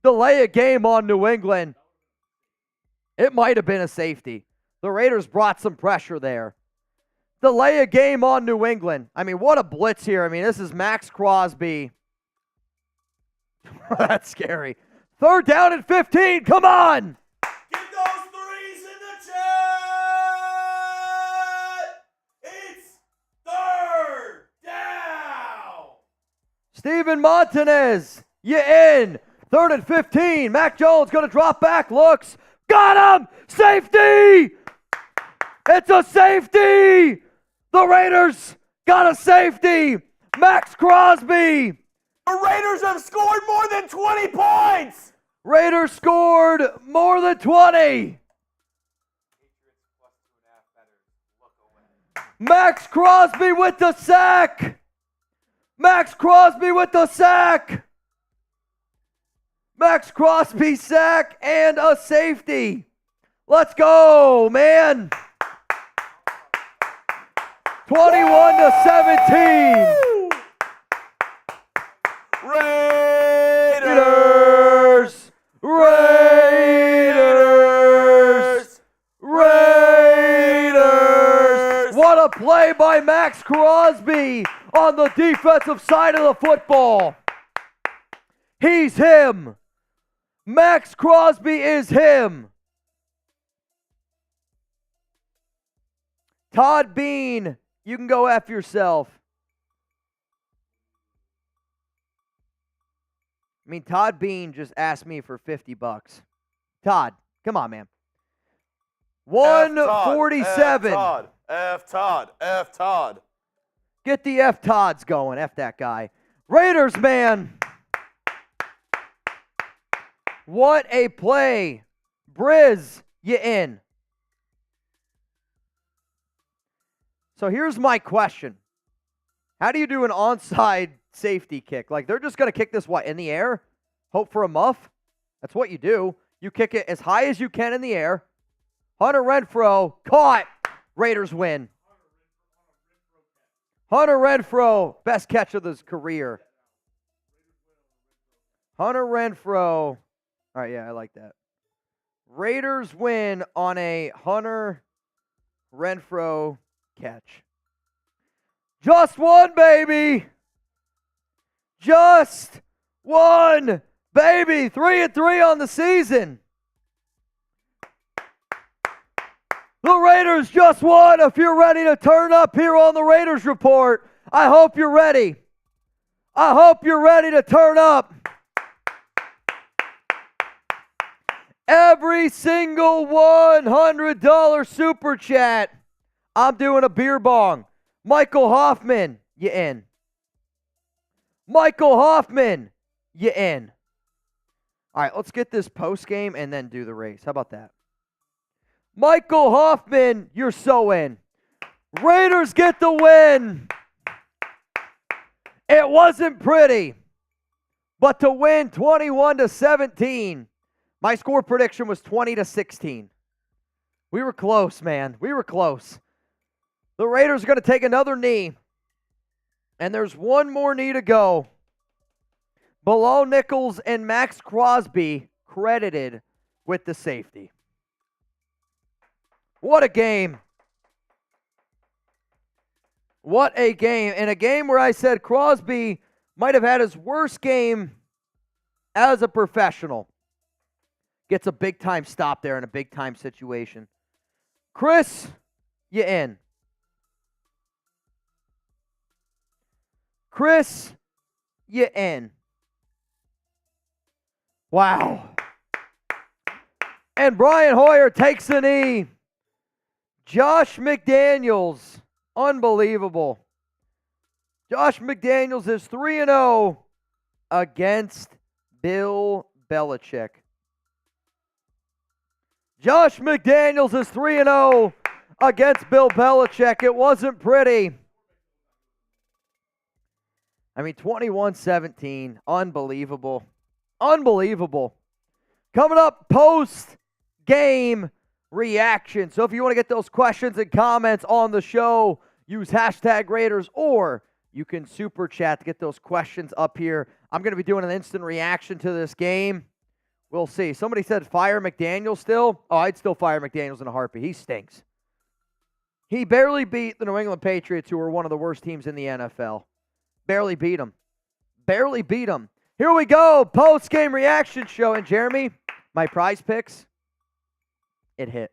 Delay a game on New England. It might have been a safety. The Raiders brought some pressure there. Delay a game on New England. I mean, what a blitz here. I mean, this is Maxx Crosby. That's scary. 3rd down and 15. Come on. Get those threes in the chat. It's 3rd down. Steven Montanez, you in. 3rd and 15. Mac Jones going to drop back. Looks. Got him. Safety. It's a safety. The Raiders got a safety. Maxx Crosby. The Raiders have scored more than 20 points. Raiders scored more than 20. Maxx Crosby with the sack. Maxx Crosby with the sack. Maxx Crosby sack and a safety. Let's go, man. 21-17. Raiders! Raiders! Raiders! What a play by Maxx Crosby on the defensive side of the football. He's him. Maxx Crosby is him. Todd Bean, you can go F yourself. I mean, Todd Bean just asked me for $50. Todd, come on, man. 147. F Todd. Get the F Todds going. F that guy. Raiders, man. What a play. Briz, you in. So here's my question. How do you do an onside safety kick? Like, they're just going to kick this, what, in the air? Hope for a muff? That's what you do. You kick it as high as you can in the air. Hunter Renfrow, caught. Raiders win. Hunter Renfrow, best catch of his career. Hunter Renfrow. All right, yeah, I like that. Raiders win on a Hunter Renfrow catch. Just one, baby. Just one, baby. 3-3 on the season. The Raiders just won. If you're ready to turn up here on the Raiders Report, I hope you're ready. I hope you're ready to turn up. Every single $100 super chat, I'm doing a beer bong. Michael Hoffman, you in. Michael Hoffman, you in. All right, let's get this post game and then do the race. How about that? Michael Hoffman, you're so in. Raiders get the win. It wasn't pretty, but to win 21-17, my score prediction was 20-16. We were close, man. We were close. The Raiders are going to take another knee, and there's one more knee to go. Bilal Nichols and Maxx Crosby credited with the safety. What a game. What a game. In a game where I said Crosby might have had his worst game as a professional. Gets a big-time stop there in a big-time situation. Chris, you in. Chris, you in. Wow. And Brian Hoyer takes a knee. Josh McDaniels, unbelievable. Josh McDaniels is 3-0 against Bill Belichick. Josh McDaniels is 3-0 against Bill Belichick. It wasn't pretty. I mean, 21-17, unbelievable. Unbelievable. Coming up, post-game reaction. So if you want to get those questions and comments on the show, use hashtag Raiders, or you can super chat to get those questions up here. I'm going to be doing an instant reaction to this game. We'll see. Somebody said fire McDaniels still. Oh, I'd still fire McDaniels in a heartbeat. He stinks. He barely beat the New England Patriots, who are one of the worst teams in the NFL. Barely beat them. Barely beat them. Here we go. Post-game reaction show. And Jeremy, my prize picks, it hit.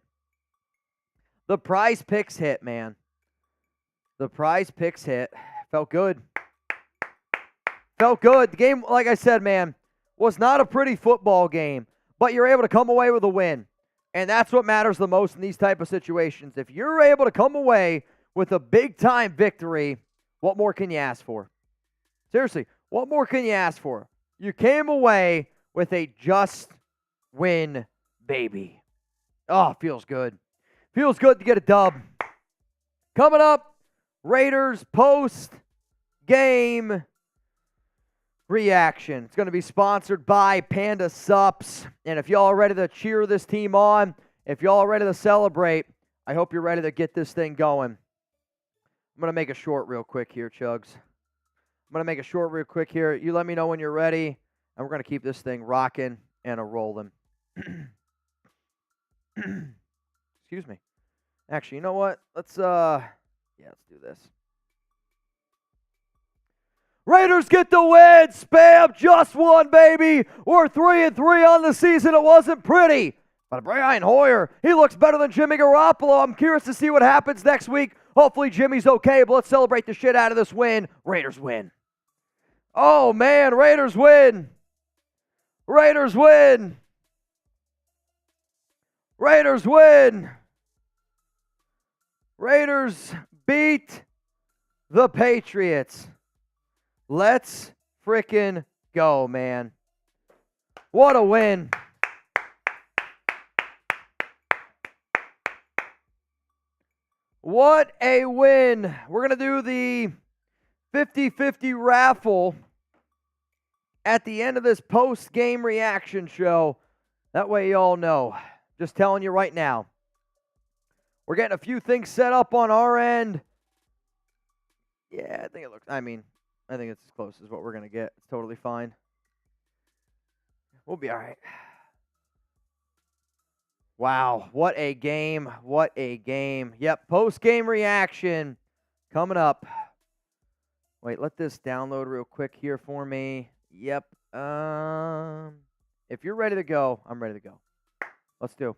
The prize picks hit, man. The prize picks hit. Felt good. Felt good. The game, like I said, man, was not a pretty football game, but you're able to come away with a win. And that's what matters the most in these type of situations. If you're able to come away with a big-time victory, what more can you ask for? Seriously, what more can you ask for? You came away with a just win, baby. Oh, feels good. Feels good to get a dub. Coming up, Raiders post-game reaction. It's going to be sponsored by Panda Sups. And if y'all are ready to cheer this team on, if y'all are ready to celebrate, I hope you're ready to get this thing going. I'm going to make a short real quick here, Chugs. I'm going to make a short real quick here. You let me know when you're ready, and we're going to keep this thing rocking and a-rolling. Excuse me. Actually, you know what? Let's do this. Raiders get the win. Spam just won, baby. We're 3-3 on the season. It wasn't pretty. But Brian Hoyer, he looks better than Jimmy Garoppolo. I'm curious to see what happens next week. Hopefully Jimmy's okay, but let's celebrate the shit out of this win. Raiders win. Oh, man, Raiders win. Raiders win. Raiders win. Raiders beat the Patriots. Let's frickin' go, man. What a win. What a win. We're going to do the 50-50 raffle at the end of this post-game reaction show. That way y'all know. Just telling you right now. We're getting a few things set up on our end. Yeah, I think it's as close as what we're going to get. It's totally fine. We'll be all right. Wow, what a game. What a game. Yep, post-game reaction coming up. Wait, let this download real quick here for me. Yep. If you're ready to go, I'm ready to go. Let's do.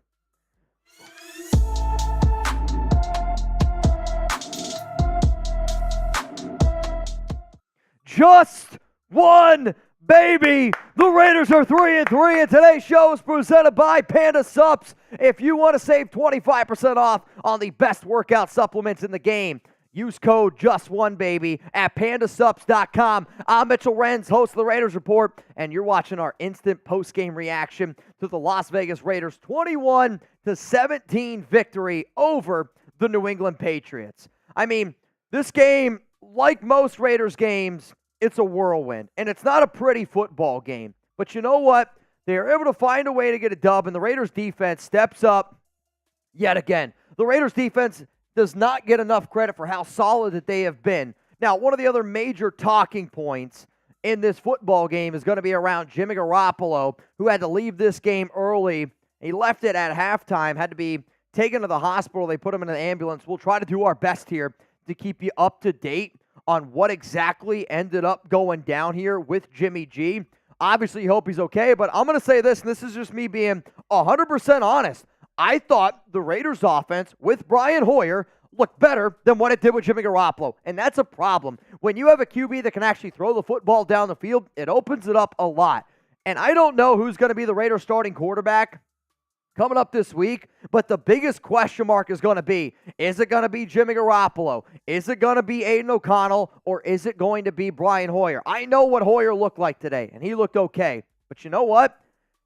Just one, baby. The Raiders are 3-3, and today's show is presented by Panda Supps. If you want to save 25% off on the best workout supplements in the game, use code JUST1BABY at pandasupps.com. I'm Mitchell Renz, host of the Raiders Report, and you're watching our instant post-game reaction to the Las Vegas Raiders' 21-17 victory over the New England Patriots. I mean, this game, like most Raiders games, it's a whirlwind, and it's not a pretty football game. But you know what? They are able to find a way to get a dub, and the Raiders defense steps up yet again. The Raiders defense does not get enough credit for how solid that they have been. Now, one of the other major talking points in this football game is going to be around Jimmy Garoppolo, who had to leave this game early. He left it at halftime, had to be taken to the hospital. They put him in an ambulance. We'll try to do our best here to keep you up to date on what exactly ended up going down here with Jimmy G. Obviously, hope he's okay, but I'm going to say this, and this is just me being 100% honest. I thought the Raiders offense with Brian Hoyer looked better than what it did with Jimmy Garoppolo, and that's a problem. When you have a QB that can actually throw the football down the field, it opens it up a lot. And I don't know who's going to be the Raiders starting quarterback coming up this week, but the biggest question mark is going to be, is it going to be Jimmy Garoppolo? Is it going to be Aidan O'Connell? Or is it going to be Brian Hoyer? I know what Hoyer looked like today, and he looked okay. But you know what?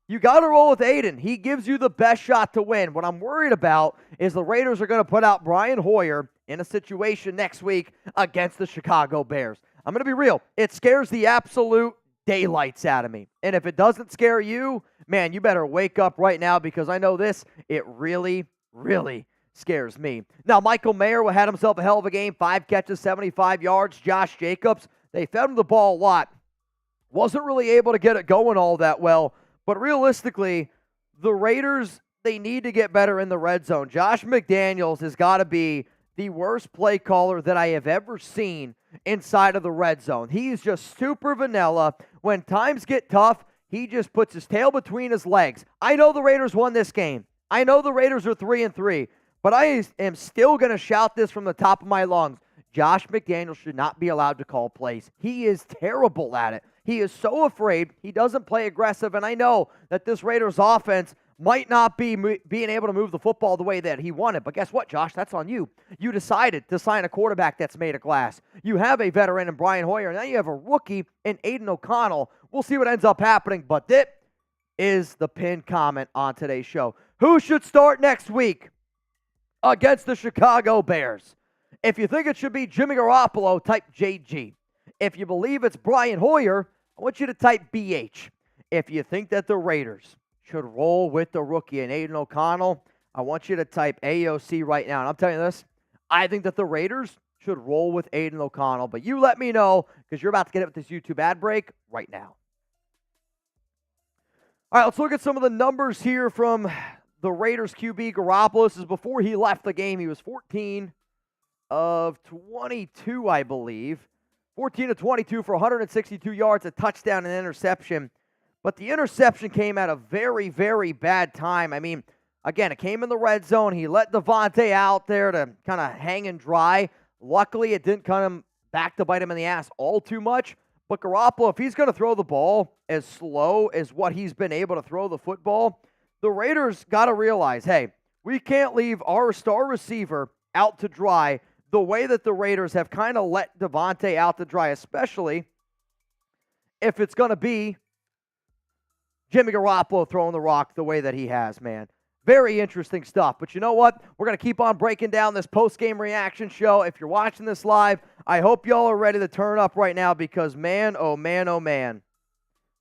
You got to roll with Aidan. He gives you the best shot to win. What I'm worried about is the Raiders are going to put out Brian Hoyer in a situation next week against the Chicago Bears. I'm going to be real. It scares the absolute daylights out of me. And if it doesn't scare you, man, you better wake up right now, because I know this, it really, really scares me. Now, Michael Mayer had himself a hell of a game. 5 catches, 75 yards. Josh Jacobs, they fed him the ball a lot. Wasn't really able to get it going all that well. But realistically, the Raiders, they need to get better in the red zone. Josh McDaniels has got to be the worst play caller that I have ever seen inside of the red zone. He is just super vanilla. When times get tough, he just puts his tail between his legs. I know the Raiders won this game. I know the Raiders are 3-3, but I am still going to shout this from the top of my lungs. Josh McDaniels should not be allowed to call plays. He is terrible at it. He is so afraid. He doesn't play aggressive, and I know that this Raiders offense might not be being able to move the football the way that he wanted. But guess what, Josh? That's on you. You decided to sign a quarterback that's made of glass. You have a veteran in Brian Hoyer. Now you have a rookie in Aidan O'Connell. We'll see what ends up happening, but that is the pinned comment on today's show. Who should start next week against the Chicago Bears? If you think it should be Jimmy Garoppolo, type JG. If you believe it's Brian Hoyer, I want you to type BH. If you think that the Raiders should roll with the rookie in Aidan O'Connell, I want you to type AOC right now. And I'm telling you this, I think that the Raiders should roll with Aidan O'Connell. But you let me know, because you're about to get it with this YouTube ad break right now. All right, let's look at some of the numbers here from the Raiders QB Garoppolo. This is before he left the game. He was 14 of 22, I believe. 14 of 22 for 162 yards, a touchdown and interception. But the interception came at a very, very bad time. I mean, again, it came in the red zone. He let Davante out there to kind of hang and dry. Luckily, it didn't come back to bite him in the ass all too much. But Garoppolo, if he's going to throw the ball as slow as what he's been able to throw the football, the Raiders got to realize, hey, we can't leave our star receiver out to dry the way that the Raiders have kind of let Davante out to dry, especially if it's going to be Jimmy Garoppolo throwing the rock the way that he has, man. Very interesting stuff. But you know what? We're going to keep on breaking down this post-game reaction show. If you're watching this live, I hope y'all are ready to turn up right now because, man, oh, man, oh, man,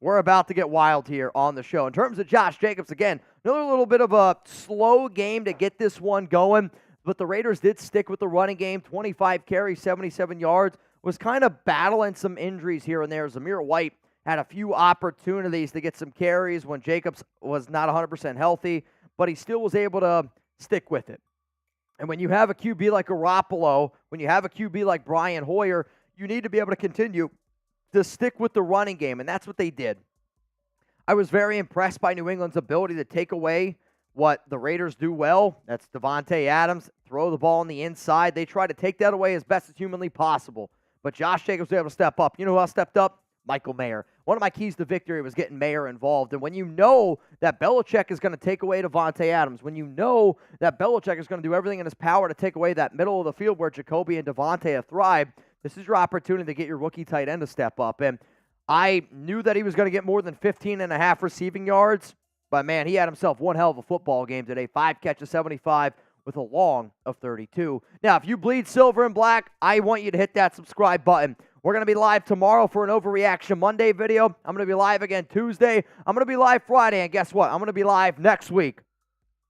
we're about to get wild here on the show. In terms of Josh Jacobs, again, another little bit of a slow game to get this one going, but the Raiders did stick with the running game. 25 carries, 77 yards. Was kind of battling some injuries here and there. Zamir White had a few opportunities to get some carries when Jacobs was not 100% healthy, but he still was able to stick with it. And when you have a QB like Garoppolo, when you have a QB like Brian Hoyer, you need to be able to continue to stick with the running game, and that's what they did. I was very impressed by New England's ability to take away what the Raiders do well. That's Davante Adams, throw the ball on the inside. They try to take that away as best as humanly possible. But Josh Jacobs was able to step up. You know who else stepped up? Michael Mayer. One of my keys to victory was getting Mayer involved. And when you know that Belichick is going to take away Davante Adams, when you know that Belichick is going to do everything in his power to take away that middle of the field where Jakobi and Davante have thrived, this is your opportunity to get your rookie tight end to step up. And I knew that he was going to get more than 15.5 receiving yards, but man, he had himself one hell of a football game today. 5 catches, 75 with a long of 32. Now, if you bleed silver and black, I want you to hit that subscribe button. We're going to be live tomorrow for an Overreaction Monday video. I'm going to be live again Tuesday. I'm going to be live Friday, and guess what? I'm going to be live next week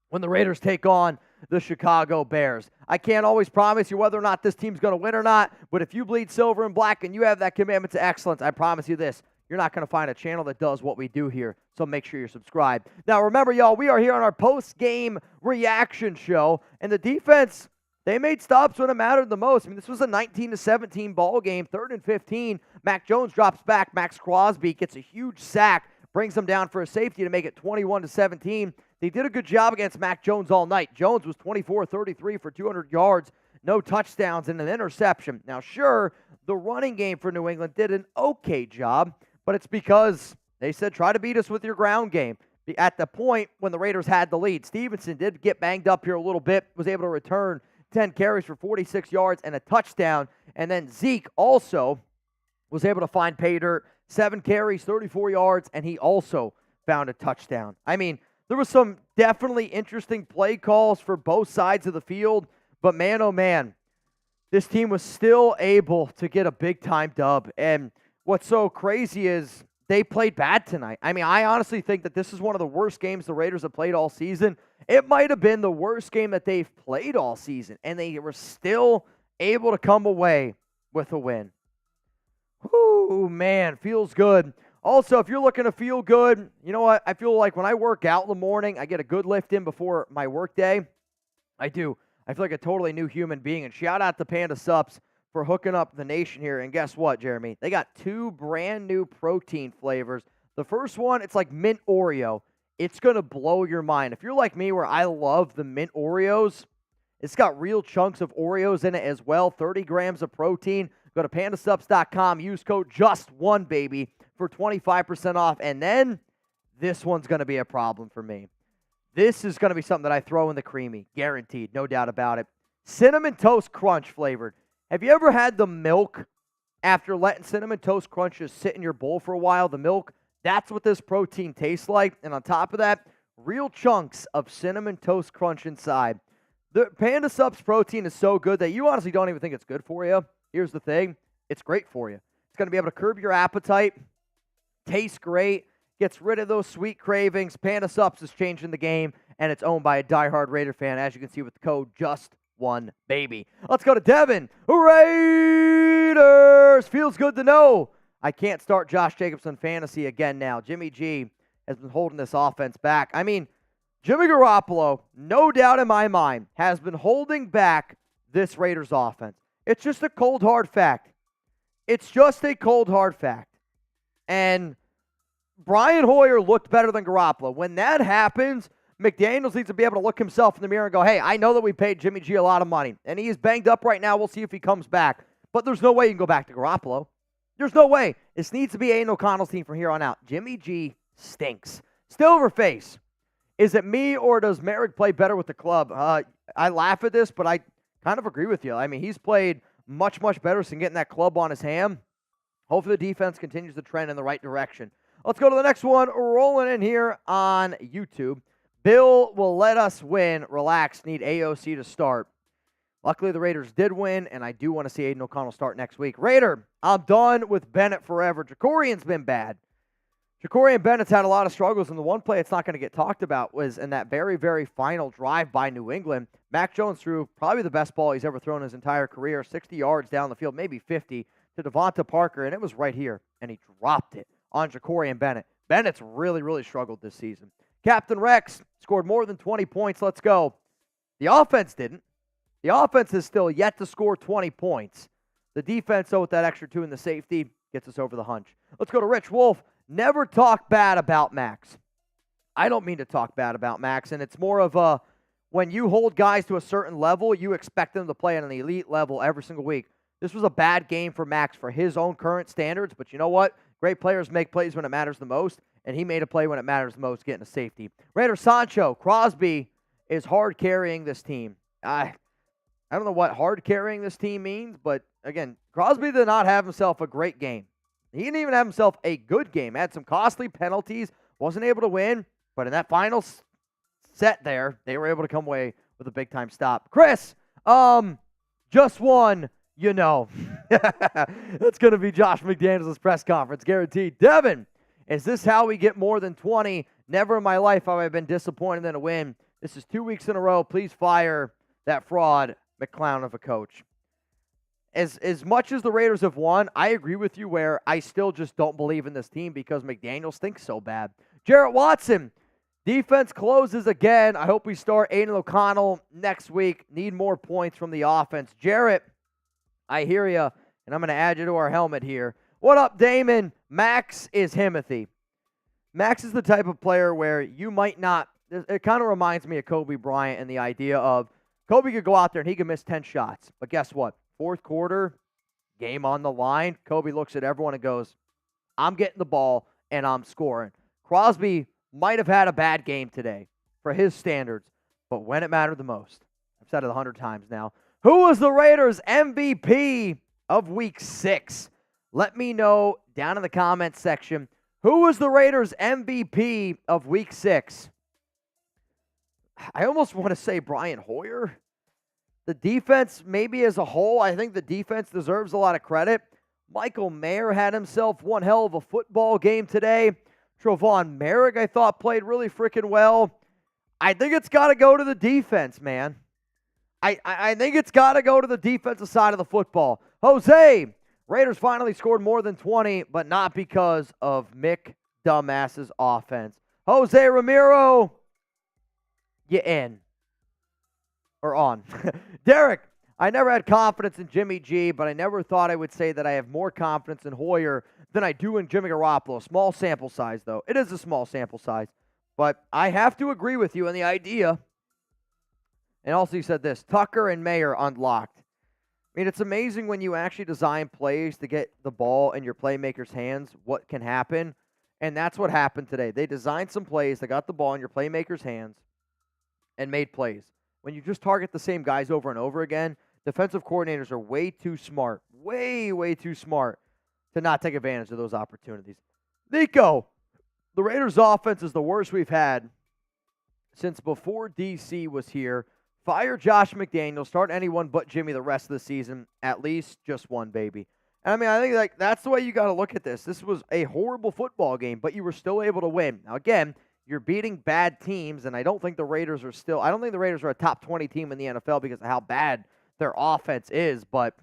when the Raiders take on the Chicago Bears. I can't always promise you whether or not this team's going to win or not, but if you bleed silver and black and you have that commitment to excellence, I promise you this, you're not going to find a channel that does what we do here, so make sure you're subscribed. Now, remember, y'all, we are here on our post-game reaction show, and the defense, they made stops when it mattered the most. I mean, this was a 19-17 ball game, 3rd and 15. Mac Jones drops back. Maxx Crosby gets a huge sack, brings them down for a safety to make it 21-17. They did a good job against Mac Jones all night. Jones was 24-33 for 200 yards, no touchdowns, and an interception. Now, sure, the running game for New England did an okay job, but it's because they said try to beat us with your ground game. At the point when the Raiders had the lead, Stevenson did get banged up here a little bit, was able to return 10 carries for 46 yards and a touchdown. And then Zeke also was able to find pay dirt, 7 carries, 34 yards, and he also found a touchdown. I mean, there was some definitely interesting play calls for both sides of the field, but man, oh man, this team was still able to get a big-time dub. And what's so crazy is they played bad tonight. I mean, I honestly think that this is one of the worst games the Raiders have played all season. It might have been the worst game that they've played all season, and they were still able to come away with a win. Whoo, man, feels good. Also, if you're looking to feel good, you know what? I feel like when I work out in the morning, I get a good lift in before my work day. I do. I feel like a totally new human being. And shout out to Panda Sups for hooking up the nation here. And guess what, Jeremy? They got 2 brand new protein flavors. The first one, it's like mint Oreo. It's going to blow your mind. If you're like me where I love the mint Oreos, it's got real chunks of Oreos in it as well. 30 grams of protein. Go to pandasups.com. Use code JUST1BABY for 25% off. And then this one's going to be a problem for me. This is going to be something that I throw in the creamy. Guaranteed. No doubt about it. Cinnamon Toast Crunch flavored. Have you ever had the milk after letting Cinnamon Toast Crunch just sit in your bowl for a while? The milk, that's what this protein tastes like. And on top of that, real chunks of Cinnamon Toast Crunch inside. The Panda Subs protein is so good that you honestly don't even think it's good for you. Here's the thing. It's great for you. It's going to be able to curb your appetite. Tastes great. Gets rid of those sweet cravings. Panda Sups is changing the game, and it's owned by a diehard Raider fan, as you can see with the code JUST1BABY. Let's go to Devin. Raiders! Feels good to know I can't start Josh Jacobs on fantasy again now. Jimmy G has been holding this offense back. I mean, Jimmy Garoppolo, no doubt in my mind, has been holding back this Raiders offense. It's just a cold, hard fact. It's just a cold, hard fact. And Brian Hoyer looked better than Garoppolo. When that happens, McDaniels needs to be able to look himself in the mirror and go, hey, I know that we paid Jimmy G a lot of money, and he is banged up right now. We'll see if he comes back. But there's no way you can go back to Garoppolo. There's no way. This needs to be Aidan O'Connell's team from here on out. Jimmy G stinks. Silverface. Is it me or does Merrick play better with the club? I laugh at this, but I kind of agree with you. I mean, he's played much, much better since getting that club on his ham. Hopefully the defense continues the trend in the right direction. Let's go to the next one. Rolling in here on YouTube. Bill will let us win. Relax. Need AOC to start. Luckily, the Raiders did win, and I do want to see Aidan O'Connell start next week. Raider, I'm done with Bennett forever. Jacorian's been bad. Jacorian Bennett's had a lot of struggles, and the one play it's not going to get talked about was in that very, very final drive by New England. Mac Jones threw probably the best ball he's ever thrown in his entire career, 60 yards down the field, maybe 50, to Devonta Parker, and it was right here, and he dropped it on Jacorian Bennett. Bennett's really, really struggled this season. Captain Rex scored more than 20 points. Let's go. The offense didn't. The offense is still yet to score 20 points. The defense, though, with that extra 2 in the safety, gets us over the hunch. Let's go to Rich Wolf. Never talk bad about Maxx. I don't mean to talk bad about Maxx, and it's more of a, when you hold guys to a certain level, you expect them to play at an elite level every single week. This was a bad game for Maxx for his own current standards, but you know what? Great players make plays when it matters the most, and he made a play when it matters the most, getting a safety. Raider Sancho, Crosby is hard carrying this team. I don't know what hard carrying this team means, but again, Crosby did not have himself a great game. He didn't even have himself a good game. Had some costly penalties, wasn't able to win, but in that final set there, they were able to come away with a big-time stop. Chris, just one, you know. That's going to be Josh McDaniels' press conference, guaranteed. Devin, is this how we get more than 20? Never in my life have I been disappointed in a win. This is 2 weeks in a row. Please fire that fraud McClown of a coach. As much as the Raiders have won, I agree with you where I still just don't believe in this team because McDaniels thinks so bad. Jarrett Watson, defense closes again. I hope we start Aidan O'Connell next week. Need more points from the offense. Jarrett, I hear you, and I'm going to add you to our helmet here. What up, Damon? Maxx is Himothy. Maxx is the type of player where you might not, it kind of reminds me of Kobe Bryant and the idea of Kobe could go out there and he could miss 10 shots. But guess what? Fourth quarter, game on the line. Kobe looks at everyone and goes, I'm getting the ball and I'm scoring. Crosby might have had a bad game today for his standards, but when it mattered the most, I've said it 100 times now, who was the Raiders MVP of Week 6? Let me know down in the comments section. Who was the Raiders MVP of Week 6? I almost want to say Brian Hoyer. The defense, maybe as a whole, I think the defense deserves a lot of credit. Michael Mayer had himself one hell of a football game today. Travon Merrick, I thought, played really freaking well. I think it's got to go to the defense, man. I think it's got to go to the defensive side of the football. Jose, Raiders finally scored more than 20, but not because of Mick Dumbass's offense. Jose Ramiro, you in. Or on. Derek, I never had confidence in Jimmy G, but I never thought I would say that I have more confidence in Hoyer than I do in Jimmy Garoppolo. Small sample size, though. It is a small sample size. But I have to agree with you on the idea. And also you said this, Tucker and Mayer unlocked. I mean, it's amazing when you actually design plays to get the ball in your playmaker's hands, what can happen. And that's what happened today. They designed some plays that got the ball in your playmaker's hands and made plays. When you just target the same guys over and over again, defensive coordinators are way too smart, way too smart to not take advantage of those opportunities. Nico, the Raiders' offense is the worst we've had since before DC was here. Fire Josh McDaniels, start anyone but Jimmy the rest of the season, at least just one, baby. And I mean, I think that's the way you got to look at this. This was a horrible football game, but you were still able to win. Now, again, you're beating bad teams, and I don't think the Raiders are a top 20 team in the NFL because of how bad their offense is, but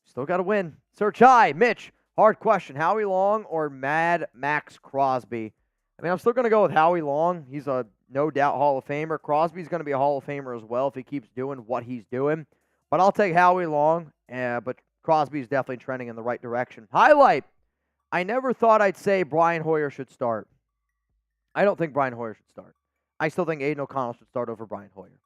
still got to win. Search High, Mitch, hard question. Howie Long or Mad Maxx Crosby? I mean, I'm still going to go with Howie Long. He's a no doubt Hall of Famer. Crosby's going to be a Hall of Famer as well if he keeps doing what he's doing. But I'll take Howie Long, but Crosby's definitely trending in the right direction. Highlight, I never thought I'd say Brian Hoyer should start. I don't think Brian Hoyer should start. I still think Aidan O'Connell should start over Brian Hoyer.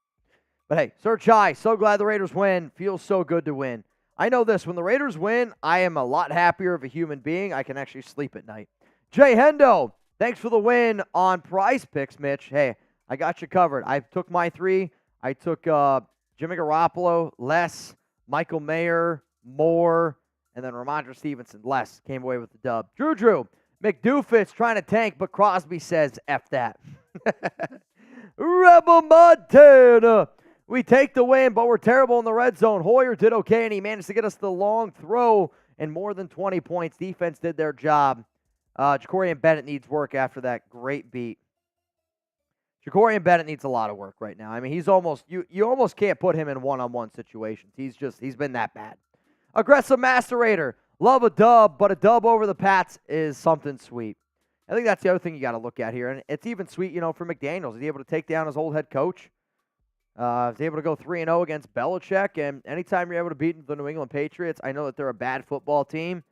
But hey, Search High, so glad the Raiders win. Feels so good to win. I know this, when the Raiders win, I am a lot happier of a human being. I can actually sleep at night. Jay Hendo, Thanks for the win on Prize Picks, Mitch. Hey, I got you covered. I took my 3. I took Jimmy Garoppolo, less, Michael Mayer, more, and then Ramondre Stevenson, less, came away with the dub. Drew, McDoofus trying to tank, but Crosby says, F that. Rebel Montana. We take the win, but we're terrible in the red zone. Hoyer did okay, and he managed to get us the long throw and more than 20 points. Defense did their job. Jacorian Bennett needs work after that great beat. Jacorian Bennett needs a lot of work right now. I mean, he's almost, you almost can't put him in one-on-one situations. He's been that bad. Aggressive Macerator. Love a dub, but a dub over the Pats is something sweet. I think that's the other thing you got to look at here. And it's even sweet, for McDaniels. He's able to take down his old head coach. He's able to go 3-0 against Belichick. And anytime you're able to beat the New England Patriots, I know that they're a bad football team.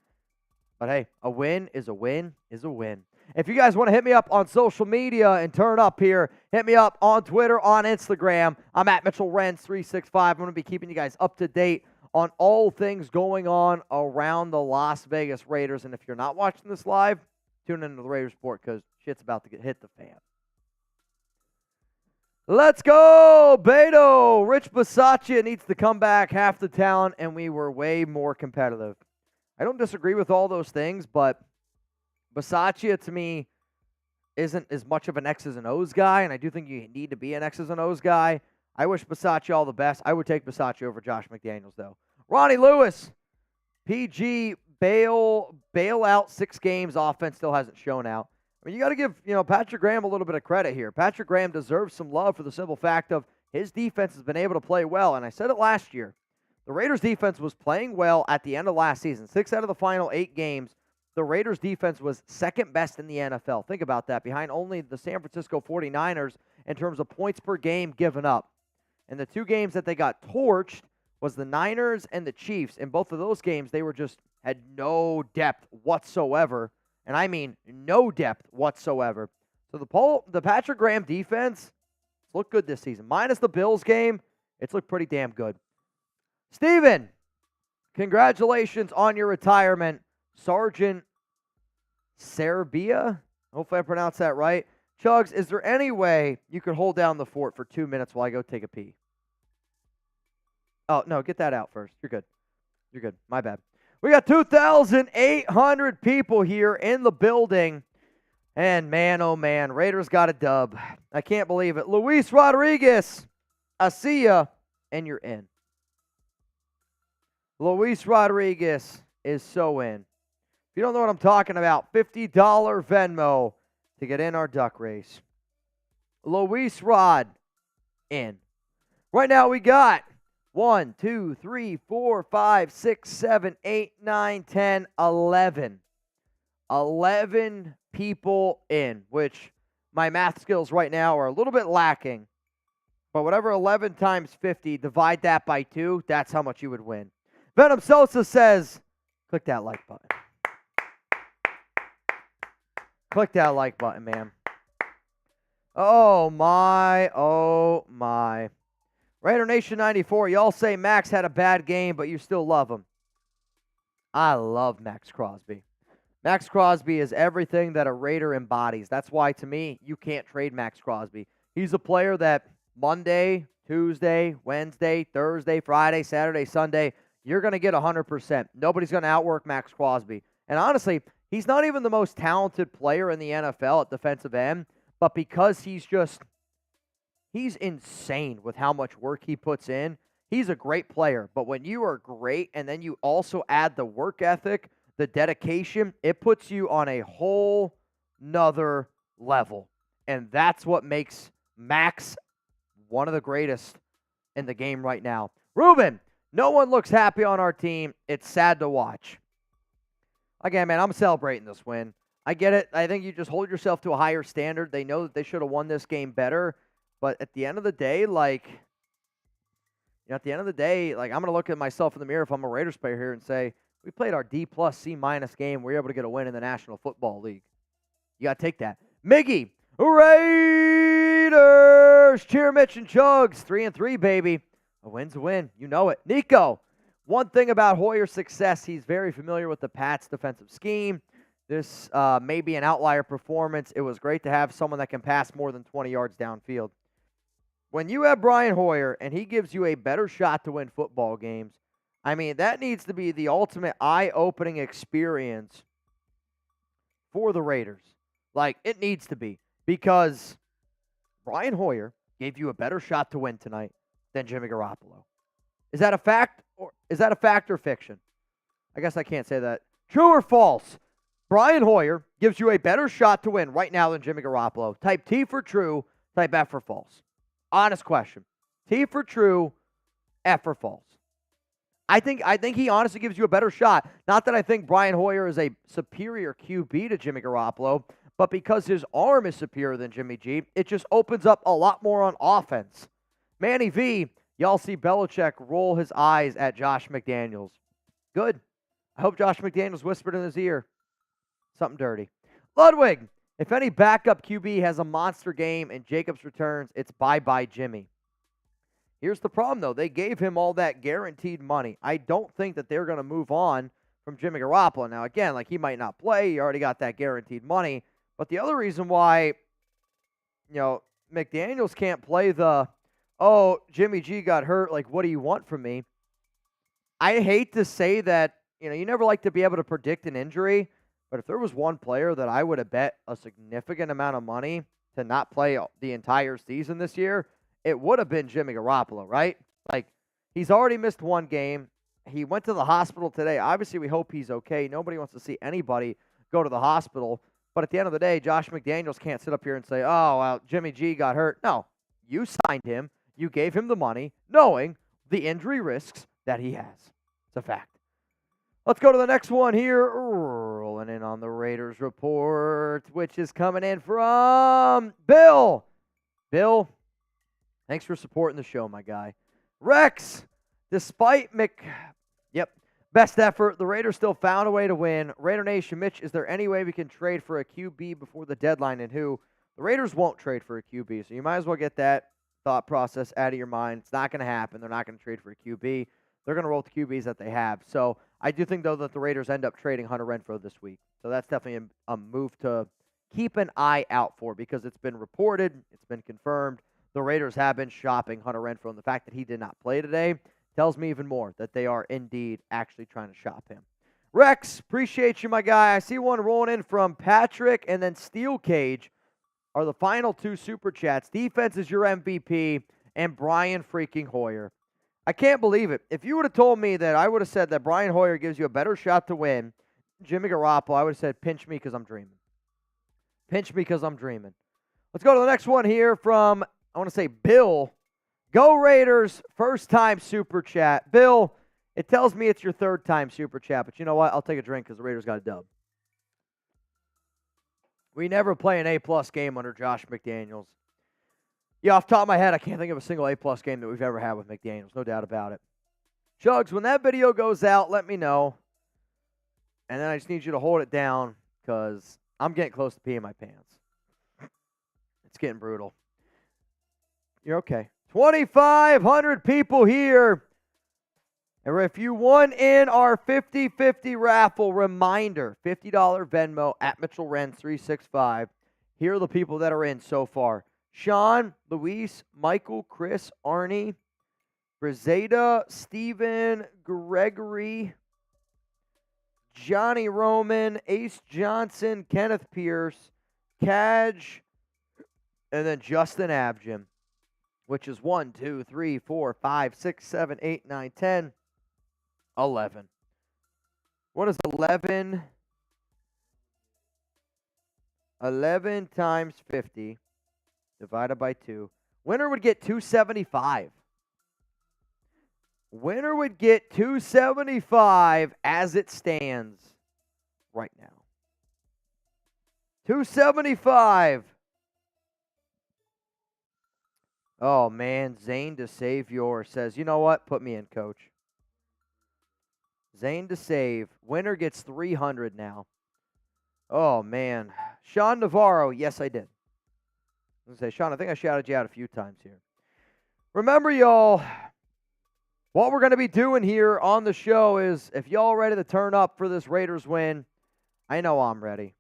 But hey, a win is a win is a win. If you guys want to hit me up on social media and turn up here, hit me up on Twitter, on Instagram. I'm at Mitchell Renz 365. I'm going to be keeping you guys up to date on all things going on around the Las Vegas Raiders. And if you're not watching this live, tune into the Raiders Report because shit's about to hit the fan. Let's go, Beto. Rich Bisaccia needs to come back half the town, and we were way more competitive. I don't disagree with all those things, but Bisaccia, to me, isn't as much of an X's and O's guy, and I do think you need to be an X's and O's guy. I wish Bisaccia all the best. I would take Bisaccia over Josh McDaniels, though. Ronnie Lewis, PG, bail out 6 games. Offense still hasn't shown out. I mean, you got to give, Patrick Graham a little bit of credit here. Patrick Graham deserves some love for the simple fact of his defense has been able to play well, and I said it last year. The Raiders' defense was playing well at the end of last season. 6 out of the final 8 games, the Raiders' defense was second best in the NFL. Think about that, behind only the San Francisco 49ers in terms of points per game given up. And the 2 games that they got torched was the Niners and the Chiefs. In both of those games, they had no depth whatsoever. And I mean no depth whatsoever. So the Patrick Graham defense looked good this season. Minus the Bills game, it's looked pretty damn good. Steven, congratulations on your retirement. Sergeant Serbia, hopefully I pronounced that right. Chugs, is there any way you could hold down the fort for 2 minutes while I go take a pee? Oh, no, get that out first. You're good. You're good. My bad. We got 2,800 people here in the building. And man, oh man, Raiders got a dub. I can't believe it. Luis Rodriguez, I see ya, and you're in. Luis Rodriguez is so in. If you don't know what I'm talking about, $50 Venmo to get in our duck race. Luis Rod in. Right now we got 1, 2, 3, 4, 5, 6, 7, 8, 9, 10, 11. 11 people in, which my math skills right now are a little bit lacking. But whatever 11 times 50, divide that by 2, that's how much you would win. Venom Sosa says, click that like button. Click that like button, man. Oh, my. Oh, my. Raider Nation 94, y'all say Maxx had a bad game, but you still love him. I love Maxx Crosby. Maxx Crosby is everything that a Raider embodies. That's why, to me, you can't trade Maxx Crosby. He's a player that Monday, Tuesday, Wednesday, Thursday, Friday, Saturday, Sunday, you're going to get 100%. Nobody's going to outwork Maxx Crosby. And honestly, he's not even the most talented player in the NFL at defensive end, but because he's insane with how much work he puts in, he's a great player. But when you are great and then you also add the work ethic, the dedication, it puts you on a whole nother level. And that's what makes Maxx one of the greatest in the game right now. Ruben, no one looks happy on our team. It's sad to watch. Again, man, I'm celebrating this win. I get it. I think you just hold yourself to a higher standard. They know that they should have won this game better. But at the end of the day, I'm going to look at myself in the mirror if I'm a Raiders player here and say, we played our D+, C- game. We were able to get a win in the National Football League. You got to take that. Miggy, Raiders! Cheer Mitch and Chugs. 3-3, baby. A win's a win. You know it. Nico, one thing about Hoyer's success, he's very familiar with the Pats' defensive scheme. This may be an outlier performance. It was great to have someone that can pass more than 20 yards downfield. When you have Brian Hoyer and he gives you a better shot to win football games, I mean, that needs to be the ultimate eye-opening experience for the Raiders. Like, it needs to be, because Brian Hoyer gave you a better shot to win tonight than Jimmy Garoppolo. Is that a fact or fiction? I guess I can't say that. True or false? Brian Hoyer gives you a better shot to win right now than Jimmy Garoppolo. Type T for true, type F for false. Honest question. T for true, F for false. I think he honestly gives you a better shot. Not that I think Brian Hoyer is a superior QB to Jimmy Garoppolo, but because his arm is superior than Jimmy G, it just opens up a lot more on offense. Manny V, y'all see Belichick roll his eyes at Josh McDaniels. Good. I hope Josh McDaniels whispered in his ear something dirty. Ludwig, if any backup QB has a monster game and Jacobs returns, it's bye-bye Jimmy. Here's the problem, though. They gave him all that guaranteed money. I don't think that they're going to move on from Jimmy Garoppolo. Now, again, like, he might not play. He already got that guaranteed money. But the other reason why, McDaniels can't play the, oh, Jimmy G got hurt, like, what do you want from me? I hate to say that, you never like to be able to predict an injury, but if there was one player that I would have bet a significant amount of money to not play the entire season this year, it would have been Jimmy Garoppolo, right? Like, he's already missed one game. He went to the hospital today. Obviously, we hope he's okay. Nobody wants to see anybody go to the hospital. But at the end of the day, Josh McDaniels can't sit up here and say, oh, well, Jimmy G got hurt. No, you signed him. You gave him the money, knowing the injury risks that he has. It's a fact. Let's go to the next one here. Rolling in on the Raiders report, which is coming in from Bill. Bill, thanks for supporting the show, my guy. Rex, despite best effort, the Raiders still found a way to win. Raider Nation, Mitch, is there any way we can trade for a QB before the deadline, and who? The Raiders won't trade for a QB, so you might as well get that thought process out of your mind. It's not going to happen. They're not going to trade for a QB. They're going to roll the QBs that they have. So I do think, though, that the Raiders end up trading Hunter Renfrow this week. So that's definitely a move to keep an eye out for, because it's been reported, it's been confirmed. The Raiders have been shopping Hunter Renfrow, and the fact that he did not play today tells me even more that they are indeed actually trying to shop him. Rex, appreciate you, my guy. I see one rolling in from Patrick, and then Steel Cage are the final two super chats. Defense is your MVP, and Brian freaking Hoyer. I can't believe it. If you would have told me that, I would have said that Brian Hoyer gives you a better shot to win Jimmy Garoppolo, I would have said, pinch me because I'm dreaming. Pinch me because I'm dreaming. Let's go to the next one here from, I want to say, Bill. Go Raiders, first time super chat. Bill, it tells me it's your third time super chat, but you know what? I'll take a drink because the Raiders got a dub. We never play an A-plus game under Josh McDaniels. Yeah, off the top of my head, I can't think of a single A-plus game that we've ever had with McDaniels. No doubt about it. Chugs, when that video goes out, let me know. And then I just need you to hold it down because I'm getting close to peeing my pants. It's getting brutal. You're okay. 2,500 people here. And if you won in our 50-50 raffle, reminder, $50 Venmo at Mitchell Renz 365. Here are the people that are in so far. Sean, Luis, Michael, Chris, Arnie, Brizada, Steven, Gregory, Johnny Roman, Ace Johnson, Kenneth Pierce, Kaj, and then Justin Abjim, which is 1, 2, 3, 4, 5, 6, 7, 8, 9, 10, 11. What is 11? 11 times 50 divided by 2. Winner would get 275. Winner would get 275 as it stands right now. 275. Oh, man. Zane to save your says, you know what? Put me in, coach. Zane to save. Winner gets 300 now. Oh, man. Sean Navarro. Yes, I did. I was going to say, Sean, I think I shouted you out a few times here. Remember, y'all, what we're going to be doing here on the show is if y'all are ready to turn up for this Raiders win, I know I'm ready.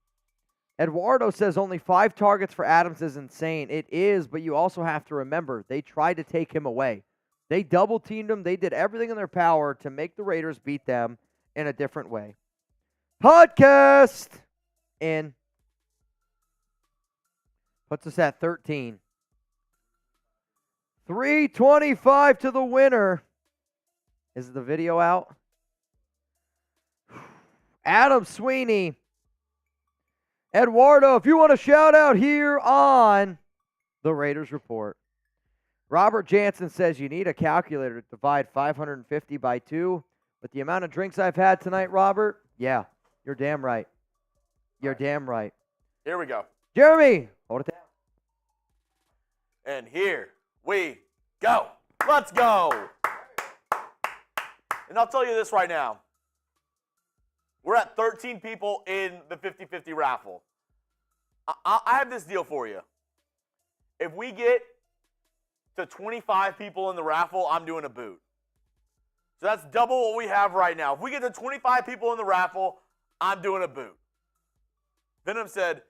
Eduardo says only 5 targets for Adams is insane. It is, but you also have to remember, they tried to take him away. They double-teamed him. They did everything in their power to make the Raiders beat them in a different way. Podcast in. Puts us at 13. 325 to the winner. Is the video out? Adam Sweeney. Eduardo, if you want a shout out here on the Raiders Report. Robert Jansen says you need a calculator to divide 550 by 2. With the amount of drinks I've had tonight, Robert, yeah, you're damn right. You're damn right. Here we go. Jeremy, hold it down. And here we go. Let's go. And I'll tell you this right now. We're at 13 people in the 50-50 raffle. I have this deal for you. If we get to 25 people in the raffle, I'm doing a boot. So that's double what we have right now. If we get to 25 people in the raffle, I'm doing a boot. Venom said,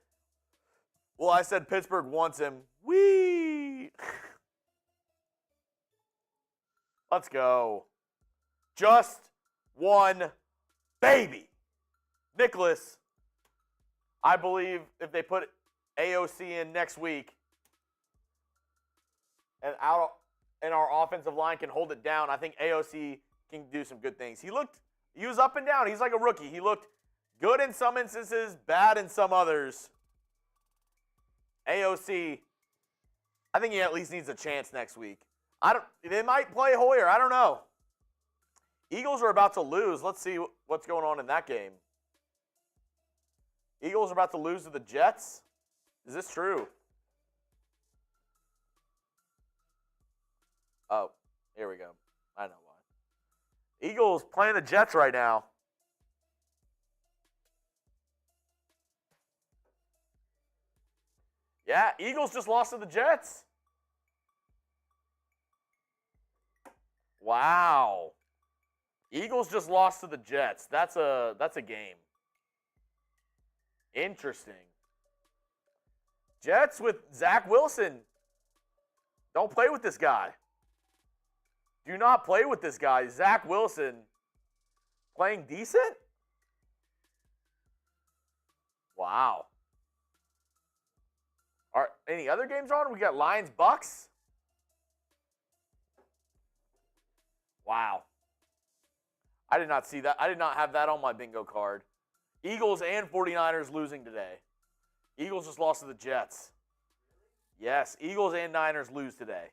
well, I said Pittsburgh wants him. Whee! Let's go. Just one baby. Nicholas, I believe if they put AOC in next week and our offensive line can hold it down, I think AOC can do some good things. He was up and down. He's like a rookie. He looked good in some instances, bad in some others. AOC, I think he at least needs a chance next week. They might play Hoyer. I don't know. Eagles are about to lose. Let's see what's going on in that game. Eagles are about to lose to the Jets. Is this true? Oh, here we go. I know why. Eagles playing the Jets right now. Yeah, Eagles just lost to the Jets. Wow. Eagles just lost to the Jets. That's a game. Interesting. Jets with Zach Wilson. Don't play with this guy. Do not play with this guy. Zach Wilson playing decent? Wow. Are any other games on? We got Lions, Bucks. Wow. I did not see that. I did not have that on my bingo card. Eagles and 49ers losing today. Eagles just lost to the Jets. Yes, Eagles and Niners lose today.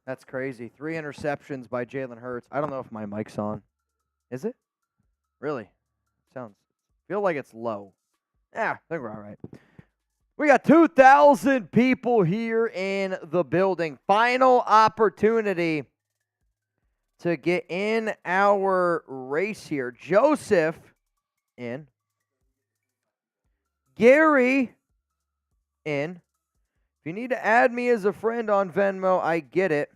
That's crazy. 3 interceptions by Jalen Hurts. I don't know if my mic's on. Is it? Really? Feel like it's low. Yeah, I think we're all right. We got 2,000 people here in the building. Final opportunity to get in our race here. Joseph in. Gary in. If you need to add me as a friend on Venmo, I get it.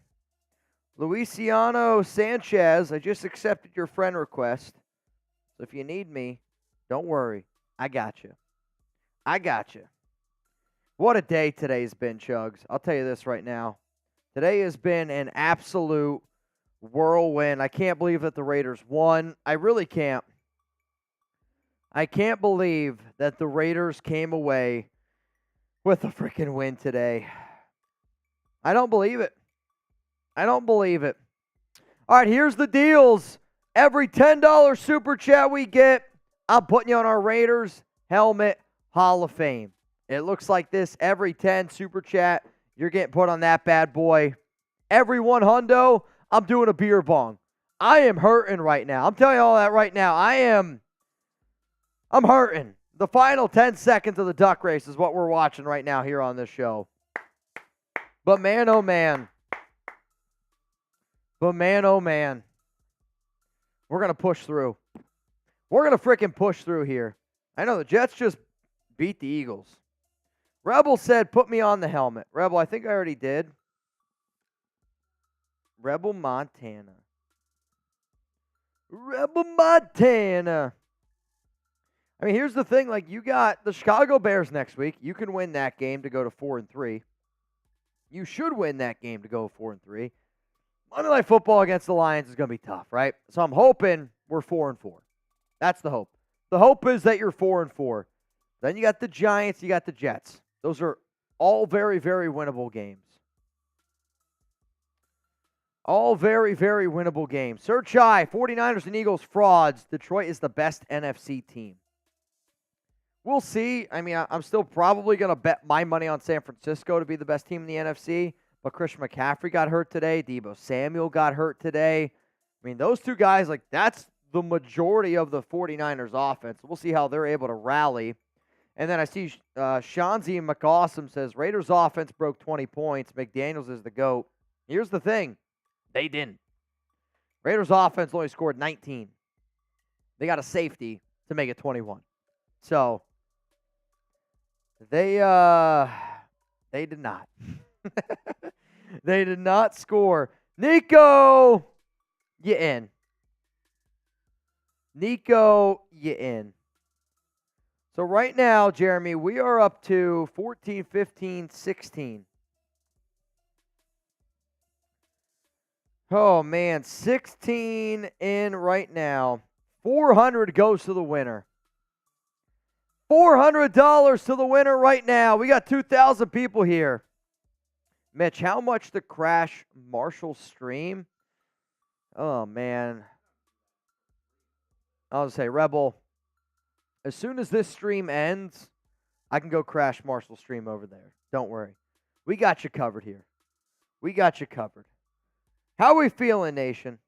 Luisiano Sanchez, I just accepted your friend request. So if you need me, don't worry. I got you. I got you. What a day today's been, Chugs. I'll tell you this right now. Today has been an absolute whirlwind. I can't believe that the Raiders won. I really can't. I can't believe that the Raiders came away with a freaking win today. I don't believe it. I don't believe it. All right, here's the deals. Every $10 super chat we get, I'm putting you on our Raiders Helmet Hall of Fame. It looks like this. Every 10 super chat, you're getting put on that bad boy. Every 100, I'm doing a beer bong. I am hurting right now. I'm telling you all that right now. I'm hurting. The final 10 seconds of the duck race is what we're watching right now here on this show. But man, oh man. But man, oh man. We're going to push through. We're going to freaking push through here. I know the Jets just beat the Eagles. Rebel said, put me on the helmet. Rebel, I think I already did. Rebel Montana. Rebel Montana. I mean, here's the thing. Like, you got the Chicago Bears next week. You can win that game to go to 4-3. You should win that game to go 4-3. Monday Night Football against the Lions is going to be tough, right? So I'm hoping we're 4-4. That's the hope. The hope is that you're 4-4. Then you got the Giants, you got the Jets. Those are all very, very winnable games. All very, very winnable games. Search high, 49ers and Eagles frauds. Detroit is the best NFC team. We'll see. I mean, I'm still probably going to bet my money on San Francisco to be the best team in the NFC. But Christian McCaffrey got hurt today. Deebo Samuel got hurt today. I mean, those two guys, like, that's the majority of the 49ers offense. We'll see how they're able to rally. And then I see Shanzi McAwesome says, Raiders offense broke 20 points. McDaniels is the GOAT. Here's the thing. They didn't. Raiders offense only scored 19. They got a safety to make it 21. So, they did not. They did not score. Nico, you in. Nico, you in. So right now, Jeremy, we are up to 14, 15, 16. Oh, man, 16 in right now. 400 goes to the winner. $400 to the winner right now. We got 2,000 people here. Mitch, how much to crash Marshall stream? Oh, man. I'll just say, Rebel, as soon as this stream ends, I can go crash Marshall's stream over there. Don't worry. We got you covered here. We got you covered. How are we feeling, Nation?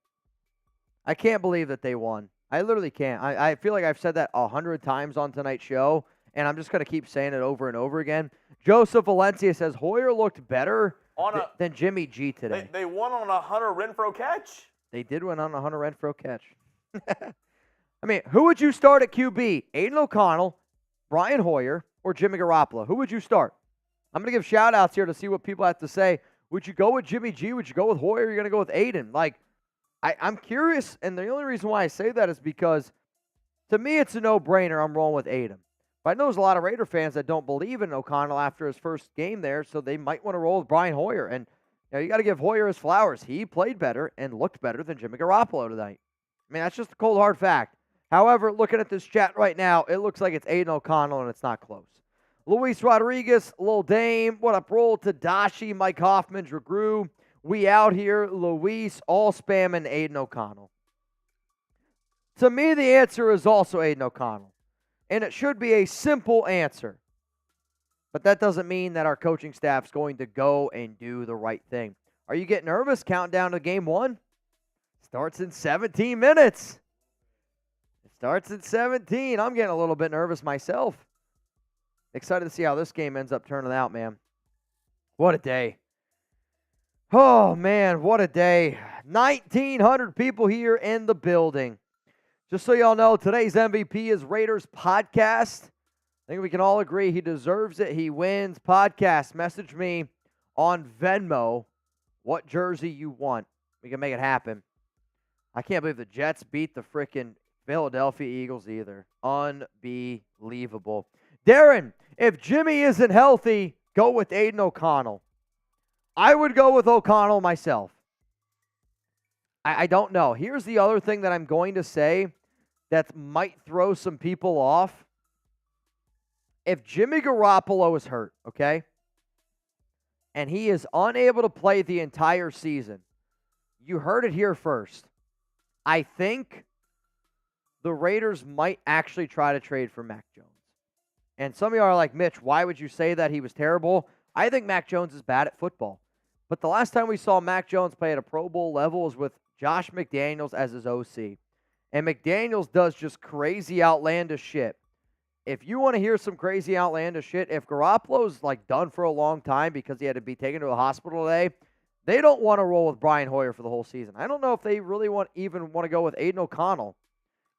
I can't believe that they won. I literally can't. I feel like I've said that 100 times on tonight's show, and I'm just going to keep saying it over and over again. Joseph Valencia says, Hoyer looked better than Jimmy G today. They won on a Hunter Renfrow catch? They did win on a Hunter Renfrow catch. I mean, who would you start at QB? Aidan O'Connell, Brian Hoyer, or Jimmy Garoppolo? Who would you start? I'm going to give shout-outs here to see what people have to say. Would you go with Jimmy G? Would you go with Hoyer? You're going to go with Aidan? Like, I'm curious, and the only reason why I say that is because, to me, it's a no-brainer. I'm rolling with Aidan. But I know there's a lot of Raider fans that don't believe in O'Connell after his first game there, so they might want to roll with Brian Hoyer. And you got to give Hoyer his flowers. He played better and looked better than Jimmy Garoppolo tonight. I mean, that's just a cold, hard fact. However, looking at this chat right now, it looks like it's Aidan O'Connell, and it's not close. Luis Rodriguez, Lil Dame, what up, Roll, Tadashi, Mike Hoffman, Drew, we out here, Luis, all spamming Aidan O'Connell. To me, the answer is also Aidan O'Connell, and it should be a simple answer. But that doesn't mean that our coaching staff's going to go and do the right thing. Are you getting nervous? Countdown to game one. Starts in 17 minutes. It starts in 17. I'm getting a little bit nervous myself. Excited to see how this game ends up turning out, man. What a day. Oh, man, what a day. 1,900 people here in the building. Just so y'all know, today's MVP is Raiders Podcast. I think we can all agree he deserves it. He wins. Podcast, message me on Venmo what jersey you want. We can make it happen. I can't believe the Jets beat the freaking Philadelphia Eagles either. Unbelievable. Darren, if Jimmy isn't healthy, go with Aidan O'Connell. I would go with O'Connell myself. I don't know. Here's the other thing that I'm going to say that might throw some people off. If Jimmy Garoppolo is hurt, okay, and he is unable to play the entire season, you heard it here first. I think the Raiders might actually try to trade for Mac Jones. And some of you are like, Mitch, why would you say that? He was terrible. I think Mac Jones is bad at football. But the last time we saw Mac Jones play at a Pro Bowl level was with Josh McDaniels as his OC. And McDaniels does just crazy, outlandish shit. If you want to hear some crazy, outlandish shit, if Garoppolo's like done for a long time because he had to be taken to the hospital today, they don't want to roll with Brian Hoyer for the whole season. I don't know if they really even want to go with Aidan O'Connell.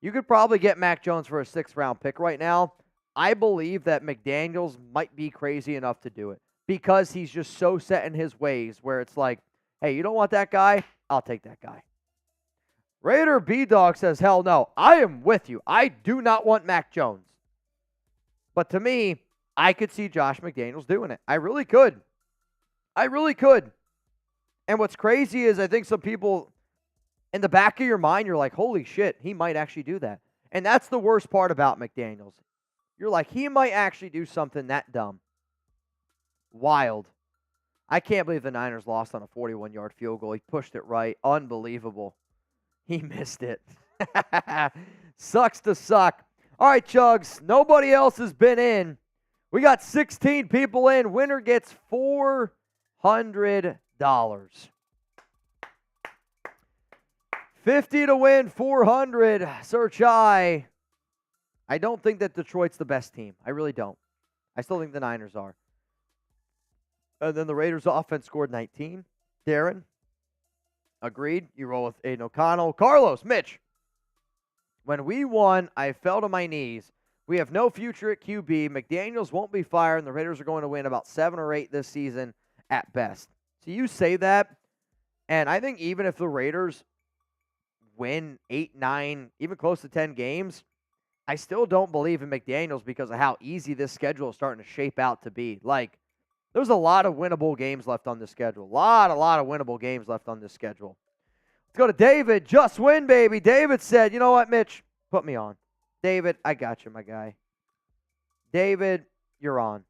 You could probably get Mac Jones for a 6th-round pick right now. I believe that McDaniels might be crazy enough to do it because he's just so set in his ways where it's like, hey, you don't want that guy? I'll take that guy. Raider B-Dog says, hell no. I am with you. I do not want Mac Jones. But to me, I could see Josh McDaniels doing it. I really could. I really could. And what's crazy is I think some people, in the back of your mind, you're like, holy shit, he might actually do that. And that's the worst part about McDaniels. You're like, he might actually do something that dumb. Wild. I can't believe the Niners lost on a 41-yard field goal. He pushed it right. Unbelievable. He missed it. Sucks to suck. All right, Chugs. Nobody else has been in. We got 16 people in. Winner gets $400. $50 to win, $400. Search I don't think that Detroit's the best team. I really don't. I still think the Niners are. And then the Raiders' offense scored 19. Darren? Agreed. You roll with Aidan O'Connell. Carlos, Mitch. When we won, I fell to my knees. We have no future at QB. McDaniels won't be fired, and the Raiders are going to win about 7 or 8 this season at best. So you say that, and I think even if the Raiders win 8, 9, even close to 10 games, I still don't believe in McDaniels because of how easy this schedule is starting to shape out to be. Like, there's a lot of winnable games left on this schedule. A lot of winnable games left on this schedule. Let's go to David. Just win, baby. David said, you know what, Mitch? Put me on. David, I got you, my guy. David, you're on.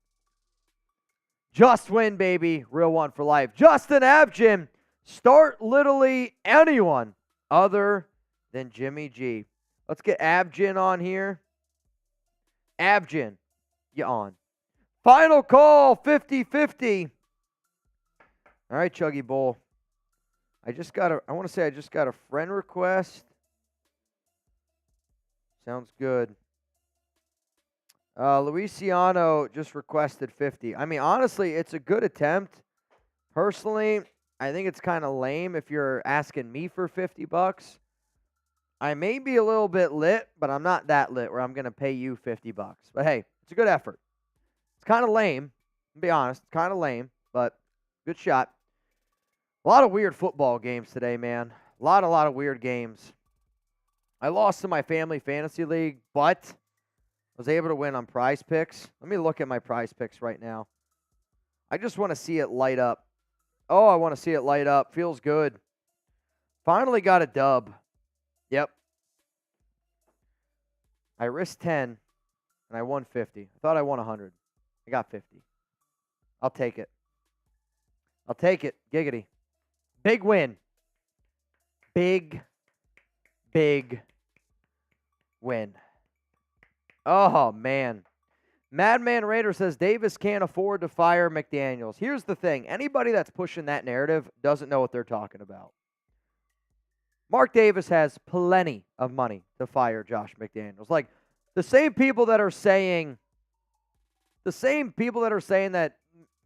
Just win, baby. Real one for life. Justin Abjin. Start literally anyone other than Jimmy G. Let's get Abjin on here. Abjin, you on. Final call, 50-50. All right, Chuggy Bull. I want to say I just got a friend request. Sounds good. Luciano just requested 50. I mean, honestly, it's a good attempt. Personally, I think it's kind of lame if you're asking me for $50. I may be a little bit lit, but I'm not that lit where I'm going to pay you $50. But hey, it's a good effort. It's kind of lame, to be honest. It's kind of lame, but good shot. A lot of weird football games today, man. A lot of weird games. I lost to my family fantasy league, but was able to win on Prize Picks. Let me look at my Prize Picks right now. I just want to see it light up. Oh, I want to see it light up. Feels good. Finally got a dub. Yep. I risked 10, and I won 50. I thought I won 100. I got 50. I'll take it. I'll take it. Giggity. Big win. Big win. Oh, man. Madman Raider says Davis can't afford to fire McDaniels. Here's the thing. Anybody that's pushing that narrative doesn't know what they're talking about. Mark Davis has plenty of money to fire Josh McDaniels. Like, the same people that are saying that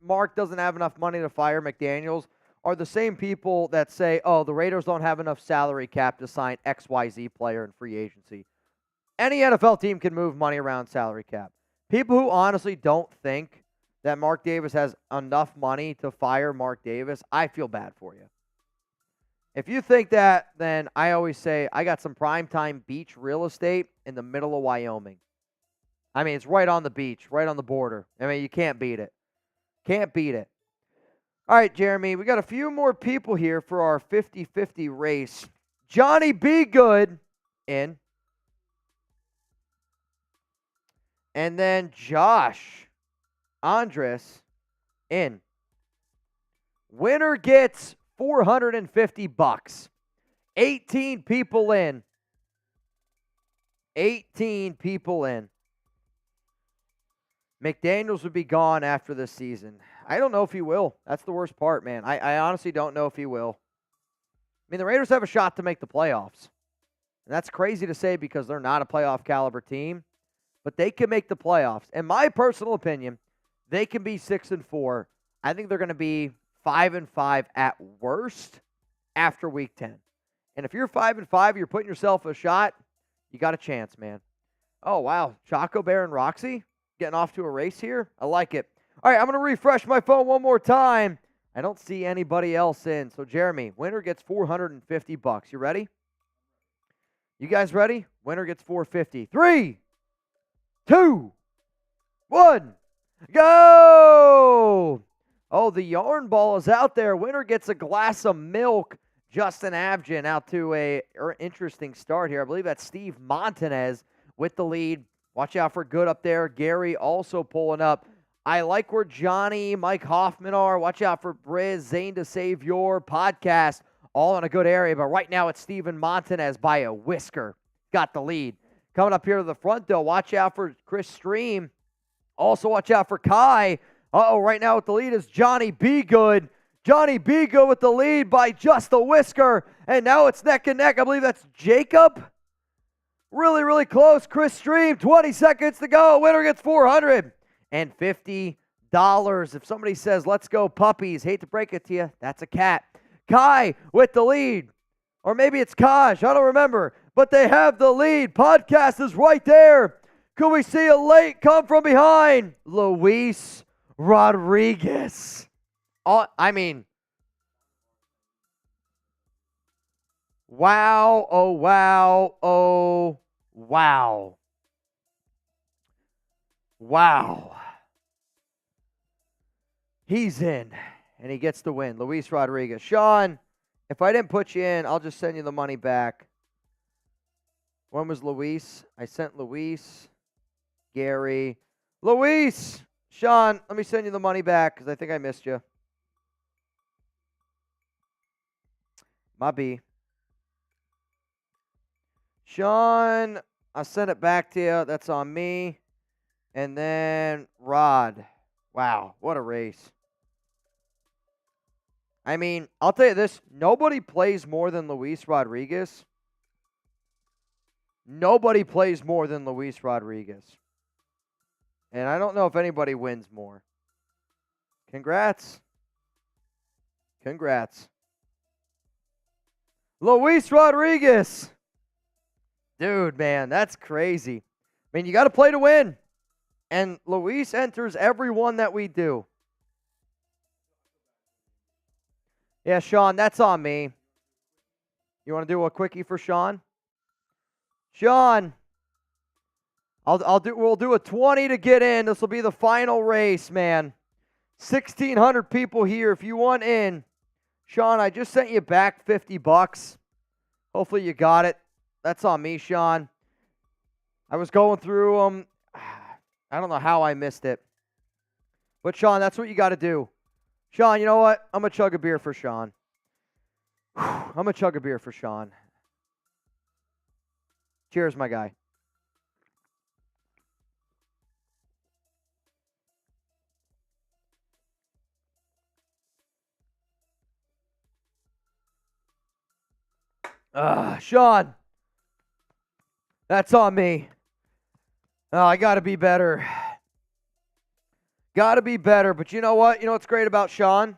Mark doesn't have enough money to fire McDaniels are the same people that say, oh, the Raiders don't have enough salary cap to sign XYZ player in free agency. Any NFL team can move money around salary cap. People who honestly don't think that Mark Davis has enough money to fire Mark Davis, I feel bad for you. If you think that, then I always say I got some primetime beach real estate in the middle of Wyoming. I mean, it's right on the beach, right on the border. I mean, you can't beat it. Can't beat it. All right, Jeremy, we got a few more people here for our 50-50 race. Johnny B. Good in. And then Josh Andres in. Winner gets $450. 18 people in. 18 people in. McDaniels would be gone after this season. I don't know if he will. That's the worst part, man. I honestly don't know if he will. I mean, the Raiders have a shot to make the playoffs. And that's crazy to say because they're not a playoff caliber team. But they can make the playoffs. In my personal opinion, they can be 6-4. I think they're going to be 5-5 at worst after week 10. And if you're 5-5, you're putting yourself a shot, you got a chance, man. Oh, wow. Choco Bear and Roxy getting off to a race here. I like it. All right, I'm going to refresh my phone one more time. I don't see anybody else in. So, Jeremy, winner gets $450. You ready? You guys ready? Winner gets $450. 3, 2, 1, go! Oh, the yarn ball is out there. Winner gets a glass of milk. Justin Abgen out to a interesting start here. I believe that's Steve Montanez with the lead. Watch out for Good up there. Gary also pulling up. I like where Johnny, Mike Hoffman are. Watch out for Briz, Zane to Save Your Podcast. All in a good area, but right now it's Steven Montanez by a whisker. Got the lead. Coming up here to the front, though, watch out for Chris Stream. Also watch out for Kai. Right now with the lead is Johnny B. Good. Johnny B. Good with the lead by just a whisker. And now it's neck and neck. I believe that's Jacob. Really, really close. Chris Stream, 20 seconds to go. Winner gets $450. If somebody says, let's go puppies, hate to break it to you, that's a cat. Kai with the lead. Or maybe it's Kaj, I don't remember. But they have the lead. Podcast is right there. Could we see a late come from behind? Luis Rodriguez. Wow, oh, wow, oh, wow. Wow. He's in, and he gets the win. Luis Rodriguez. Sean, if I didn't put you in, I'll just send you the money back. When was Luis? I sent Luis, Gary. Luis! Sean, let me send you the money back because I think I missed you. My B. Sean, I sent it back to you. That's on me. And then Rod. Wow, what a race. I'll tell you this. Nobody plays more than Luis Rodriguez. Nobody plays more than Luis Rodriguez. And I don't know if anybody wins more. Congrats. Congrats. Luis Rodriguez. Dude, man, that's crazy. You got to play to win. And Luis enters every one that we do. Yeah, Sean, that's on me. You want to do a quickie for Sean? Sean, we'll do a 20 to get in. This will be the final race, man. 1,600 people here. If you want in, Sean, I just sent you back $50. Hopefully you got it. That's on me, Sean. I was going through them. I don't know how I missed it. But, Sean, that's what you got to do. Sean, you know what? I'm going to chug a beer for Sean. I'm going to chug a beer for Sean. Cheers, my guy. Sean, that's on me. Oh, I got to be better. Got to be better. But you know what? You know what's great about Sean?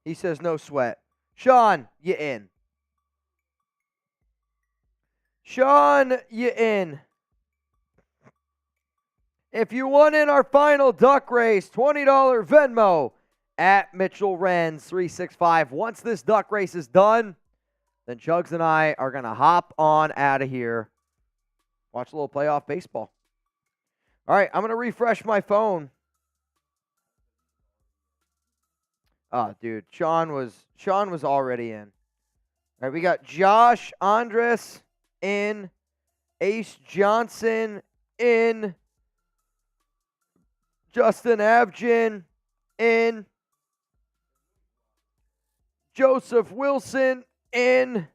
He says no sweat. Sean, you in. Sean, you in. If you want in our final duck race, $20 Venmo at Mitchell Renz 365. Once this duck race is done, then Chugs and I are going to hop on out of here. Watch a little playoff baseball. All right, I'm going to refresh my phone. Oh, dude, Sean was already in. All right, we got Josh Andres in, Ace Johnson in, Justin Abgen in, Joseph Wilson in,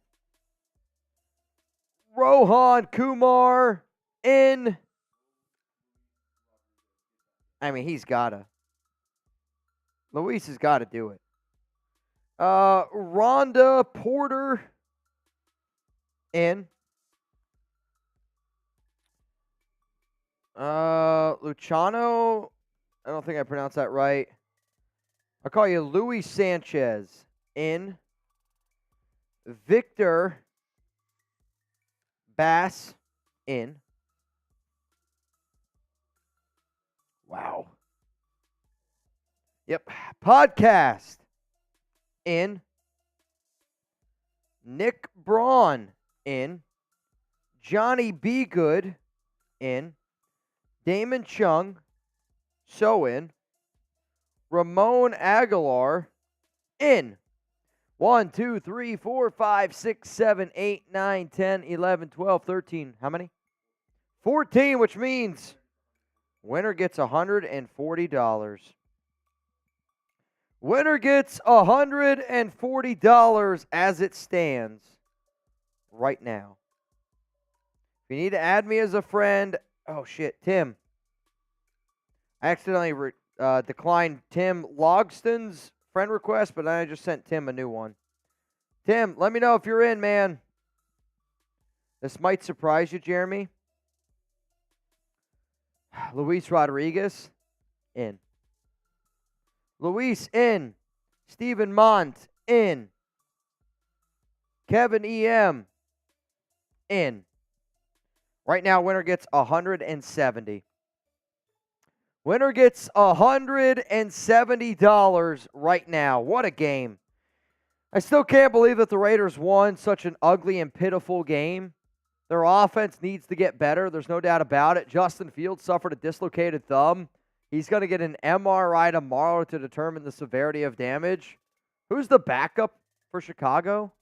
Rohan Kumar in. He's gotta. Luis has got to do it. Rhonda Porter in. Luciano, I don't think I pronounced that right. I'll call you Luis Sanchez in. Victor Bass in. Wow. Yep. Podcast in. Nick Braun in. Johnny B. Good in. Damon Chung, so in. Ramon Aguilar in. 1, 2, 3, 4, 5, 6, 7, 8, 9, 10, 11, 12, 13. How many? 14, which means winner gets $140. Winner gets $140 as it stands right now. If you need to add me as a friend, oh shit, Tim. I accidentally declined Tim Logston's friend request, but I just sent Tim a new one. Tim, let me know if you're in, man. This might surprise you, Jeremy. Luis Rodriguez, in. Luis, in. Stephen Mont, in. Kevin E.M., in. Right now, winner gets $170. Winner gets $170 right now. What a game. I still can't believe that the Raiders won such an ugly and pitiful game. Their offense needs to get better. There's no doubt about it. Justin Fields suffered a dislocated thumb. He's going to get an MRI tomorrow to determine the severity of damage. Who's the backup for Chicago?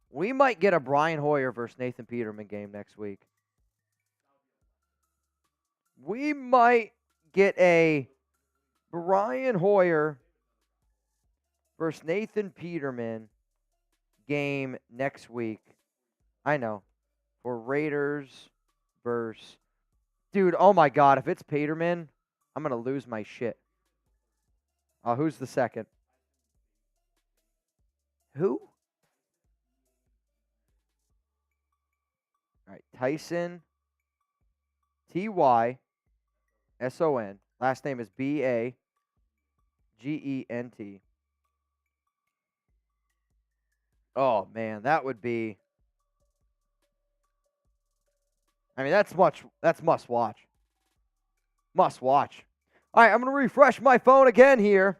We might get a Brian Hoyer versus Nathan Peterman game next week. We might get a Brian Hoyer versus Nathan Peterman game next week. I know. For Raiders versus... Dude, oh my God. If it's Peterman, I'm going to lose my shit. Who's the second? Who? All right. Tyson. Tyson. Last name is Bagent. Oh, man. That would be... I mean, that's must watch. Must watch. All right, I'm going to refresh my phone again here.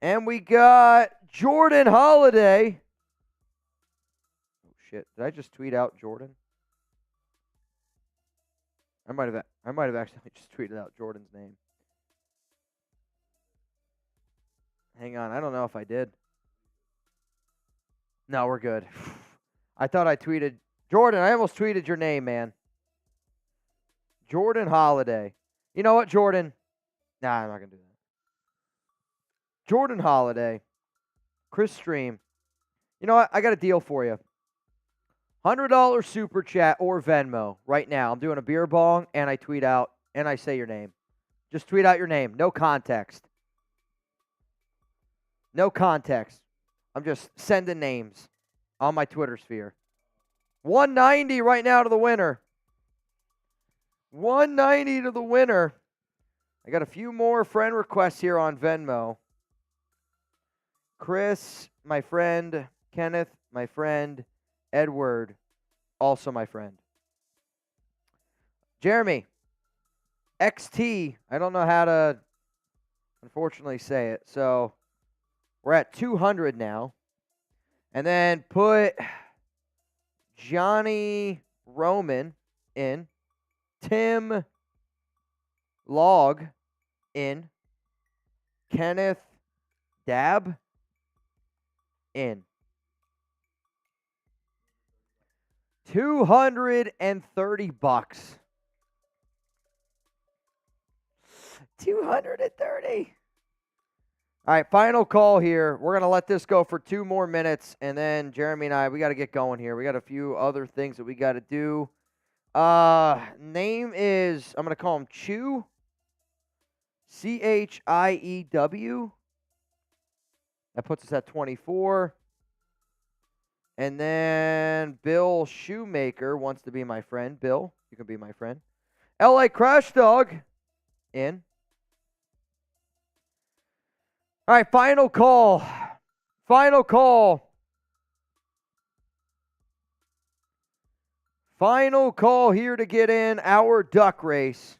And we got Jordan Holiday. Oh, shit. Did I just tweet out Jordan? I might have accidentally just tweeted out Jordan's name. Hang on. I don't know if I did. No, we're good. I thought I tweeted... Jordan, I almost tweeted your name, man. Jordan Holiday. You know what, Jordan? Nah, I'm not going to do that. Jordan Holiday. Chris Stream. You know what? I got a deal for you. $100 super chat or Venmo right now. I'm doing a beer bong, and I tweet out, and I say your name. Just tweet out your name. No context. No context. I'm just sending names on my Twitter sphere. 190 right now to the winner. 190 to the winner. I got a few more friend requests here on Venmo. Chris, my friend. Kenneth, my friend. Edward, also my friend. Jeremy, XT. I don't know how to, unfortunately, say it. So we're at 200 now. And then put Johnny Roman in. Tim Log in. Kenneth Dab in. $230. $230. All right, final call here. We're going to let this go for 2 more minutes, and then Jeremy and I, we got to get going here. We got a few other things that we got to do. Name is, I'm going to call him Chew. Chiew. That puts us at 24. And then Bill Shoemaker wants to be my friend. Bill, you can be my friend. LA Crash Dog in. All right, final call. Final call. Final call here to get in our duck race.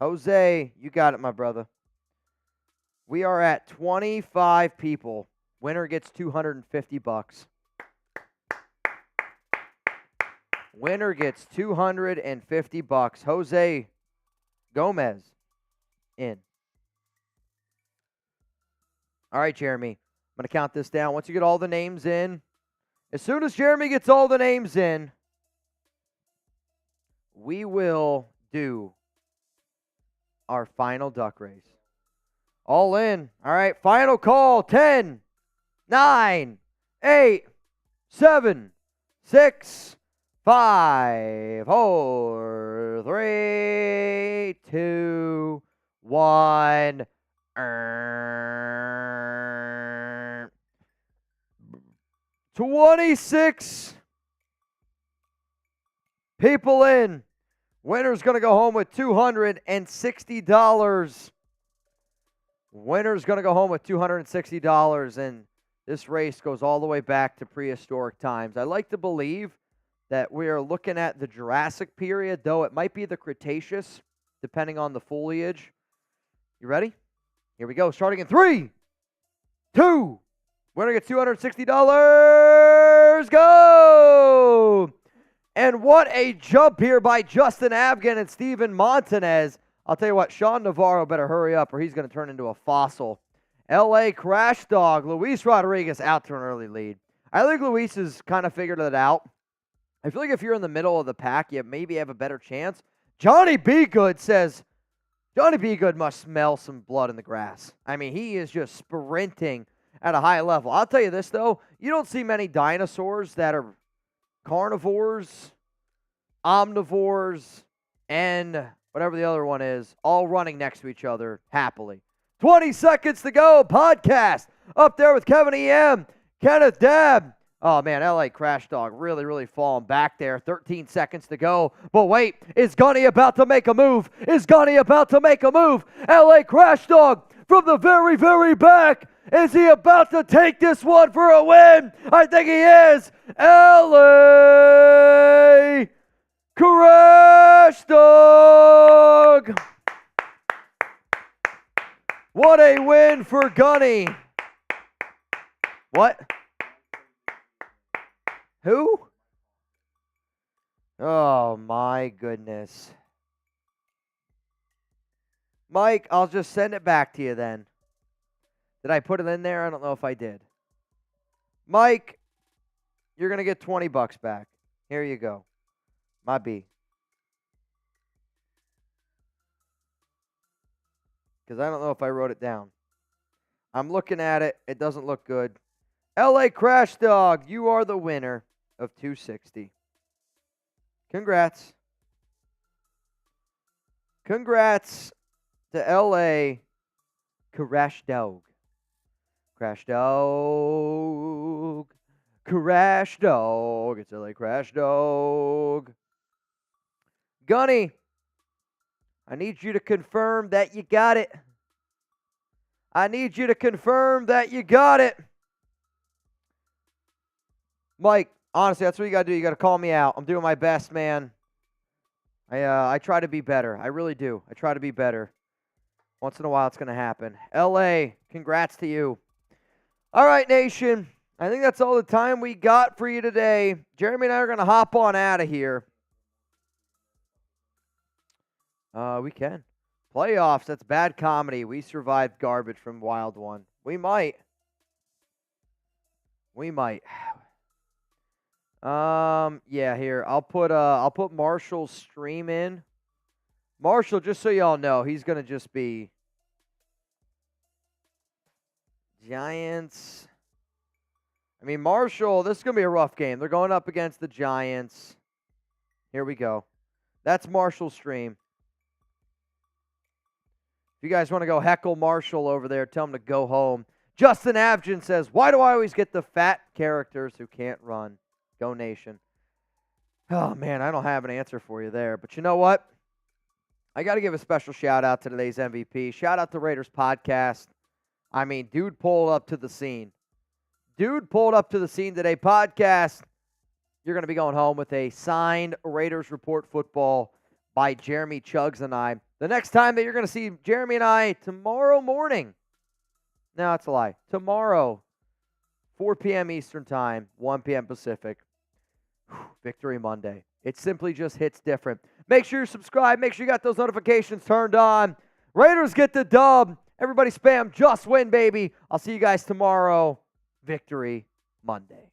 Jose, you got it, my brother. We are at 25 people. Winner gets $250. Winner gets $250. Jose Gomez in. All right, Jeremy. I'm going to count this down. Once you get all the names in, as soon as Jeremy gets all the names in, we will do our final duck race. All in. All right, final call. 10, 9, 8, 7, 6, 5, 4, 3, 2, 1. 26 people in. Winner's going to go home with $260. Winner's going to go home with $260, and this race goes all the way back to prehistoric times. I like to believe that we are looking at the Jurassic period, though it might be the Cretaceous, depending on the foliage. You ready? Here we go. Starting in 3, 2, winner gets $260. Go! And what a jump here by Justin Abgan and Steven Montanez. I'll tell you what, Sean Navarro better hurry up or he's going to turn into a fossil. L.A. Crash Dog, Luis Rodriguez out to an early lead. I think Luis has kind of figured it out. I feel like if you're in the middle of the pack, you maybe have a better chance. Johnny B. Good says, Johnny B. Good must smell some blood in the grass. I mean, he is just sprinting at a high level. I'll tell you this, though. You don't see many dinosaurs that are carnivores, omnivores, and whatever the other one is, all running next to each other happily. 20 seconds to go. Podcast up there with Kevin E.M., Kenneth Dabb. Oh, man, L.A. Crash Dog really, really falling back there. 13 seconds to go. But wait, is Gunny about to make a move? Is Gunny about to make a move? L.A. Crash Dog from the very, very back. Is he about to take this one for a win? I think he is. L.A. Crash Dog. What a win for Gunny. What? Who? Oh, my goodness. Mike, I'll just send it back to you then. Did I put it in there? I don't know if I did. Mike, you're going to get $20 back. Here you go. My B. Because I don't know if I wrote it down. I'm looking at it. It doesn't look good. L.A. Crash Dog, you are the winner of $260. Congrats. Congrats to L.A. Crash Dog. Crash Dog. Crash Dog. It's L.A. Crash Dog. Gunny, I need you to confirm that you got it. I need you to confirm that you got it. Mike, honestly, that's what you got to do. You got to call me out. I'm doing my best, man. I try to be better. I really do. I try to be better. Once in a while, it's going to happen. L.A., congrats to you. All right, nation. I think that's all the time we got for you today. Jeremy and I are going to hop on out of here. We can. Playoffs, that's bad comedy. We survived garbage from Wild One. We might. Yeah, here. I'll put Marshall's stream in. Marshall, just so y'all know, he's going to just be Giants. I mean, Marshall, this is going to be a rough game. They're going up against the Giants. Here we go. That's Marshall's stream. If you guys want to go heckle Marshall over there, tell him to go home. Justin Abgen says, why do I always get the fat characters who can't run? Go Nation. Oh, man, I don't have an answer for you there. But you know what? I got to give a special shout-out to today's MVP. Shout-out to Raiders Podcast. I mean, dude pulled up to the scene. Dude pulled up to the scene today. Podcast, you're going to be going home with a signed Raiders Report football by Jeremy Chuggs and I. The next time that you're going to see Jeremy and I tomorrow morning No, it's a lie. Tomorrow, 4 p.m. Eastern Time, 1 p.m. Pacific. Victory Monday. It simply just hits different. Make sure you're subscribed. Make sure you got those notifications turned on. Raiders get the dub. Everybody spam just win, baby. I'll see you guys tomorrow. Victory Monday.